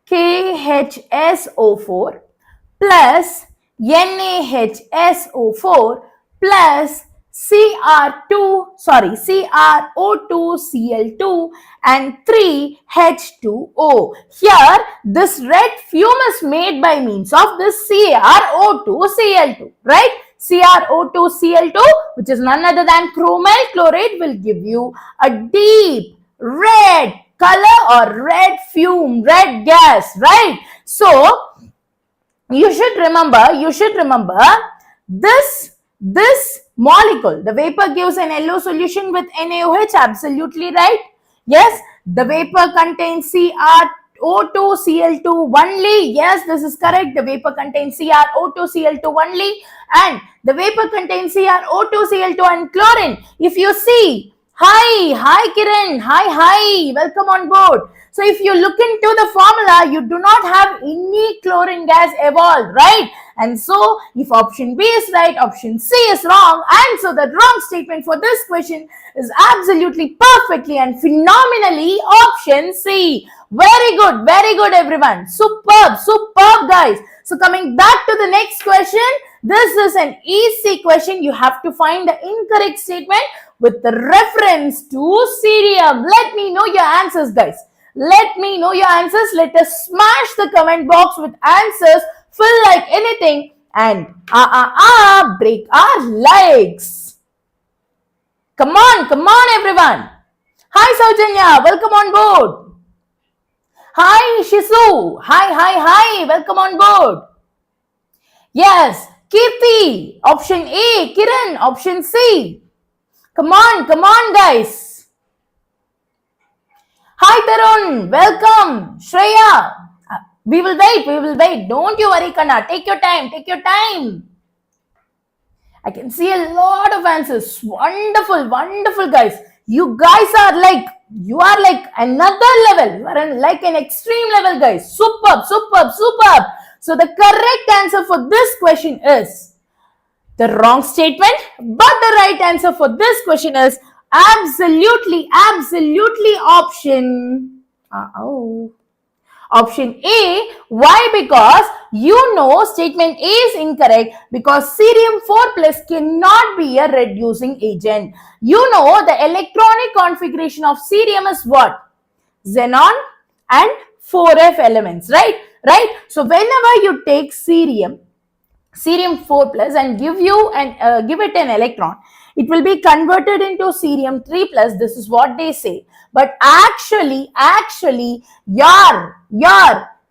KHSO4 plus NaHSO4 plus CrO2Cl2 and 3H2O. Here, this red fume is made by means of this CrO2Cl2, right? CrO2Cl2, which is none other than chromyl chloride, will give you a deep red color or red fume, red gas, right? So, you should remember this molecule, the vapor gives an yellow solution with NaOH, absolutely right. Yes, the vapor contains CrO2Cl2 only. Yes, this is correct. The vapor contains CrO2Cl2 only, and the vapor contains CrO2Cl2 and chlorine. If you see, hi Kiran, hi, welcome on board. So if you look into the formula, you do not have any chlorine gas evolved, right? And so if option B is right, option C is wrong. And so the wrong statement for this question is absolutely perfectly and phenomenally option C. Very good everyone. Superb guys. So coming back to the next question, this is an easy question. You have to find the incorrect statement with the reference to cerium. Let me know your answers, guys. Let me know your answers. Let us smash the comment box with answers. Fill like anything and break our legs. Come on everyone. Hi Saujanya, welcome on board. Hi Shisu, hi, welcome on board. Yes, Kirti, option A, Kiran, option C. Come on guys. Hi Tarun, welcome. Shreya, we will wait. Don't you worry, Kana. Take your time. I can see a lot of answers. Wonderful guys. You guys are like another level. You are like an extreme level, guys. Superb. So the correct answer for this question is the wrong statement, but the right answer for this question is absolutely option Option A, why? Because you know statement A is incorrect because cerium 4 plus cannot be a reducing agent. You know the electronic configuration of cerium is what? Xenon and 4F elements, right? So whenever you take cerium 4 plus and give it an electron, it will be converted into cerium 3 plus. This is what they say. But actually, your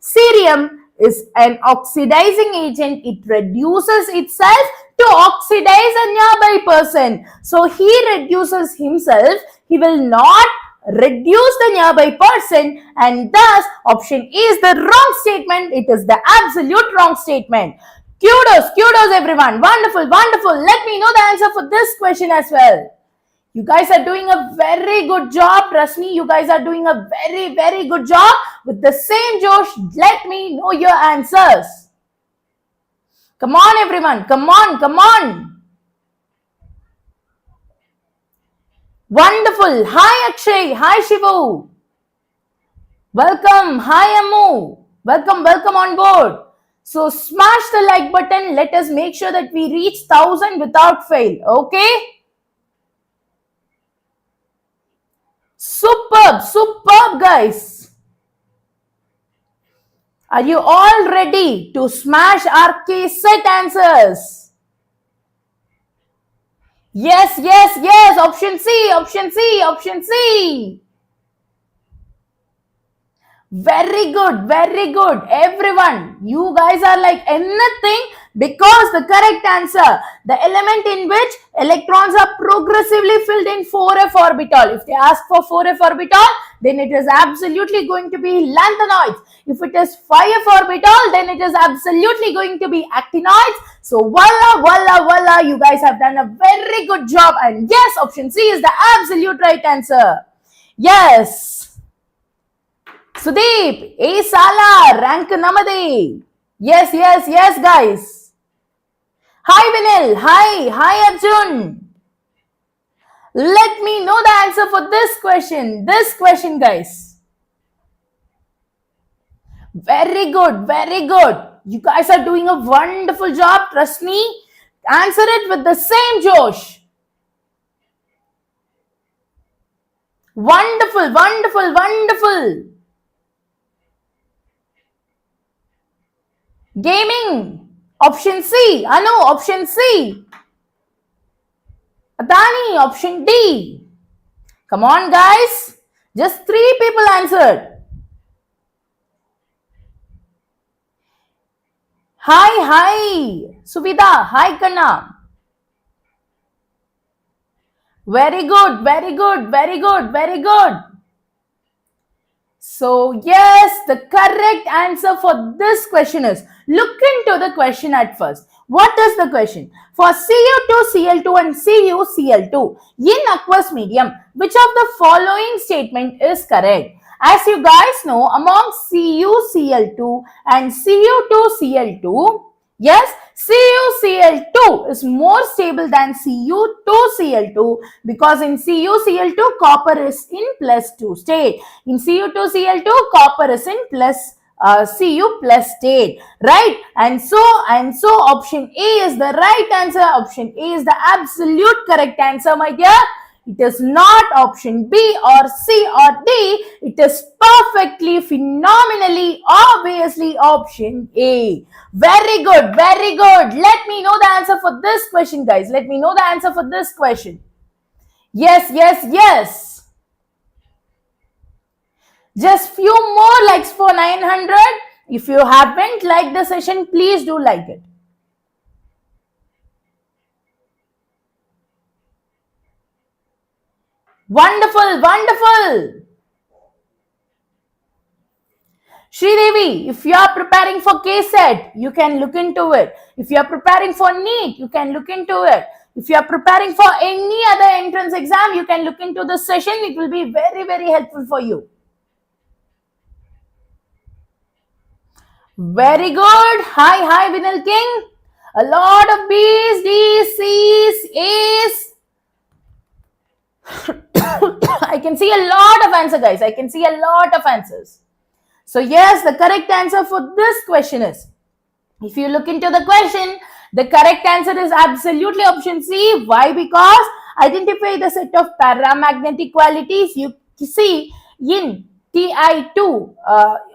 cerium is an oxidizing agent. It reduces itself to oxidize a nearby person. So he reduces himself. He will not reduce the nearby person, and thus option A is the wrong statement. It is the absolute wrong statement. Kudos everyone. Wonderful. Let me know the answer for this question as well. You guys are doing a very good job. Trust me, you guys are doing a very good job. With the same Josh, let me know your answers. Come on everyone. Come on. Wonderful. Hi Akshay. Hi Shivu. Welcome. Hi Amu. Welcome on board. So smash the like button. Let us make sure that we reach 1000 without fail. Okay? Superb guys. Are you all ready to smash our KCET answers? Yes. Option C. Very good. Everyone, you guys are like anything because the correct answer, the element in which electrons are progressively filled in 4f orbital. If they ask for 4f orbital, then it is absolutely going to be lanthanoids. If it is 5f orbital, then it is absolutely going to be actinoids. So voila, you guys have done a very good job. And yes, option C is the absolute right answer. Yes. Sudeep, A Sala, rank Namade. Yes, guys. Hi Vinil, hi Arjun. Let me know the answer for this question. Guys. Very good. You guys are doing a wonderful job. Trust me. Answer it with the same Josh. Wonderful. Gaming, option C. Anu, option C. Adani, option D. Come on guys, just 3 people answered. Hi Suvida, hi Kanna. Very good. So yes, the correct answer for this question is, look into the question at first. What is the question? For Cu2Cl2 and CuCl2 in aqueous medium, which of the following statement is correct? As you guys know, among CuCl2 and Cu2Cl2, yes, CuCl2 is more stable than Cu2Cl2 because in CuCl2 copper is in +2 state. In Cu2Cl2 copper is in Cu plus state, right? And so option A is the right answer. Option A is the absolute correct answer, my dear. It is not option B or C or D. It is perfectly, phenomenally, obviously option A. Very good. Let me know the answer for this question, guys. Let me know the answer for this question. Yes. Just few more likes for 900. If you haven't liked the session, please do like it. Wonderful. Sridevi, if you are preparing for KCET, you can look into it. If you are preparing for NEET, you can look into it. If you are preparing for any other entrance exam, you can look into the session. It will be very helpful for you. Very good. Hi, Vinil King. A lot of B's, D's, C's, A's. I can see a lot of answers, guys. I can see a lot of answers. So yes, the correct answer for this question is, if you look into the question, the correct answer is absolutely option C. Why? Because identify the set of paramagnetic qualities you see in Ti2.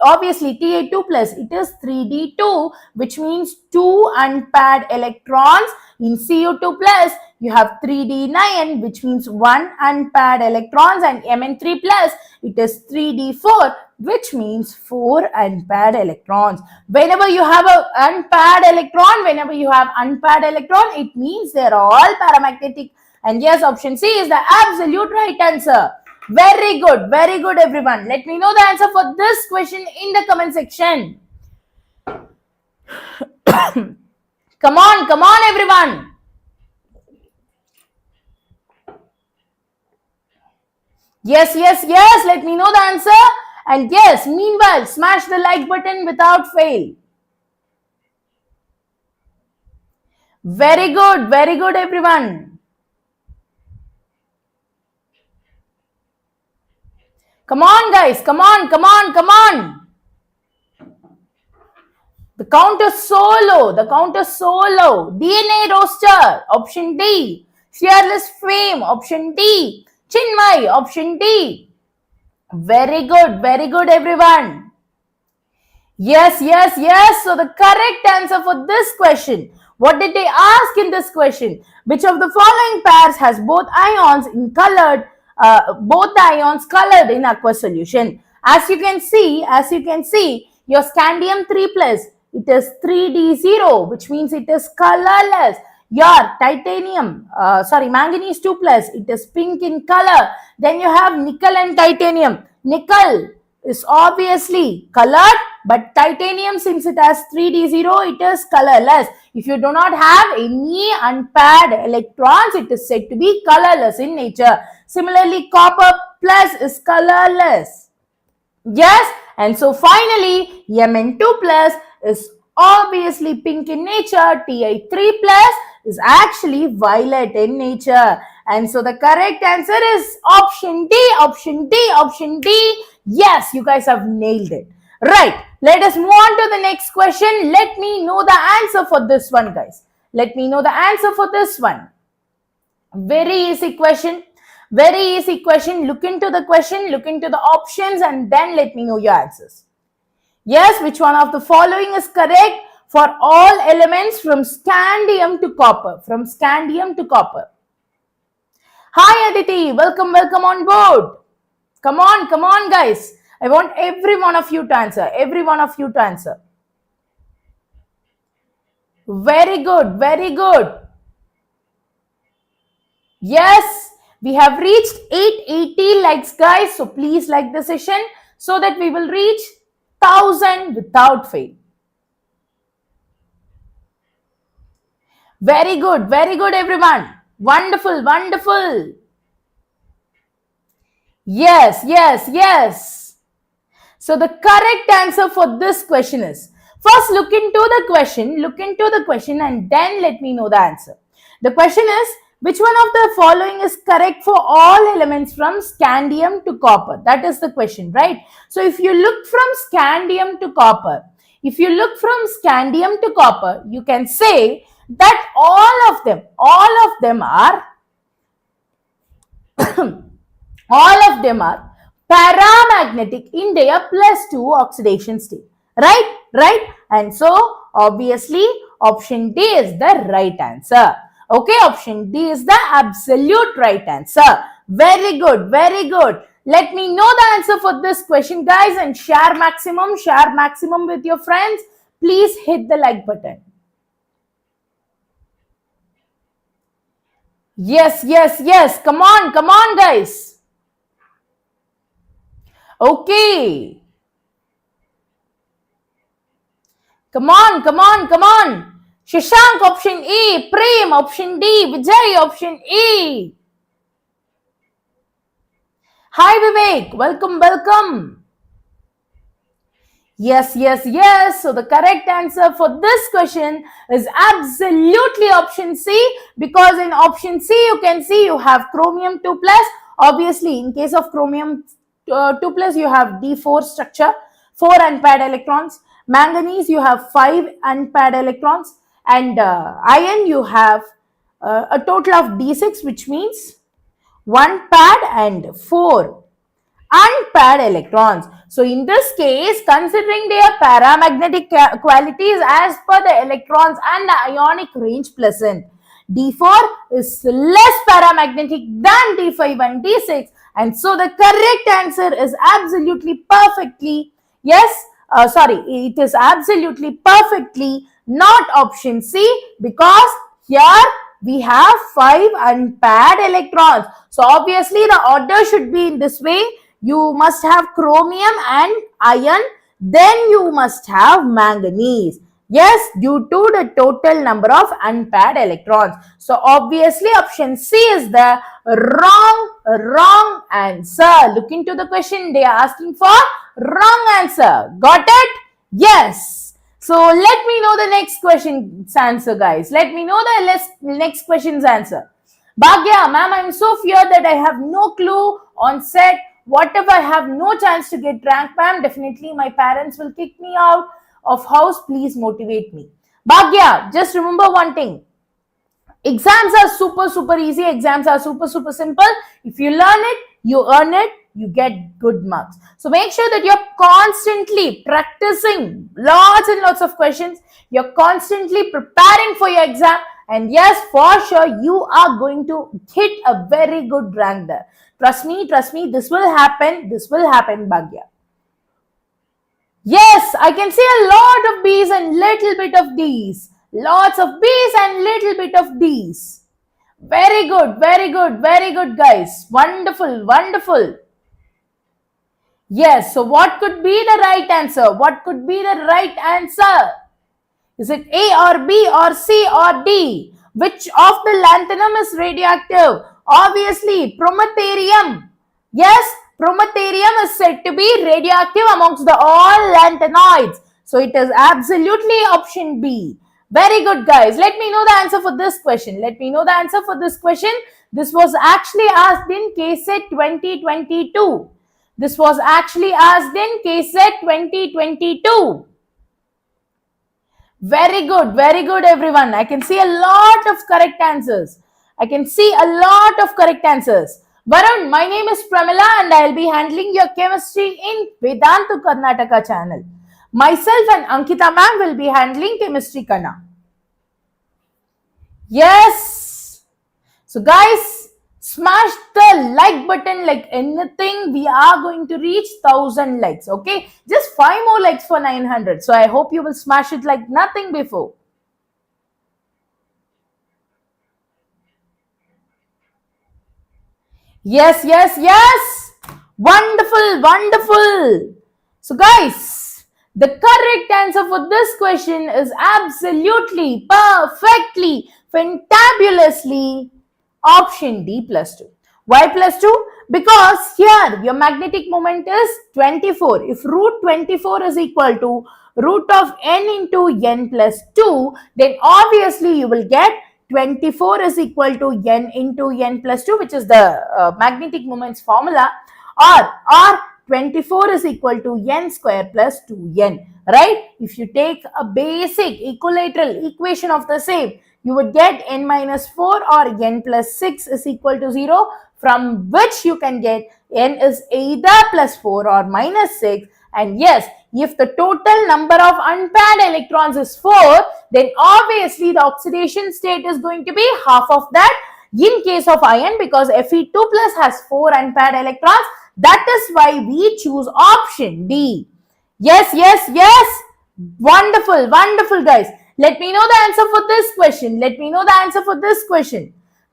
Obviously, Ti2 plus, it is 3D2, which means 2 unpaired electrons. In Cu2 plus, you have 3D9, which means 1 unpaired electrons, and Mn3 plus, it is 3D4, which means 4 unpaired electrons. Whenever you have an unpaired electron, it means they are all paramagnetic. And yes, option C is the absolute right answer. Very good, everyone. Let me know the answer for this question in the comment section. Come on, everyone. Yes, let me know the answer. And yes, meanwhile, smash the like button without fail. Very good, everyone. Come on, guys. Come on. The count is so low. DNA roaster, option D. Fearless Fame, option D. Chinmay, option D. Very good, everyone. Yes. So the correct answer for this question, what did they ask in this question? Which of the following pairs has both ions colored in aqueous solution? As you can see, your scandium 3 plus, it is 3D0, which means it is colorless. Your manganese 2 plus, it is pink in color. Then you have nickel and titanium. Nickel is obviously colored, but titanium, since it has 3D0, it is colorless. If you do not have any unpaired electrons, it is said to be colorless in nature. Similarly, copper plus is colorless. Yes, and so finally, Mn2 plus is obviously pink in nature. Ti3 plus is actually violet in nature. And so the correct answer is option D. Yes, you guys have nailed it. Right, let us move on to the next question. Let me know the answer for this one, guys. Let me know the answer for this one. Very easy question. Look into the question, look into the options, and then let me know your answers. Yes, which one of the following is correct for all elements from scandium to copper? Hi Aditi, welcome on board. Come on, guys. I want every one of you to answer. Very good. Yes, we have reached 880 likes, guys. So please like the session so that we will reach 1000 without fail. Very good, everyone. Wonderful. Yes. So the correct answer for this question is, first look into the question and then let me know the answer. The question is, which one of the following is correct for all elements from scandium to copper? That is the question, right? So if you look from scandium to copper, you can say that all of them are paramagnetic in their +2 oxidation state. Right? And so obviously option D is the right answer. Okay, option D is the absolute right answer. Very good. Let me know the answer for this question, guys, and share maximum with your friends. Please hit the like button. Yes. Come on, guys. Okay. Come on. Shashank, option E. Prem, option D. Vijay, option E. Hi, Vivek. Welcome. Yes. So the correct answer for this question is absolutely option C, because in option C, you can see you have chromium 2+. Obviously, in case of chromium 2+, you have D4 structure. 4 unpaired electrons. Manganese, you have 5 unpaired electrons. And iron, you have a total of D6, which means 1 paired and 4 unpaired electrons. So in this case, considering their paramagnetic qualities as per the electrons and the ionic range present, D4 is less paramagnetic than D5 and D6, and so the correct answer is absolutely perfectly, it is absolutely perfectly not option C, because here we have 5 unpaired electrons. So obviously the order should be in this way. You must have chromium and iron, then you must have manganese. Yes, due to the total number of unpaired electrons. So obviously option C is the wrong answer. Look into the question, they are asking for wrong answer. Got it? Yes. So let me know the next question's answer, guys. Let me know the next question's answer. Bhagya, ma'am, I'm so feared that I have no clue on set. What if I have no chance to get rank, ma'am? Definitely my parents will kick me out of house. Please motivate me. Bhagya, just remember one thing. Exams are super easy. Exams are super simple. If you learn it, you earn it, you get good marks. So make sure that you're constantly practicing lots and lots of questions. You're constantly preparing for your exam. And yes, for sure, you are going to hit a very good rank there. Trust me, this will happen, Bhagya. Yes, I can see a lot of B's and little bit of D's. Lots of B's and little bit of D's. Very good, guys. Wonderful. Yes, so what could be the right answer? Is it A or B or C or D? Which of the lanthanum is radioactive? Obviously, prometheum. Yes, prometheum is said to be radioactive amongst all lanthanoids. So it is absolutely option B. Very good, guys. Let me know the answer for this question. This was actually asked in KCET 2022. Very good, everyone. I can see a lot of correct answers. Varun, my name is Pramila and I'll be handling your chemistry in Vedantu Karnataka channel. Myself and Ankita ma'am will be handling chemistry Kana. Yes. So guys, smash the like button like anything. We are going to reach 1000 likes. Okay, just 5 more likes for 900. So I hope you will smash it like nothing before. Yes. Wonderful. So guys, the correct answer for this question is absolutely, perfectly, fantabulously option D +2. Why +2? Because here your magnetic moment is 24. If root 24 is equal to root of n into n +2, then obviously you will get 24 is equal to n into n +2, which is the magnetic moment's formula, or 24 is equal to n square plus 2n, right? If you take a basic equilateral equation of the same, you would get n minus 4 or n plus 6 is equal to 0, from which you can get n is either plus 4 or minus 6. And yes, if the total number of unpaired electrons is 4, then obviously the oxidation state is going to be half of that in case of iron, because Fe2 plus has 4 unpaired electrons. That is why we choose option D. Yes. Wonderful, guys. Let me know the answer for this question.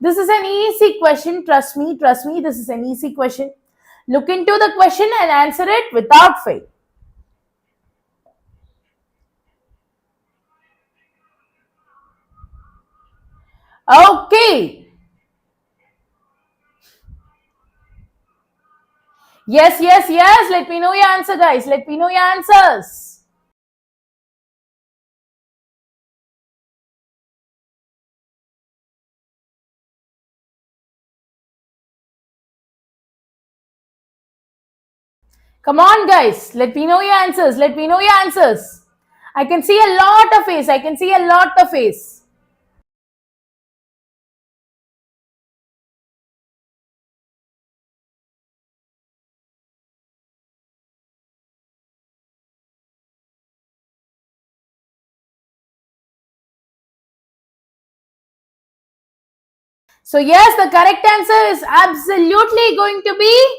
This is an easy question. Trust me, this is an easy question. Look into the question and answer it without fail. Okay. Yes. Let me know your answer, guys. Let me know your answers. Come on, guys. Let me know your answers. Let me know your answers. I can see a lot of face. I can see a lot of face. So yes, the correct answer is absolutely going to be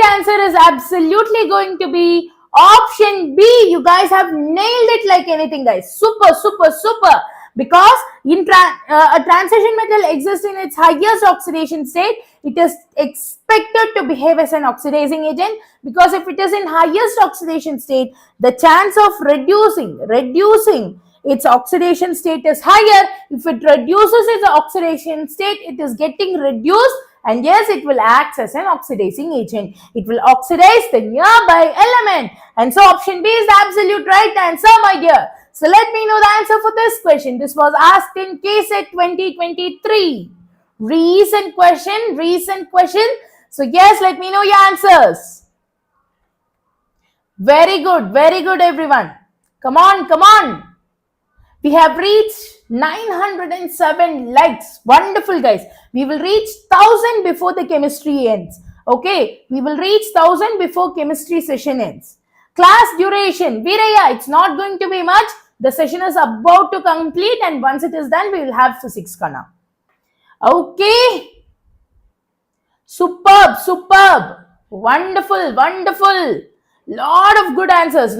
answer is absolutely going to be option B. You guys have nailed it like anything, guys. Super, super, super. Because a transition metal exists in its highest oxidation state, it is expected to behave as an oxidizing agent, because if it is in highest oxidation state, the chance of reducing its oxidation state is higher. If it reduces its oxidation state, it is getting reduced, and yes, it will act as an oxidizing agent. It will oxidize the nearby element. And so option B is the absolute right answer, my dear. So let me know the answer for this question. This was asked in KCET 2023. Recent question. So yes, let me know your answers. Very good, everyone. Come on. We have reached 907 likes. Wonderful, guys. We will reach 1000 before the chemistry ends. Okay, we will reach 1000 before chemistry session ends. Class duration, Viraya, it's not going to be much. The session is about to complete, and once it is done, we will have physics kana. Okay. Superb. Wonderful. Lot of good answers.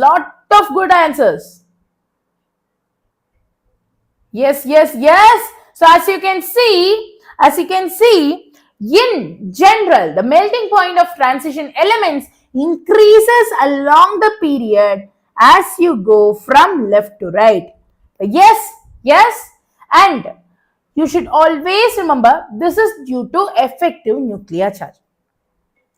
Yes. So as you can see, in general, the melting point of transition elements increases along the period as you go from left to right. Yes. And you should always remember this is due to effective nuclear charge.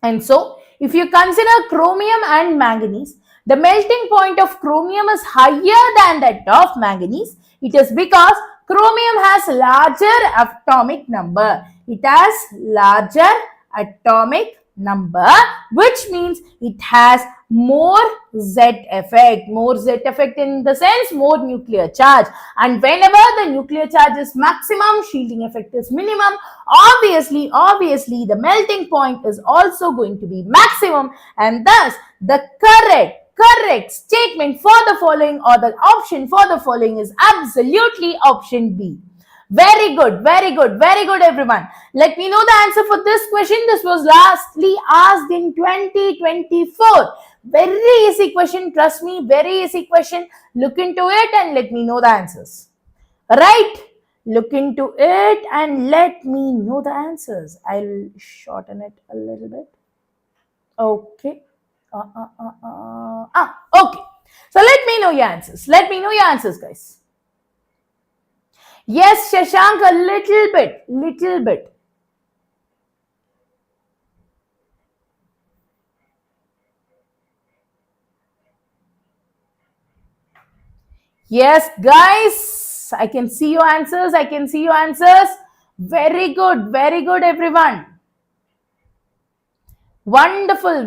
And so, if you consider chromium and manganese, the melting point of chromium is higher than that of manganese. It is because chromium has larger atomic number. It has larger atomic number, which means it has more Z effect. More Z effect in the sense more nuclear charge. And whenever the nuclear charge is maximum, shielding effect is minimum. Obviously, the melting point is also going to be maximum, and thus the correct statement for the following, or the option for the following, is absolutely option B. Very good, everyone. Let me know the answer for this question. This was lastly asked in 2024. Very easy question, trust me, very easy question. Look into it and let me know the answers. Right? Look into it and let me know the answers. I'll shorten it a little bit. Okay. Okay. So let me know your answers. Guys. Yes, Shashank, a little bit. Yes, guys, I can see your answers. Very good, everyone. Wonderful.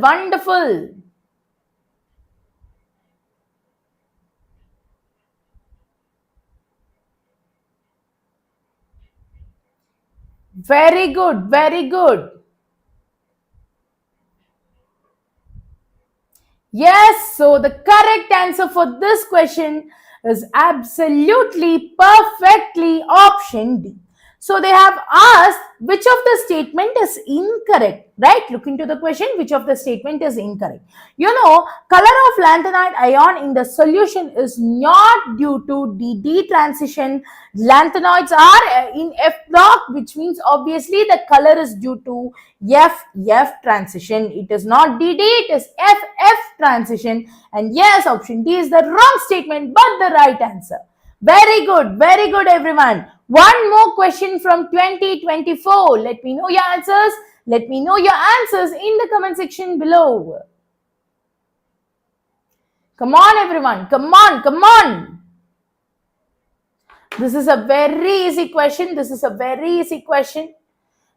Very good. Yes, so the correct answer for this question is absolutely perfectly option D. So they have asked which of the statement is incorrect, right? Look into the question, which of the statement is incorrect. You know, color of lanthanoid ion in the solution is not due to DD transition. Lanthanoids are in F block, which means obviously the color is due to F transition. It is not DD, it is FF transition. And yes, option D is the wrong statement, but the right answer. Very good, everyone. One more question from 2024. Let me know your answers. Let me know your answers in the comment section below. Come on, everyone. Come on. This is a very easy question.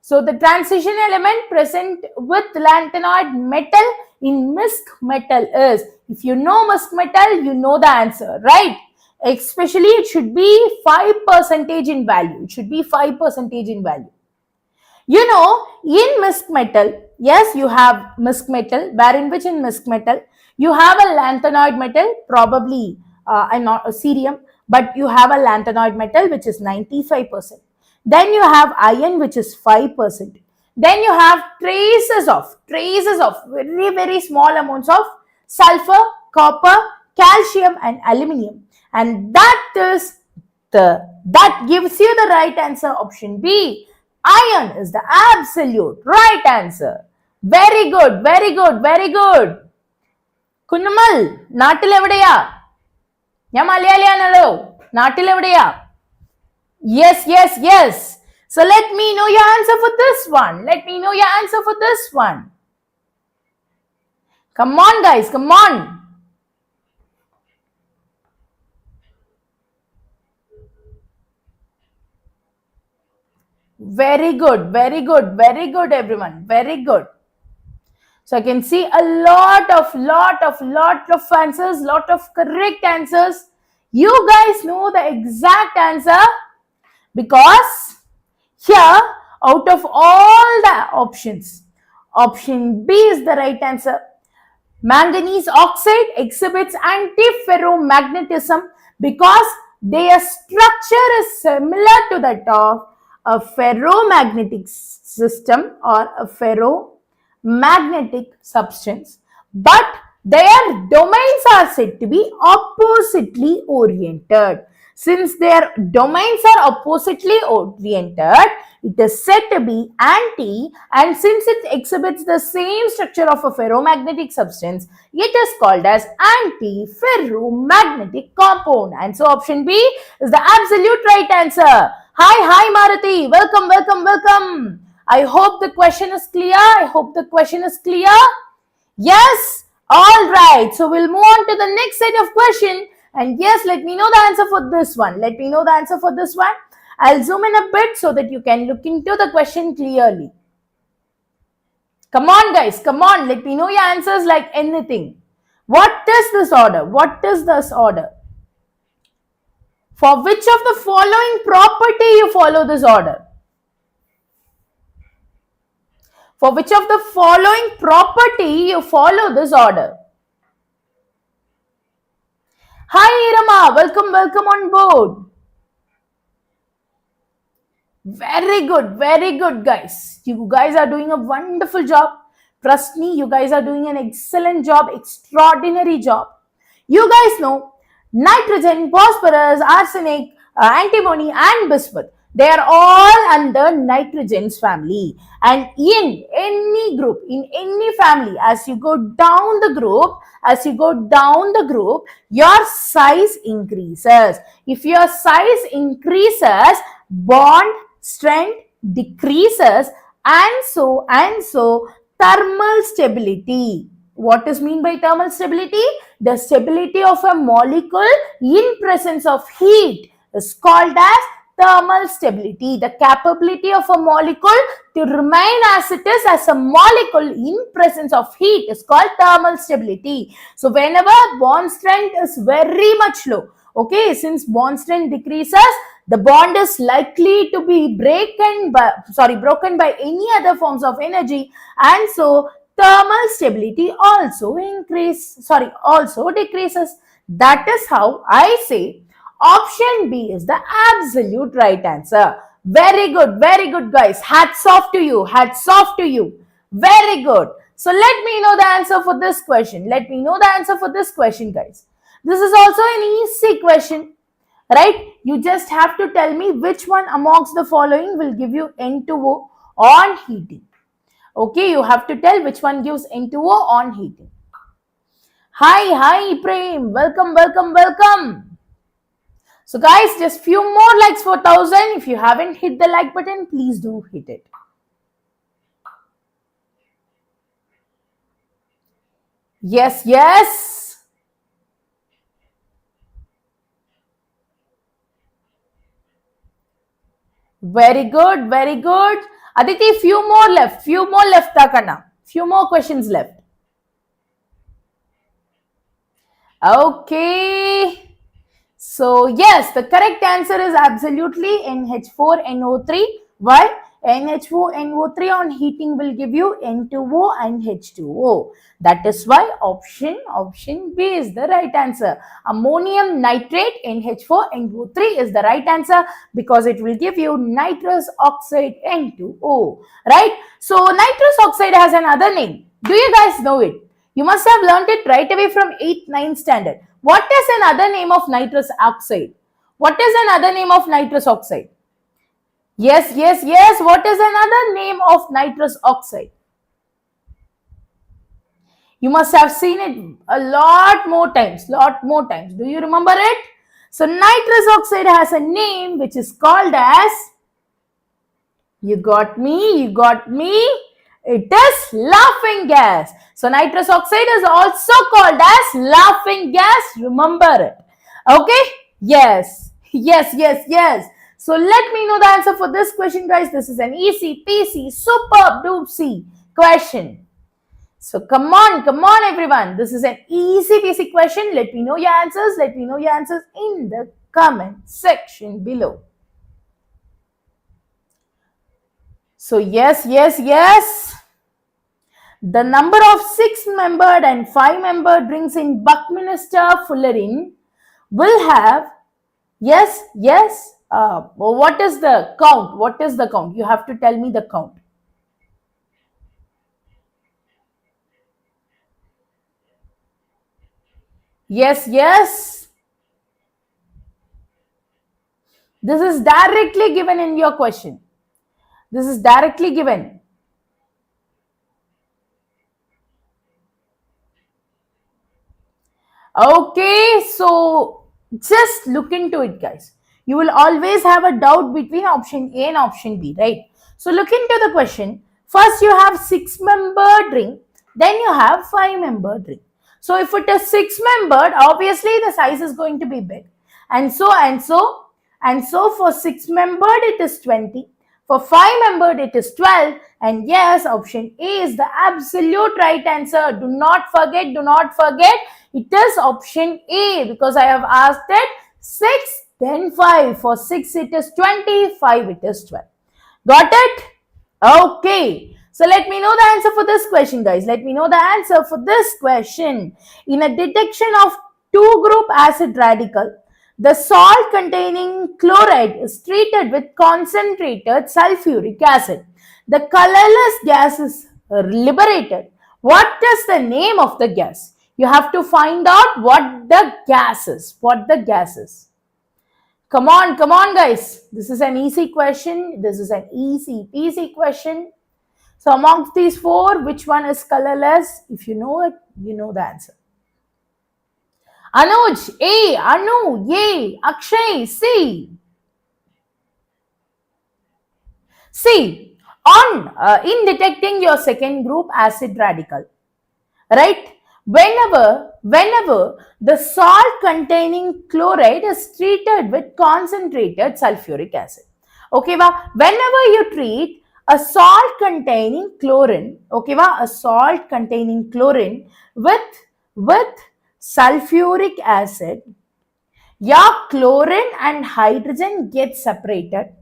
So the transition element present with lanthanoid metal in misc metal is, if you know misc metal, you know the answer, right? Especially it should be 5% in value. It should be 5% in value. You know, in misc metal, yes, you have misc metal, wherein which in misc metal, you have a lanthanoid metal, probably I'm not a cerium, but you have a lanthanoid metal which is 95%. Then you have iron which is 5%. Then you have traces of very, very small amounts of sulfur, copper, calcium and aluminium. And that gives you the right answer, option B. Iron is the absolute right answer. Very good, very good, very good. Kunnamal, നാട്ടിൽ എവിടെയാ? ഞാൻ മലയാളിയാണല്ലോ. നാട്ടിൽ എവിടെയാ? Yes, yes, yes. So let me know your answer for this one. Let me know your answer for this one. Come on, guys, come on. Very good, very good, very good, everyone. Very good. So I can see a lot of answers, lot of correct answers. You guys know the exact answer because here, out of all the options, option B is the right answer. Manganese oxide exhibits antiferromagnetism because their structure is similar to that of a ferromagnetic system or a ferromagnetic substance, but their domains are said to be oppositely oriented. Since their domains are oppositely oriented, it is said to be anti, and since it exhibits the same structure of a ferromagnetic substance, it is called as anti-ferromagnetic compound. And so option B is the absolute right answer. Hi Maruti, welcome, welcome, welcome. I hope the question is clear. I hope the question is clear. Yes? All right. So we'll move on to the next set of questions. And yes, let me know the answer for this one. Let me know the answer for this one. I'll zoom in a bit so that you can look into the question clearly. Come on, guys. Come on. Let me know your answers like anything. What is this order? What is this order? For which of the following property you follow this order? For which of the following property you follow this order? Hi Irama, welcome, welcome on board. Very good guys. You guys are doing a wonderful job. Trust me, you guys are doing an excellent job, extraordinary job. You guys know nitrogen, phosphorus, arsenic, antimony and bismuth. They are all under nitrogen's family. And in any group, in any family, as you go down the group, your size increases. If your size increases, bond strength decreases, and so thermal stability. What is mean by thermal stability? The stability of a molecule in presence of heat is called as thermal stability. The capability of a molecule to remain as it is as a molecule in presence of heat is called thermal stability. So whenever bond strength is very much low, okay, since bond strength decreases, the bond is likely to be broken by any other forms of energy, and so thermal stability also decreases. That is how I say option B is the absolute right answer. Very good guys. Hats off to you. Very good. So let me know the answer for this question. Guys. This is also an easy question, right? You just have to tell me which one amongst the following will give you N2O on heating. Okay, you have to tell which one gives N2O on heating. Hi Prem, welcome. So guys, just few more likes for 1000. If you haven't hit the like button, please do hit it. Yes. Very good, very good. Aditi, few more left, Takana. Few more questions left. Okay. So yes, the correct answer is absolutely NH4NO3. Why? NH4NO3 on heating will give you N2O and H2O. That is why option B is the right answer. Ammonium nitrate NH4NO3 is the right answer because it will give you nitrous oxide N2O. Right? So nitrous oxide has another name. Do you guys know it? You must have learned it right away from 8th, 9th standard. What is another name of nitrous oxide? What is another name of nitrous oxide? Yes. What is another name of nitrous oxide? You must have seen it a lot more times. Do you remember it? So nitrous oxide has a name which is called as, you got me. It is laughing gas. So nitrous oxide is also called as laughing gas. Remember it. Okay? Yes. So let me know the answer for this question, guys. This is an easy peasy, superb doopsy question. So come on everyone. This is an easy peasy question. Let me know your answers. In the comment section below. So yes. The number of 6-membered and 5-membered rings in Buckminsterfullerene will have, yes. What is the count? You have to tell me the count. Yes. This is directly given in your question. This is directly given. Okay, so just look into it, guys. You will always have a doubt between option A and option B, right? So look into the question. First, you have 6-membered ring, then you have 5-membered ring. So if it is 6-membered, obviously the size is going to be big. And so for 6-membered, it is 20. For 5-membered, it is 12. And yes, option A is the absolute right answer. Do not forget. It is option A because I have asked it 6, then 5. For 6, it is 20. 5, it is 12. Got it? Okay. So let me know the answer for this question, guys. In a detection of 2-group acid radical, the salt containing chloride is treated with concentrated sulfuric acid. The colorless gas is liberated. What is the name of the gas? You have to find out what the gas is. Come on, guys. This is an easy question. This is an easy peasy question. So amongst these 4, which one is colorless? If you know it, you know the answer. Anuj, A. Anu, A. Akshay, C. In detecting your second group acid radical, right? Whenever the salt containing chloride is treated with concentrated sulfuric acid. Okay, whenever you treat a salt containing chlorine, with sulfuric acid, your chlorine and hydrogen get separated,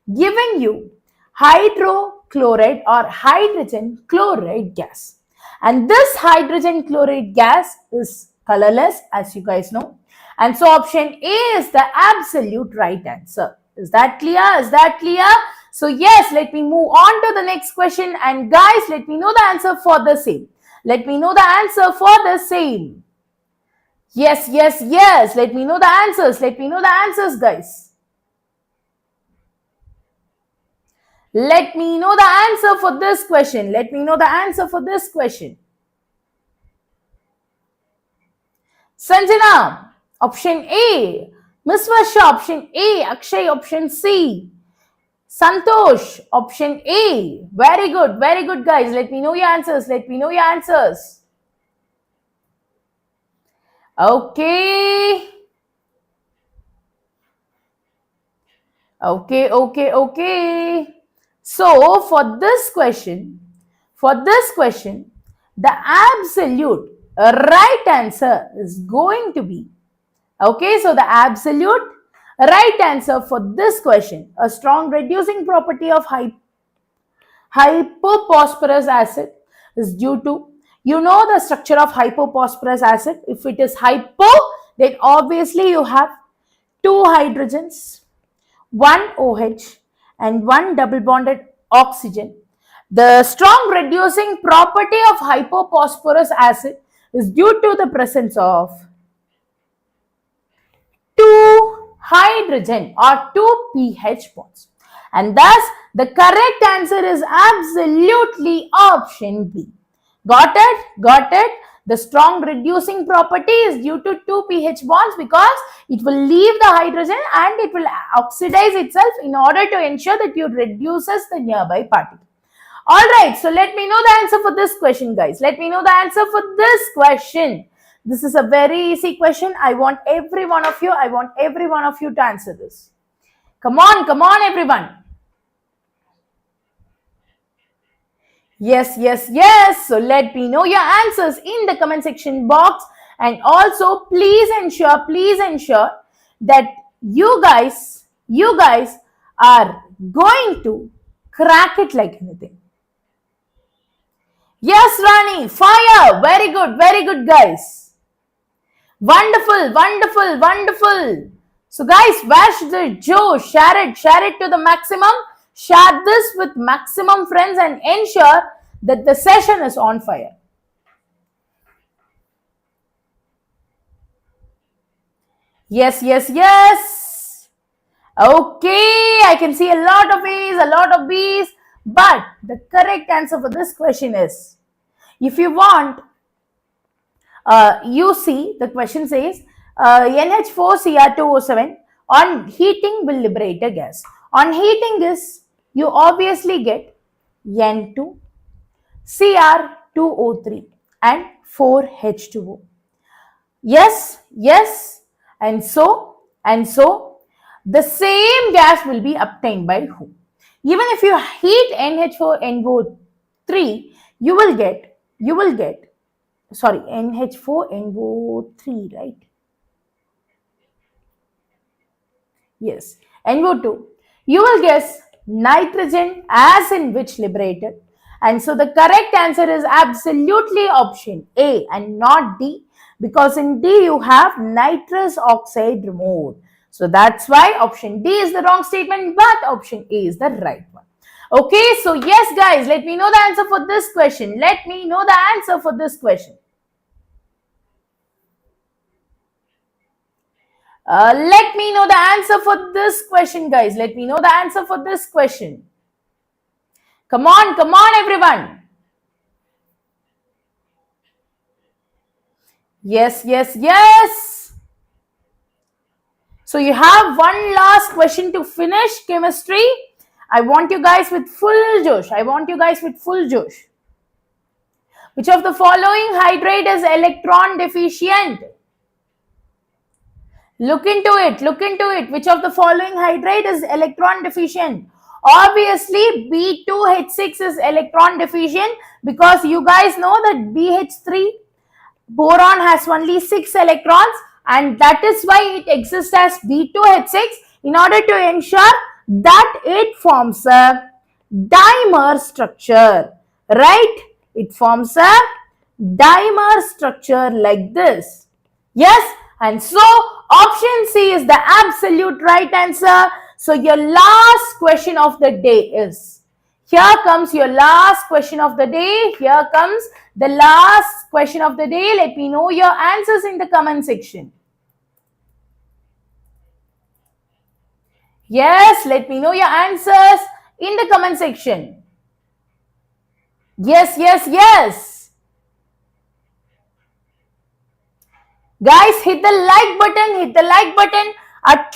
giving you hydrochloride or hydrogen chloride gas. And this hydrogen chloride gas is colorless, as you guys know. And so option A is the absolute right answer. Is that clear? So yes, let me move on to the next question. And guys, let me know the answer for the same. Yes. Let me know the answers, guys. Let me know the answer for this question. Sanjana, option A. Miss Varsha, option A. Akshay, option C. Santosh, option A. Very good, guys. Let me know your answers. Okay. Okay, okay, okay. So for this question, the absolute right answer is going to be, okay, so the absolute right answer for this question, a strong reducing property of hypophosphorus acid is due to, you know the structure of hypophosphorus acid. If it is hypo, then obviously you have two hydrogens, one OH and one double bonded oxygen. The strong reducing property of hypophosphorus acid is due to the presence of two hydrogen or two pH bonds. And thus, the correct answer is absolutely option B. Got it? Got it? The strong reducing property is due to two pH bonds because it will leave the hydrogen and it will oxidize itself in order to ensure that it reduces the nearby particle. Alright, so let me know the answer for this question, guys. Let me know the answer for this question. This is a very easy question. I want every one of you to answer this. Come on, everyone. Yes, yes, yes. So let me know your answers in the comment section box. And also, please ensure that you guys are going to crack it like anything. Yes, Rani, fire. Very good, guys. Wonderful, wonderful, wonderful. So guys, where's the Joe? Share it to the maximum. Share this with maximum friends and ensure that the session is on fire. Yes, yes, yes. Okay, I can see a lot of A's, a lot of B's. But the correct answer for this question is, if you want, you see the question says NH4Cr2O7 on heating will liberate a gas. On heating is, you obviously get N2, Cr2O3 and 4H2O. Yes, yes, and so the same gas will be obtained by whom? Even if you heat NH4NO3, you will get NH4NO3, right? Yes, NO2. You will guess nitrogen as in which liberated. And so the correct answer is absolutely option A and not D, because in D you have nitrous oxide removed. So that's why option D is the wrong statement, but option A is the right one. Okay, so yes guys, let me know the answer for this question. Let me know the answer for this question. Let me know the answer for this question, guys. Let me know the answer for this question. Come on, everyone. Yes, yes, yes. So you have one last question to finish chemistry. I want you guys with full josh. Which of the following hydrate is electron deficient? Look into it. Which of the following hydrate is electron deficient? Obviously, B2H6 is electron deficient because you guys know that BH3 boron has only 6 electrons, and that is why it exists as B2H6 in order to ensure that it forms a dimer structure, right? It forms a dimer structure like this. Yes, and so option C is the absolute right answer. So your last question of the day is, here comes your last question of the day. Here comes the last question of the day. Let me know your answers in the comment section. Yes, let me know your answers in the comment section. Yes, yes, yes. Guys, hit the like button. At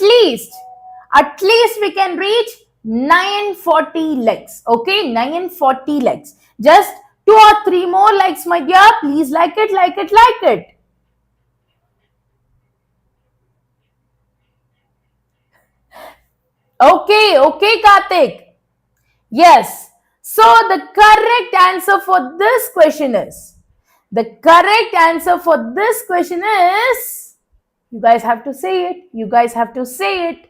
least we can reach 940 likes. Okay, 940 likes. Just 2 or 3 more likes, my dear. Please like it. Okay, Karthik. Yes. So the correct answer for this question is, you guys have to say it.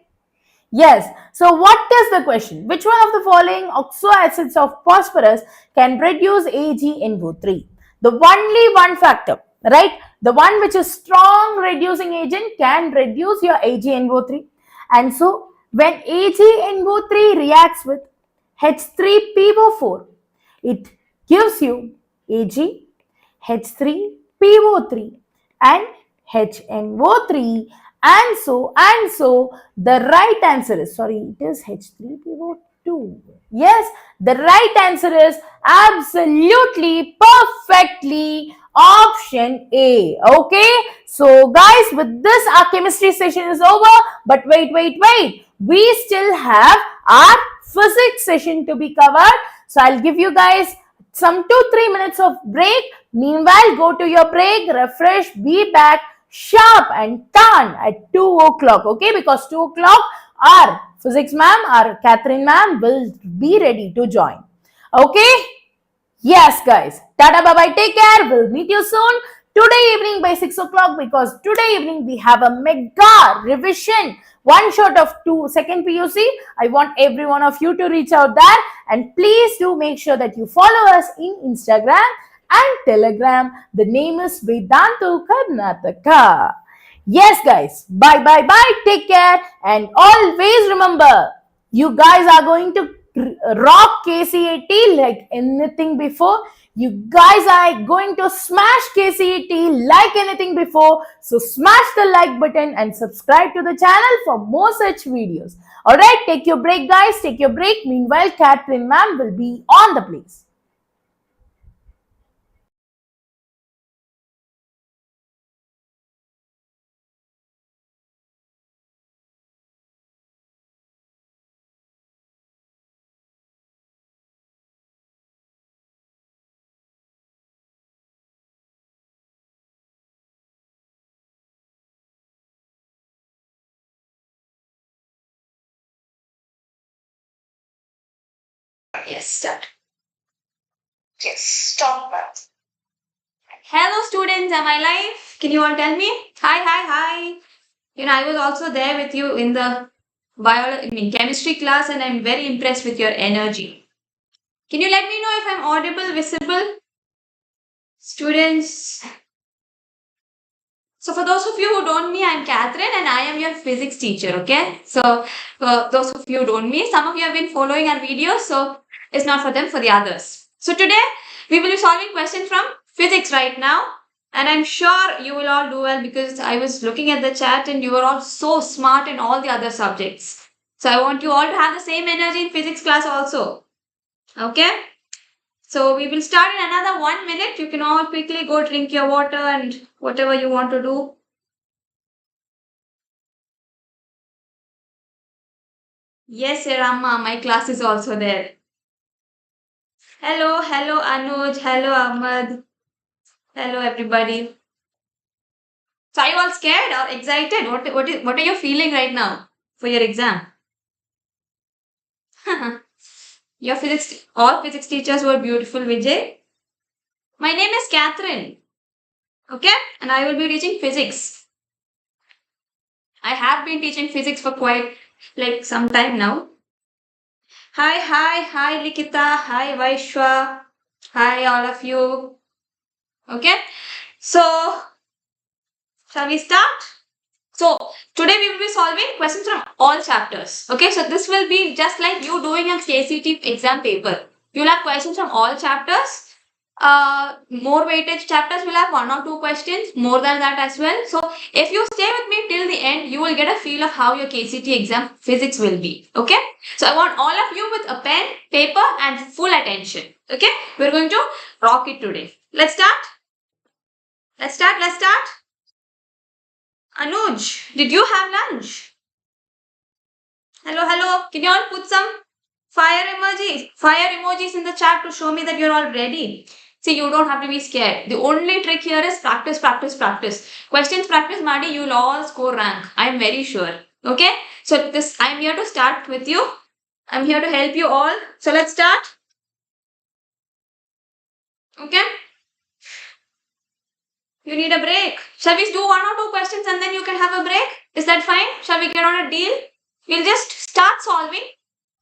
Yes. So what is the question? Which one of the following oxoacids of phosphorus can produce AgNO3? The only one factor, right? The one which is strong reducing agent can reduce your AgNO3. And so when AgNO3 reacts with H3PO4, it gives you Ag, H3PO3 and HNO3, and so the right answer is, sorry, it is H3PO2. Yes, the right answer is absolutely perfectly option A. Okay, so guys, with this our chemistry session is over, but wait, we still have our physics session to be covered. So I'll give you guys some 2-3 minutes of break. Meanwhile, go to your break, refresh, be back sharp and turn at 2 o'clock. Okay, because 2 o'clock our physics ma'am, our Catherine ma'am will be ready to join. Okay, yes guys, tata, bye bye, take care, we'll meet you soon today evening by 6 o'clock, because today evening we have a mega revision, one shot of 2-second PUC. I want every one of you to reach out there, and please do make sure that you follow us in Instagram and Telegram. The name is Vedantu Karnataka. Yes guys, bye, take care, and always remember, you guys are going to rock KCET like anything before. You guys are going to smash KCET like anything before. So smash the like button and subscribe to the channel for more such videos. Alright, take your break guys, take your break. Meanwhile, Catherine ma'am will be on the place. Yes, start. Yes, stop that. Hello students, am I live? Can you all tell me? Hi. I was also there with you in the chemistry class, and I'm very impressed with your energy. Can you let me know if I'm audible, visible? Students. So for those of you who don't me, I'm Catherine and I am your physics teacher, okay? So for those of you who don't me, some of you have been following our videos, so it's not for them, for the others. So today we will be solving questions from physics right now, and I'm sure you will all do well, because I was looking at the chat and you were all so smart in all the other subjects. So I want you all to have the same energy in physics class also. Okay? So we will start in another 1 minute. You can all quickly go drink your water and whatever you want to do. Yes, Rama, my class is also there. Hello Anuj, hello Ahmad, hello everybody. So are you all scared or excited? What are you feeling right now for your exam? All physics teachers were beautiful, Vijay. My name is Catherine. Okay? And I will be teaching physics. I have been teaching physics for quite some time now. Hi Likita, hi Vaishwa, hi all of you. Okay? So, shall we start? So, today we will be solving questions from all chapters. Okay, so this will be just like you doing a KCET exam paper. You will have questions from all chapters. More weightage chapters will have 1 or 2 questions, more than that as well. So, if you stay with me till the end, you will get a feel of how your KCET exam physics will be. Okay, so I want all of you with a pen, paper and full attention. Okay, we're going to rock it today. Let's start. Anuj, did you have lunch? Hello. Can you all put some fire emojis in the chat to show me that you're all ready? See, you don't have to be scared. The only trick here is practice. Questions practice, Madi, you'll all score rank. I'm very sure. Okay? So I'm here to start with you. I'm here to help you all. So let's start. Okay. You need a break. Shall we do 1 or 2 questions and then you can have a break? Is that fine? Shall we get on a deal? We'll just start solving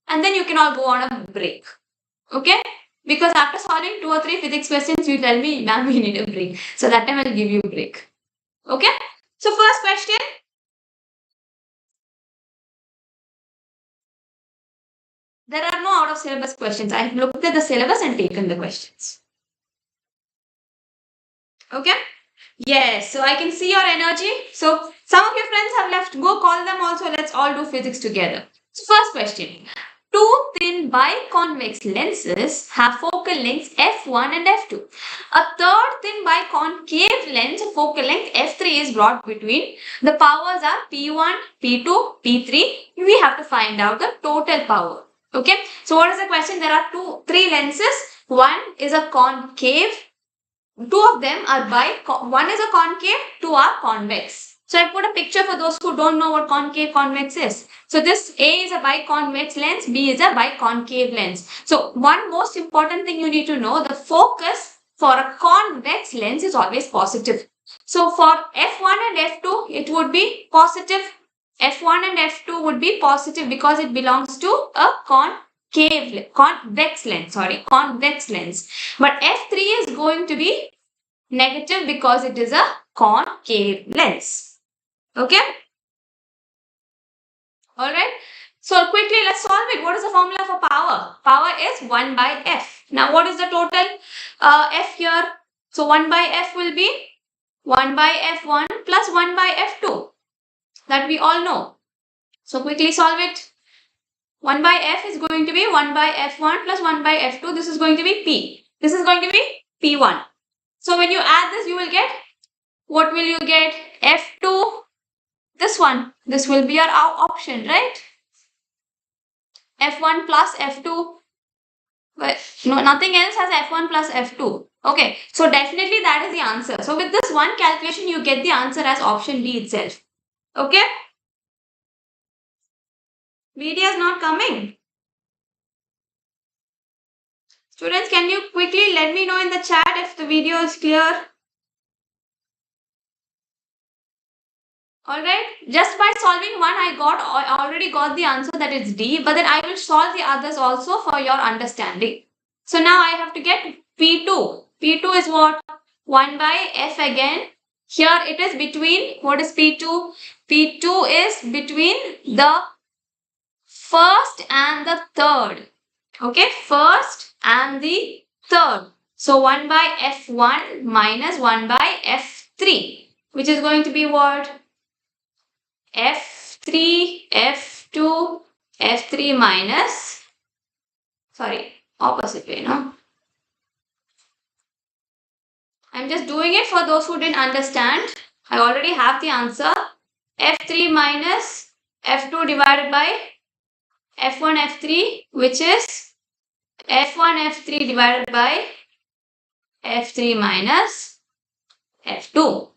and then you can all go on a break. Okay? Because after solving 2 or 3 physics questions, you tell me, ma'am, we need a break. So that time I'll give you a break. Okay? So first question. There are no out of syllabus questions. I have looked at the syllabus and taken the questions. Okay? Yes, so I can see your energy. So some of your friends have left. Go call them also. Let's all do physics together. So first question. 2 thin biconvex lenses have focal lengths f1 and f2. A third thin biconcave lens focal length f3 is brought between. The powers are p1, p2, p3. We have to find out the total power. Okay. So what is the question? There are 3 lenses. One is a concave. 2 of them are one is a concave, 2 are convex. So I put a picture for those who don't know what concave convex is. So this A is a biconvex lens, B is a biconcave lens. So one most important thing you need to know, the focus for a convex lens is always positive. So for F1 and F2, it would be positive. F1 and F2 would be positive because it belongs to a convex lens. But F3 is going to be negative because it is a concave lens. Okay? Alright. So quickly let's solve it. What is the formula for power? Power is 1 by F. Now what is the total F here? So 1 by F will be 1 by F1 plus 1 by F2. That we all know. So quickly solve it. 1 by F is going to be 1 by F1 plus 1 by F2. This is going to be P. This is going to be P1. So when you add this, you will get, what will you get? F2, this one. This will be your option, right? F1 plus F2. But no, nothing else has F1 plus F2. Okay, so definitely that is the answer. So with this one calculation, you get the answer as option B itself. Okay? Video is not coming. Students, can you quickly let me know in the chat if the video is clear? Alright, just by solving one, I already got the answer that it's D, but then I will solve the others also for your understanding. So now I have to get P2. P2 is what? 1 by F again. Here it is between, what is P2? P2 is between the first and the third. Okay, first and the third. So 1 by F1 minus 1 by F3, which is going to be what? F3, F2, F3 minus, opposite way, no? I'm just doing it for those who didn't understand. I already have the answer. F3 minus F2 divided by F1, F3, which is F1, F3 divided by F3 minus F2.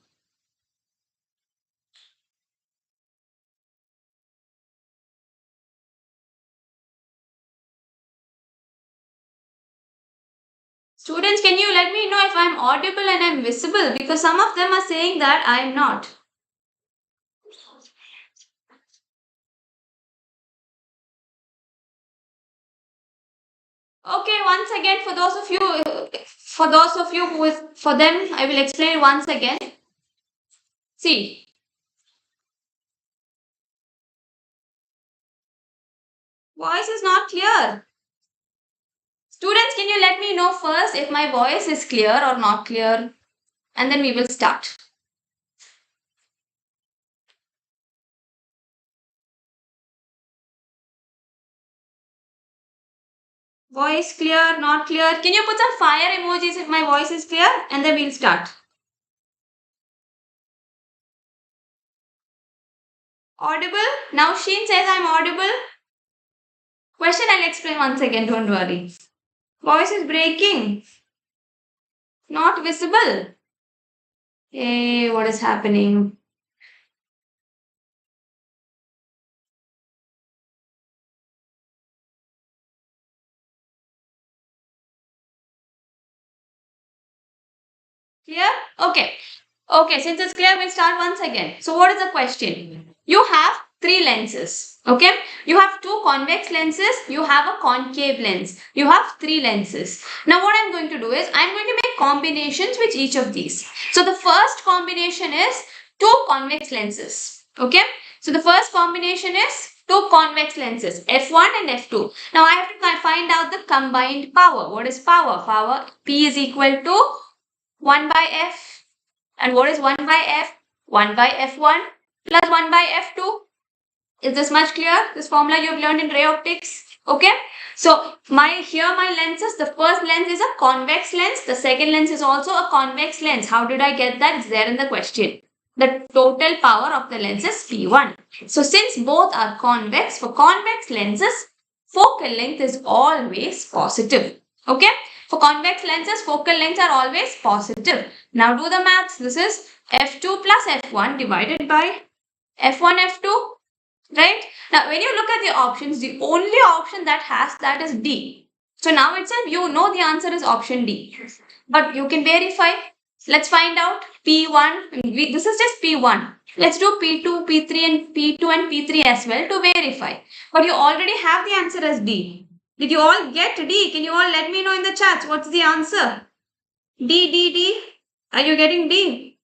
Students, can you let me know if I'm audible and I'm visible? Because some of them are saying that I am not. Okay, once again, for those of you for them, I will explain once again. See. Voice is not clear. Students, can you let me know first if my voice is clear or not clear? And then we will start. Voice clear, not clear? Can you put some fire emojis if my voice is clear? And then we'll start. Audible? Now Sheen says I'm audible. Question I'll explain once again, don't worry. Voice is breaking. Not visible. Hey, what is happening? Clear? Okay. Okay, since it's clear, we'll start once again. So what is the question? You have three lenses. Okay? You have two convex lenses. You have a concave lens. You have three lenses. Now what I'm going to do is, I'm going to make combinations with each of these. So the first combination is two convex lenses. Okay? So the first combination is two convex lenses, F1 and F2. Now I have to find out the combined power. What is power? Power P is equal to 1 by F. And what is 1 by F? 1 by F1 plus 1 by F2. Is this much clear? This formula you've learned in ray optics. Okay. So my lenses, the first lens is a convex lens. The second lens is also a convex lens. How did I get that? It's there in the question. The total power of the lens is P1. So since both are convex, for convex lenses, focal length is always positive. Okay. For convex lenses, focal lengths are always positive. Now do the maths. This is F2 plus F1 divided by F1, F2. Right? Now when you look at the options, the only option that has that is D. So now itself you know the answer is option D. But you can verify. Let's find out P1. This is just P1. Let's do P2, P3 and P2 and P3 as well to verify. But you already have the answer as D. Did you all get D? Can you all let me know in the chats what's the answer? D, D, D. Are you getting D?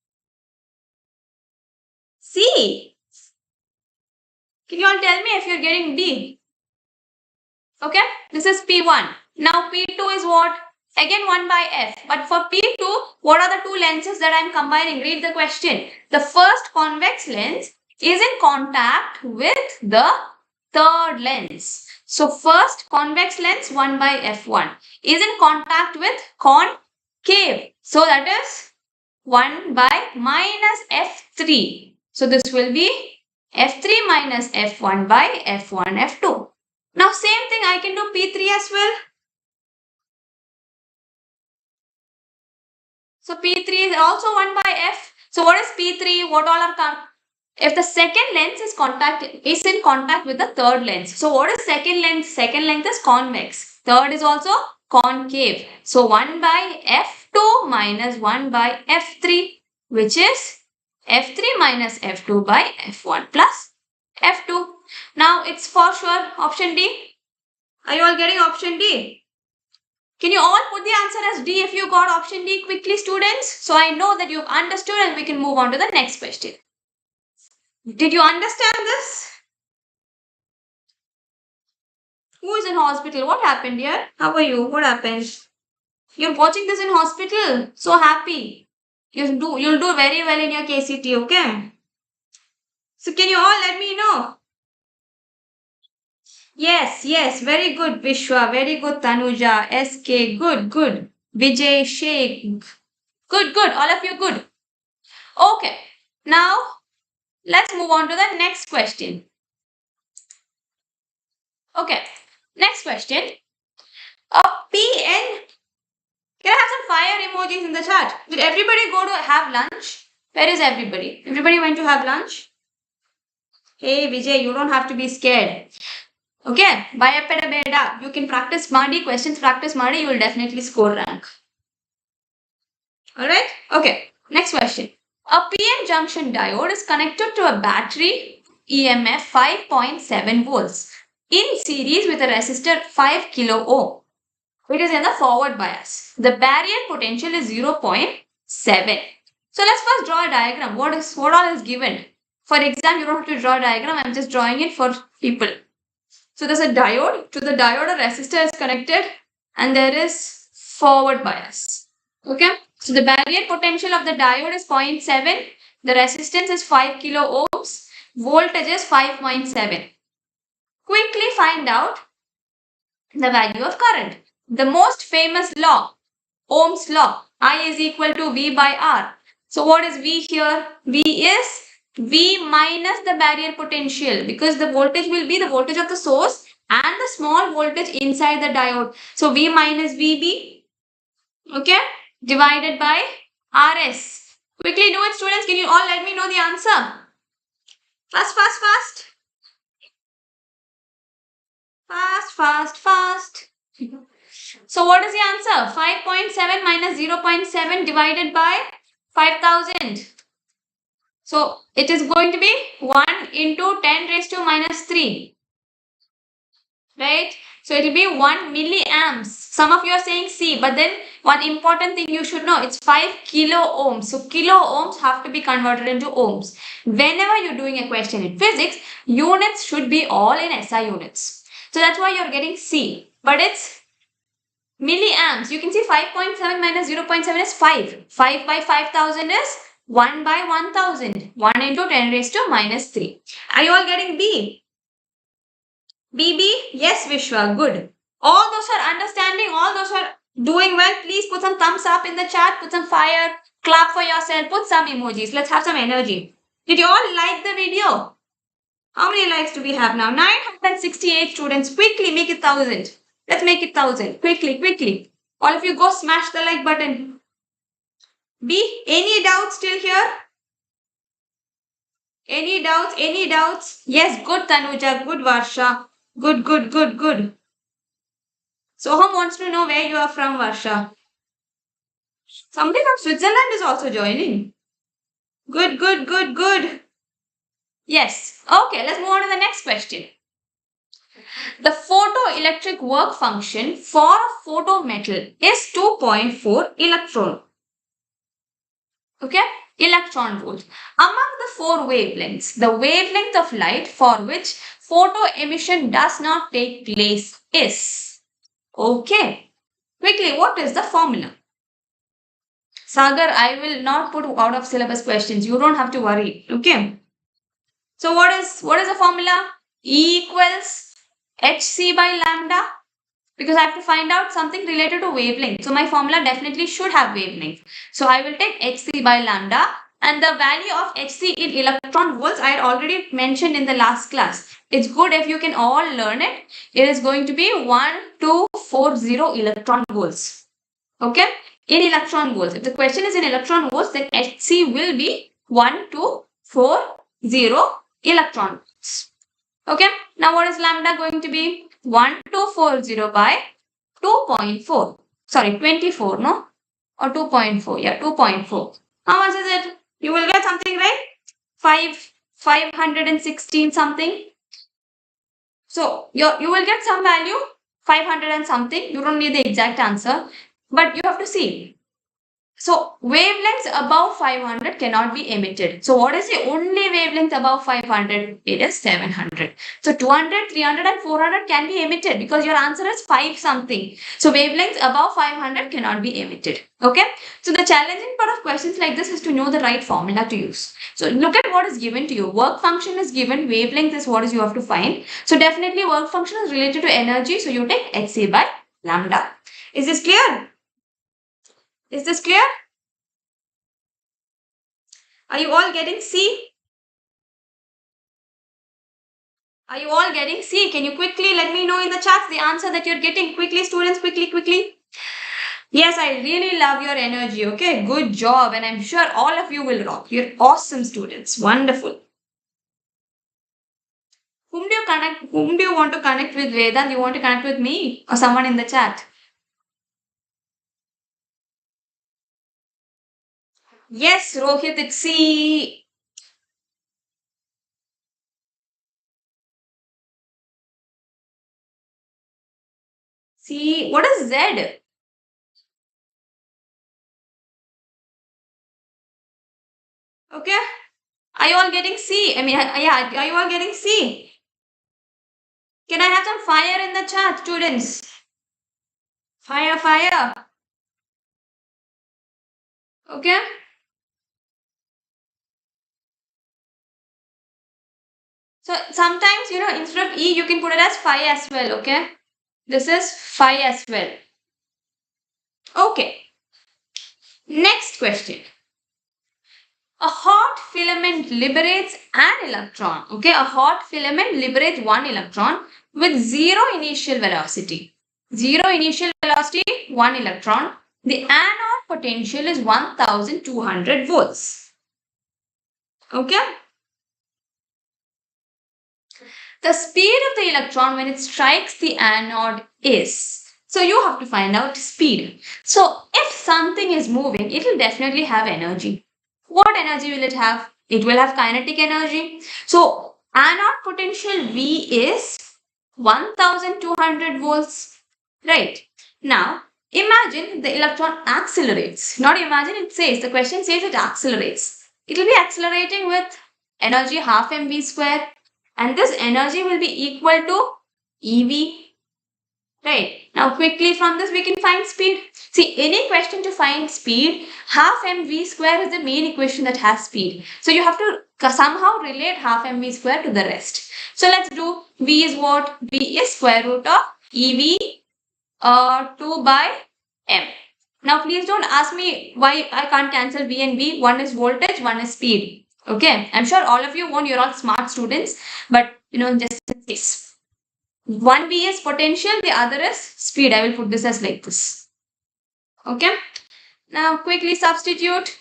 C. Can you all tell me if you're getting D? Okay, this is P1. Now P2 is what? Again 1 by F. But for P2, what are the two lenses that I'm combining? Read the question. The first convex lens is in contact with the third lens. So first convex lens 1 by F1 is in contact with concave. So that is 1 by minus F3. So this will be F3 minus F1 by F1, F2. Now same thing I can do P3 as well. So P3 is also 1 by F. So what is P3? What all are if the second lens is in contact with the third lens. So what is second lens? Second length is convex. Third is also concave. So 1 by F2 minus 1 by F3, which is F3 minus F2 by F1 plus F2. Now it's for sure option D. Are you all getting option D? Can you all put the answer as D if you got option D quickly, students? So I know that you've understood and we can move on to the next question. Did you understand this? Who is in hospital? What happened here? How are you? What happened? You're watching this in hospital. So happy. You'll do very well in your KCET, okay? So can you all let me know? Yes, very good, Vishwa, very good, Tanuja, SK, good, Vijay, Sheikh, good, all of you good. Okay, now let's move on to the next question. Okay, next question. PN. Can I have some fire emojis in the chat? Did everybody go to have lunch? Where is everybody? Everybody went to have lunch? Hey Vijay, you don't have to be scared. Okay, Bhayapeda Beda, you can practice Madi, questions practice Madi, you will definitely score rank. Alright, okay, next question. A PN junction diode is connected to a battery EMF 5.7 volts in series with a resistor 5 kilo ohm. It is in the forward bias. The barrier potential is 0.7. So let's first draw a diagram. What all is given? For exam, you don't have to draw a diagram, I'm just drawing it for people. So there's a diode. To the diode, a resistor is connected and there is forward bias. Okay. So the barrier potential of the diode is 0.7. The resistance is 5 kilo ohms. Voltage is 5.7. Quickly find out the value of current. The most famous law, Ohm's law, I is equal to V by R. So what is V here? V is V minus the barrier potential, because the voltage will be the voltage of the source and the small voltage inside the diode. So V minus VB, okay, divided by RS. Quickly do it, students. Can you all let me know the answer? Fast. Fast. So what is the answer? 5.7 minus 0.7 divided by 5000. So it is going to be 1 into 10 raised to minus 3. Right? So it will be 1 milliamps. Some of you are saying C, but then one important thing you should know, it's 5 kilo ohms. So kilo ohms have to be converted into ohms. Whenever you're doing a question in physics, units should be all in SI units. So that's why you're getting C, but it's milliamps. You can see 5.7 minus 0.7 is 5. 5 by 5000 is 1 by 1000. 1 into 10 raised to minus 3. Are you all getting B? BB? Yes, Vishwa. Good. All those who are understanding, all those who are doing well, please put some thumbs up in the chat, put some fire, clap for yourself, put some emojis. Let's have some energy. Did you all like the video? How many likes do we have now? 968 students. Quickly make it 1000. Let's make it 1000. Quickly, quickly. All of you go smash the like button. B, any doubts till here? Any doubts? Any doubts? Yes, good Tanuja, good Varsha. Good, good, good, good. Soham wants to know where you are from, Varsha. Somebody from Switzerland is also joining. Good, good, good, good. Yes. Okay, let's move on to the next question. The photoelectric work function for a photometal is 2.4 electron. Okay, electron volts. Among the 4 wavelengths, the wavelength of light for which photo emission does not take place is. Okay, quickly, what is the formula? Sagar, I will not put out of syllabus questions. You don't have to worry. Okay. So what is the formula? E equals hc by lambda. Because I have to find out something related to wavelength. So my formula definitely should have wavelength. So I will take hc by lambda, and the value of hc in electron volts I had already mentioned in the last class. It's good if you can all learn it. It is going to be 1240 electron volts. Okay? In electron volts. If the question is in electron volts, then hc will be 1240 electron volts. Okay? Now what is lambda going to be? 1240 by 2.4. Sorry, 24, no? Or 2.4. Yeah, 2.4. How much is it? You will get something, right? 516 something. So you will get some value, 500 and something. You don't need the exact answer, but you have to see. So wavelengths above 500 cannot be emitted. So what is the only wavelength above 500? It is 700. So 200, 300 and 400 can be emitted because your answer is 5 something. So wavelengths above 500 cannot be emitted. Okay. So the challenging part of questions like this is to know the right formula to use. So look at what is given to you. Work function is given. Wavelength is what is you have to find. So definitely work function is related to energy. So you take hc by lambda. Is this clear? Is this clear? Are you all getting C? Are you all getting C? Can you quickly let me know in the chat the answer that you're getting? Quickly, students, quickly, quickly. Yes, I really love your energy. Okay, good job. And I'm sure all of you will rock. You're awesome students. Wonderful. Whom do you connect? Whom do you want to connect with, Vedant? You want to connect with me or someone in the chat? Yes, Rohit, it's C. C. What is Z? Okay. Are you all getting C? I mean, yeah, are you all getting C? Can I have some fire in the chat, students? Fire, fire. Okay. So sometimes, instead of E, you can put it as phi as well, okay? This is phi as well. Okay. Next question. A hot filament liberates an electron, okay? A hot filament liberates one electron with 0 initial velocity. 0 initial velocity, 1 electron. The anode potential is 1200 volts. Okay? The speed of the electron when it strikes the anode is. So you have to find out speed. So if something is moving, it will definitely have energy. What energy will it have? It will have kinetic energy. So anode potential V is 1200 volts. Right. Now imagine the electron accelerates. Not imagine, it says, the question says it accelerates. It will be accelerating with energy half mv square, and this energy will be equal to EV. Right. Now quickly from this we can find speed. See, any question to find speed, half mv square is the main equation that has speed. So you have to somehow relate half mv square to the rest. So let's do V is what? V is square root of EV 2 by M. Now please don't ask me why I can't cancel V and V. One is voltage, one is speed. Okay. I'm sure all of you won't. You're all smart students. But just in case. One V is potential, the other is speed. I will put this as like this. Okay. Now quickly substitute.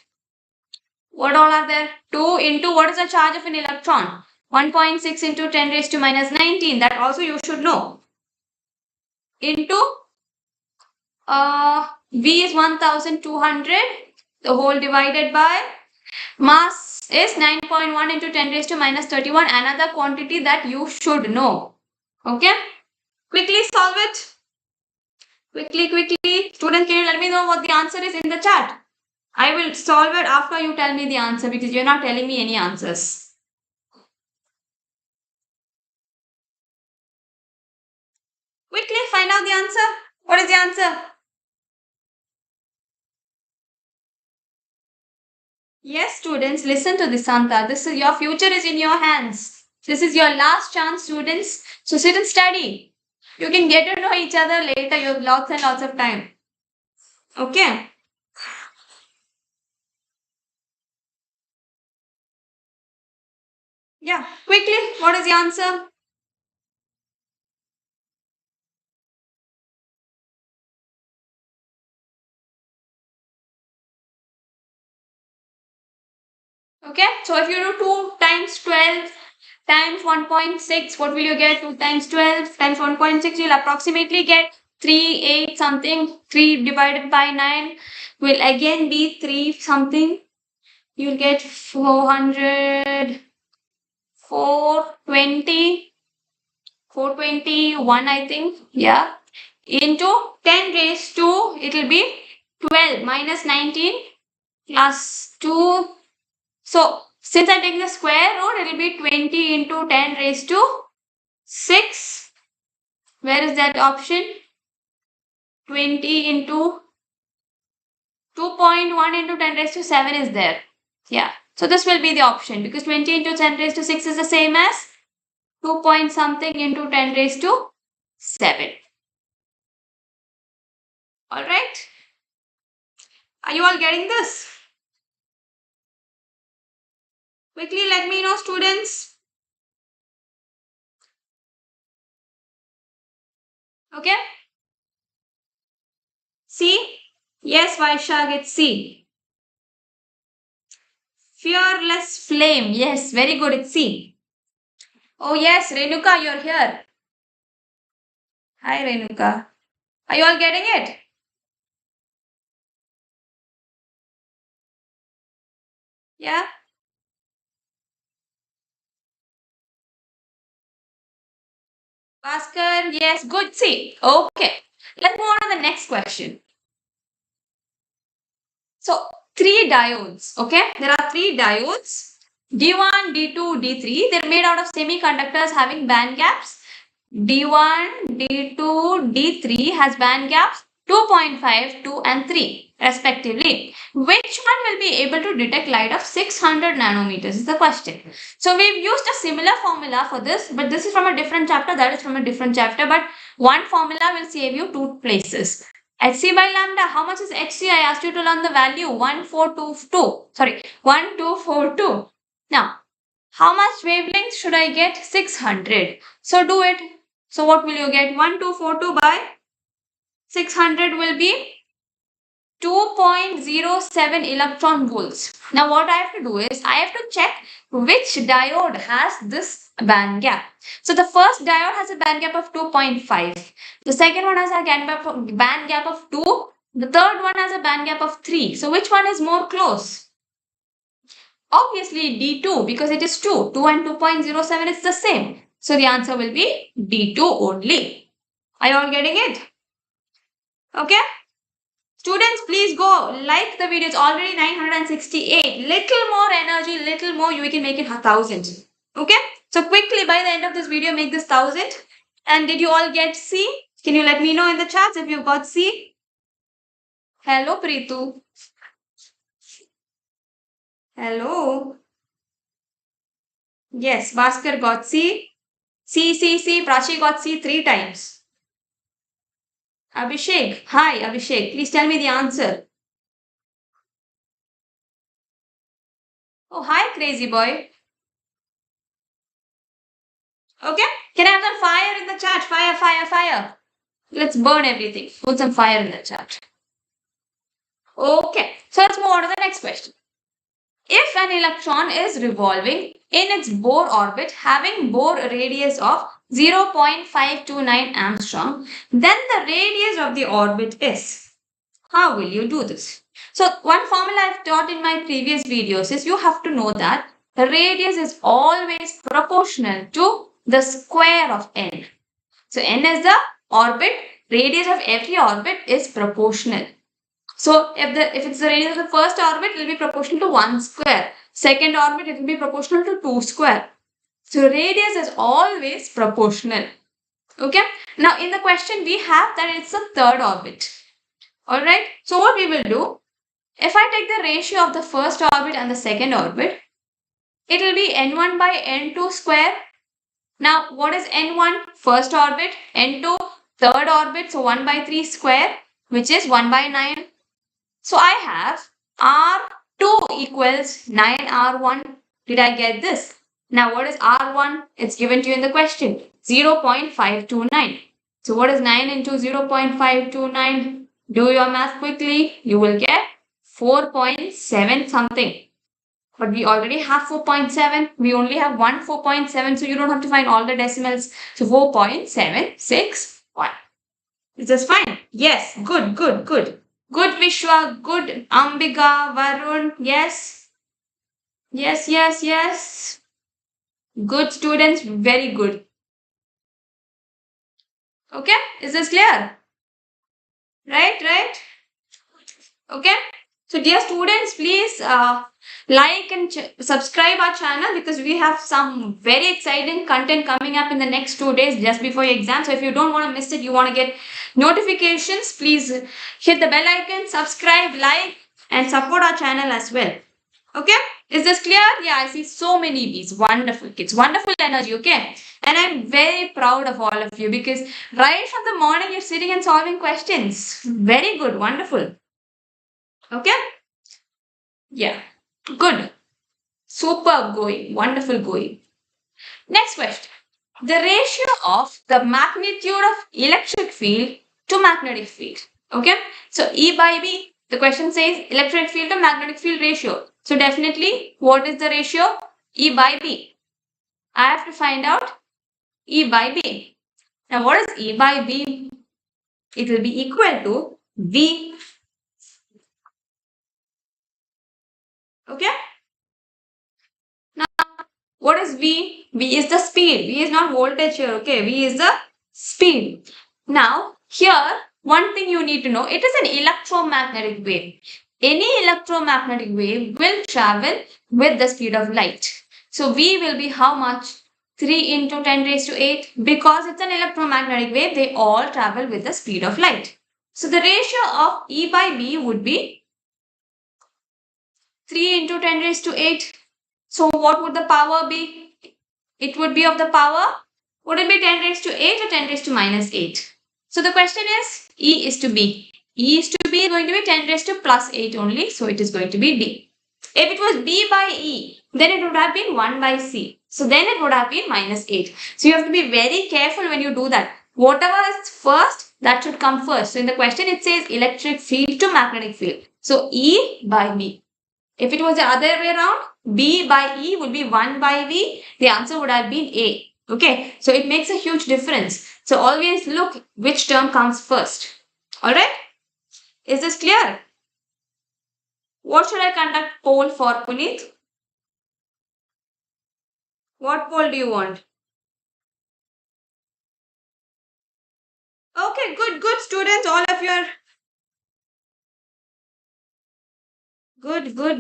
What all are there? 2 into what is the charge of an electron? 1.6 into 10 raised to minus 19. That also you should know. Into V is 1200. The whole divided by mass is 9.1 into 10 raised to minus 31. Another quantity that you should know. Okay, quickly solve it. Quickly. Students, can you let me know what the answer is in the chat? I will solve it after you tell me the answer, because you're not telling me any answers. Quickly find out the answer. What is the answer? Yes, students, listen to this, Santa. Your future is in your hands. This is your last chance, students. So sit and study. You can get to know each other later. You have lots and lots of time. Okay. Yeah, quickly, what is the answer? Okay, so if you do 2 times 12 times 1.6, what will you get? 2 times 12 times 1.6, you'll approximately get 3, 8 something. 3 divided by 9 will again be 3 something. You'll get 400, 420, 421 I think. Yeah. Into 10 raised to, it will be 12 minus 19 plus 2. So, since I take the square root, it will be 20 into 10 raised to 6. Where is that option? 20 into 2.1 into 10 raised to 7 is there. Yeah. So, this will be the option, because 20 into 10 raised to 6 is the same as 2 point something into 10 raised to 7. Alright. Are you all getting this? Quickly let me know, students. Okay. C? Yes, Vaishag, it's C. Fearless flame. Yes, very good, it's C. Oh yes, Renuka, you're here. Hi, Renuka. Are you all getting it? Yeah? Bhaskar, yes, good. C. Okay. Let's move on to the next question. So, 3 diodes, okay? There are 3 diodes, D1, D2, D3. They're made out of semiconductors having band gaps. D1, D2, D3 has band gaps 2.5, 2 and 3 respectively. Which one will be able to detect light of 600 nanometers is the question. So, we've used a similar formula for this, but this is from a different chapter, that is from a different chapter, but one formula will save you 2 places. Hc by lambda, how much is Hc? I asked you to learn the value 1242. Now, how much wavelength should I get? 600. So do it. So what will you get? 1242 by 600 will be 2.07 electron volts. Now what I have to do is, I have to check which diode has this band gap. So the first diode has a band gap of 2.5. The second one has a band gap of 2. The third one has a band gap of 3. So which one is more close? Obviously D2, because it is 2. 2 and 2.07 is the same. So the answer will be D2 only. Are you all getting it? Okay? Students, please go like the video. It's already 968. Little more energy, little more, we can make it 1,000. Okay? So quickly, by the end of this video, make this 1,000. And did you all get C? Can you let me know in the chats if you got C? Hello, Preetu. Hello. Yes, Bhaskar got C. C. Prachi got C 3 times. Abhishek. Hi, Abhishek. Please tell me the answer. Oh, hi, crazy boy. Okay. Can I have some fire in the chat? Fire. Let's burn everything. Put some fire in the chat. Okay. So let's move on to the next question. If an electron is revolving in its Bohr orbit having Bohr radius of 0.529 angstrom, then the radius of the orbit is. How will you do this? So one formula I've taught in my previous videos is you have to know that the radius is always proportional to the square of n. So n is the orbit, radius of every orbit is proportional. So if it's the radius of the first orbit, it will be proportional to 1 square. Second orbit, it will be proportional to 2 square. So radius is always proportional. Okay. Now in the question we have that it's the third orbit. Alright. So what we will do, if I take the ratio of the first orbit and the second orbit, it will be n1 by n2 square. Now what is n1? First orbit, n2 third orbit, so 1 by 3 square, which is 1 by 9. So I have R2 equals 9R1. Did I get this? Now what is R1? It's given to you in the question. 0.529. So what is 9 into 0.529? Do your math quickly. You will get 4.7 something. But we already have 4.7. We only have one 4.7. So you don't have to find all the decimals. So 4.761. Is this fine? Yes. Good. Good Vishwa, good Ambika, Varun, yes. Yes. Good students, very good. Okay, is this clear? Right? Okay, so dear students, please like and subscribe our channel because we have some very exciting content coming up in the next 2 days just before your exam. So if you don't want to miss it, you want to get notifications, please hit the bell icon, subscribe, like and support our channel as well. Okay, is this clear? Yeah, I see so many B's. Wonderful kids, wonderful energy. Okay, and I'm very proud of all of you because right from the morning you're sitting and solving questions. Very good, wonderful. Okay, yeah, good, superb going, wonderful going. Next question. The ratio of the magnitude of electric field to magnetic field. Okay, so E by B, the question says electric field to magnetic field ratio. So definitely, what is the ratio? E by B. I have to find out E by B. Now what is E by B? It will be equal to V. Okay. Now what is V? V is the speed. V is not voltage here. Okay. V is the speed. Now here one thing you need to know, it is an electromagnetic wave. Any electromagnetic wave will travel with the speed of light. So V will be how much? 3 into 10 raised to 8. Because it's an electromagnetic wave, they all travel with the speed of light. So the ratio of E by B would be 3 into 10 raised to 8. So what would the power be? It would be of the power. Would it be 10 raised to 8 or 10 raised to minus 8? So the question is E is to B. E is to B is going to be 10 raised to plus 8 only. So it is going to be D. If it was B by E, then it would have been 1 by C. So then it would have been minus 8. So you have to be very careful when you do that. Whatever is first, that should come first. So in the question it says electric field to magnetic field. So E by B. If it was the other way around, B by E would be 1 by V. The answer would have been A. Okay. So it makes a huge difference. So always look which term comes first. Alright? Is this clear? What should I conduct poll for, Puneet? What poll do you want? Okay, good students. All of you are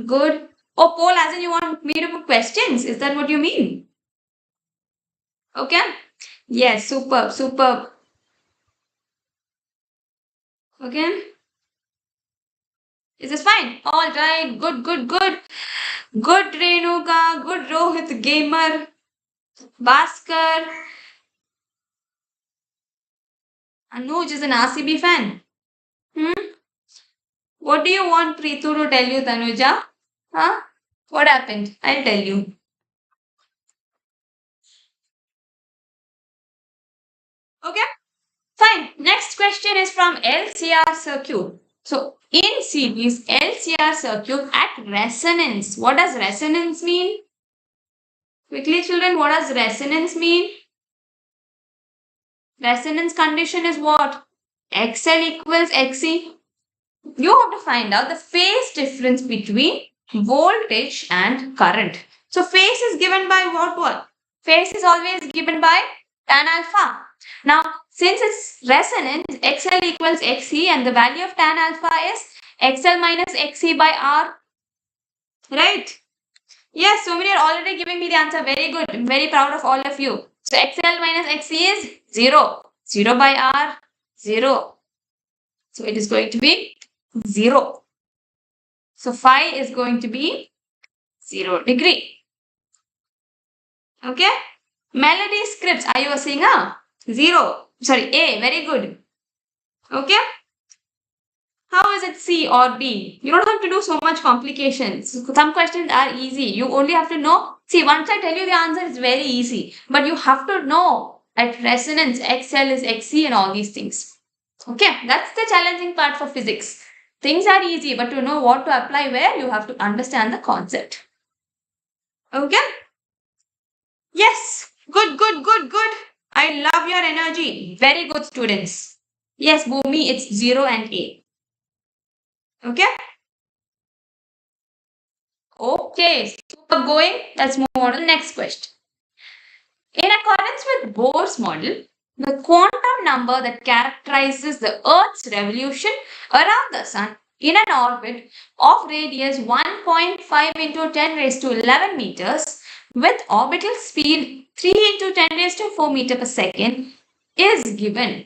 good. Oh, poll as in you want me to put questions. Is that what you mean? Okay. Yes, superb. Okay. Is this fine? All right. Good. Good Renuka. Good Rohit Gamer. Bhaskar. Anuj is an RCB fan. What do you want Preetu to tell you, Tanuja? Huh? What happened? I'll tell you. Okay. Fine. Next question is from LCR circuit. So in series LCR circuit at resonance. What does resonance mean? Quickly children, what does resonance mean? Resonance condition is what? XL equals XC. You have to find out the phase difference between voltage and current. So phase is given by what? Phase is always given by tan alpha. Now, since it's resonance, XL equals XC and the value of tan alpha is XL minus XC by R. Right? Yes, so many are already giving me the answer. Very good. I'm very proud of all of you. So XL minus XC is 0. 0 by R, 0. So it is going to be 0. So phi is going to be 0 degree. Okay? Melody scripts. Are you a singer? 0. Sorry, A. Very good. Okay? How is it C or B? You don't have to do so much complications. Some questions are easy. You only have to know. See, once I tell you the answer, it's very easy. But you have to know at resonance, XL is XC and all these things. Okay? That's the challenging part for physics. Things are easy, but to know what to apply where, you have to understand the concept. Okay? Yes. Good. I love your energy. Very good, students. Yes, Bhumi, it's 0 and A. Okay? Okay, super going. Let's move on to the next question. In accordance with Bohr's model, the quantum number that characterizes the Earth's revolution around the Sun in an orbit of radius 1.5 into 10 raised to 11 meters with orbital speed 3 into 10 raised to 4 meter per second is given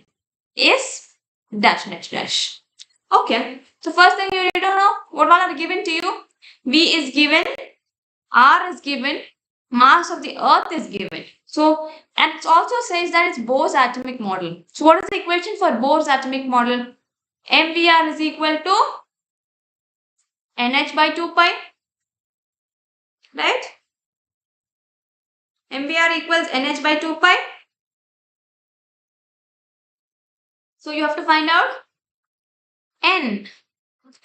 is dash. Okay, so first thing you need to know, what all are given to you? V is given, R is given, mass of the earth is given. So, and it also says that it's Bohr's atomic model. So, what is the equation for Bohr's atomic model? MVR is equal to NH by 2 pi, right? MVR equals NH by 2 pi. So, you have to find out N.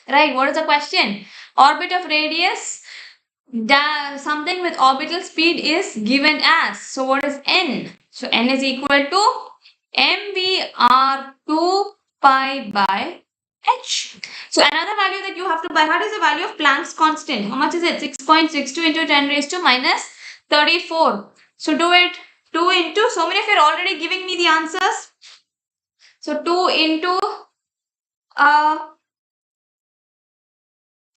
Right, what is the question? Orbit of radius, something with orbital speed is given as. So what is N? So N is equal to MVR 2 pi by H. So another value that you have to buy, what is the value of Planck's constant? How much is it? 6.62 into 10 raised to minus 34. So do it 2 into, so many of you are already giving me the answers. So 2 into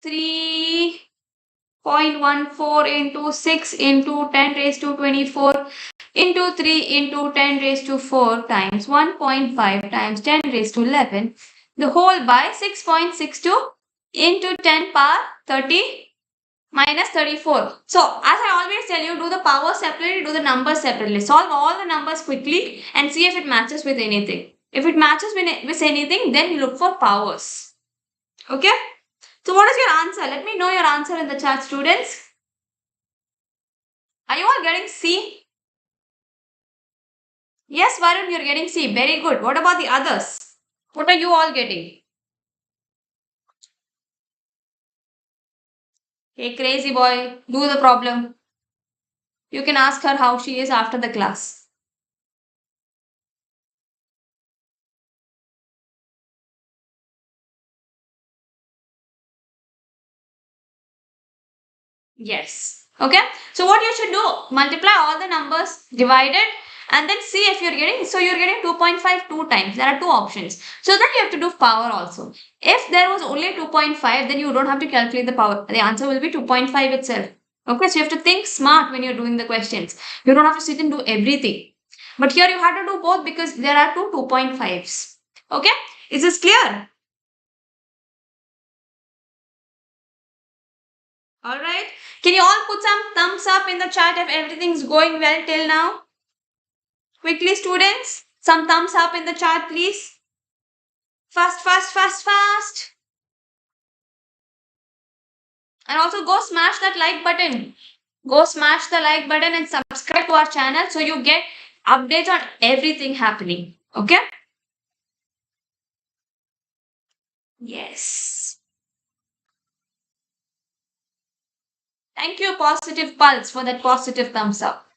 3.14 into 6 into 10 raised to 24 into 3 into 10 raised to 4 times 1.5 times 10 raised to 11. The whole by 6.62 into 10 power 30 minus 34. So, as I always tell you, do the power separately, do the numbers separately. Solve all the numbers quickly and see if it matches with anything. If it matches with anything, then you look for powers. Okay? So what is your answer? Let me know your answer in the chat, students. Are you all getting C? Yes, Varun, you're getting C. Very good. What about the others? What are you all getting? Hey, crazy boy, do the problem. You can ask her how she is after the class. Yes. Okay. So what you should do, multiply all the numbers, divide it, and then see if you're getting, so you're getting 2.5 two times. There are two options. So then you have to do power also. If there was only 2.5, then you don't have to calculate the power. The answer will be 2.5 itself. Okay, so you have to think smart when you're doing the questions. You don't have to sit and do everything. But here you have to do both because there are two 2.5s. Okay, is this clear? Alright, can you all put some thumbs up in the chat if everything's going well till now? Quickly, students, some thumbs up in the chat, please. Fast, fast, fast, fast. And also go smash that like button. Go smash the like button and subscribe to our channel so you get updates on everything happening. Okay? Yes. Thank you, Positive Pulse, for that positive thumbs up.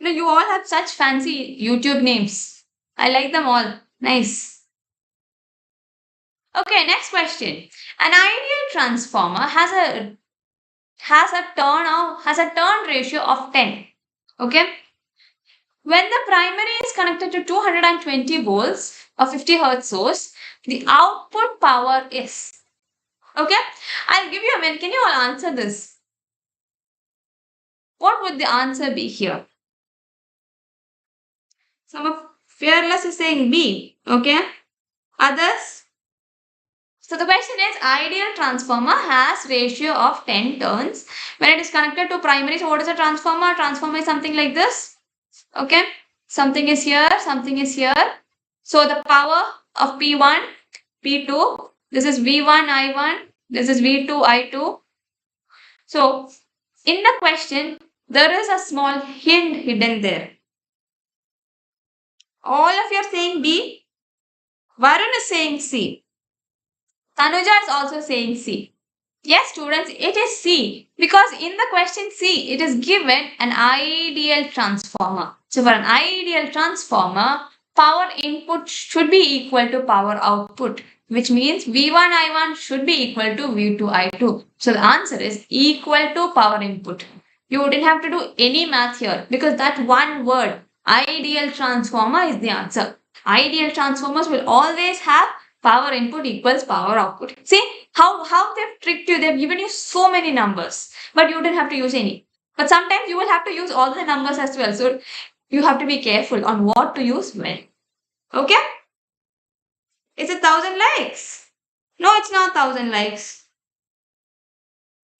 You all have such fancy YouTube names. I like them all. Nice. Okay, next question. An ideal transformer has a turn ratio of 10. Okay? When the primary is connected to 220 volts or 50 hertz source, the output power is. Okay? I'll give you a minute. Can you all answer this? What would the answer be here? Some of Fearless is saying B. Okay? Others? So the question is, ideal transformer has ratio of 10 turns when it is connected to primary. So what is a transformer? Transformer is something like this. Okay, something is here, something is here. So the power of P1, P2, this is V1, I1, this is V2, I2. So in the question, there is a small hint hidden there. All of you are saying B. Varun is saying C. Tanuja is also saying C. Yes, students, it is C because in the question C, it is given an ideal transformer. So for an ideal transformer, power input should be equal to power output, which means V1 I1 should be equal to V2 I2. So the answer is equal to power input. You wouldn't have to do any math here because that one word, ideal transformer, is the answer. Ideal transformers will always have power input equals power output. See how they've tricked you. They've given you so many numbers, but you didn't have to use any. But sometimes you will have to use all the numbers as well. So you have to be careful on what to use when. Okay? It's 1,000 likes. No, it's not 1,000 likes.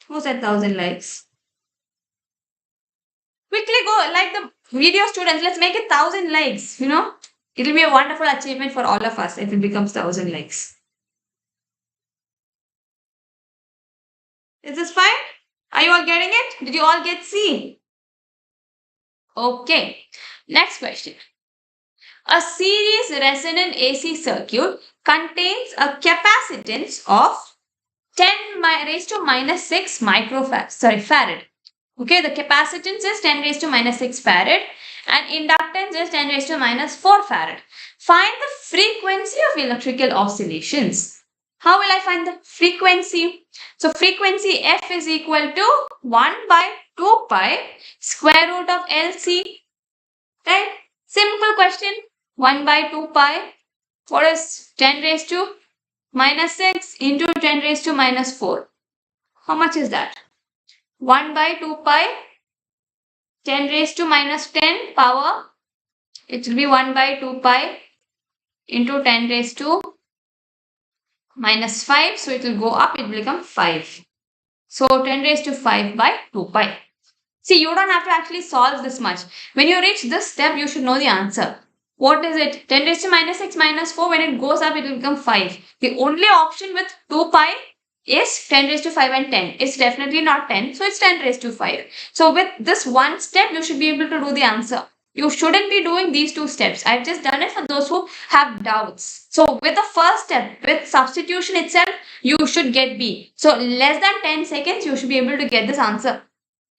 Who said 1,000 likes? Quickly go like the video, students. Let's make it 1,000 likes. It'll be a wonderful achievement for all of us if it becomes 1,000 likes. Is this fine? Are you all getting it? Did you all get C? Okay. Next question. A series resonant AC circuit contains a capacitance of 10 raised to minus 6 farad. Okay, the capacitance is 10 raised to minus 6 farad and inductance is 10 raised to minus 4 farad. Find the frequency of electrical oscillations. How will I find the frequency? So frequency F is equal to 1 by 2 pi square root of LC. Right? Simple question. 1 by 2 pi. What is 10 raised to minus 6 into 10 raised to minus 4? How much is that? 1 by 2 pi, 10 raised to minus 10 power. It will be 1 by 2 pi into 10 raised to minus 5. So it will go up, it will become 5. So 10 raised to 5 by 2 pi. See, you don't have to actually solve this much. When you reach this step, you should know the answer. What is it? 10 raised to minus 6 minus 4. When it goes up, it will become 5. The only option with 2 pi is 10 raised to 5 and 10. It's definitely not 10. So it's 10 raised to 5. So with this one step, you should be able to do the answer. You shouldn't be doing these two steps. I've just done it for those who have doubts. So with the first step, with substitution itself, you should get B. So less than 10 seconds, you should be able to get this answer.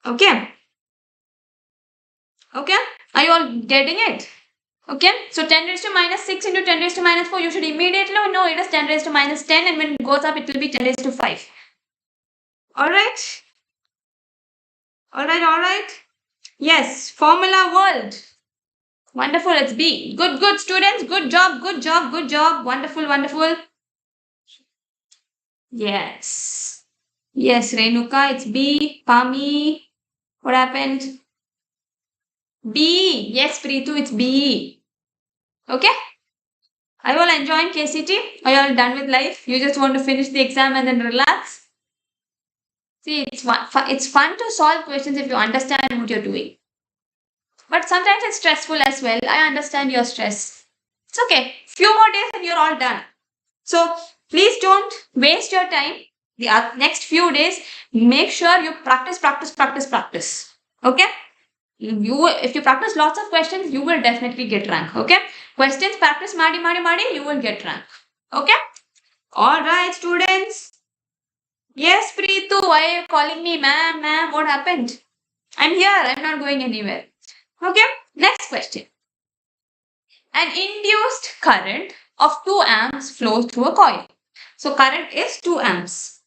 Okay? Okay? Are you all getting it? Okay? So 10 raised to minus 6 into 10 raised to minus 4, you should immediately know it is 10 raised to minus 10, and when it goes up, it will be 10 raised to 5. Alright? Alright. Yes, Formula World. Wonderful, it's B. Good, students. Good job. Wonderful. Yes. Yes, Renuka, it's B. Pami, what happened? B. Yes, Preetu, it's B. Okay? Are you all enjoying KCT? Are you all done with life? You just want to finish the exam and then relax? See, it's fun to solve questions if you understand what you're doing. But sometimes it's stressful as well. I understand your stress. It's okay. Few more days and you're all done. So please don't waste your time. The next few days, make sure you practice. Okay? If you practice lots of questions, you will definitely get rank. Okay? Questions practice madi, you will get rank. Okay? Alright, students. Yes, Preetu, why are you calling me ma'am? What happened? I'm here. I'm not going anywhere. Okay? Next question. An induced current of 2 amps flows through a coil. So current is 2 amps.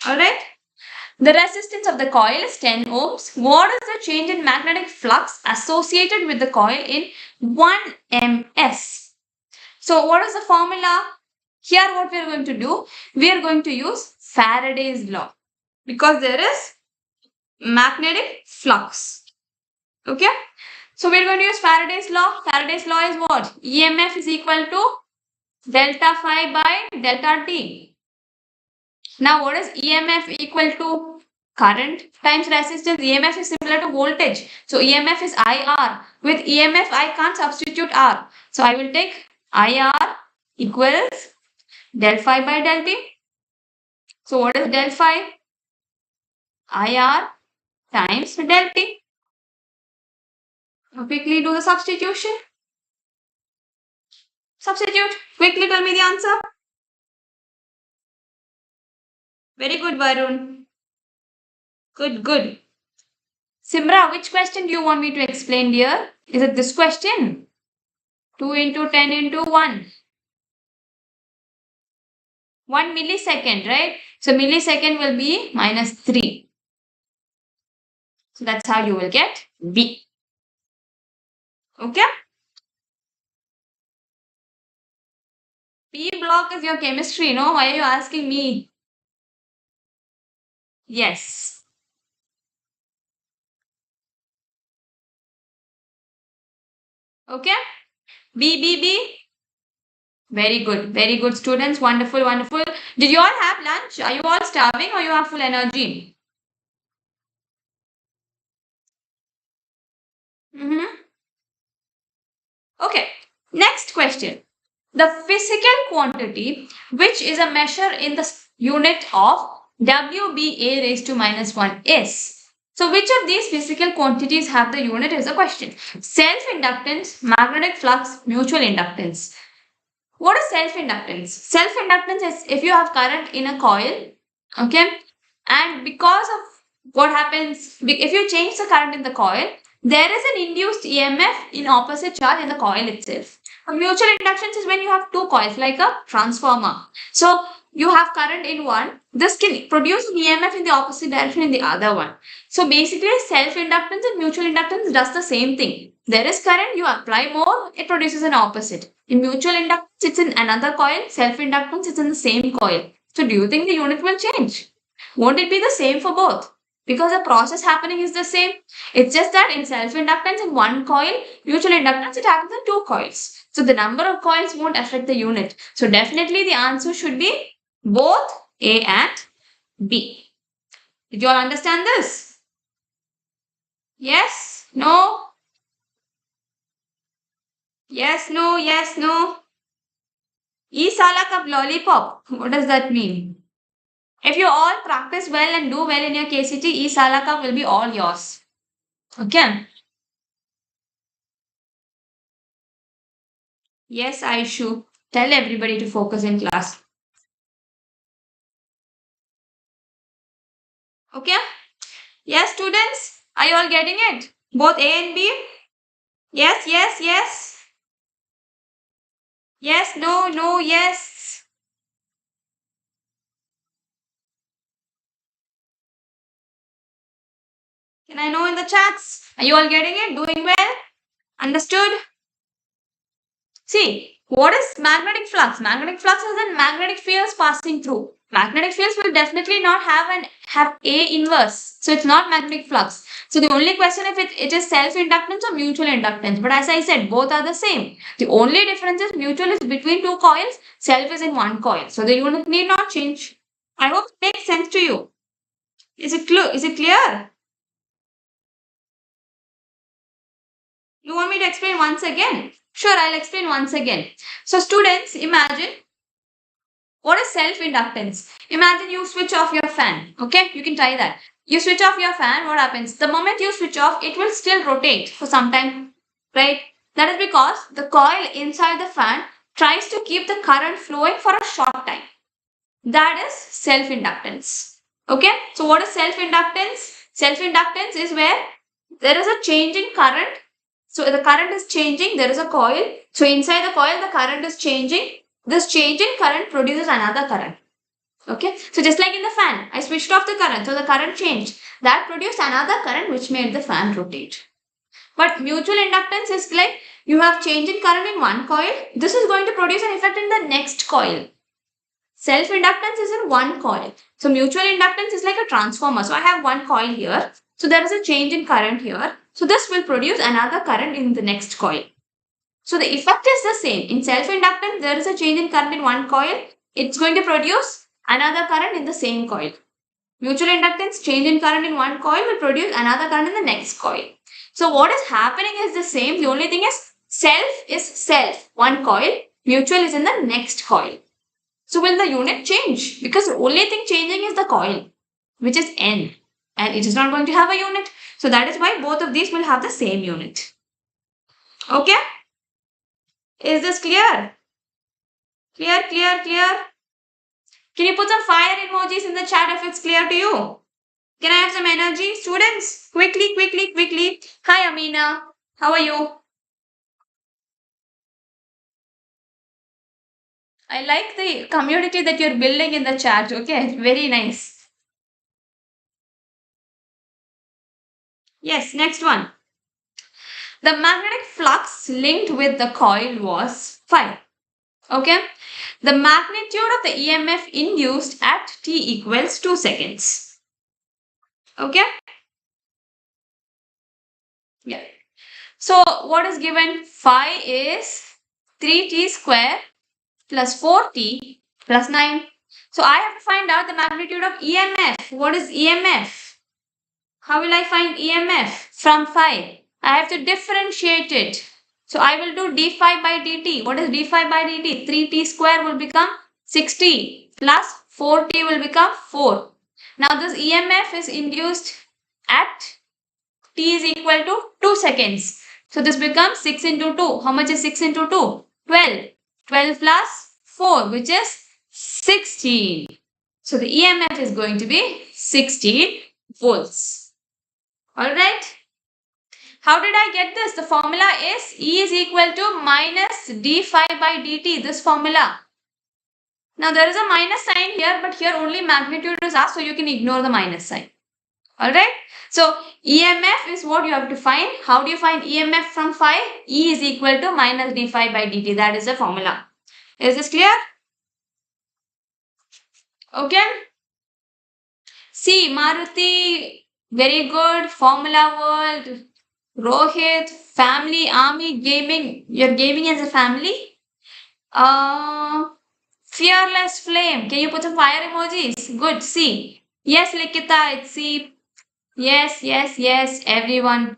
Alright? The resistance of the coil is 10 ohms. What is the change in magnetic flux associated with the coil in 1 ms? So what is the formula? Here what we are going to do, we are going to use Faraday's law because there is magnetic flux. Okay? So we are going to use Faraday's law. Faraday's law is what? EMF is equal to delta phi by delta T. Now what is EMF equal to? Current times resistance. EMF is similar to voltage. So EMF is IR. With EMF I can't substitute R. So I will take IR equals del phi by del T. So what is del phi? IR times del T. Now quickly do the substitution. Substitute. Quickly tell me the answer. Very good, Varun. Good. Simra, which question do you want me to explain, dear? Is it this question? 2 into 10 into 1. 1 millisecond, right? So millisecond will be minus 3. So that's how you will get B. Okay? P block is your chemistry, no? Why are you asking me? Yes. Okay? B. Very good students. Wonderful. Did you all have lunch? Are you all starving or you have full energy? Okay, next question. The physical quantity, which is a measure in the unit of WBA raised to minus 1 is. So which of these physical quantities have the unit is the question. Self-inductance, magnetic flux, mutual inductance. What is self-inductance? Self-inductance is if you have current in a coil, okay, and because of what happens, if you change the current in the coil, there is an induced EMF in opposite charge in the coil itself. A mutual inductance is when you have two coils like a transformer. So you have current in one, this can produce an EMF in the opposite direction in the other one. So basically self-inductance and mutual inductance does the same thing. There is current, you apply more, it produces an opposite. In mutual inductance, it's in another coil. Self-inductance, it's in the same coil. So do you think the unit will change? Won't it be the same for both? Because the process happening is the same. It's just that in self-inductance in one coil, mutual inductance, it happens in two coils. So the number of coils won't affect the unit. So definitely the answer should be both A and B. Did you all understand this? Yes? No? Yes, no, yes, no. E sala cup lollipop. What does that mean? If you all practice well and do well in your KCT, E sala cup will be all yours. Okay? Yes, Aishu. Tell everybody to focus in class. Okay? Yes, students? Are you all getting it? Both A and B? Yes, yes, yes. Yes, no, no, yes. Can I know in the chats? Are you all getting it? Doing well? Understood? See, what is magnetic flux? Magnetic flux is the magnetic fields passing through. Magnetic fields will definitely not have A inverse. So it's not magnetic flux. So the only question if it is self-inductance or mutual inductance. But as I said, both are the same. The only difference is mutual is between two coils, self is in one coil. So the unit need not change. I hope it makes sense to you. Is it clear? You want me to explain once again? Sure, I'll explain once again. So students, imagine what is self-inductance? Imagine you switch off your fan. Okay, you can try that. You switch off your fan, what happens? The moment you switch off, it will still rotate for some time, right? That is because the coil inside the fan tries to keep the current flowing for a short time. That is self-inductance. Okay, so what is self-inductance? Self-inductance is where there is a change in current. So the current is changing, there is a coil. So inside the coil, the current is changing. This change in current produces another current. Okay, so just like in the fan, I switched off the current, so the current changed. That produced another current which made the fan rotate. But mutual inductance is like you have change in current in one coil. This is going to produce an effect in the next coil. Self-inductance is in one coil. So mutual inductance is like a transformer. So I have one coil here. So there is a change in current here. So this will produce another current in the next coil. So the effect is the same. In self-inductance, there is a change in current in one coil. It's going to produce another current in the same coil. Mutual inductance, change in current in one coil will produce another current in the next coil. So what is happening is the same. The only thing is self, one coil. Mutual is in the next coil. So will the unit change? Because the only thing changing is the coil, which is N. And it is not going to have a unit. So that is why both of these will have the same unit. Okay? Is this clear? Clear? Can you put some fire emojis in the chat if it's clear to you? Can I have some energy? Students, quickly. Hi Amina, how are you? I like the community that you're building in the chat, okay? Very nice. Yes, next one. The magnetic flux linked with the coil was phi. Okay? The magnitude of the EMF induced at t equals 2 seconds. Okay? Yeah. So, what is given? Phi is 3t square plus 4t plus 9. So, I have to find out the magnitude of EMF. What is EMF? How will I find EMF from phi? I have to differentiate it. So I will do d phi by dt. What is d phi by dt? 3t square will become 6t plus 4t will become 4. Now this EMF is induced at t is equal to 2 seconds. So this becomes 6 into 2. How much is 6 into 2? 12. 12 plus 4, which is 16. So the EMF is going to be 16 volts. Alright. How did I get this? The formula is E is equal to minus d phi by dt. This formula. Now there is a minus sign here, but here only magnitude is asked, so you can ignore the minus sign. Alright. So EMF is what you have to find. How do you find EMF from phi? E is equal to minus d phi by dt. That is the formula. Is this clear? Okay. See, Maruti, very good. Formula World, Rohit, family, army, gaming. You're gaming as a family. Fearless flame. Can you put some fire emojis? Good. C. Yes, Likita, it's C. Yes, everyone.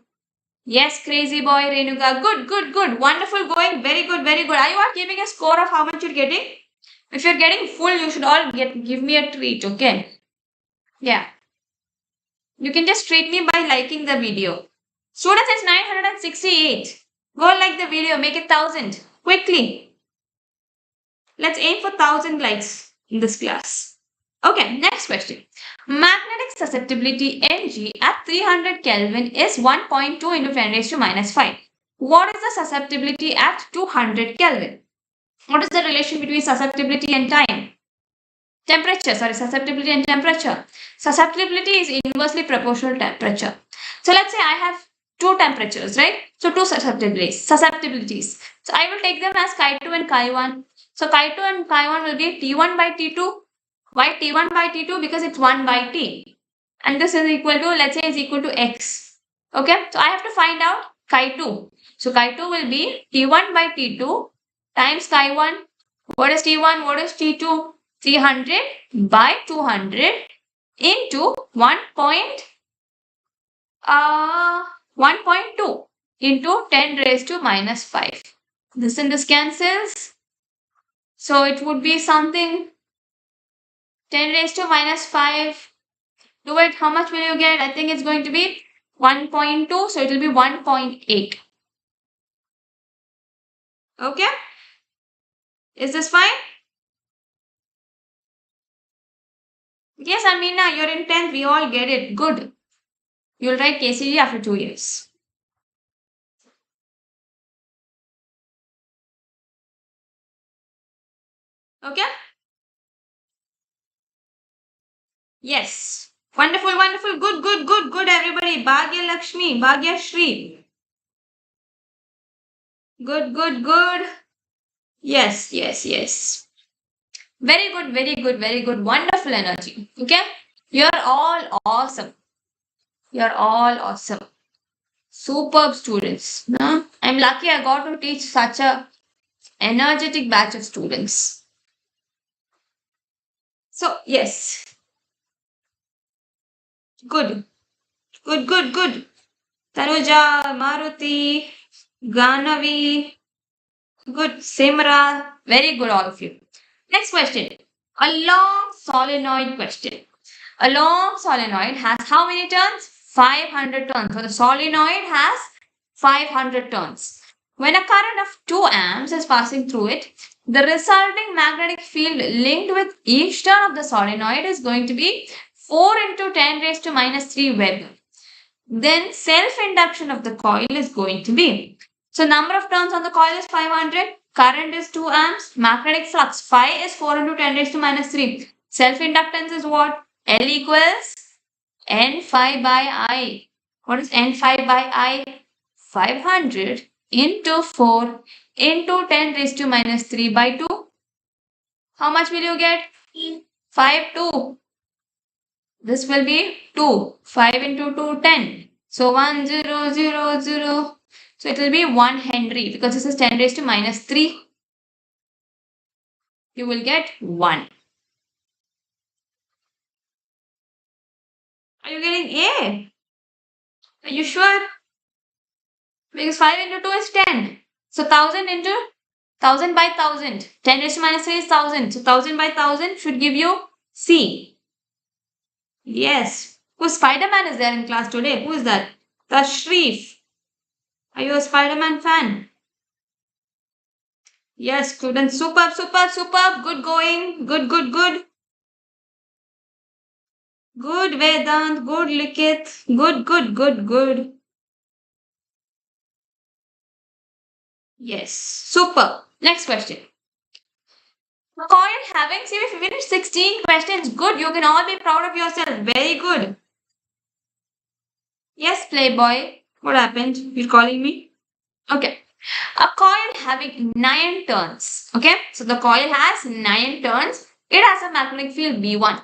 Yes, crazy boy, Renuka. Good. Wonderful going. Very good. Are you all giving a score of how much you're getting? If you're getting full, you should all give me a treat, okay? Yeah. You can just treat me by liking the video. Students, it's 968. Go like the video, make it 1000. Quickly. Let's aim for 1000 likes in this class. Okay, next question. Magnetic susceptibility Mg at 300 Kelvin is 1.2 into 10 raised to minus 5. What is the susceptibility at 200 Kelvin? What is the relation between susceptibility and time? Susceptibility and temperature. Susceptibility is inversely proportional to temperature. So let's say I have two temperatures, right? So two susceptibilities. So I will take them as Chi2 and Chi1. So Chi2 and Chi1 will be T1 by T2. Why T1 by T2? Because it's 1 by T. And this is equal to, let's say, is equal to X. Okay, so I have to find out Chi2. So Chi2 will be T1 by T2 times Chi1. What is T1? What is T2? 300 by 200 into 1.2 into 10 raised to minus 5. This and this cancels. So it would be something 10 raised to minus 5. Do it. How much will you get? I think it's going to be 1.2. So it will be 1.8. Okay? Is this fine? Yes, Amina, you're in 10th. We all get it. Good. You'll write KCET after 2 years. Okay? Yes. Wonderful, wonderful. Good, everybody. Bhagya Lakshmi, Bhagya Shri. Good. Yes. Very good. Wonderful energy. Okay? You're all awesome. Superb students. No? I'm lucky I got to teach such a energetic batch of students. So, yes. Good. Tanuja, Maruti, Ganavi. Good. Simra. Very good, all of you. Next question. A long solenoid question. A long solenoid has how many turns? 500 turns. So the solenoid has 500 turns. When a current of 2 amps is passing through it, the resulting magnetic field linked with each turn of the solenoid is going to be 4 into 10 raised to minus 3 Weber. Then self-induction of the coil is going to be. So number of turns on the coil is 500. Current is 2 amps. Magnetic flux phi is 4 into 10 raised to minus 3. Self-inductance is what? L equals N phi by I. What is N phi by I? 500 into 4 into 10 raised to minus 3 by 2. How much will you get? 5, 2. This will be 2. 5 into 2, 10. So 1, 0, 0, 0. So it will be 1 Henry because this is 10 raised to minus 3. You will get 1. Are you getting A? Are you sure? Because 5 into 2 is 10. So 1000 into 1000 by 1000. 10 raised to minus 3 is 1000. So 1000 by 1000 should give you C. Yes. Who's Spider-Man is there in class today? Who is that? Tashrif. Are you a Spider-Man fan? Yes, students. Superb. Good going. Good. Good, Vedant. Good, Likit. Good. Yes. Super. Next question. Coil having, see, we finished 16 questions. Good. You can all be proud of yourself. Very good. Yes, Playboy. What happened? You're calling me? Okay. A coil having 9 turns. Okay. So the coil has 9 turns. It has a magnetic field B1.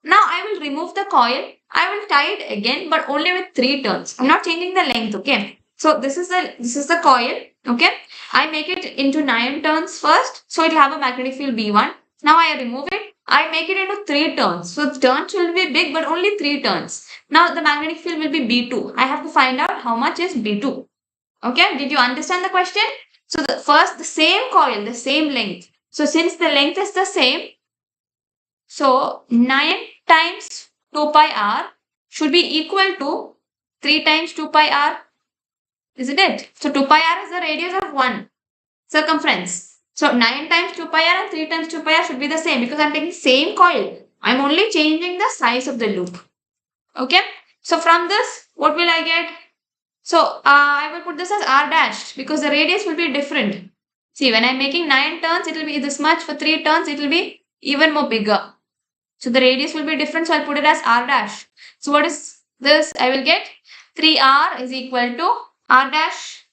Now I will remove the coil. I will tie it again, but only with 3 turns. I'm not changing the length. Okay. So this is the coil. Okay. I make it into 9 turns first. So it will have a magnetic field B1. Now I remove it. I make it into 3 turns. So the turns will be big, but only 3 turns. Now the magnetic field will be B2. I have to find out how much is B2. Okay. Did you understand the question? So the same coil, the same length. So since the length is the same, so 9 times 2 pi r should be equal to 3 times 2 pi r. Isn't it? So 2 pi r is the radius of one circumference. So 9 times 2 pi r and 3 times 2 pi r should be the same because I'm taking same coil. I'm only changing the size of the loop. Okay. So from this, what will I get? So I will put this as r dash because the radius will be different. See, when I'm making 9 turns, it will be this much. For 3 turns, it will be even more bigger. So the radius will be different. So I'll put it as r dash. So what is this? I will get 3R is equal to R dash.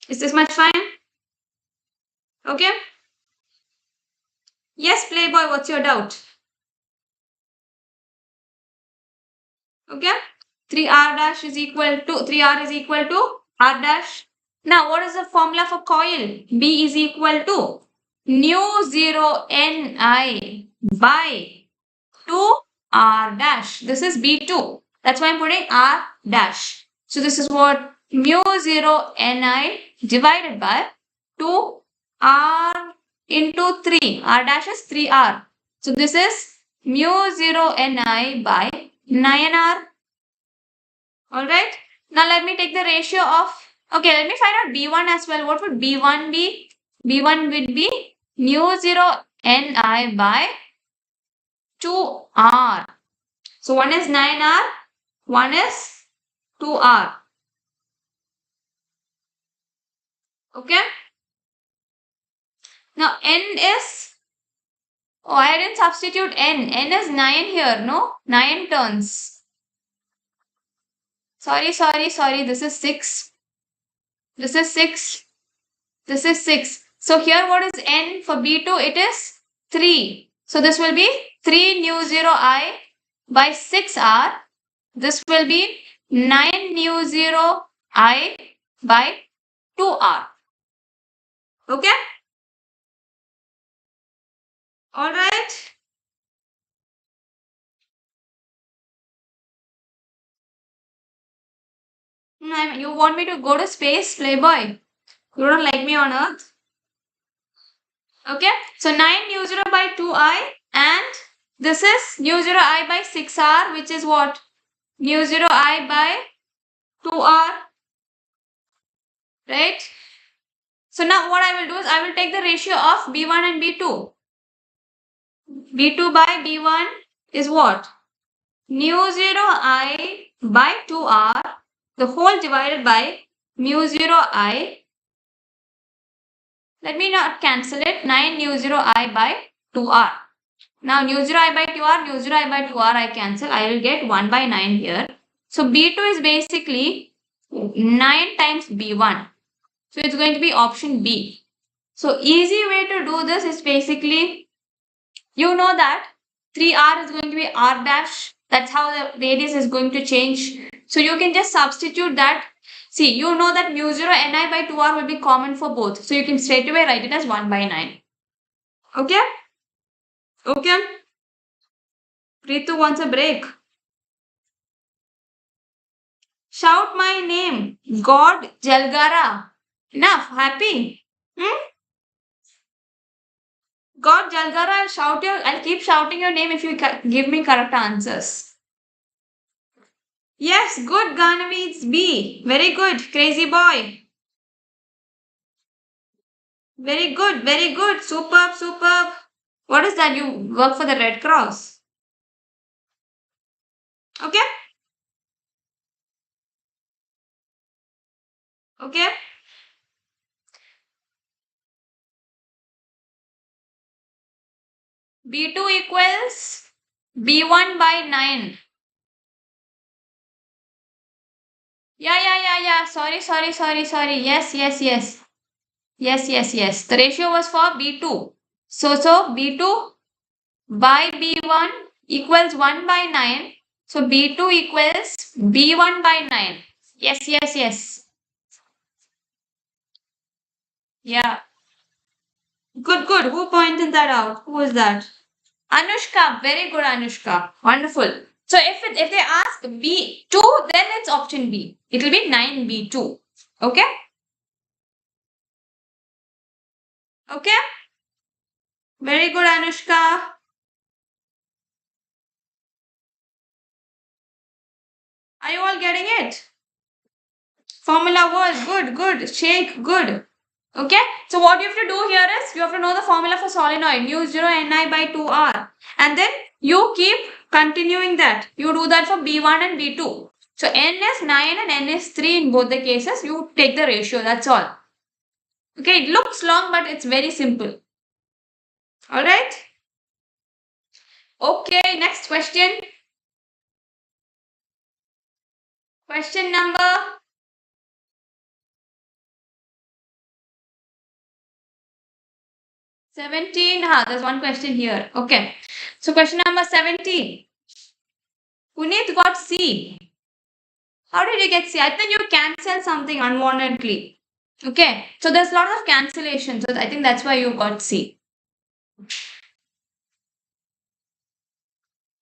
Is this much fine? Okay. Yes, Playboy, what's your doubt? Okay. 3R dash is equal to 3R is equal to R dash. Now, what is the formula for coil? B is equal to nu 0 Ni by 2R dash. This is B2. That's why I'm putting R dash. So this is what mu 0 Ni divided by 2R into 3. R dash is 3R. So this is mu 0 Ni by 9R. Alright. Now let me take the ratio of, okay, let me find out B1 as well. What would B1 be? B1 would be mu 0 Ni by 2R. So one is 9R, one is 2R. Okay. Now N is, oh, I didn't substitute N. N is 9 here, no? 9 turns. Sorry. This is 6. This is 6. This is 6. So here what is N for B2? It is 3. So this will be 3 nu 0 I by 6R. This will be 9 nu 0 I by 2R. Okay? Alright. You want me to go to space, Playboy? You don't like me on Earth? Okay? So 9 nu 0 by 2I and this is nu 0 I by 6R, which is what? Nu 0 I by 2R. Right? So now what I will do is I will take the ratio of B1 and B2. B2 by B1 is what? Nu 0 I by 2R, the whole divided by mu 0 I. Let me not cancel it. 9 nu 0 I by 2R. Now nu 0 I by 2R, nu 0 I by 2R I cancel. I will get 1 by 9 here. So B2 is basically 9 times B1. So it's going to be option B. So easy way to do this is basically, you know that 3R is going to be R dash. That's how the radius is going to change. So you can just substitute that. See, you know that mu 0 Ni by 2R will be common for both. So you can straight away write it as 1 by 9. Okay? Okay? Ritu wants a break. Shout my name. God Jalgara. Enough. Happy? God Jalgara, I'll keep shouting your name if you give me correct answers. Yes, good, Ganavi, it's B. Very good, crazy boy. Very good. Superb. What is that? You work for the Red Cross. Okay? Okay? B2 equals B1 by 9. Yeah. Sorry. Yes. The ratio was for B2. So B2 by B1 equals 1 by 9. So B2 equals B1 by 9. Yes. Yeah. Good. Who pointed that out? Who is that? Anushka. Very good, Anushka. Wonderful. So if they ask B2, then it's option B. It will be 9B2. Okay? Okay? Very good, Anushka. Are you all getting it? Formula was good. Shake, good. Okay? So what you have to do here is, you have to know the formula for solenoid. Nu 0 Ni by 2R. And then you keep continuing that. You do that for B1 and B2. So N is 9 and N is 3 in both the cases. You take the ratio. That's all. Okay? It looks long, but it's very simple. Alright? Okay, next question. Question number 17. There's one question here. Okay. So question number 17. Puneet got C. How did you get C? I think you cancelled something unwantedly. Okay. So there's a lot of cancellation. So I think that's why you got C.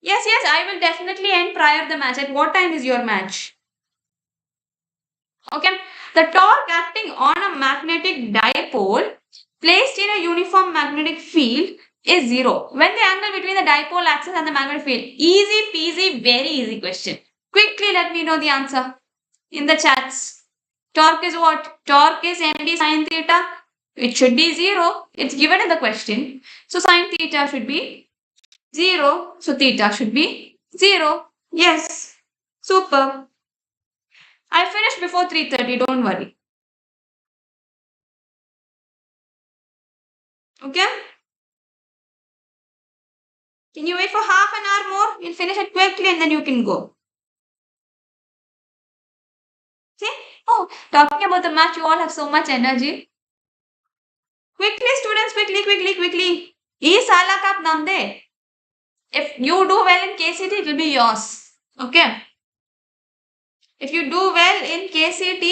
Yes, I will definitely end prior the match. At what time is your match? Okay. The torque acting on a magnetic dipole placed in a uniform magnetic field is 0. When the angle between the dipole axis and the magnetic field. Easy peasy, very easy question. Quickly let me know the answer in the chats. Torque is what? Torque is md sine theta. It should be 0. It's given in the question. So sine theta should be 0. So theta should be 0. Yes. Super. I finished before 3:30. Don't worry. Okay? Can you wait for half an hour more? We'll finish it quickly and then you can go. See? Oh, talking about the match, you all have so much energy. Quickly, students, quickly. Ee sala ka aap namde. If you do well in KCET, it will be yours. Okay? If you do well in KCET,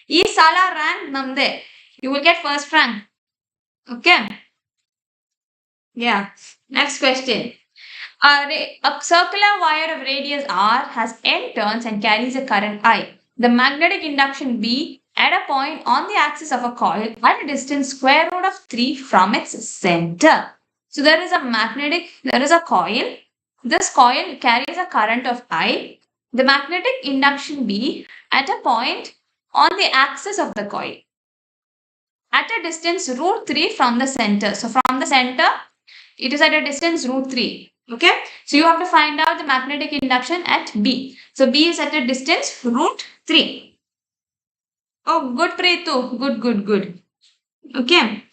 ee sala rank namde. You will get first rank. Okay? Yeah. Next question. A circular wire of radius r has n turns and carries a current I. The magnetic induction B at a point on the axis of a coil at a distance square root of 3 from its center. So there is a coil. This coil carries a current of I. The magnetic induction B at a point on the axis of the coil at a distance root 3 from the center. So from the center, it is at a distance root 3. Okay. So you have to find out the magnetic induction at B. So B is at a distance root 3. Oh, good Preetu. Good. Okay.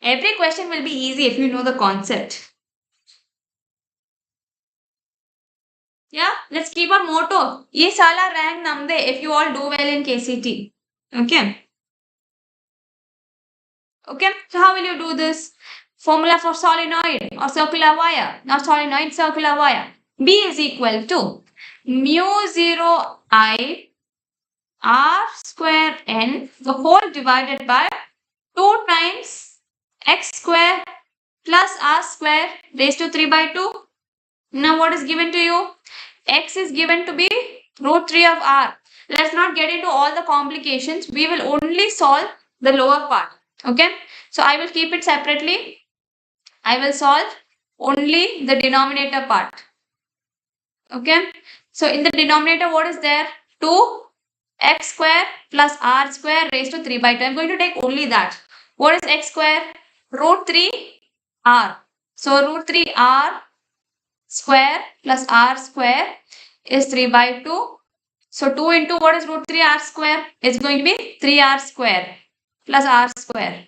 Every question will be easy if you know the concept. Yeah. Let's keep our motto. Ye sala rank namde if you all do well in KCET. Okay. Okay. So how will you do this? Formula for solenoid or circular wire, not solenoid, circular wire. B is equal to mu 0 I r square n, the whole divided by 2 times x square plus r square raised to 3 by 2. Now what is given to you? X is given to be root 3 of r. Let's not get into all the complications. We will only solve the lower part. Okay. So I will keep it separately. I will solve only the denominator part. Okay. So in the denominator, what is there? 2x square plus r square raised to 3 by 2. I'm going to take only that. What is x square? Root 3 r. So root 3 r square plus r square is 3 by 2. So 2 into what is root 3 r square? It's going to be 3r square plus r square.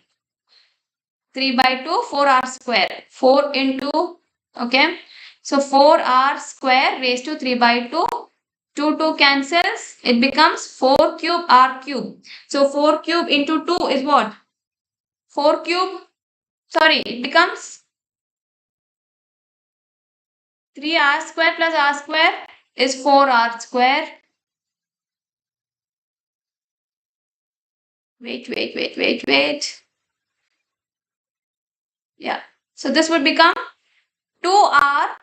3 by 2, 4r square. 4 into, okay. So 4r square raised to 3 by 2. 2 cancels. It becomes 4 cube r cube. So 4 cube into 2 is what? 4 cube. Sorry, it becomes 3r square plus r square is 4r square. Wait. Yeah. So this would become 2r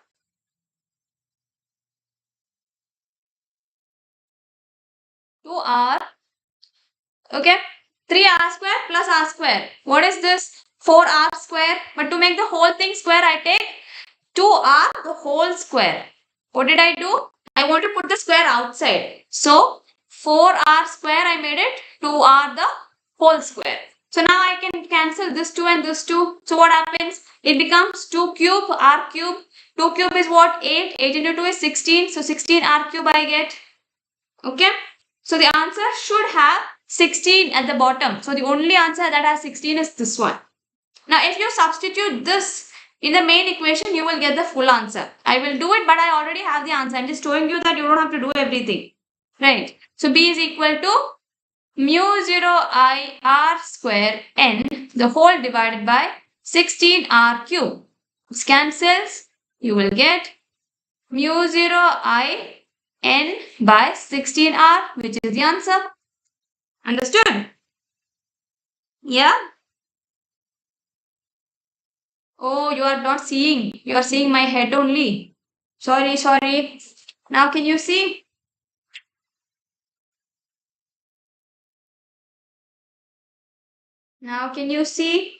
okay, 3r square plus r square. What is this? 4r square. But to make the whole thing square, I take 2r the whole square. What did I do? I want to put the square outside. So 4r square, I made it 2r the whole square. So now I can cancel this 2 and this 2. So what happens? It becomes 2 cube r cube. 2 cube is what? 8. 8 into 2 is 16. So 16 r cube I get. Okay. So the answer should have 16 at the bottom. So the only answer that has 16 is this one. Now if you substitute this in the main equation, you will get the full answer. I will do it, but I already have the answer. I'm just showing you that you don't have to do everything. Right. So B is equal to mu 0 I R square N, the whole divided by 16 R cube. This cancels. You will get mu 0 I N by 16 R, which is the answer. Understood? Yeah? Oh, you are not seeing. You are seeing my head only. Sorry. Now can you see? Now can you see?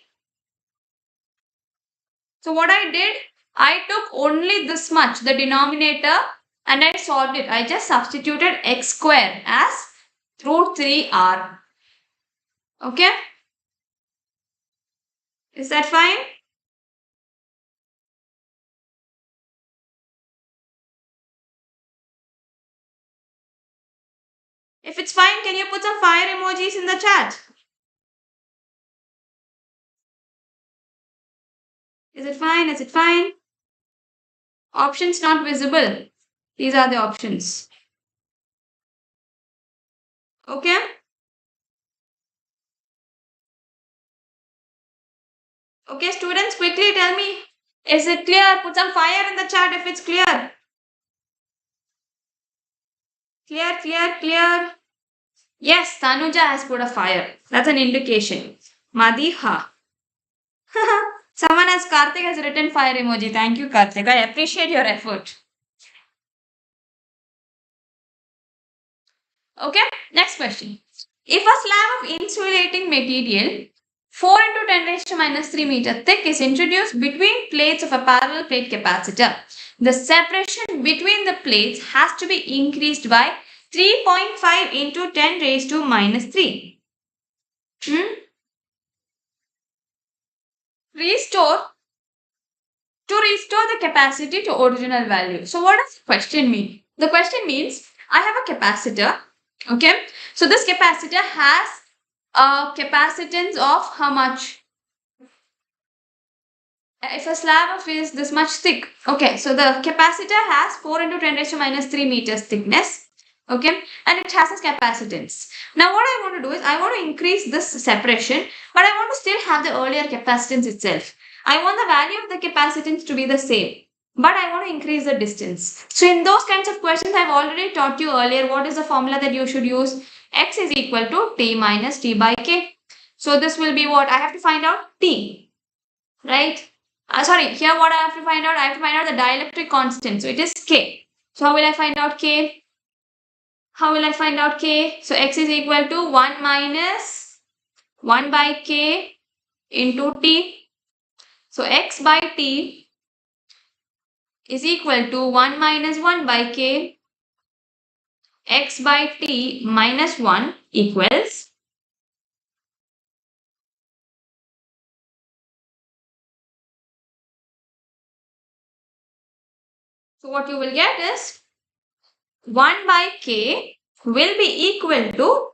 So what I did, I took only this much, the denominator, and I solved it. I just substituted x square as root 3r. Okay? Is that fine? If it's fine, can you put some fire emojis in the chat? Is it fine? Is it fine? Options not visible. These are the options. Okay? Okay, students, quickly tell me. Is it clear? Put some fire in the chat if it's clear. Clear. Yes, Tanuja has put a fire. That's an indication. Madiha. Someone as Karthik has written fire emoji. Thank you, Karthik. I appreciate your effort. Okay, next question. If a slab of insulating material 4 into 10 raised to minus 3 meter thick is introduced between plates of a parallel plate capacitor, the separation between the plates has to be increased by 3.5 into 10 raised to minus 3. To restore the capacity to original value. So what does the question mean? The question means I have a capacitor. Okay. So this capacitor has a capacitance of how much? If a slab is this much thick. Okay. So the capacitor has 4 into 10 raised to minus 3 meters thickness. Okay. And it has its capacitance. Now what I want to do is I want to increase this separation, but I want to still have the earlier capacitance itself. I want the value of the capacitance to be the same, but I want to increase the distance. So in those kinds of questions, I've already taught you earlier what is the formula that you should use. X is equal to T minus T by K. So this will be what? I have to find out T, right? Here what I have to find out? I have to find out the dielectric constant. So it is K. So how will I find out K? So X is equal to 1 minus 1 by K into T. So X by T is equal to 1 minus 1 by K. X by T minus 1 equals so what you will get is 1 by K will be equal to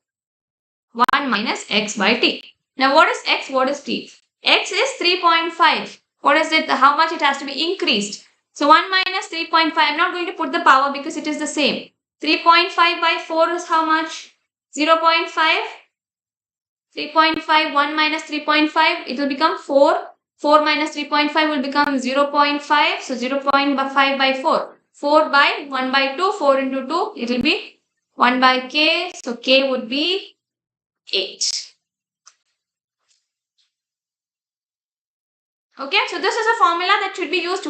1 minus X by T. Now what is X? What is T? X is 3.5. What is it? How much it has to be increased? So 1 minus 3.5. I'm not going to put the power because it is the same. 3.5 by 4 is how much? 0.5. 3.5, 1 minus 3.5, it will become 4. 4 minus 3.5 will become 0.5. So 0.5 by 4. 4 by 1 by 2, 4 into 2, it will be 1 by K. So K would be 8. Okay, so this is a formula that should be used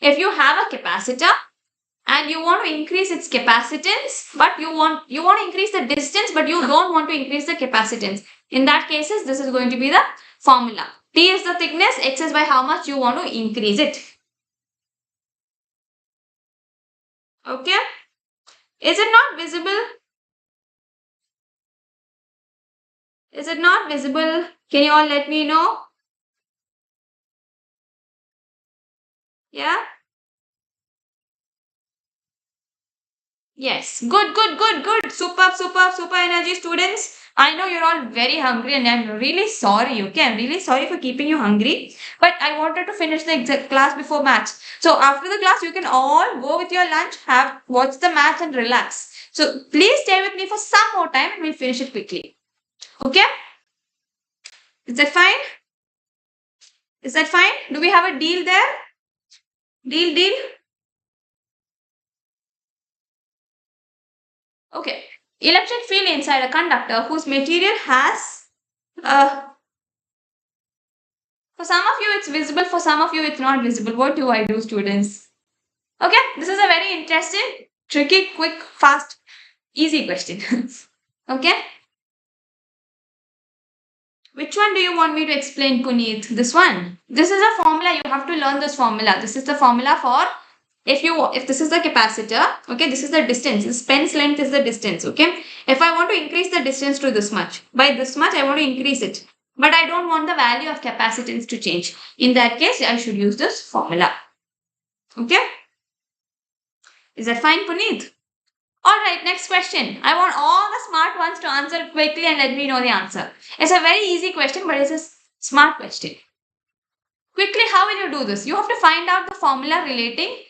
if you have a capacitor and you want to increase its capacitance, but you want to increase the distance, but you don't want to increase the capacitance. In that cases, this is going to be the formula. T is the thickness, X is by how much you want to increase it. Okay, is it not visible? Is it not visible? Can you all let me know? Yeah? Yes, good. Super energy, students. I know you're all very hungry and I'm really sorry, okay? I'm really sorry for keeping you hungry. But I wanted to finish the class before match. So after the class, you can all go with your lunch, watch the match and relax. So please stay with me for some more time and we'll finish it quickly. Okay? Is that fine? Is that fine? Do we have a deal there? Deal? Okay. Electric field inside a conductor whose material has for some of you it's visible, for some of you it's not visible. What do I do, students? Okay, this is a very interesting, tricky, quick, fast, easy question. Okay. Which one do you want me to explain, Puneet? This one. This is a formula. You have to learn this formula. This is the formula for if this is the capacitor, okay, this is the distance. This pen's length is the distance, okay. If I want to increase the distance to this much, by this much I want to increase it. But I don't want the value of capacitance to change. In that case, I should use this formula. Okay. Is that fine, Puneet? Alright, next question. I want all the smart ones to answer quickly and let me know the answer. It's a very easy question, but it's a smart question. Quickly, how will you do this? You have to find out the formula relating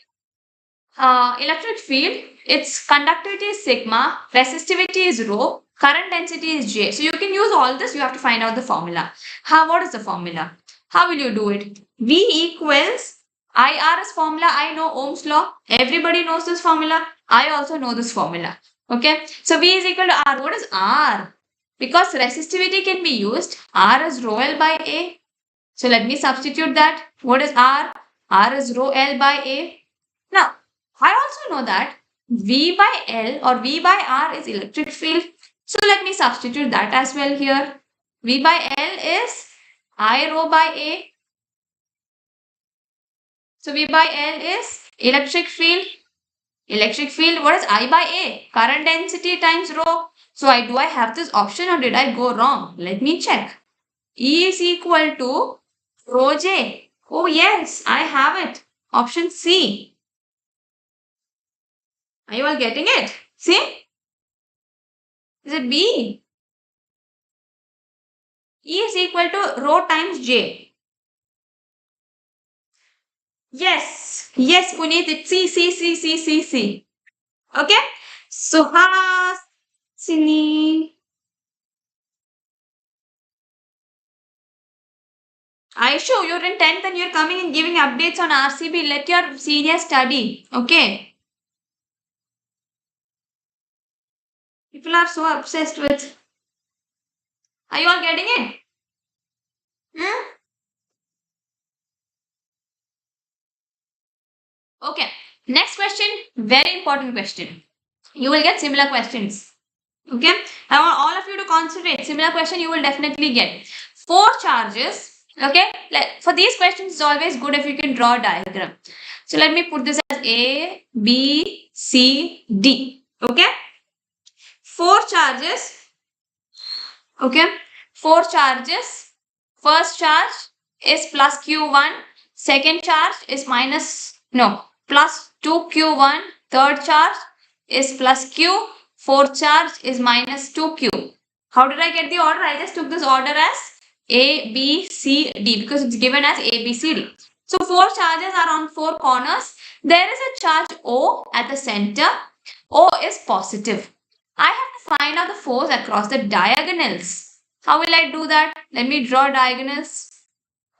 electric field. Its conductivity is sigma, resistivity is rho, current density is J. So you can use all this. You have to find out the formula. What is the formula? How will you do it? V equals IR is formula. I know Ohm's law. Everybody knows this formula. I also know this formula. Okay. So V is equal to R. What is R? Because resistivity can be used. R is rho L by A. So let me substitute that. What is R? R is rho L by A. Now, I also know that V by L or V by R is electric field. So let me substitute that as well here. V by L is I rho by A. So V by L is electric field. Electric field, what is I by A? Current density times rho. So do I have this option or did I go wrong? Let me check. E is equal to rho J. Oh yes, I have it. Option C. Are you all getting it? See? Is it B? E is equal to rho times J. Yes, Puneet, it's C. Okay? Suhasini. Aishu, you're in 10th and you're coming and giving updates on RCB. Let your seniors study. Okay? People are so obsessed with. Are you all getting it? Okay. Next question. Very important question. You will get similar questions. Okay. I want all of you to concentrate. Similar question you will definitely get. 4 charges. Okay. For these questions, it's always good if you can draw a diagram. So let me put this as A, B, C, D. Okay. 4 charges. Okay. 4 charges. First charge is plus Q1. Second charge is plus 2Q1. Third charge is plus Q. Fourth charge is minus 2Q. How did I get the order? I just took this order as A, B, C, D because it's given as A, B, C, D. So 4 charges are on 4 corners. There is a charge O at the center. O is positive. I have to find out the force across the diagonals. How will I do that? Let me draw diagonals.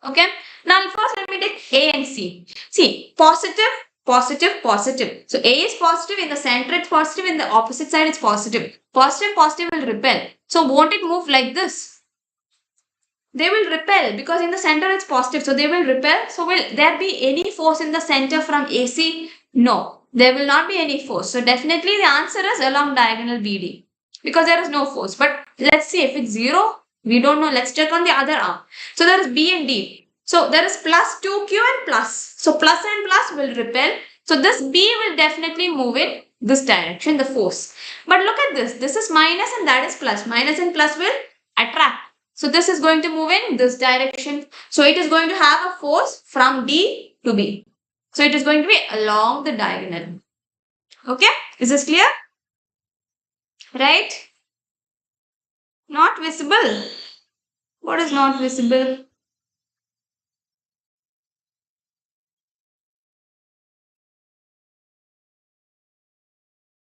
Okay. Now first let me take A and C. See, positive. So A is positive, in the center it's positive, in the opposite side it's positive. Positive will repel. So won't it move like this? They will repel because in the center it's positive. So they will repel. So will there be any force in the center from AC? No, there will not be any force. So definitely the answer is along diagonal BD because there is no force. But let's see if it's 0. We don't know. Let's check on the other arm. So there is B and D. So there is plus 2Q and plus. So plus and plus will repel. So this B will definitely move in this direction, the force. But look at this. This is minus and that is plus. Minus and plus will attract. So this is going to move in this direction. So it is going to have a force from D to B. So it is going to be along the diagonal. Okay. Is this clear? Right? Not visible. What is not visible?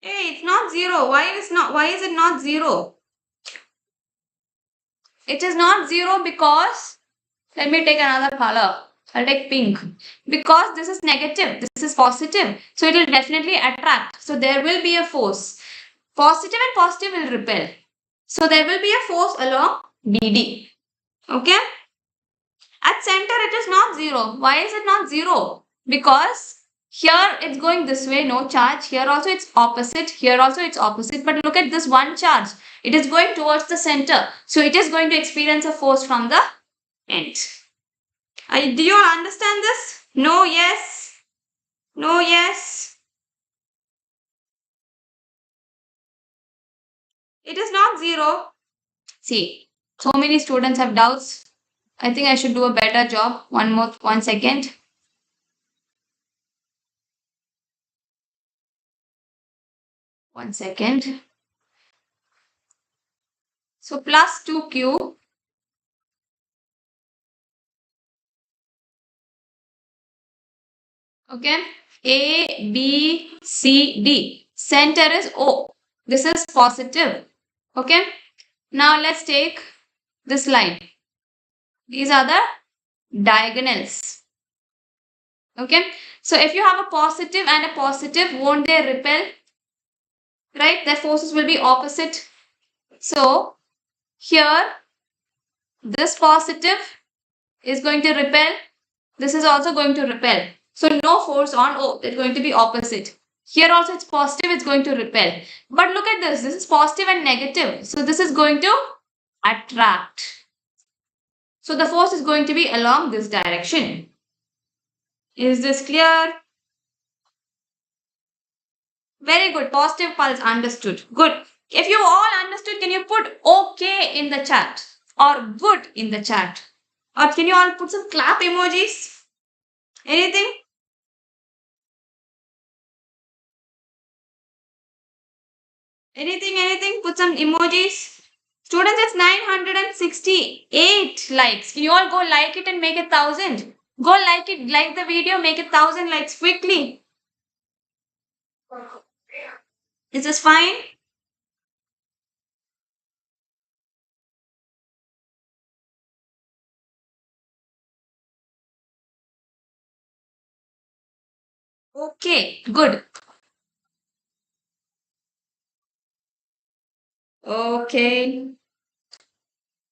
Hey, it's not 0. Why is it not 0? It is not 0 because, let me take another color. I'll take pink. Because this is negative, this is positive. So it will definitely attract. So there will be a force. Positive and positive will repel. So there will be a force along BD. Okay? At center it is not 0. Why is it not 0? Because here it's going this way, no charge. Here also it's opposite. Here also it's opposite. But look at this one charge. It is going towards the center. So it is going to experience a force from the end. Do you all understand this? No, yes. No, yes. It is not 0. See, so many students have doubts. I think I should do a better job. One second. One second. So plus 2q. Okay. A, B, C, D. Center is O. This is positive. Okay. Now let's take this line. These are the diagonals. Okay. So if you have a positive and a positive, won't they repel? Right? Their forces will be opposite. So here, this positive is going to repel. This is also going to repel. So no force on O. It's going to be opposite. Here also it's positive, it's going to repel. But look at this. This is positive and negative. So this is going to attract. So the force is going to be along this direction. Is this clear? Very good. Positive pulse understood. Good. If you all understood, can you put OK in the chat or good in the chat? Or can you all put some clap emojis? Anything? Anything? Put some emojis. Students, it's 968 likes. Can you all go like it and make it 1,000? Go like it, like the video, make it 1,000 likes quickly. Is this fine? Okay, good. Okay.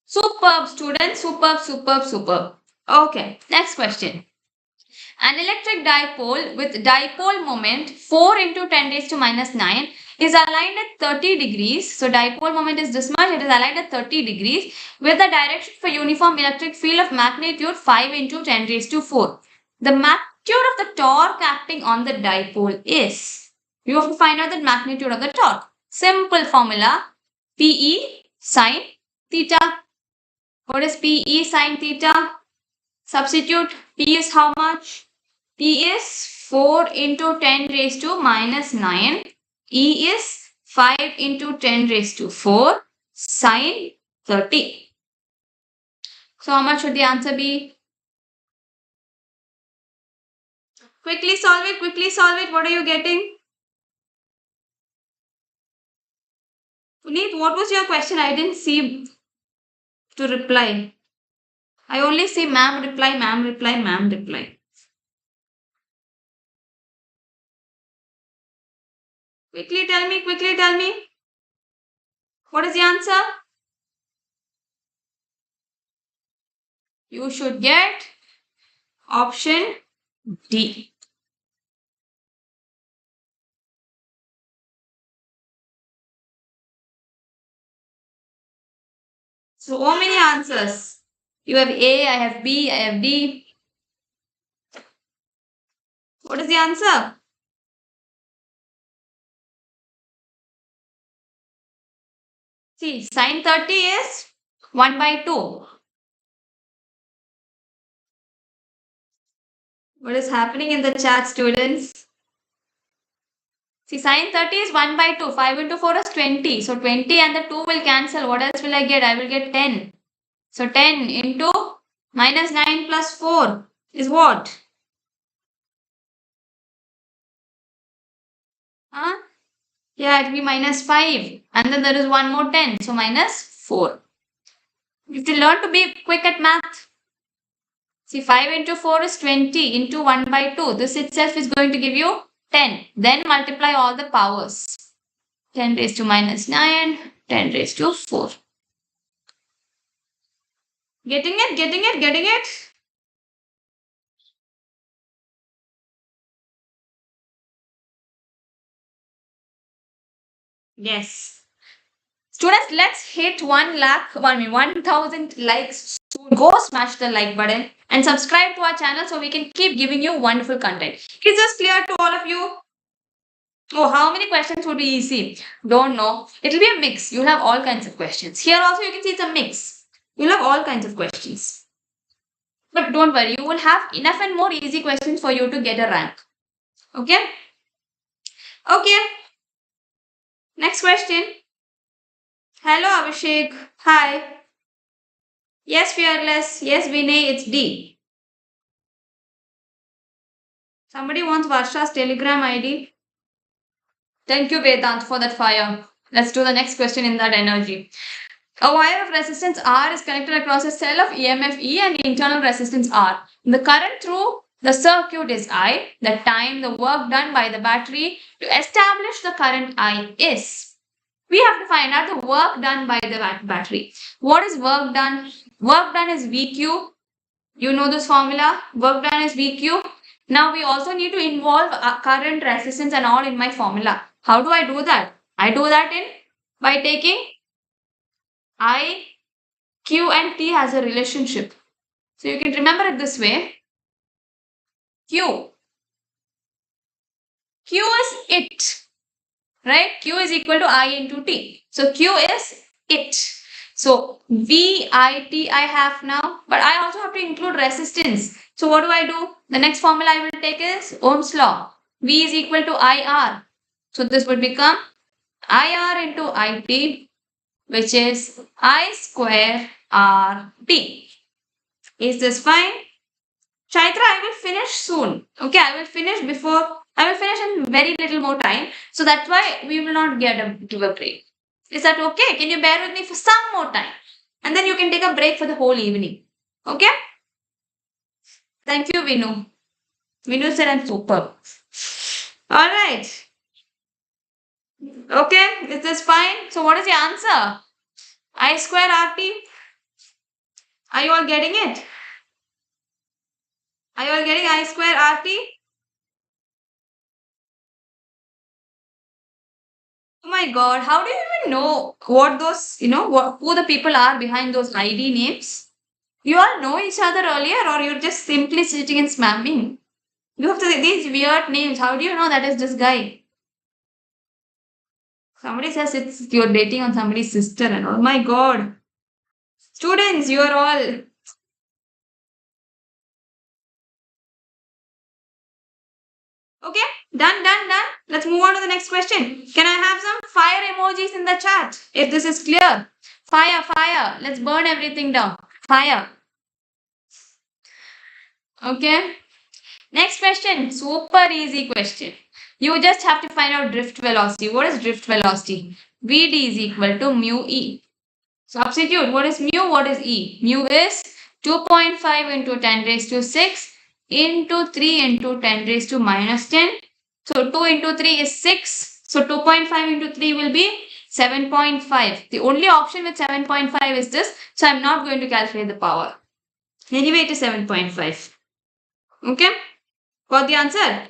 Superb, students. Superb. Okay, next question. An electric dipole with dipole moment 4 into 10 raised to minus 9 is aligned at 30 degrees. So dipole moment is this much. It is aligned at 30 degrees with the direction for uniform electric field of magnitude 5 into 10 raised to 4. The magnitude of the torque acting on the dipole is. You have to find out the magnitude of the torque. Simple formula. PE sine theta. What is PE sine theta? Substitute. P is how much? P is 4 into 10 raised to minus 9. E is 5 into 10 raised to 4 sine 30. So how much should the answer be? Quickly solve it. What are you getting? Puneet, what was your question? I didn't see to reply. I only see ma'am reply. Quickly tell me. What is the answer? You should get option D. So many answers. You have A, I have B, I have D. What is the answer? See, sine 30 is 1 by 2. What is happening in the chat, students? See, sine 30 is 1 by 2. 5 into 4 is 20. So 20 and the 2 will cancel. What else will I get? I will get 10. So 10 into minus 9 plus 4 is what? Huh? Yeah, it will be minus 5. And then there is one more 10. So minus 4. You have to learn to be quick at math. See, 5 into 4 is 20 into 1 by 2. This itself is going to give you 10. Then multiply all the powers. 10 raised to minus 9, 10 raised to 4. Getting it? Getting it? Getting it? Yes. Students, let's hit 1,000 likes soon. Go smash the like button and subscribe to our channel so we can keep giving you wonderful content. Is this clear to all of you? Oh, how many questions would be easy? Don't know. It will be a mix. You'll have all kinds of questions. Here also you can see it's a mix. You'll have all kinds of questions. But don't worry, you will have enough and more easy questions for you to get a rank. Okay? Okay. Next question. Hello, Abhishek. Hi. Yes, Fearless. Yes, Vinay. It's D. Somebody wants Varsha's Telegram ID. Thank you, Vedant, for that fire. Let's do the next question in that energy. A wire of resistance R is connected across a cell of EMF E and internal resistance R. The current through the circuit is I. The time, the work done by the battery to establish the current I is. We have to find out the work done by the battery. What is work done? Work done is VQ. You know this formula. Work done is VQ. Now we also need to involve current, resistance and all in my formula. How do I do that? I do that by taking I, Q and T as a relationship. So you can remember it this way. Q is it. Right? Q is equal to I into T. So Q is it. So V, I, T I have now. But I also have to include resistance. So what do? The next formula I will take is Ohm's law. V is equal to IR. So this would become IR into IT, which is I square RT. Is this fine? Chaitra, I will finish soon. Okay, I will finish in very little more time. So that's why we will not give a break. Is that okay? Can you bear with me for some more time? And then you can take a break for the whole evening. Okay? Thank you, Vinu. Vinu said I'm super. Alright. Okay, is this fine? So what is the answer? I square RT. Are you all getting it? Are you all getting I square RT? Oh my god, how do you even know what those, who the people are behind those ID names? You all know each other earlier or you're just simply sitting and spamming? You have these weird names. How do you know that is this guy? Somebody says you're dating on somebody's sister and oh my god. Students, you are all... Okay, done. Let's move on to the next question. Can I have some fire emojis in the chat if this is clear? Fire. Let's burn everything down. Fire. Okay. Next question. Super easy question. You just have to find out drift velocity. What is drift velocity? Vd is equal to mu E. Substitute. What is mu? What is E? Mu is 2.5 into 10 raised to 6 into 3 into 10 raised to minus 10. So 2 into 3 is 6. So 2.5 into 3 will be 7.5. The only option with 7.5 is this. So I'm not going to calculate the power. Anyway, it is 7.5. Okay? Got the answer?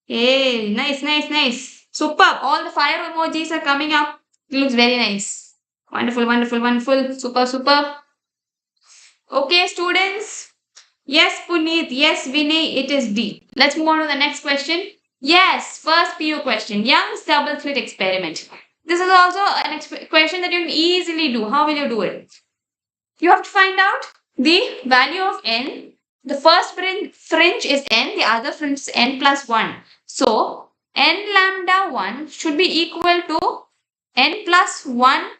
Hey, nice. Superb. All the fire emojis are coming up. It looks very nice. Wonderful. Super. Okay, students. Yes, Puneet. Yes, Vinay. It is D. Let's move on to the next question. Yes, first PU question. Young's double slit experiment. This is also an question that you can easily do. How will you do it? You have to find out the value of n. The first fringe is n. The other fringe is n plus 1. So, n lambda 1 should be equal to n plus 1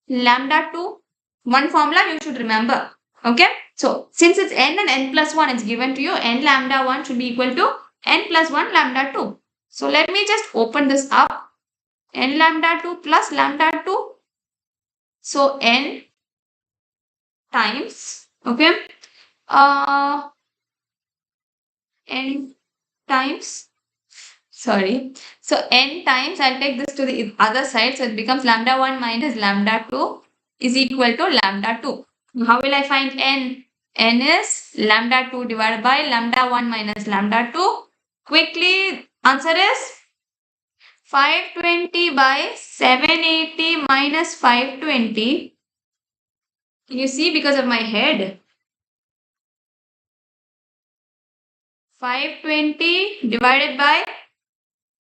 lambda 2. One formula you should remember. Okay. So since it's n and n plus 1 is given to you, n lambda 1 should be equal to n plus 1 lambda 2. So let me just open this up. N lambda 2 plus lambda 2. So n times, okay, n times, sorry. So n times, I'll take this to the other side. So it becomes lambda 1 minus lambda 2 is equal to lambda 2. How will I find n? N is lambda 2 divided by lambda 1 minus lambda 2. Quickly, answer is 520 by 780 minus 520. You see, because of my head. 520 divided by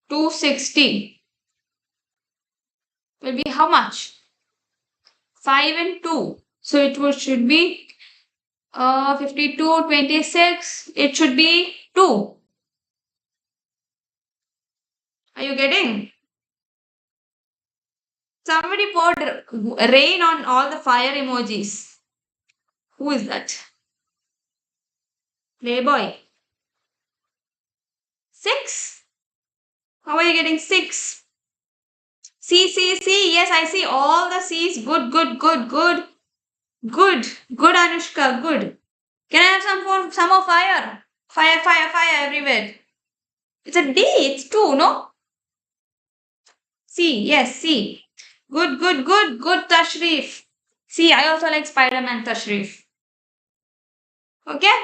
260 will be how much? 5 and 2. So it should be 52, 26. It should be 2. Are you getting? Somebody poured rain on all the fire emojis. Who is that? Playboy. 6? How are you getting 6? C. Yes, I see all the C's. Good, Anushka, good. Can I have some more fire? Fire everywhere. It's a D, it's 2, no? C, yes, C. Good, Tashrif. See, I also like Spider-Man Tashrif. Okay?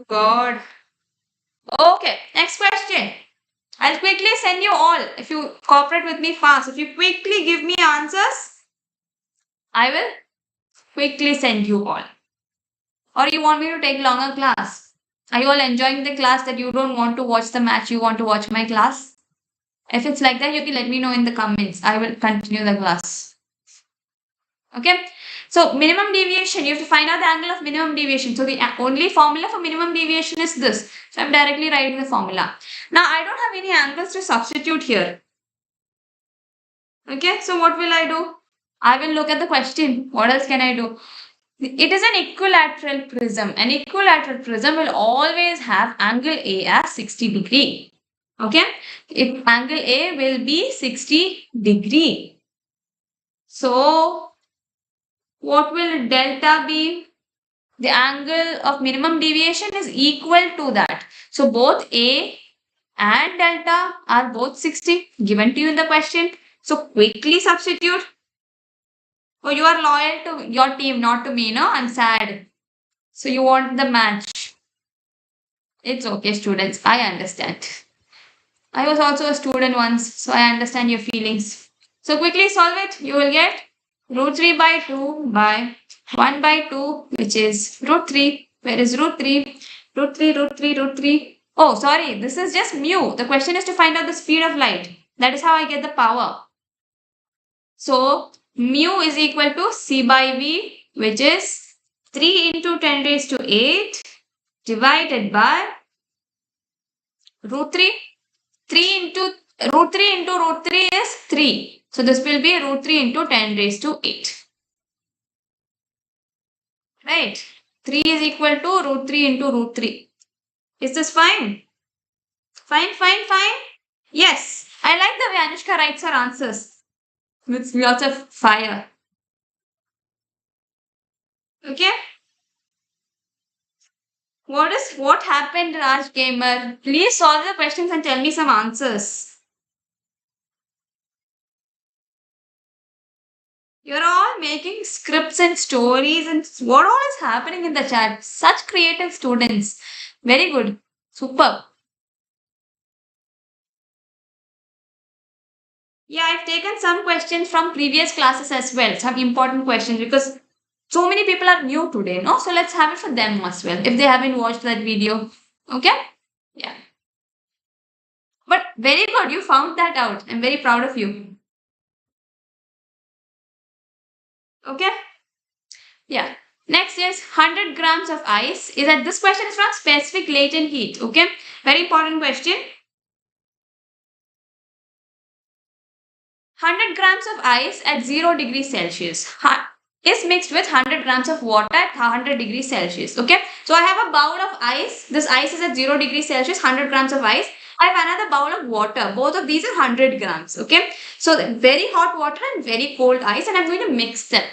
God. Okay, next question. I'll quickly send you all. If you cooperate with me fast, if you quickly give me answers, I will quickly send you all. Or you want me to take longer class? Are you all enjoying the class that you don't want to watch the match, you want to watch my class? If it's like that, you can let me know in the comments. I will continue the class. Okay? So minimum deviation, you have to find out the angle of minimum deviation. So the only formula for minimum deviation is this. So I'm directly writing the formula. Now I don't have any angles to substitute here. Okay, so what will I do? I will look at the question. What else can I do? It is an equilateral prism. An equilateral prism will always have angle A as 60 degree. Okay, if angle A will be 60 degree. So what will delta be? The angle of minimum deviation is equal to that. So both A and delta are both 60 given to you in the question. So quickly substitute. Oh, you are loyal to your team, not to me, no? I'm sad. So you want the match. It's okay, students. I understand. I was also a student once, so I understand your feelings. So quickly solve it. You will get root 3 by 2 by 1 by 2, which is root 3. Where is root 3? Root 3. Oh, sorry. This is just mu. The question is to find out the speed of light. That is how I get the power. So mu is equal to C by V, which is 3 into 10 raised to 8 divided by root 3. 3 into root 3 is 3. So this will be root 3 into 10 raised to 8. Right? 3 is equal to root 3 into root 3. Is this fine? Fine. Yes. I like the way Anushka writes her answers. With lots of fire. Okay? What happened, Raj Gamer? Please solve the questions and tell me some answers. You're all making scripts and stories, and what all is happening in the chat? Such creative students. Very good. Super. Yeah, I've taken some questions from previous classes as well. Some important questions because so many people are new today, no? So let's have it for them as well if they haven't watched that video. Okay? Yeah. But very good. You found that out. I'm very proud of you. Okay. Yeah. Next is 100 grams of ice. This question is from specific latent heat. Okay. Very important question. 100 grams of ice at 0 degrees Celsius is mixed with 100 grams of water at 100 degrees Celsius. Okay. So I have a bowl of ice. This ice is at 0 degrees Celsius, 100 grams of ice. I have another bowl of water. Both of these are 100 grams. Okay. So very hot water and very cold ice, and I'm going to mix them.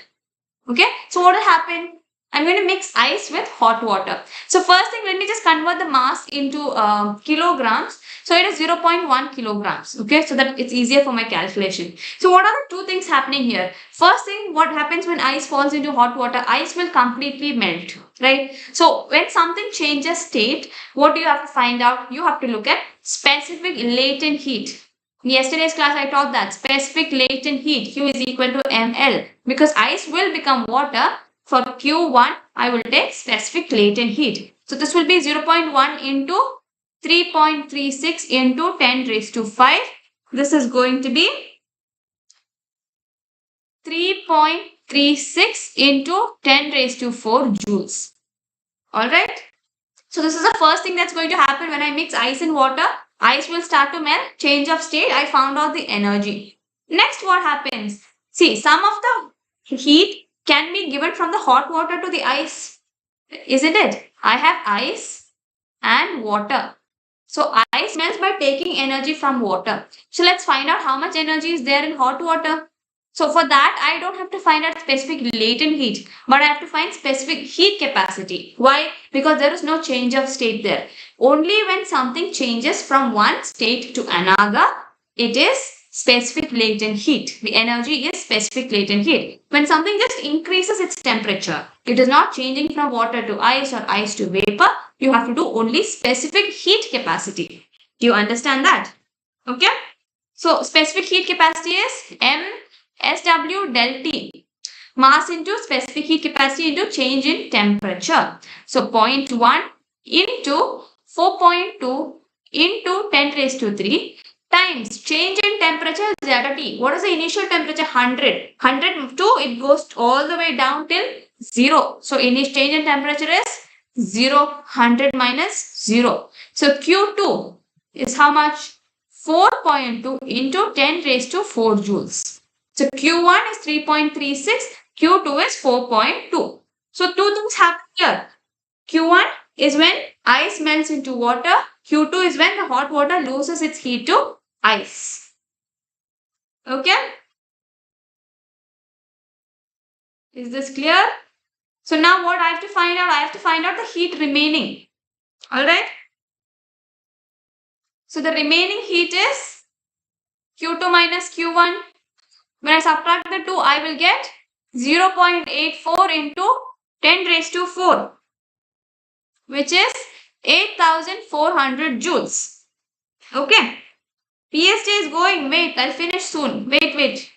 Okay. So what will happen? I'm going to mix ice with hot water. So first thing, let me just convert the mass into kilograms. So it is 0.1 kilograms. Okay, so that it's easier for my calculation. So what are the two things happening here? First thing, what happens when ice falls into hot water? Ice will completely melt, right? So when something changes state, what do you have to find out? You have to look at specific latent heat. In yesterday's class, I taught that specific latent heat, Q is equal to ml. Because ice will become water, for Q1, I will take specific latent heat. So this will be 0.1 into 3.36 into 10 raised to 5. This is going to be 3.36 into 10 raised to 4 joules. Alright. So this is the first thing that's going to happen when I mix ice and water. Ice will start to melt, change of state. I found out the energy. Next, what happens? See, some of the heat can be given from the hot water to the ice. Isn't it? I have ice and water. So ice melts by taking energy from water. So let's find out how much energy is there in hot water. So for that, I don't have to find out specific latent heat, but I have to find specific heat capacity. Why? Because there is no change of state there. Only when something changes from one state to another, it is specific latent heat. The energy is specific latent heat. When something just increases its temperature, it is not changing from water to ice or ice to vapor. You have to do only specific heat capacity. Do you understand that? Okay. So specific heat capacity is MSW del T. Mass into specific heat capacity into change in temperature. So 0.1 into 4.2 into 10 raised to 3 times change in temperature delta T. What is the initial temperature? 100. 100 to it goes all the way down till 0. So initial change in temperature is 0. 100 minus 0. So Q2 is how much? 4.2 into 10 raised to 4 joules. So Q1 is 3.36. Q2 is 4.2. So two things happen here. Q1 is when ice melts into water. Q2 is when the hot water loses its heat to ice. Okay? Is this clear? So now what I have to find out? I have to find out the heat remaining. Alright? So the remaining heat is Q2 minus Q1. When I subtract the 2, I will get 0.84 into 10 raised to 4, which is 8,400 joules. Okay. PST is going. Wait, I'll finish soon. Wait.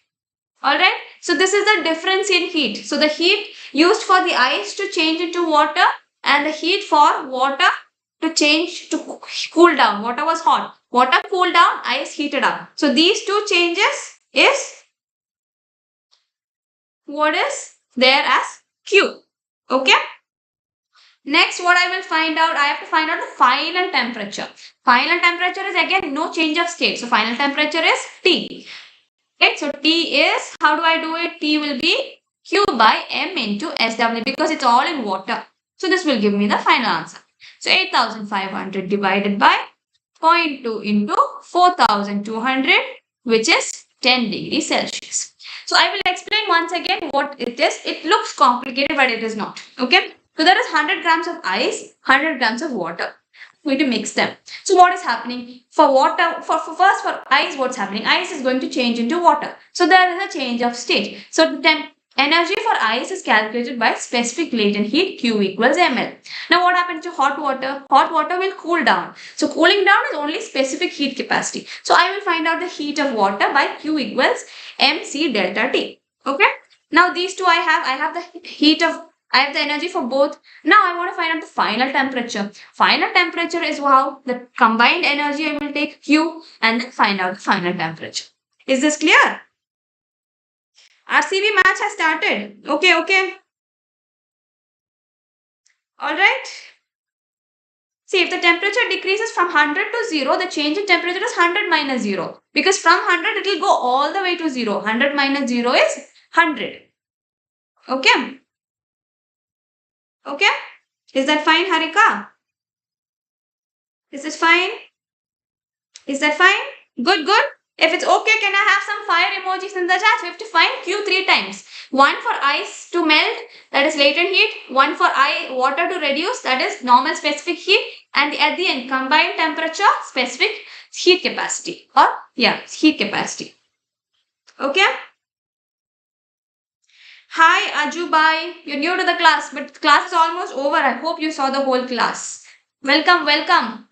Alright. So this is the difference in heat. So the heat used for the ice to change into water and the heat for water to change to cool down. Water was hot. Water cooled down, ice heated up. So these two changes is what is there as Q. Okay. Next, what I will find out, I have to find out the final temperature. Final temperature is again no change of state. So final temperature is T. Okay, so T is, how do I do it? T will be Q by M into SW because it's all in water. So this will give me the final answer. So 8,500 divided by 0.2 into 4,200, which is 10 degrees Celsius. So I will explain once again what it is. It looks complicated, but it is not. Okay. So there is 100 grams of ice, 100 grams of water. I'm going to mix them. So what is happening? For water, for ice, what's happening? Ice is going to change into water. So there is a change of state. So the energy for ice is calculated by specific latent heat, Q equals ml. Now what happens to hot water? Hot water will cool down. So cooling down is only specific heat capacity. So I will find out the heat of water by Q equals mc delta T. Okay. Now these two I have I have the energy for both. Now I want to find out the final temperature. Final temperature is how the combined energy I will take Q and then find out the final temperature. Is this clear? RCB match has started. Okay. Alright. See, if the temperature decreases from 100 to 0, the change in temperature is 100 minus 0. Because from 100, it will go all the way to 0. 100 minus 0 is 100. Okay. Okay. Is that fine, Harika? Is this fine? Is that fine? Good. If it's okay, can I have some fire emojis in the chat? We have to find Q 3 times. One for ice to melt, that is latent heat. One for water to reduce, that is normal specific heat. And at the end, combined temperature, specific heat capacity. Heat capacity. Okay? Hi, Ajubai. You're new to the class, but class is almost over. I hope you saw the whole class. Welcome.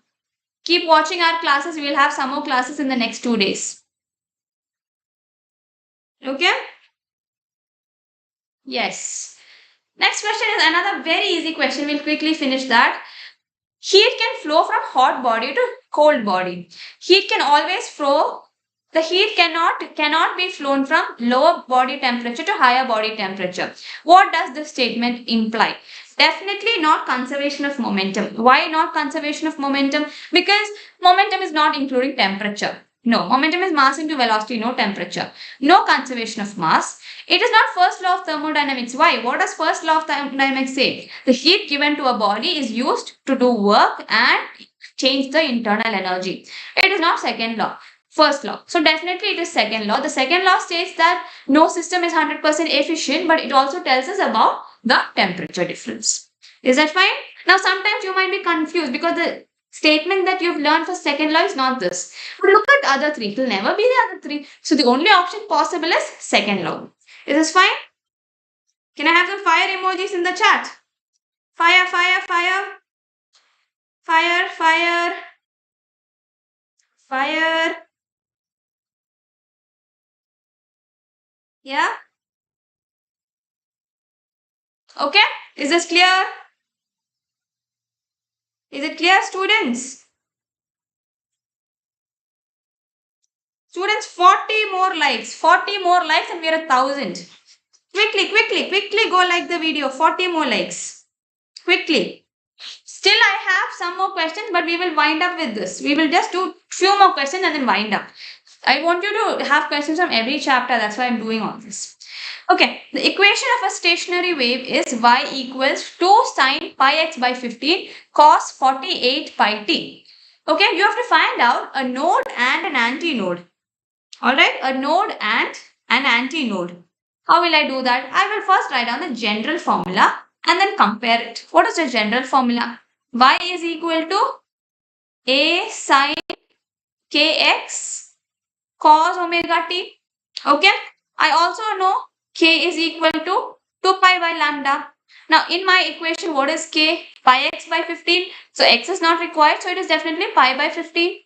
Keep watching our classes. We will have some more classes in the next 2 days. Okay? Yes. Next question is another very easy question. We'll quickly finish that. Heat can flow from hot body to cold body. Heat can always flow. The heat cannot be flown from lower body temperature to higher body temperature. What does this statement imply? Definitely not conservation of momentum. Why not conservation of momentum? Because momentum is not including temperature. No, momentum is mass into velocity, no temperature. No conservation of mass. It is not first law of thermodynamics. Why? What does first law of thermodynamics say? The heat given to a body is used to do work and change the internal energy. It is not second law. First law. So definitely it is second law. The second law states that no system is 100% efficient, but it also tells us about the temperature difference. Is that fine? Now sometimes you might be confused because the statement that you've learned for second law is not this. But look at the other three. It will never be the other three. So the only option possible is second law. Is this fine? Can I have some fire emojis in the chat? Fire. Yeah? Okay? Is this clear? Is it clear, students? Students, 40 more likes. 40 more likes and we are 1,000. Quickly go like the video. 40 more likes. Quickly. Still, I have some more questions, but we will wind up with this. We will just do few more questions and then wind up. I want you to have questions from every chapter. That's why I'm doing all this. Okay, the equation of a stationary wave is y equals 2 sine pi x by 15 cos 48 pi t. Okay, you have to find out a node and an antinode. Alright, a node and an antinode. How will I do that? I will first write down the general formula and then compare it. What is the general formula? Y is equal to a sine kx cos omega t. Okay, I also know k is equal to 2 pi by lambda. Now in my equation, what is k? Pi x by 15. So x is not required, so it is definitely pi by 15.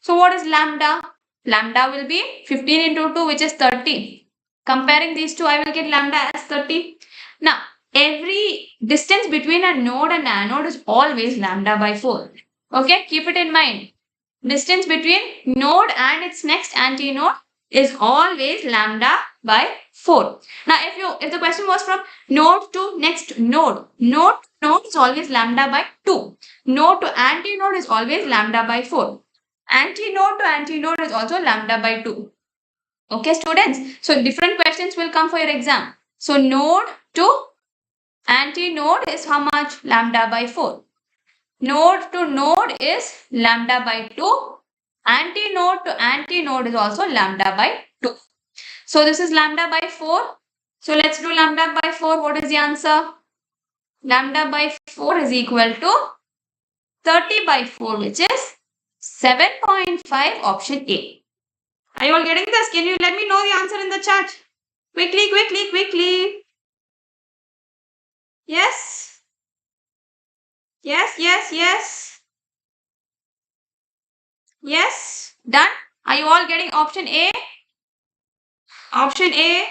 So what is lambda? Lambda will be 15 into 2, which is 30. Comparing these two, I will get lambda as 30. Now, every distance between a node and anode is always lambda by 4. Okay, keep it in mind. Distance between node and its next antinode is always lambda by 4. Now, if the question was from node to next node is always lambda by 2. Node to antinode is always lambda by 4. Antinode to antinode is also lambda by 2. Okay, students. So, different questions will come for your exam. So, node to antinode is how much? Lambda by 4. Node to node is lambda by 2. Antinode to antinode is also lambda by 2. So, this is lambda by 4. So, let's do lambda by 4. What is the answer? Lambda by 4 is equal to 30 by 4, which is 7.5, option A. Are you all getting this? Can you let me know the answer in the chat? Quickly. Yes. Yes. Done? Are you all getting option A? Option A.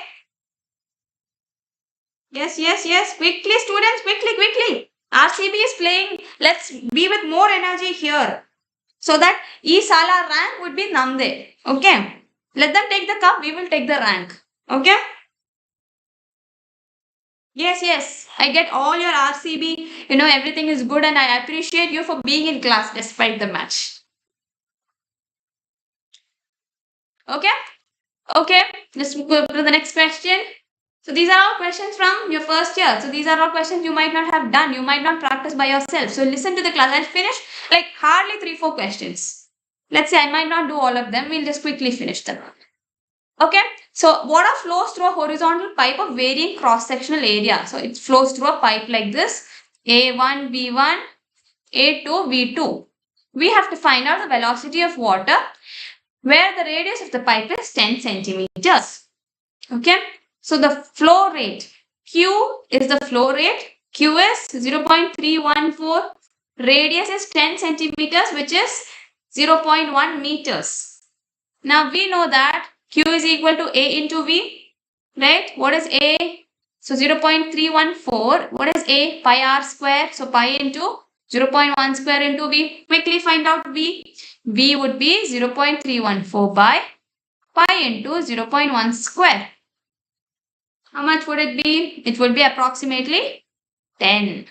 Yes. Quickly, students. Quickly. RCB is playing. Let's be with more energy here. So that E Sala rank would be Namde. Okay. Let them take the cup. We will take the rank. Okay. Yes. I get all your RCB. Everything is good, and I appreciate you for being in class despite the match. Okay. Let's go to the next question. So these are all questions from your first year. So these are all questions you might not have done. You might not practice by yourself. So listen to the class. I'll finish like hardly 3-4 questions. Let's say I might not do all of them. We'll just quickly finish them. Okay. So water flows through a horizontal pipe of varying cross-sectional area. So it flows through a pipe like this. A1, B1, A2, V2. We have to find out the velocity of water where the radius of the pipe is 10 centimeters. Okay. So the flow rate, Q is the flow rate, Q is 0.314, radius is 10 centimeters, which is 0.1 meters. Now we know that Q is equal to A into V, right? What is A? So 0.314, what is A? Pi r square, so pi into 0.1 square into V. Quickly find out V. V would be 0.314 by pi into 0.1 square. How much would it be? It would be approximately 10.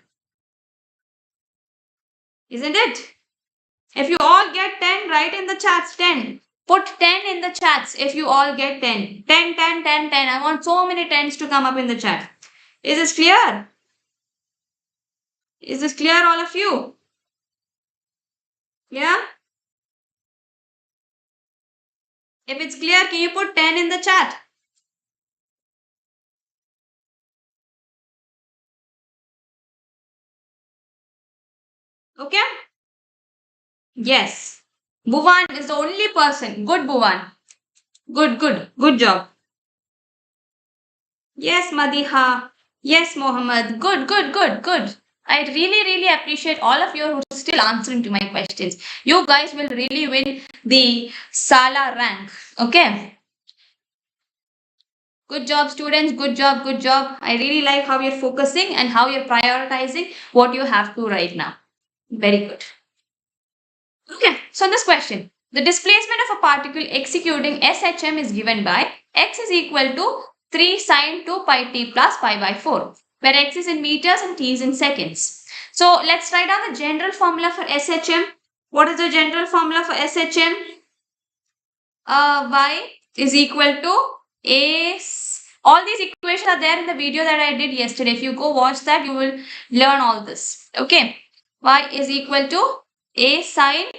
Isn't it? If you all get 10, write in the chats 10. Put 10 in the chats if you all get 10. 10. I want so many 10s to come up in the chat. Is this clear? Is this clear, all of you? Yeah? If it's clear, can you put 10 in the chat? Okay? Yes. Bhuvan is the only person. Good, Bhuvan. Good job. Yes, Madiha. Yes, Mohammed. Good. I really appreciate all of you who are still answering to my questions. You guys will really win the Sala rank. Okay? Good job, students. Good job. I really like how you're focusing and how you're prioritizing what you have to right now. Very good. Okay, so this question. The displacement of a particle executing SHM is given by x is equal to 3 sine 2 pi t plus pi by 4, where x is in meters and t is in seconds. So let's write down the general formula for SHM. What is the general formula for SHM? Y is equal to A. All these equations are there in the video that I did yesterday. If you go watch that, you will learn all this. Okay. Y is equal to A sine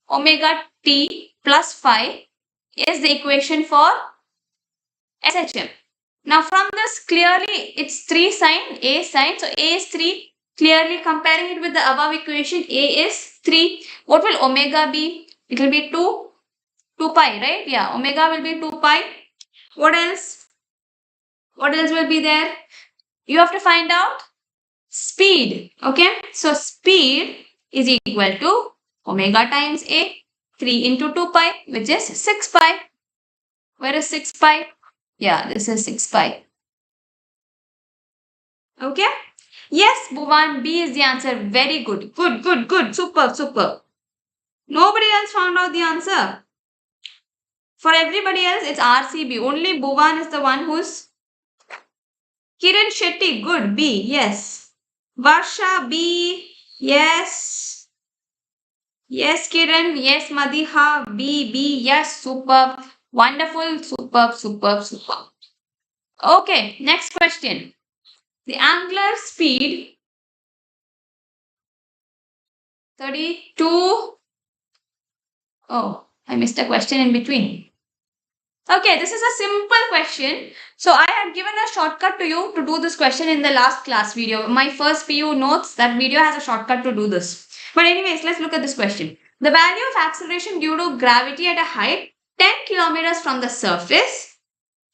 omega t plus phi is the equation for SHM. Now from this, clearly it's 3 sine, A sine. So A is 3. Clearly comparing it with the above equation, A is 3. What will omega be? It will be 2 pi, right? Yeah, omega will be 2 pi. What else? What else will be there? You have to find out speed. Okay, so speed is equal to omega times A, 3 into 2 pi, which is 6 pi. Where is 6 pi? Yeah, this is 6 pi. Okay? Yes, Bhuvan, B is the answer. Very good. Good. Super. Nobody else found out the answer. For everybody else, it's RCB. Only Bhuvan is the one who's... Kiran Shetty, good. B, yes. Varsha, B, yes. Yes, Kiran. Yes, Madiha. B. Yes, superb. Wonderful. Superb. Okay, next question. The angular speed 32. Oh, I missed a question in between. Okay, this is a simple question. So I had given a shortcut to you to do this question in the last class video. My first PU notes, that video has a shortcut to do this. But anyways, let's look at this question. The value of acceleration due to gravity at a height 10 kilometers from the surface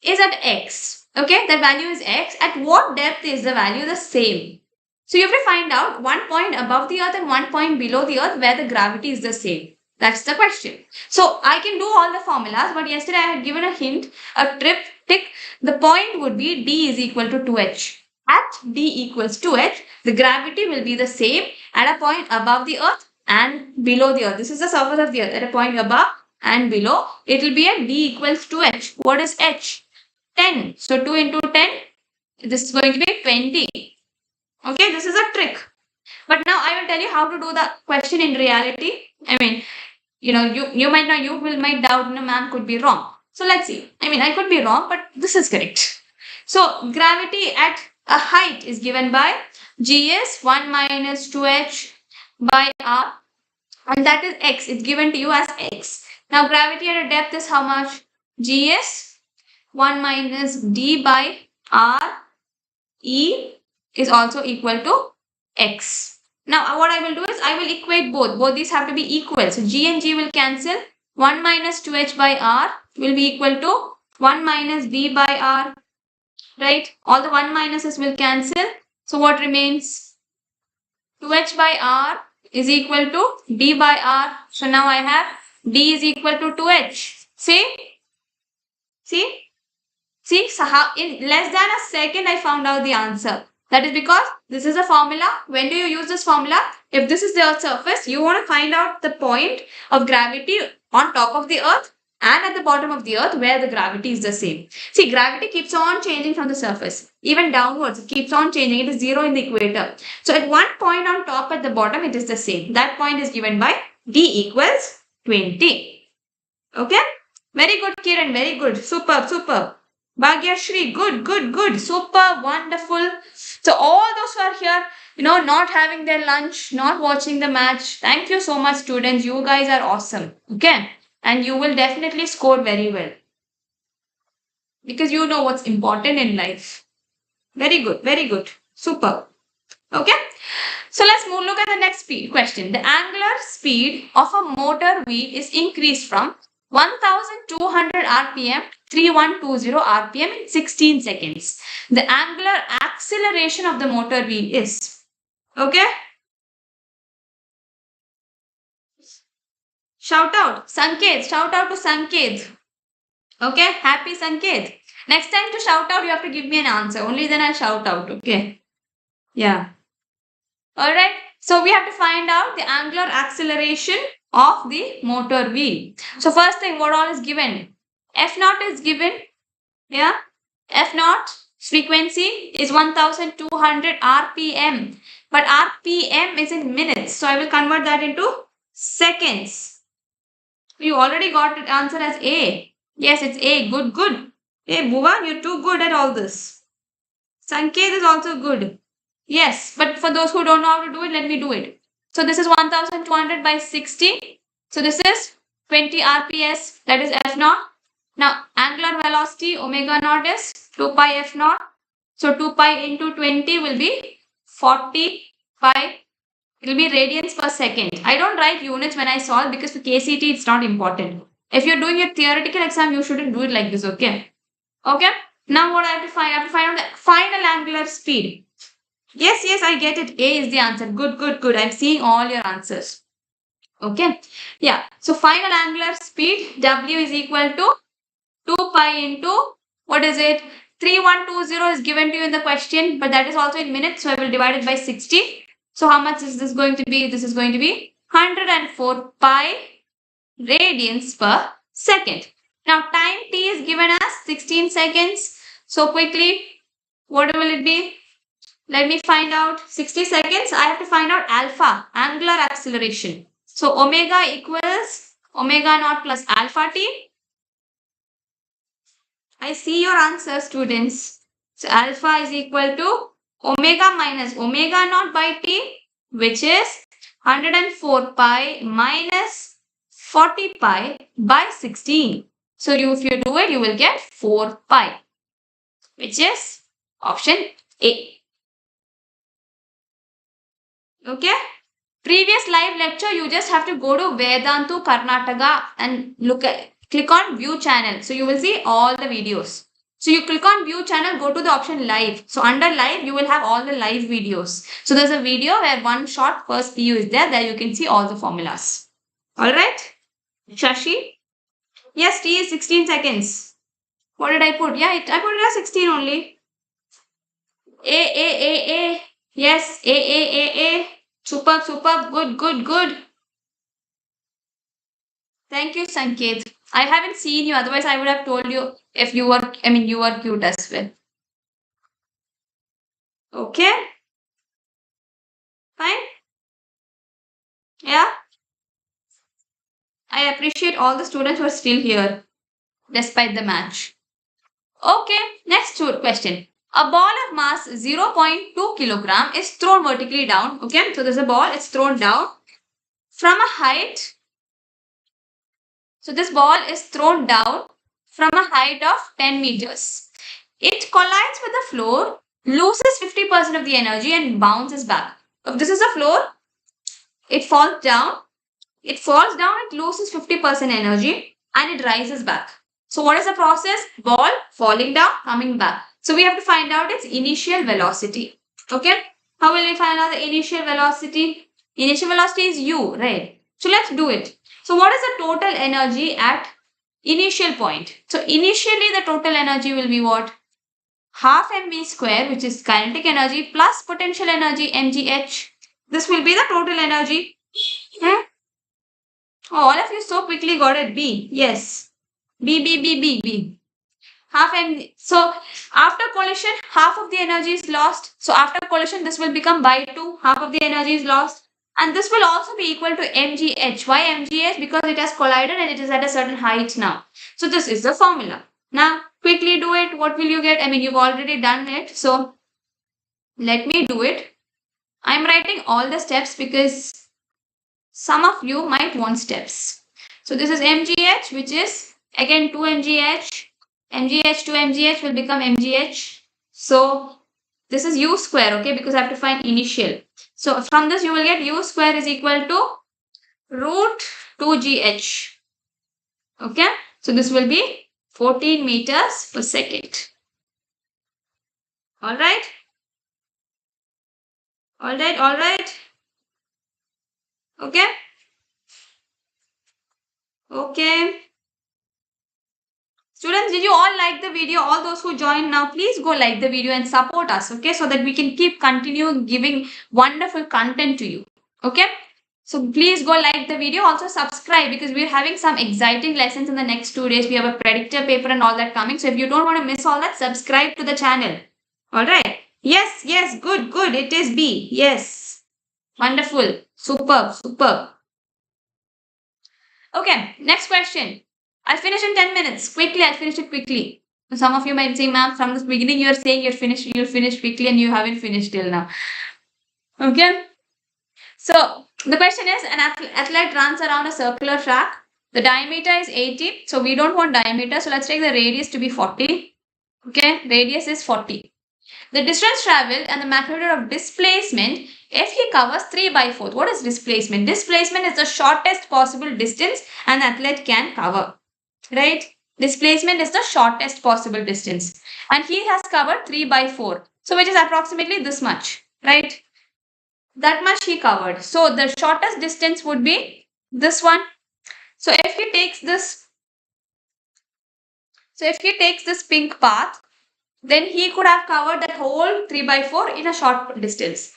is at x. Okay, the value is x. At what depth is the value the same? So you have to find out one point above the earth and one point below the earth where the gravity is the same. That's the question. So I can do all the formulas, but yesterday I had given a hint, a triptych. The point would be D is equal to 2h. At D equals 2h, the gravity will be the same at a point above the earth and below the earth. This is the surface of the earth. At a point above and below, it will be at D equals 2h. What is h? 10. So 2 into 10, This is going to be 20. Okay, this is a trick. But now I will tell you how to do the question in reality. I mean, you might doubt, ma'am could be wrong. So let's see. I mean, I could be wrong, but this is correct. So gravity at a height is given by Gs 1 minus 2h by r, and that is x. It's given to you as x. Now gravity at a depth is how much? Gs 1 minus d by r e is also equal to x. Now what I will do is I will equate both. Both these have to be equal. So g and g will cancel. 1 minus 2h by r will be equal to 1 minus d by r. Right? All the 1 minuses will cancel. So what remains? 2h by r is equal to d by r. So now I have d is equal to 2h. See? So how in less than a second I found out the answer. That is because this is a formula. When do you use this formula? If this is the Earth's surface, you want to find out the point of gravity on top of the Earth and at the bottom of the Earth where the gravity is the same. See, gravity keeps on changing from the surface. Even downwards, it keeps on changing. It is zero in the equator. So at one point on top, at the bottom, it is the same. That point is given by D equals 20. Okay? Very good, Kiran. Very good. Superb. Bhagyashri, good. Super, wonderful. So all those who are here, not having their lunch, not watching the match, thank you so much, students. You guys are awesome. Okay? And you will definitely score very well. Because you know what's important in life. Very good. Super. Okay? So let's look at the next question. The angular speed of a motor wheel is increased from 1200 RPM 3120 RPM in 16 seconds. The angular acceleration of the motor wheel is. Okay? Shout out. Sanket. Shout out to Sanket. Okay? Happy Sanket. Next time to shout out, you have to give me an answer. Only then I'll shout out. Okay? Yeah. Alright. So we have to find out the angular acceleration of the motor wheel. So first thing, what all is given? F0 is given. Yeah. F0 frequency is 1200 RPM. But RPM is in minutes. So I will convert that into seconds. You already got the answer as A. Yes, it's A. Good. Hey, Bhuva, you're too good at all this. Sanket is also good. Yes, but for those who don't know how to do it, let me do it. So this is 1200 by 60. So this is 20 RPS, that is F0. Now, angular velocity omega naught is 2 pi F0. So 2 pi into 20 will be 40 pi. It will be radians per second. I don't write units when I solve because for KCET it's not important. If you're doing your theoretical exam, you shouldn't do it like this, okay? Okay? Now what I have to find? I have to find out the final angular speed. Yes, I get it. A is the answer. Good. I'm seeing all your answers. Okay? Yeah. So final angular speed, W is equal to 2 pi into, what is it? 3120 is given to you in the question, but that is also in minutes, so I will divide it by 60. So how much is this going to be? This is going to be 104 pi radians per second. Now time t is given as 16 seconds. So quickly, what will it be? Let me find out. 60 seconds. I have to find out alpha, angular acceleration. So omega equals omega naught plus alpha t. I see your answer, students. So alpha is equal to omega minus omega naught by t, which is 104 pi minus 40 pi by 16. So if you do it, you will get 4 pi, which is option A. Okay? Previous live lecture, you just have to go to Vedantu Karnataka and click on view channel. So you will see all the videos. So you click on view channel, go to the option live. So under live, you will have all the live videos. So there's a video where one short first PU is there. There you can see all the formulas. Alright? Shashi? Yes, T is 16 seconds. What did I put? Yeah, I put it as 16 only. A. Yes, A. Superb. Good. Thank you, Sanket. I haven't seen you, otherwise I would have told you if you were cute as well. Okay? Fine? Yeah? I appreciate all the students who are still here despite the match. Okay, next question. A ball of mass 0.2 kilogram is thrown vertically down. Okay, so there's a ball, it's thrown down from a height. So this ball is thrown down from a height of 10 meters. It collides with the floor, loses 50% of the energy and bounces back. If this is a floor, it falls down, it loses 50% energy and it rises back. So what is the process? Ball falling down, coming back. So we have to find out its initial velocity. Okay? How will we find out the initial velocity? Initial velocity is u, right? So let's do it. So what is the total energy at initial point? So initially the total energy will be what? Half mv square, which is kinetic energy, plus potential energy mgh. This will be the total energy. Oh, all of you so quickly got it. B. Yes. B. Half mv. So after collision, half of the energy is lost. So after collision, this will become by 2. Half of the energy is lost. And this will also be equal to mgh. Why mgh? Because it has collided and it is at a certain height now. So this is the formula. Now, quickly do it. What will you get? I mean, you've already done it. So let me do it. I'm writing all the steps because some of you might want steps. So this is mgh, which is again 2 mgh. mgh to mgh will become mgh. So this is u square, okay, because I have to find initial. So from this you will get u square is equal to root 2gh. Okay, so this will be 14 meters per second. All right. Okay. Okay. Students, did you all like the video? All those who joined now, please go like the video and support us, okay? So that we can keep continuing giving wonderful content to you, okay? So please go like the video. Also subscribe because we're having some exciting lessons in the next 2 days. We have a predictor paper and all that coming. So if you don't want to miss all that, subscribe to the channel. All right. Yes. Good. It is B. Yes. Wonderful. Superb. Okay. Next question. I'll finish in 10 minutes. I'll finish it quickly. Some of you might say, ma'am, from the beginning you're saying you'll finish quickly and you haven't finished till now. Okay. So the question is, an athlete runs around a circular track. The diameter is 80. So we don't want diameter. So let's take the radius to be 40. Okay. Radius is 40. The distance traveled and the magnitude of displacement if he covers 3/4. What is displacement? Displacement is the shortest possible distance an athlete can cover. Right? Displacement is the shortest possible distance. And he has covered 3/4. So which is approximately this much. Right? That much he covered. So the shortest distance would be this one. So if he takes this pink path, then he could have covered that whole 3/4 in a short distance.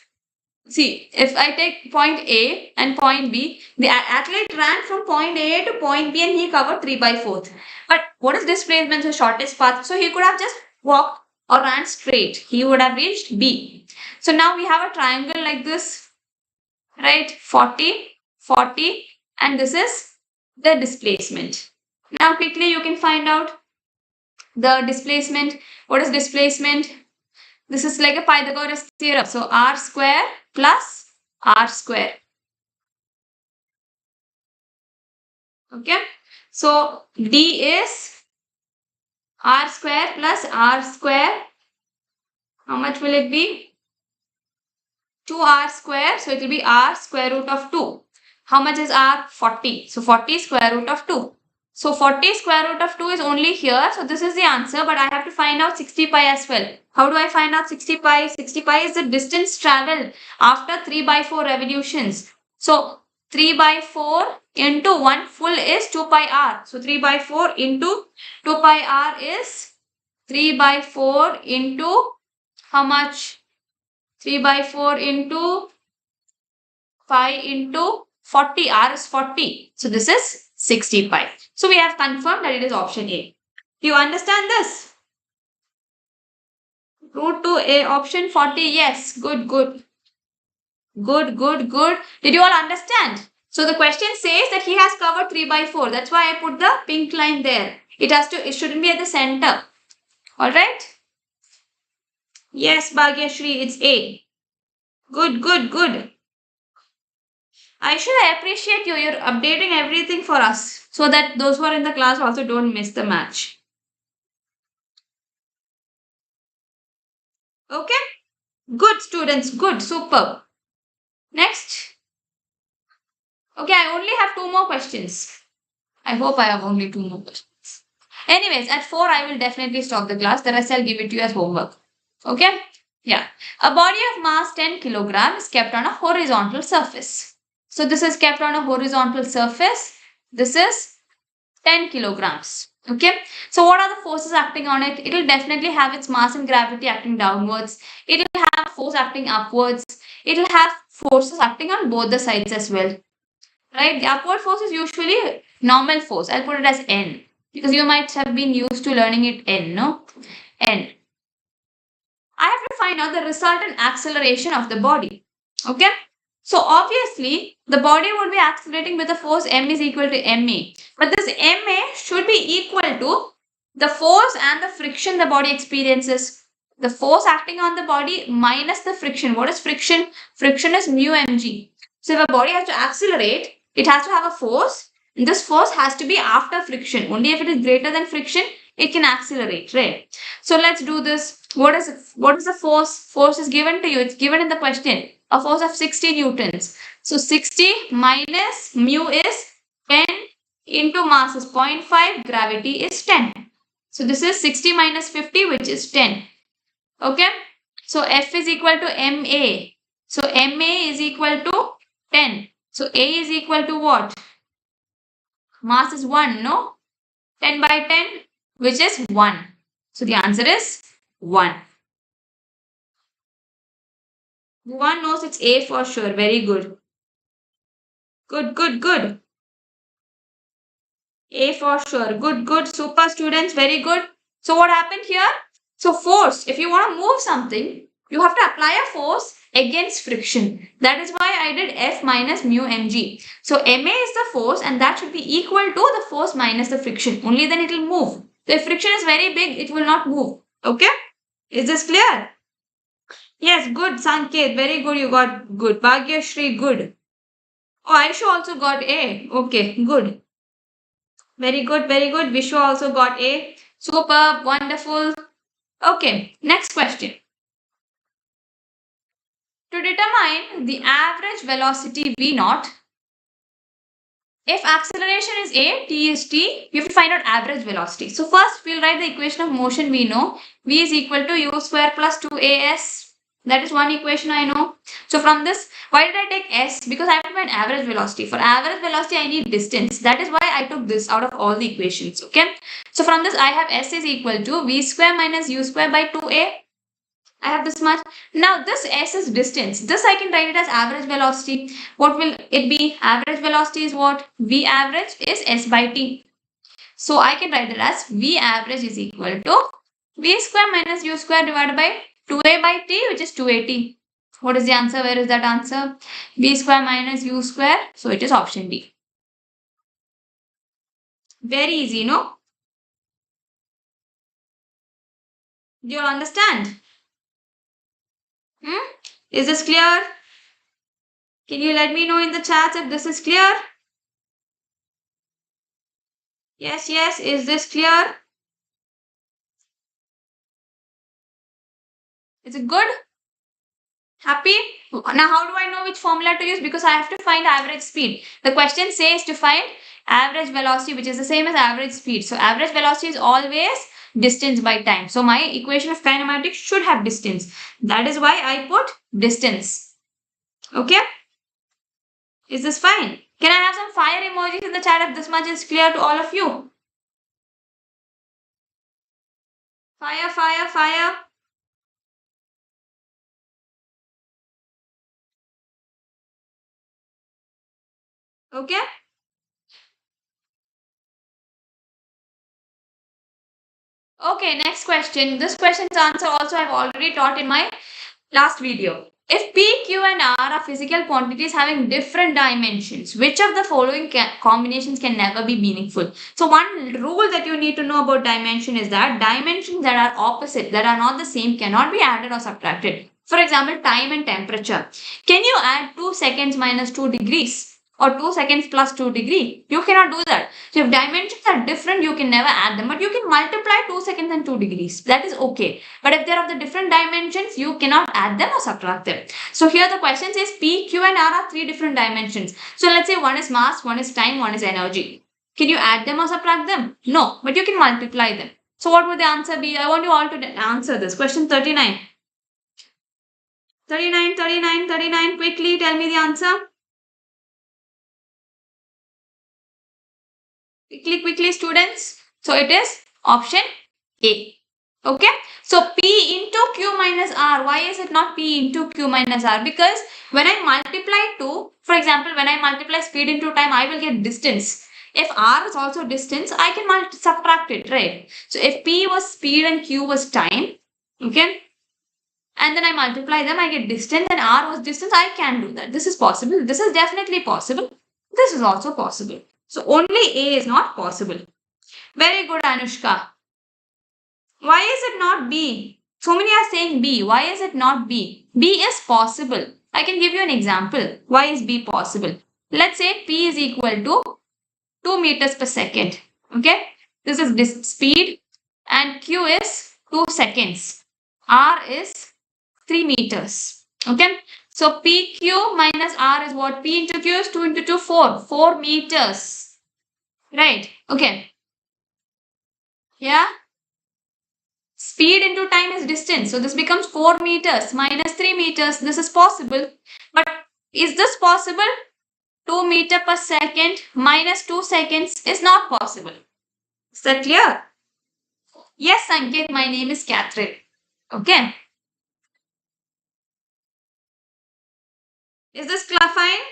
See, if I take point A and point B, the athlete ran from point A to point B and he covered 3/4. But what is displacement? The shortest path. So he could have just walked or ran straight. He would have reached B. So now we have a triangle like this, right? 40, and this is the displacement. Now quickly you can find out the displacement. What is displacement? This is like a Pythagoras theorem. So r square plus r square. Okay. So D is r square plus r square. How much will it be? 2r square. So it will be r square root of 2. How much is r? 40. So 40 square root of 2. So 40 square root of 2 is only here. So this is the answer, but I have to find out 60 pi as well. How do I find out 60 pi? 60 pi is the distance traveled after 3/4 revolutions. So 3/4 into 1 full is 2 pi r. So 3/4 into 2 pi r is 3/4 into how much? 3/4 into pi into 40. R is 40. So this is 60 pi. So we have confirmed that it is option A. Do you understand this? Root 2a, option 40. Yes, good, good. Good, good, good. Did you all understand? So the question says that he has covered 3 by 4. That's why I put the pink line there. It shouldn't be at the center. Alright? Yes, Bhagyashri, it's A. Good, good, good. I appreciate you. You're updating everything for us so that those who are in the class also don't miss the match. Okay? Good, students. Good, superb. Next. Okay, I only have 2 more questions. I hope I have only 2 more questions. Anyways, at 4, I will definitely stop the class. The rest I'll give it to you as homework. Okay? Yeah. A body of mass 10 kilograms is kept on a horizontal surface. So this is kept on a horizontal surface. This is 10 kilograms. Okay. So what are the forces acting on it? It will definitely have its mass and gravity acting downwards. It will have force acting upwards. It will have forces acting on both the sides as well. Right? The upward force is usually normal force. I'll put it as N because you might have been used to learning it N, no? N. I have to find out the resultant acceleration of the body. Okay? So obviously, the body would be accelerating with the force M is equal to MA. But this MA should be equal to the force and the friction the body experiences. The force acting on the body minus the friction. What is friction? Friction is mu mg. So if a body has to accelerate, it has to have a force. And this force has to be after friction. Only if it is greater than friction, it can accelerate, right? So let's do this. What is the force? Force is given to you. It's given in the question. A force of 60 newtons. So 60 minus mu is 10 into mass is 0.5. Gravity is 10. So this is 60 minus 50, which is 10. Okay. So F is equal to MA. So MA is equal to 10. So A is equal to what? Mass is 1, no? 10 by 10, which is 1. So the answer is 1. One knows it's A for sure. Very good. Good, good, good. A for sure. Good, good. Super students. Very good. So what happened here? So force. If you want to move something, you have to apply a force against friction. That is why I did F minus mu mg. So MA is the force and that should be equal to the force minus the friction. Only then it will move. So if friction is very big, it will not move. Okay? Is this clear? Yes, good, Sanket. Very good. You got good. Bhagyashri, good. Oh, Aisha also got A. Okay, good. Very good, very good. Vishwa also got A. Superb, wonderful. Okay, next question. To determine the average velocity V naught, if acceleration is A, T is T, we have to find out average velocity. So first, we'll write the equation of motion we know. V is equal to U square plus 2AS. That is one equation I know. So from this, why did I take S? Because I have to find average velocity. For average velocity, I need distance. That is why I took this out of all the equations. Okay. So from this, I have S is equal to V square minus U square by 2A. I have this much. Now this S is distance. This I can write it as average velocity. What will it be? Average velocity is what? V average is S by T. So I can write it as V average is equal to V square minus U square divided by 2A by T, which is 2AT. What is the answer? Where is that answer? V square minus U square. So it is option D. Very easy, no? Do you all understand? Is this clear? Can you let me know in the chat if this is clear? Yes, yes. Is this clear? Is it good? Happy? Now, how do I know which formula to use? Because I have to find average speed. The question says to find average velocity, which is the same as average speed. So, average velocity is always distance by time. So, my equation of kinematics should have distance. That is why I put distance. Okay? Is this fine? Can I have some fire emojis in the chat if this much is clear to all of you? Fire, fire, fire. Okay? Okay, next question. This question's answer also I've already taught in my last video. If P, Q and R are physical quantities having different dimensions, which of the following combinations can never be meaningful? So one rule that you need to know about dimension is that dimensions that are opposite, that are not the same, cannot be added or subtracted. For example, time and temperature. Can you add 2 seconds minus 2 degrees? Or 2 seconds plus 2 degree? You cannot do that. So if dimensions are different, you can never add them. But you can multiply 2 seconds and 2 degrees. That is okay. But if they are of the different dimensions, you cannot add them or subtract them. So here the question says P, Q and R are 3 different dimensions. So let's say one is mass, one is time, one is energy. Can you add them or subtract them? No, but you can multiply them. So what would the answer be? I want you all to answer this. Question 39. 39. Quickly tell me the answer. Quickly, students. So it is option A. Okay. So P into Q minus R. Why is it not P into Q minus R? Because when I multiply 2, for example, when I multiply speed into time, I will get distance. If R is also distance, I can subtract it, right? So if P was speed and Q was time, okay, and then I multiply them, I get distance, and R was distance, I can do that. This is possible. This is definitely possible. This is also possible. So only A is not possible. Very good, Anushka. Why is it not B? So many are saying B. Why is it not B? B is possible. I can give you an example. Why is B possible? Let's say P is equal to 2 meters per second. Okay. This is speed and Q is 2 seconds. R is 3 meters. Okay. So PQ minus R is what? P into Q is 2 into 2, 4. 4 meters. Right. Okay. Yeah. Speed into time is distance. So this becomes 4 meters minus 3 meters. This is possible. But is this possible? 2 meter per second minus 2 seconds is not possible. Is that clear? Yes, Sanket, my name is Catherine. Okay. Is this fine?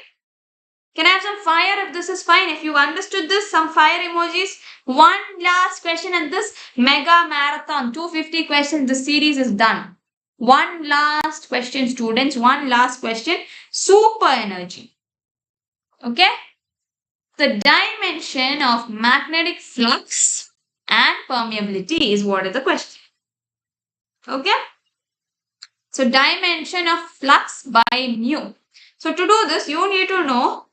Can I have some fire if this is fine? If you understood this, some fire emojis. One last question and this mega marathon, 250 questions, the series is done. One last question, students. One last question. Super energy. Okay. The dimension of magnetic flux and permeability is what is the question. Okay. So dimension of flux by mu. So to do this, you need to know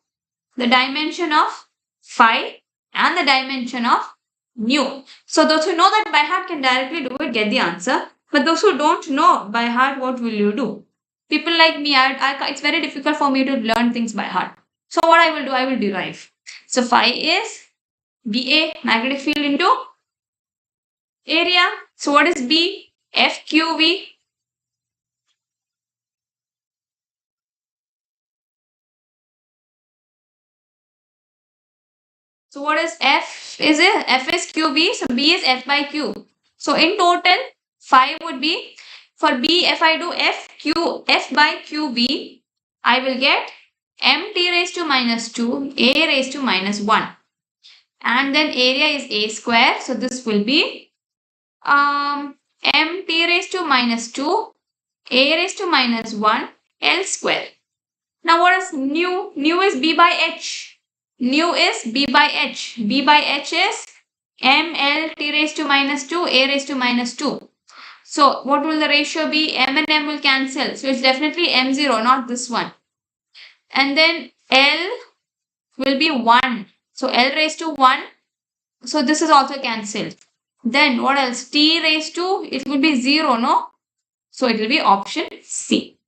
the dimension of phi and the dimension of mu. So those who know that by heart can directly do it, get the answer. But those who don't know by heart, what will you do? People like me, it's very difficult for me to learn things by heart. So what I will do, I will derive. So phi is BA, magnetic field into area. So what is B? FQV. So what is F? Is it F is QB? So B is F by Q. So in total, phi would be, for B, if I do F by QB, I will get MT raised to minus 2, A raised to minus 1. And then area is A square. So this will be MT raised to minus 2, A raised to minus 1, L square. Now what is nu? Nu is B by H. Nu is B by H. B by H is ML T raised to minus 2, A raised to minus 2. So what will the ratio be? M and M will cancel. So it's definitely M0, not this one. And then L will be 1. So L raised to 1. So this is also cancelled. Then what else? T raised to, it will be 0, no? So it will be option C.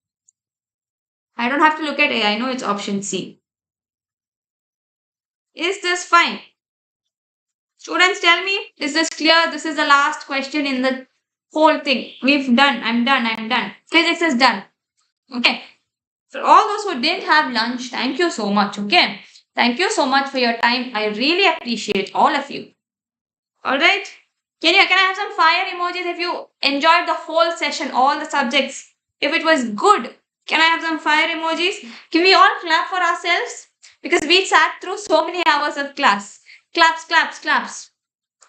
I don't have to look at A. I know it's option C. Is this fine? Students, tell me, is this clear? This is the last question in the whole thing. We've done. I'm done. Physics is done. Okay. For all those who didn't have lunch, thank you so much. Okay. Thank you so much for your time. I really appreciate all of you. Alright. Can I have some fire emojis if you enjoyed the whole session, all the subjects? If it was good, can I have some fire emojis? Can we all clap for ourselves? Because we sat through so many hours of class. Claps.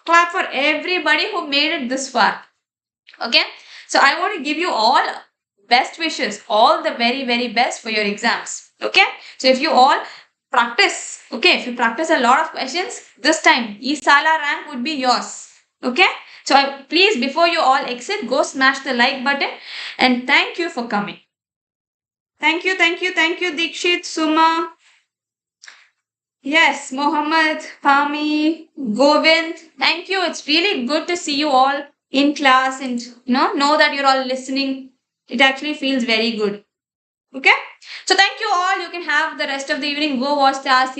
Clap for everybody who made it this far. Okay, so I want to give you all best wishes, all the very, very best for your exams. Okay, so if you all practice, okay, if you practice a lot of questions, this time Isala rank would be yours. Okay, so please, before you all exit, go smash the like button, and thank you for coming. Thank you, Dikshit, Suma. Yes, Mohammed, Fami, Govind. Thank you. It's really good to see you all in class and know that you're all listening. It actually feels very good. Okay. So thank you all. You can have the rest of the evening. Go watch the RC.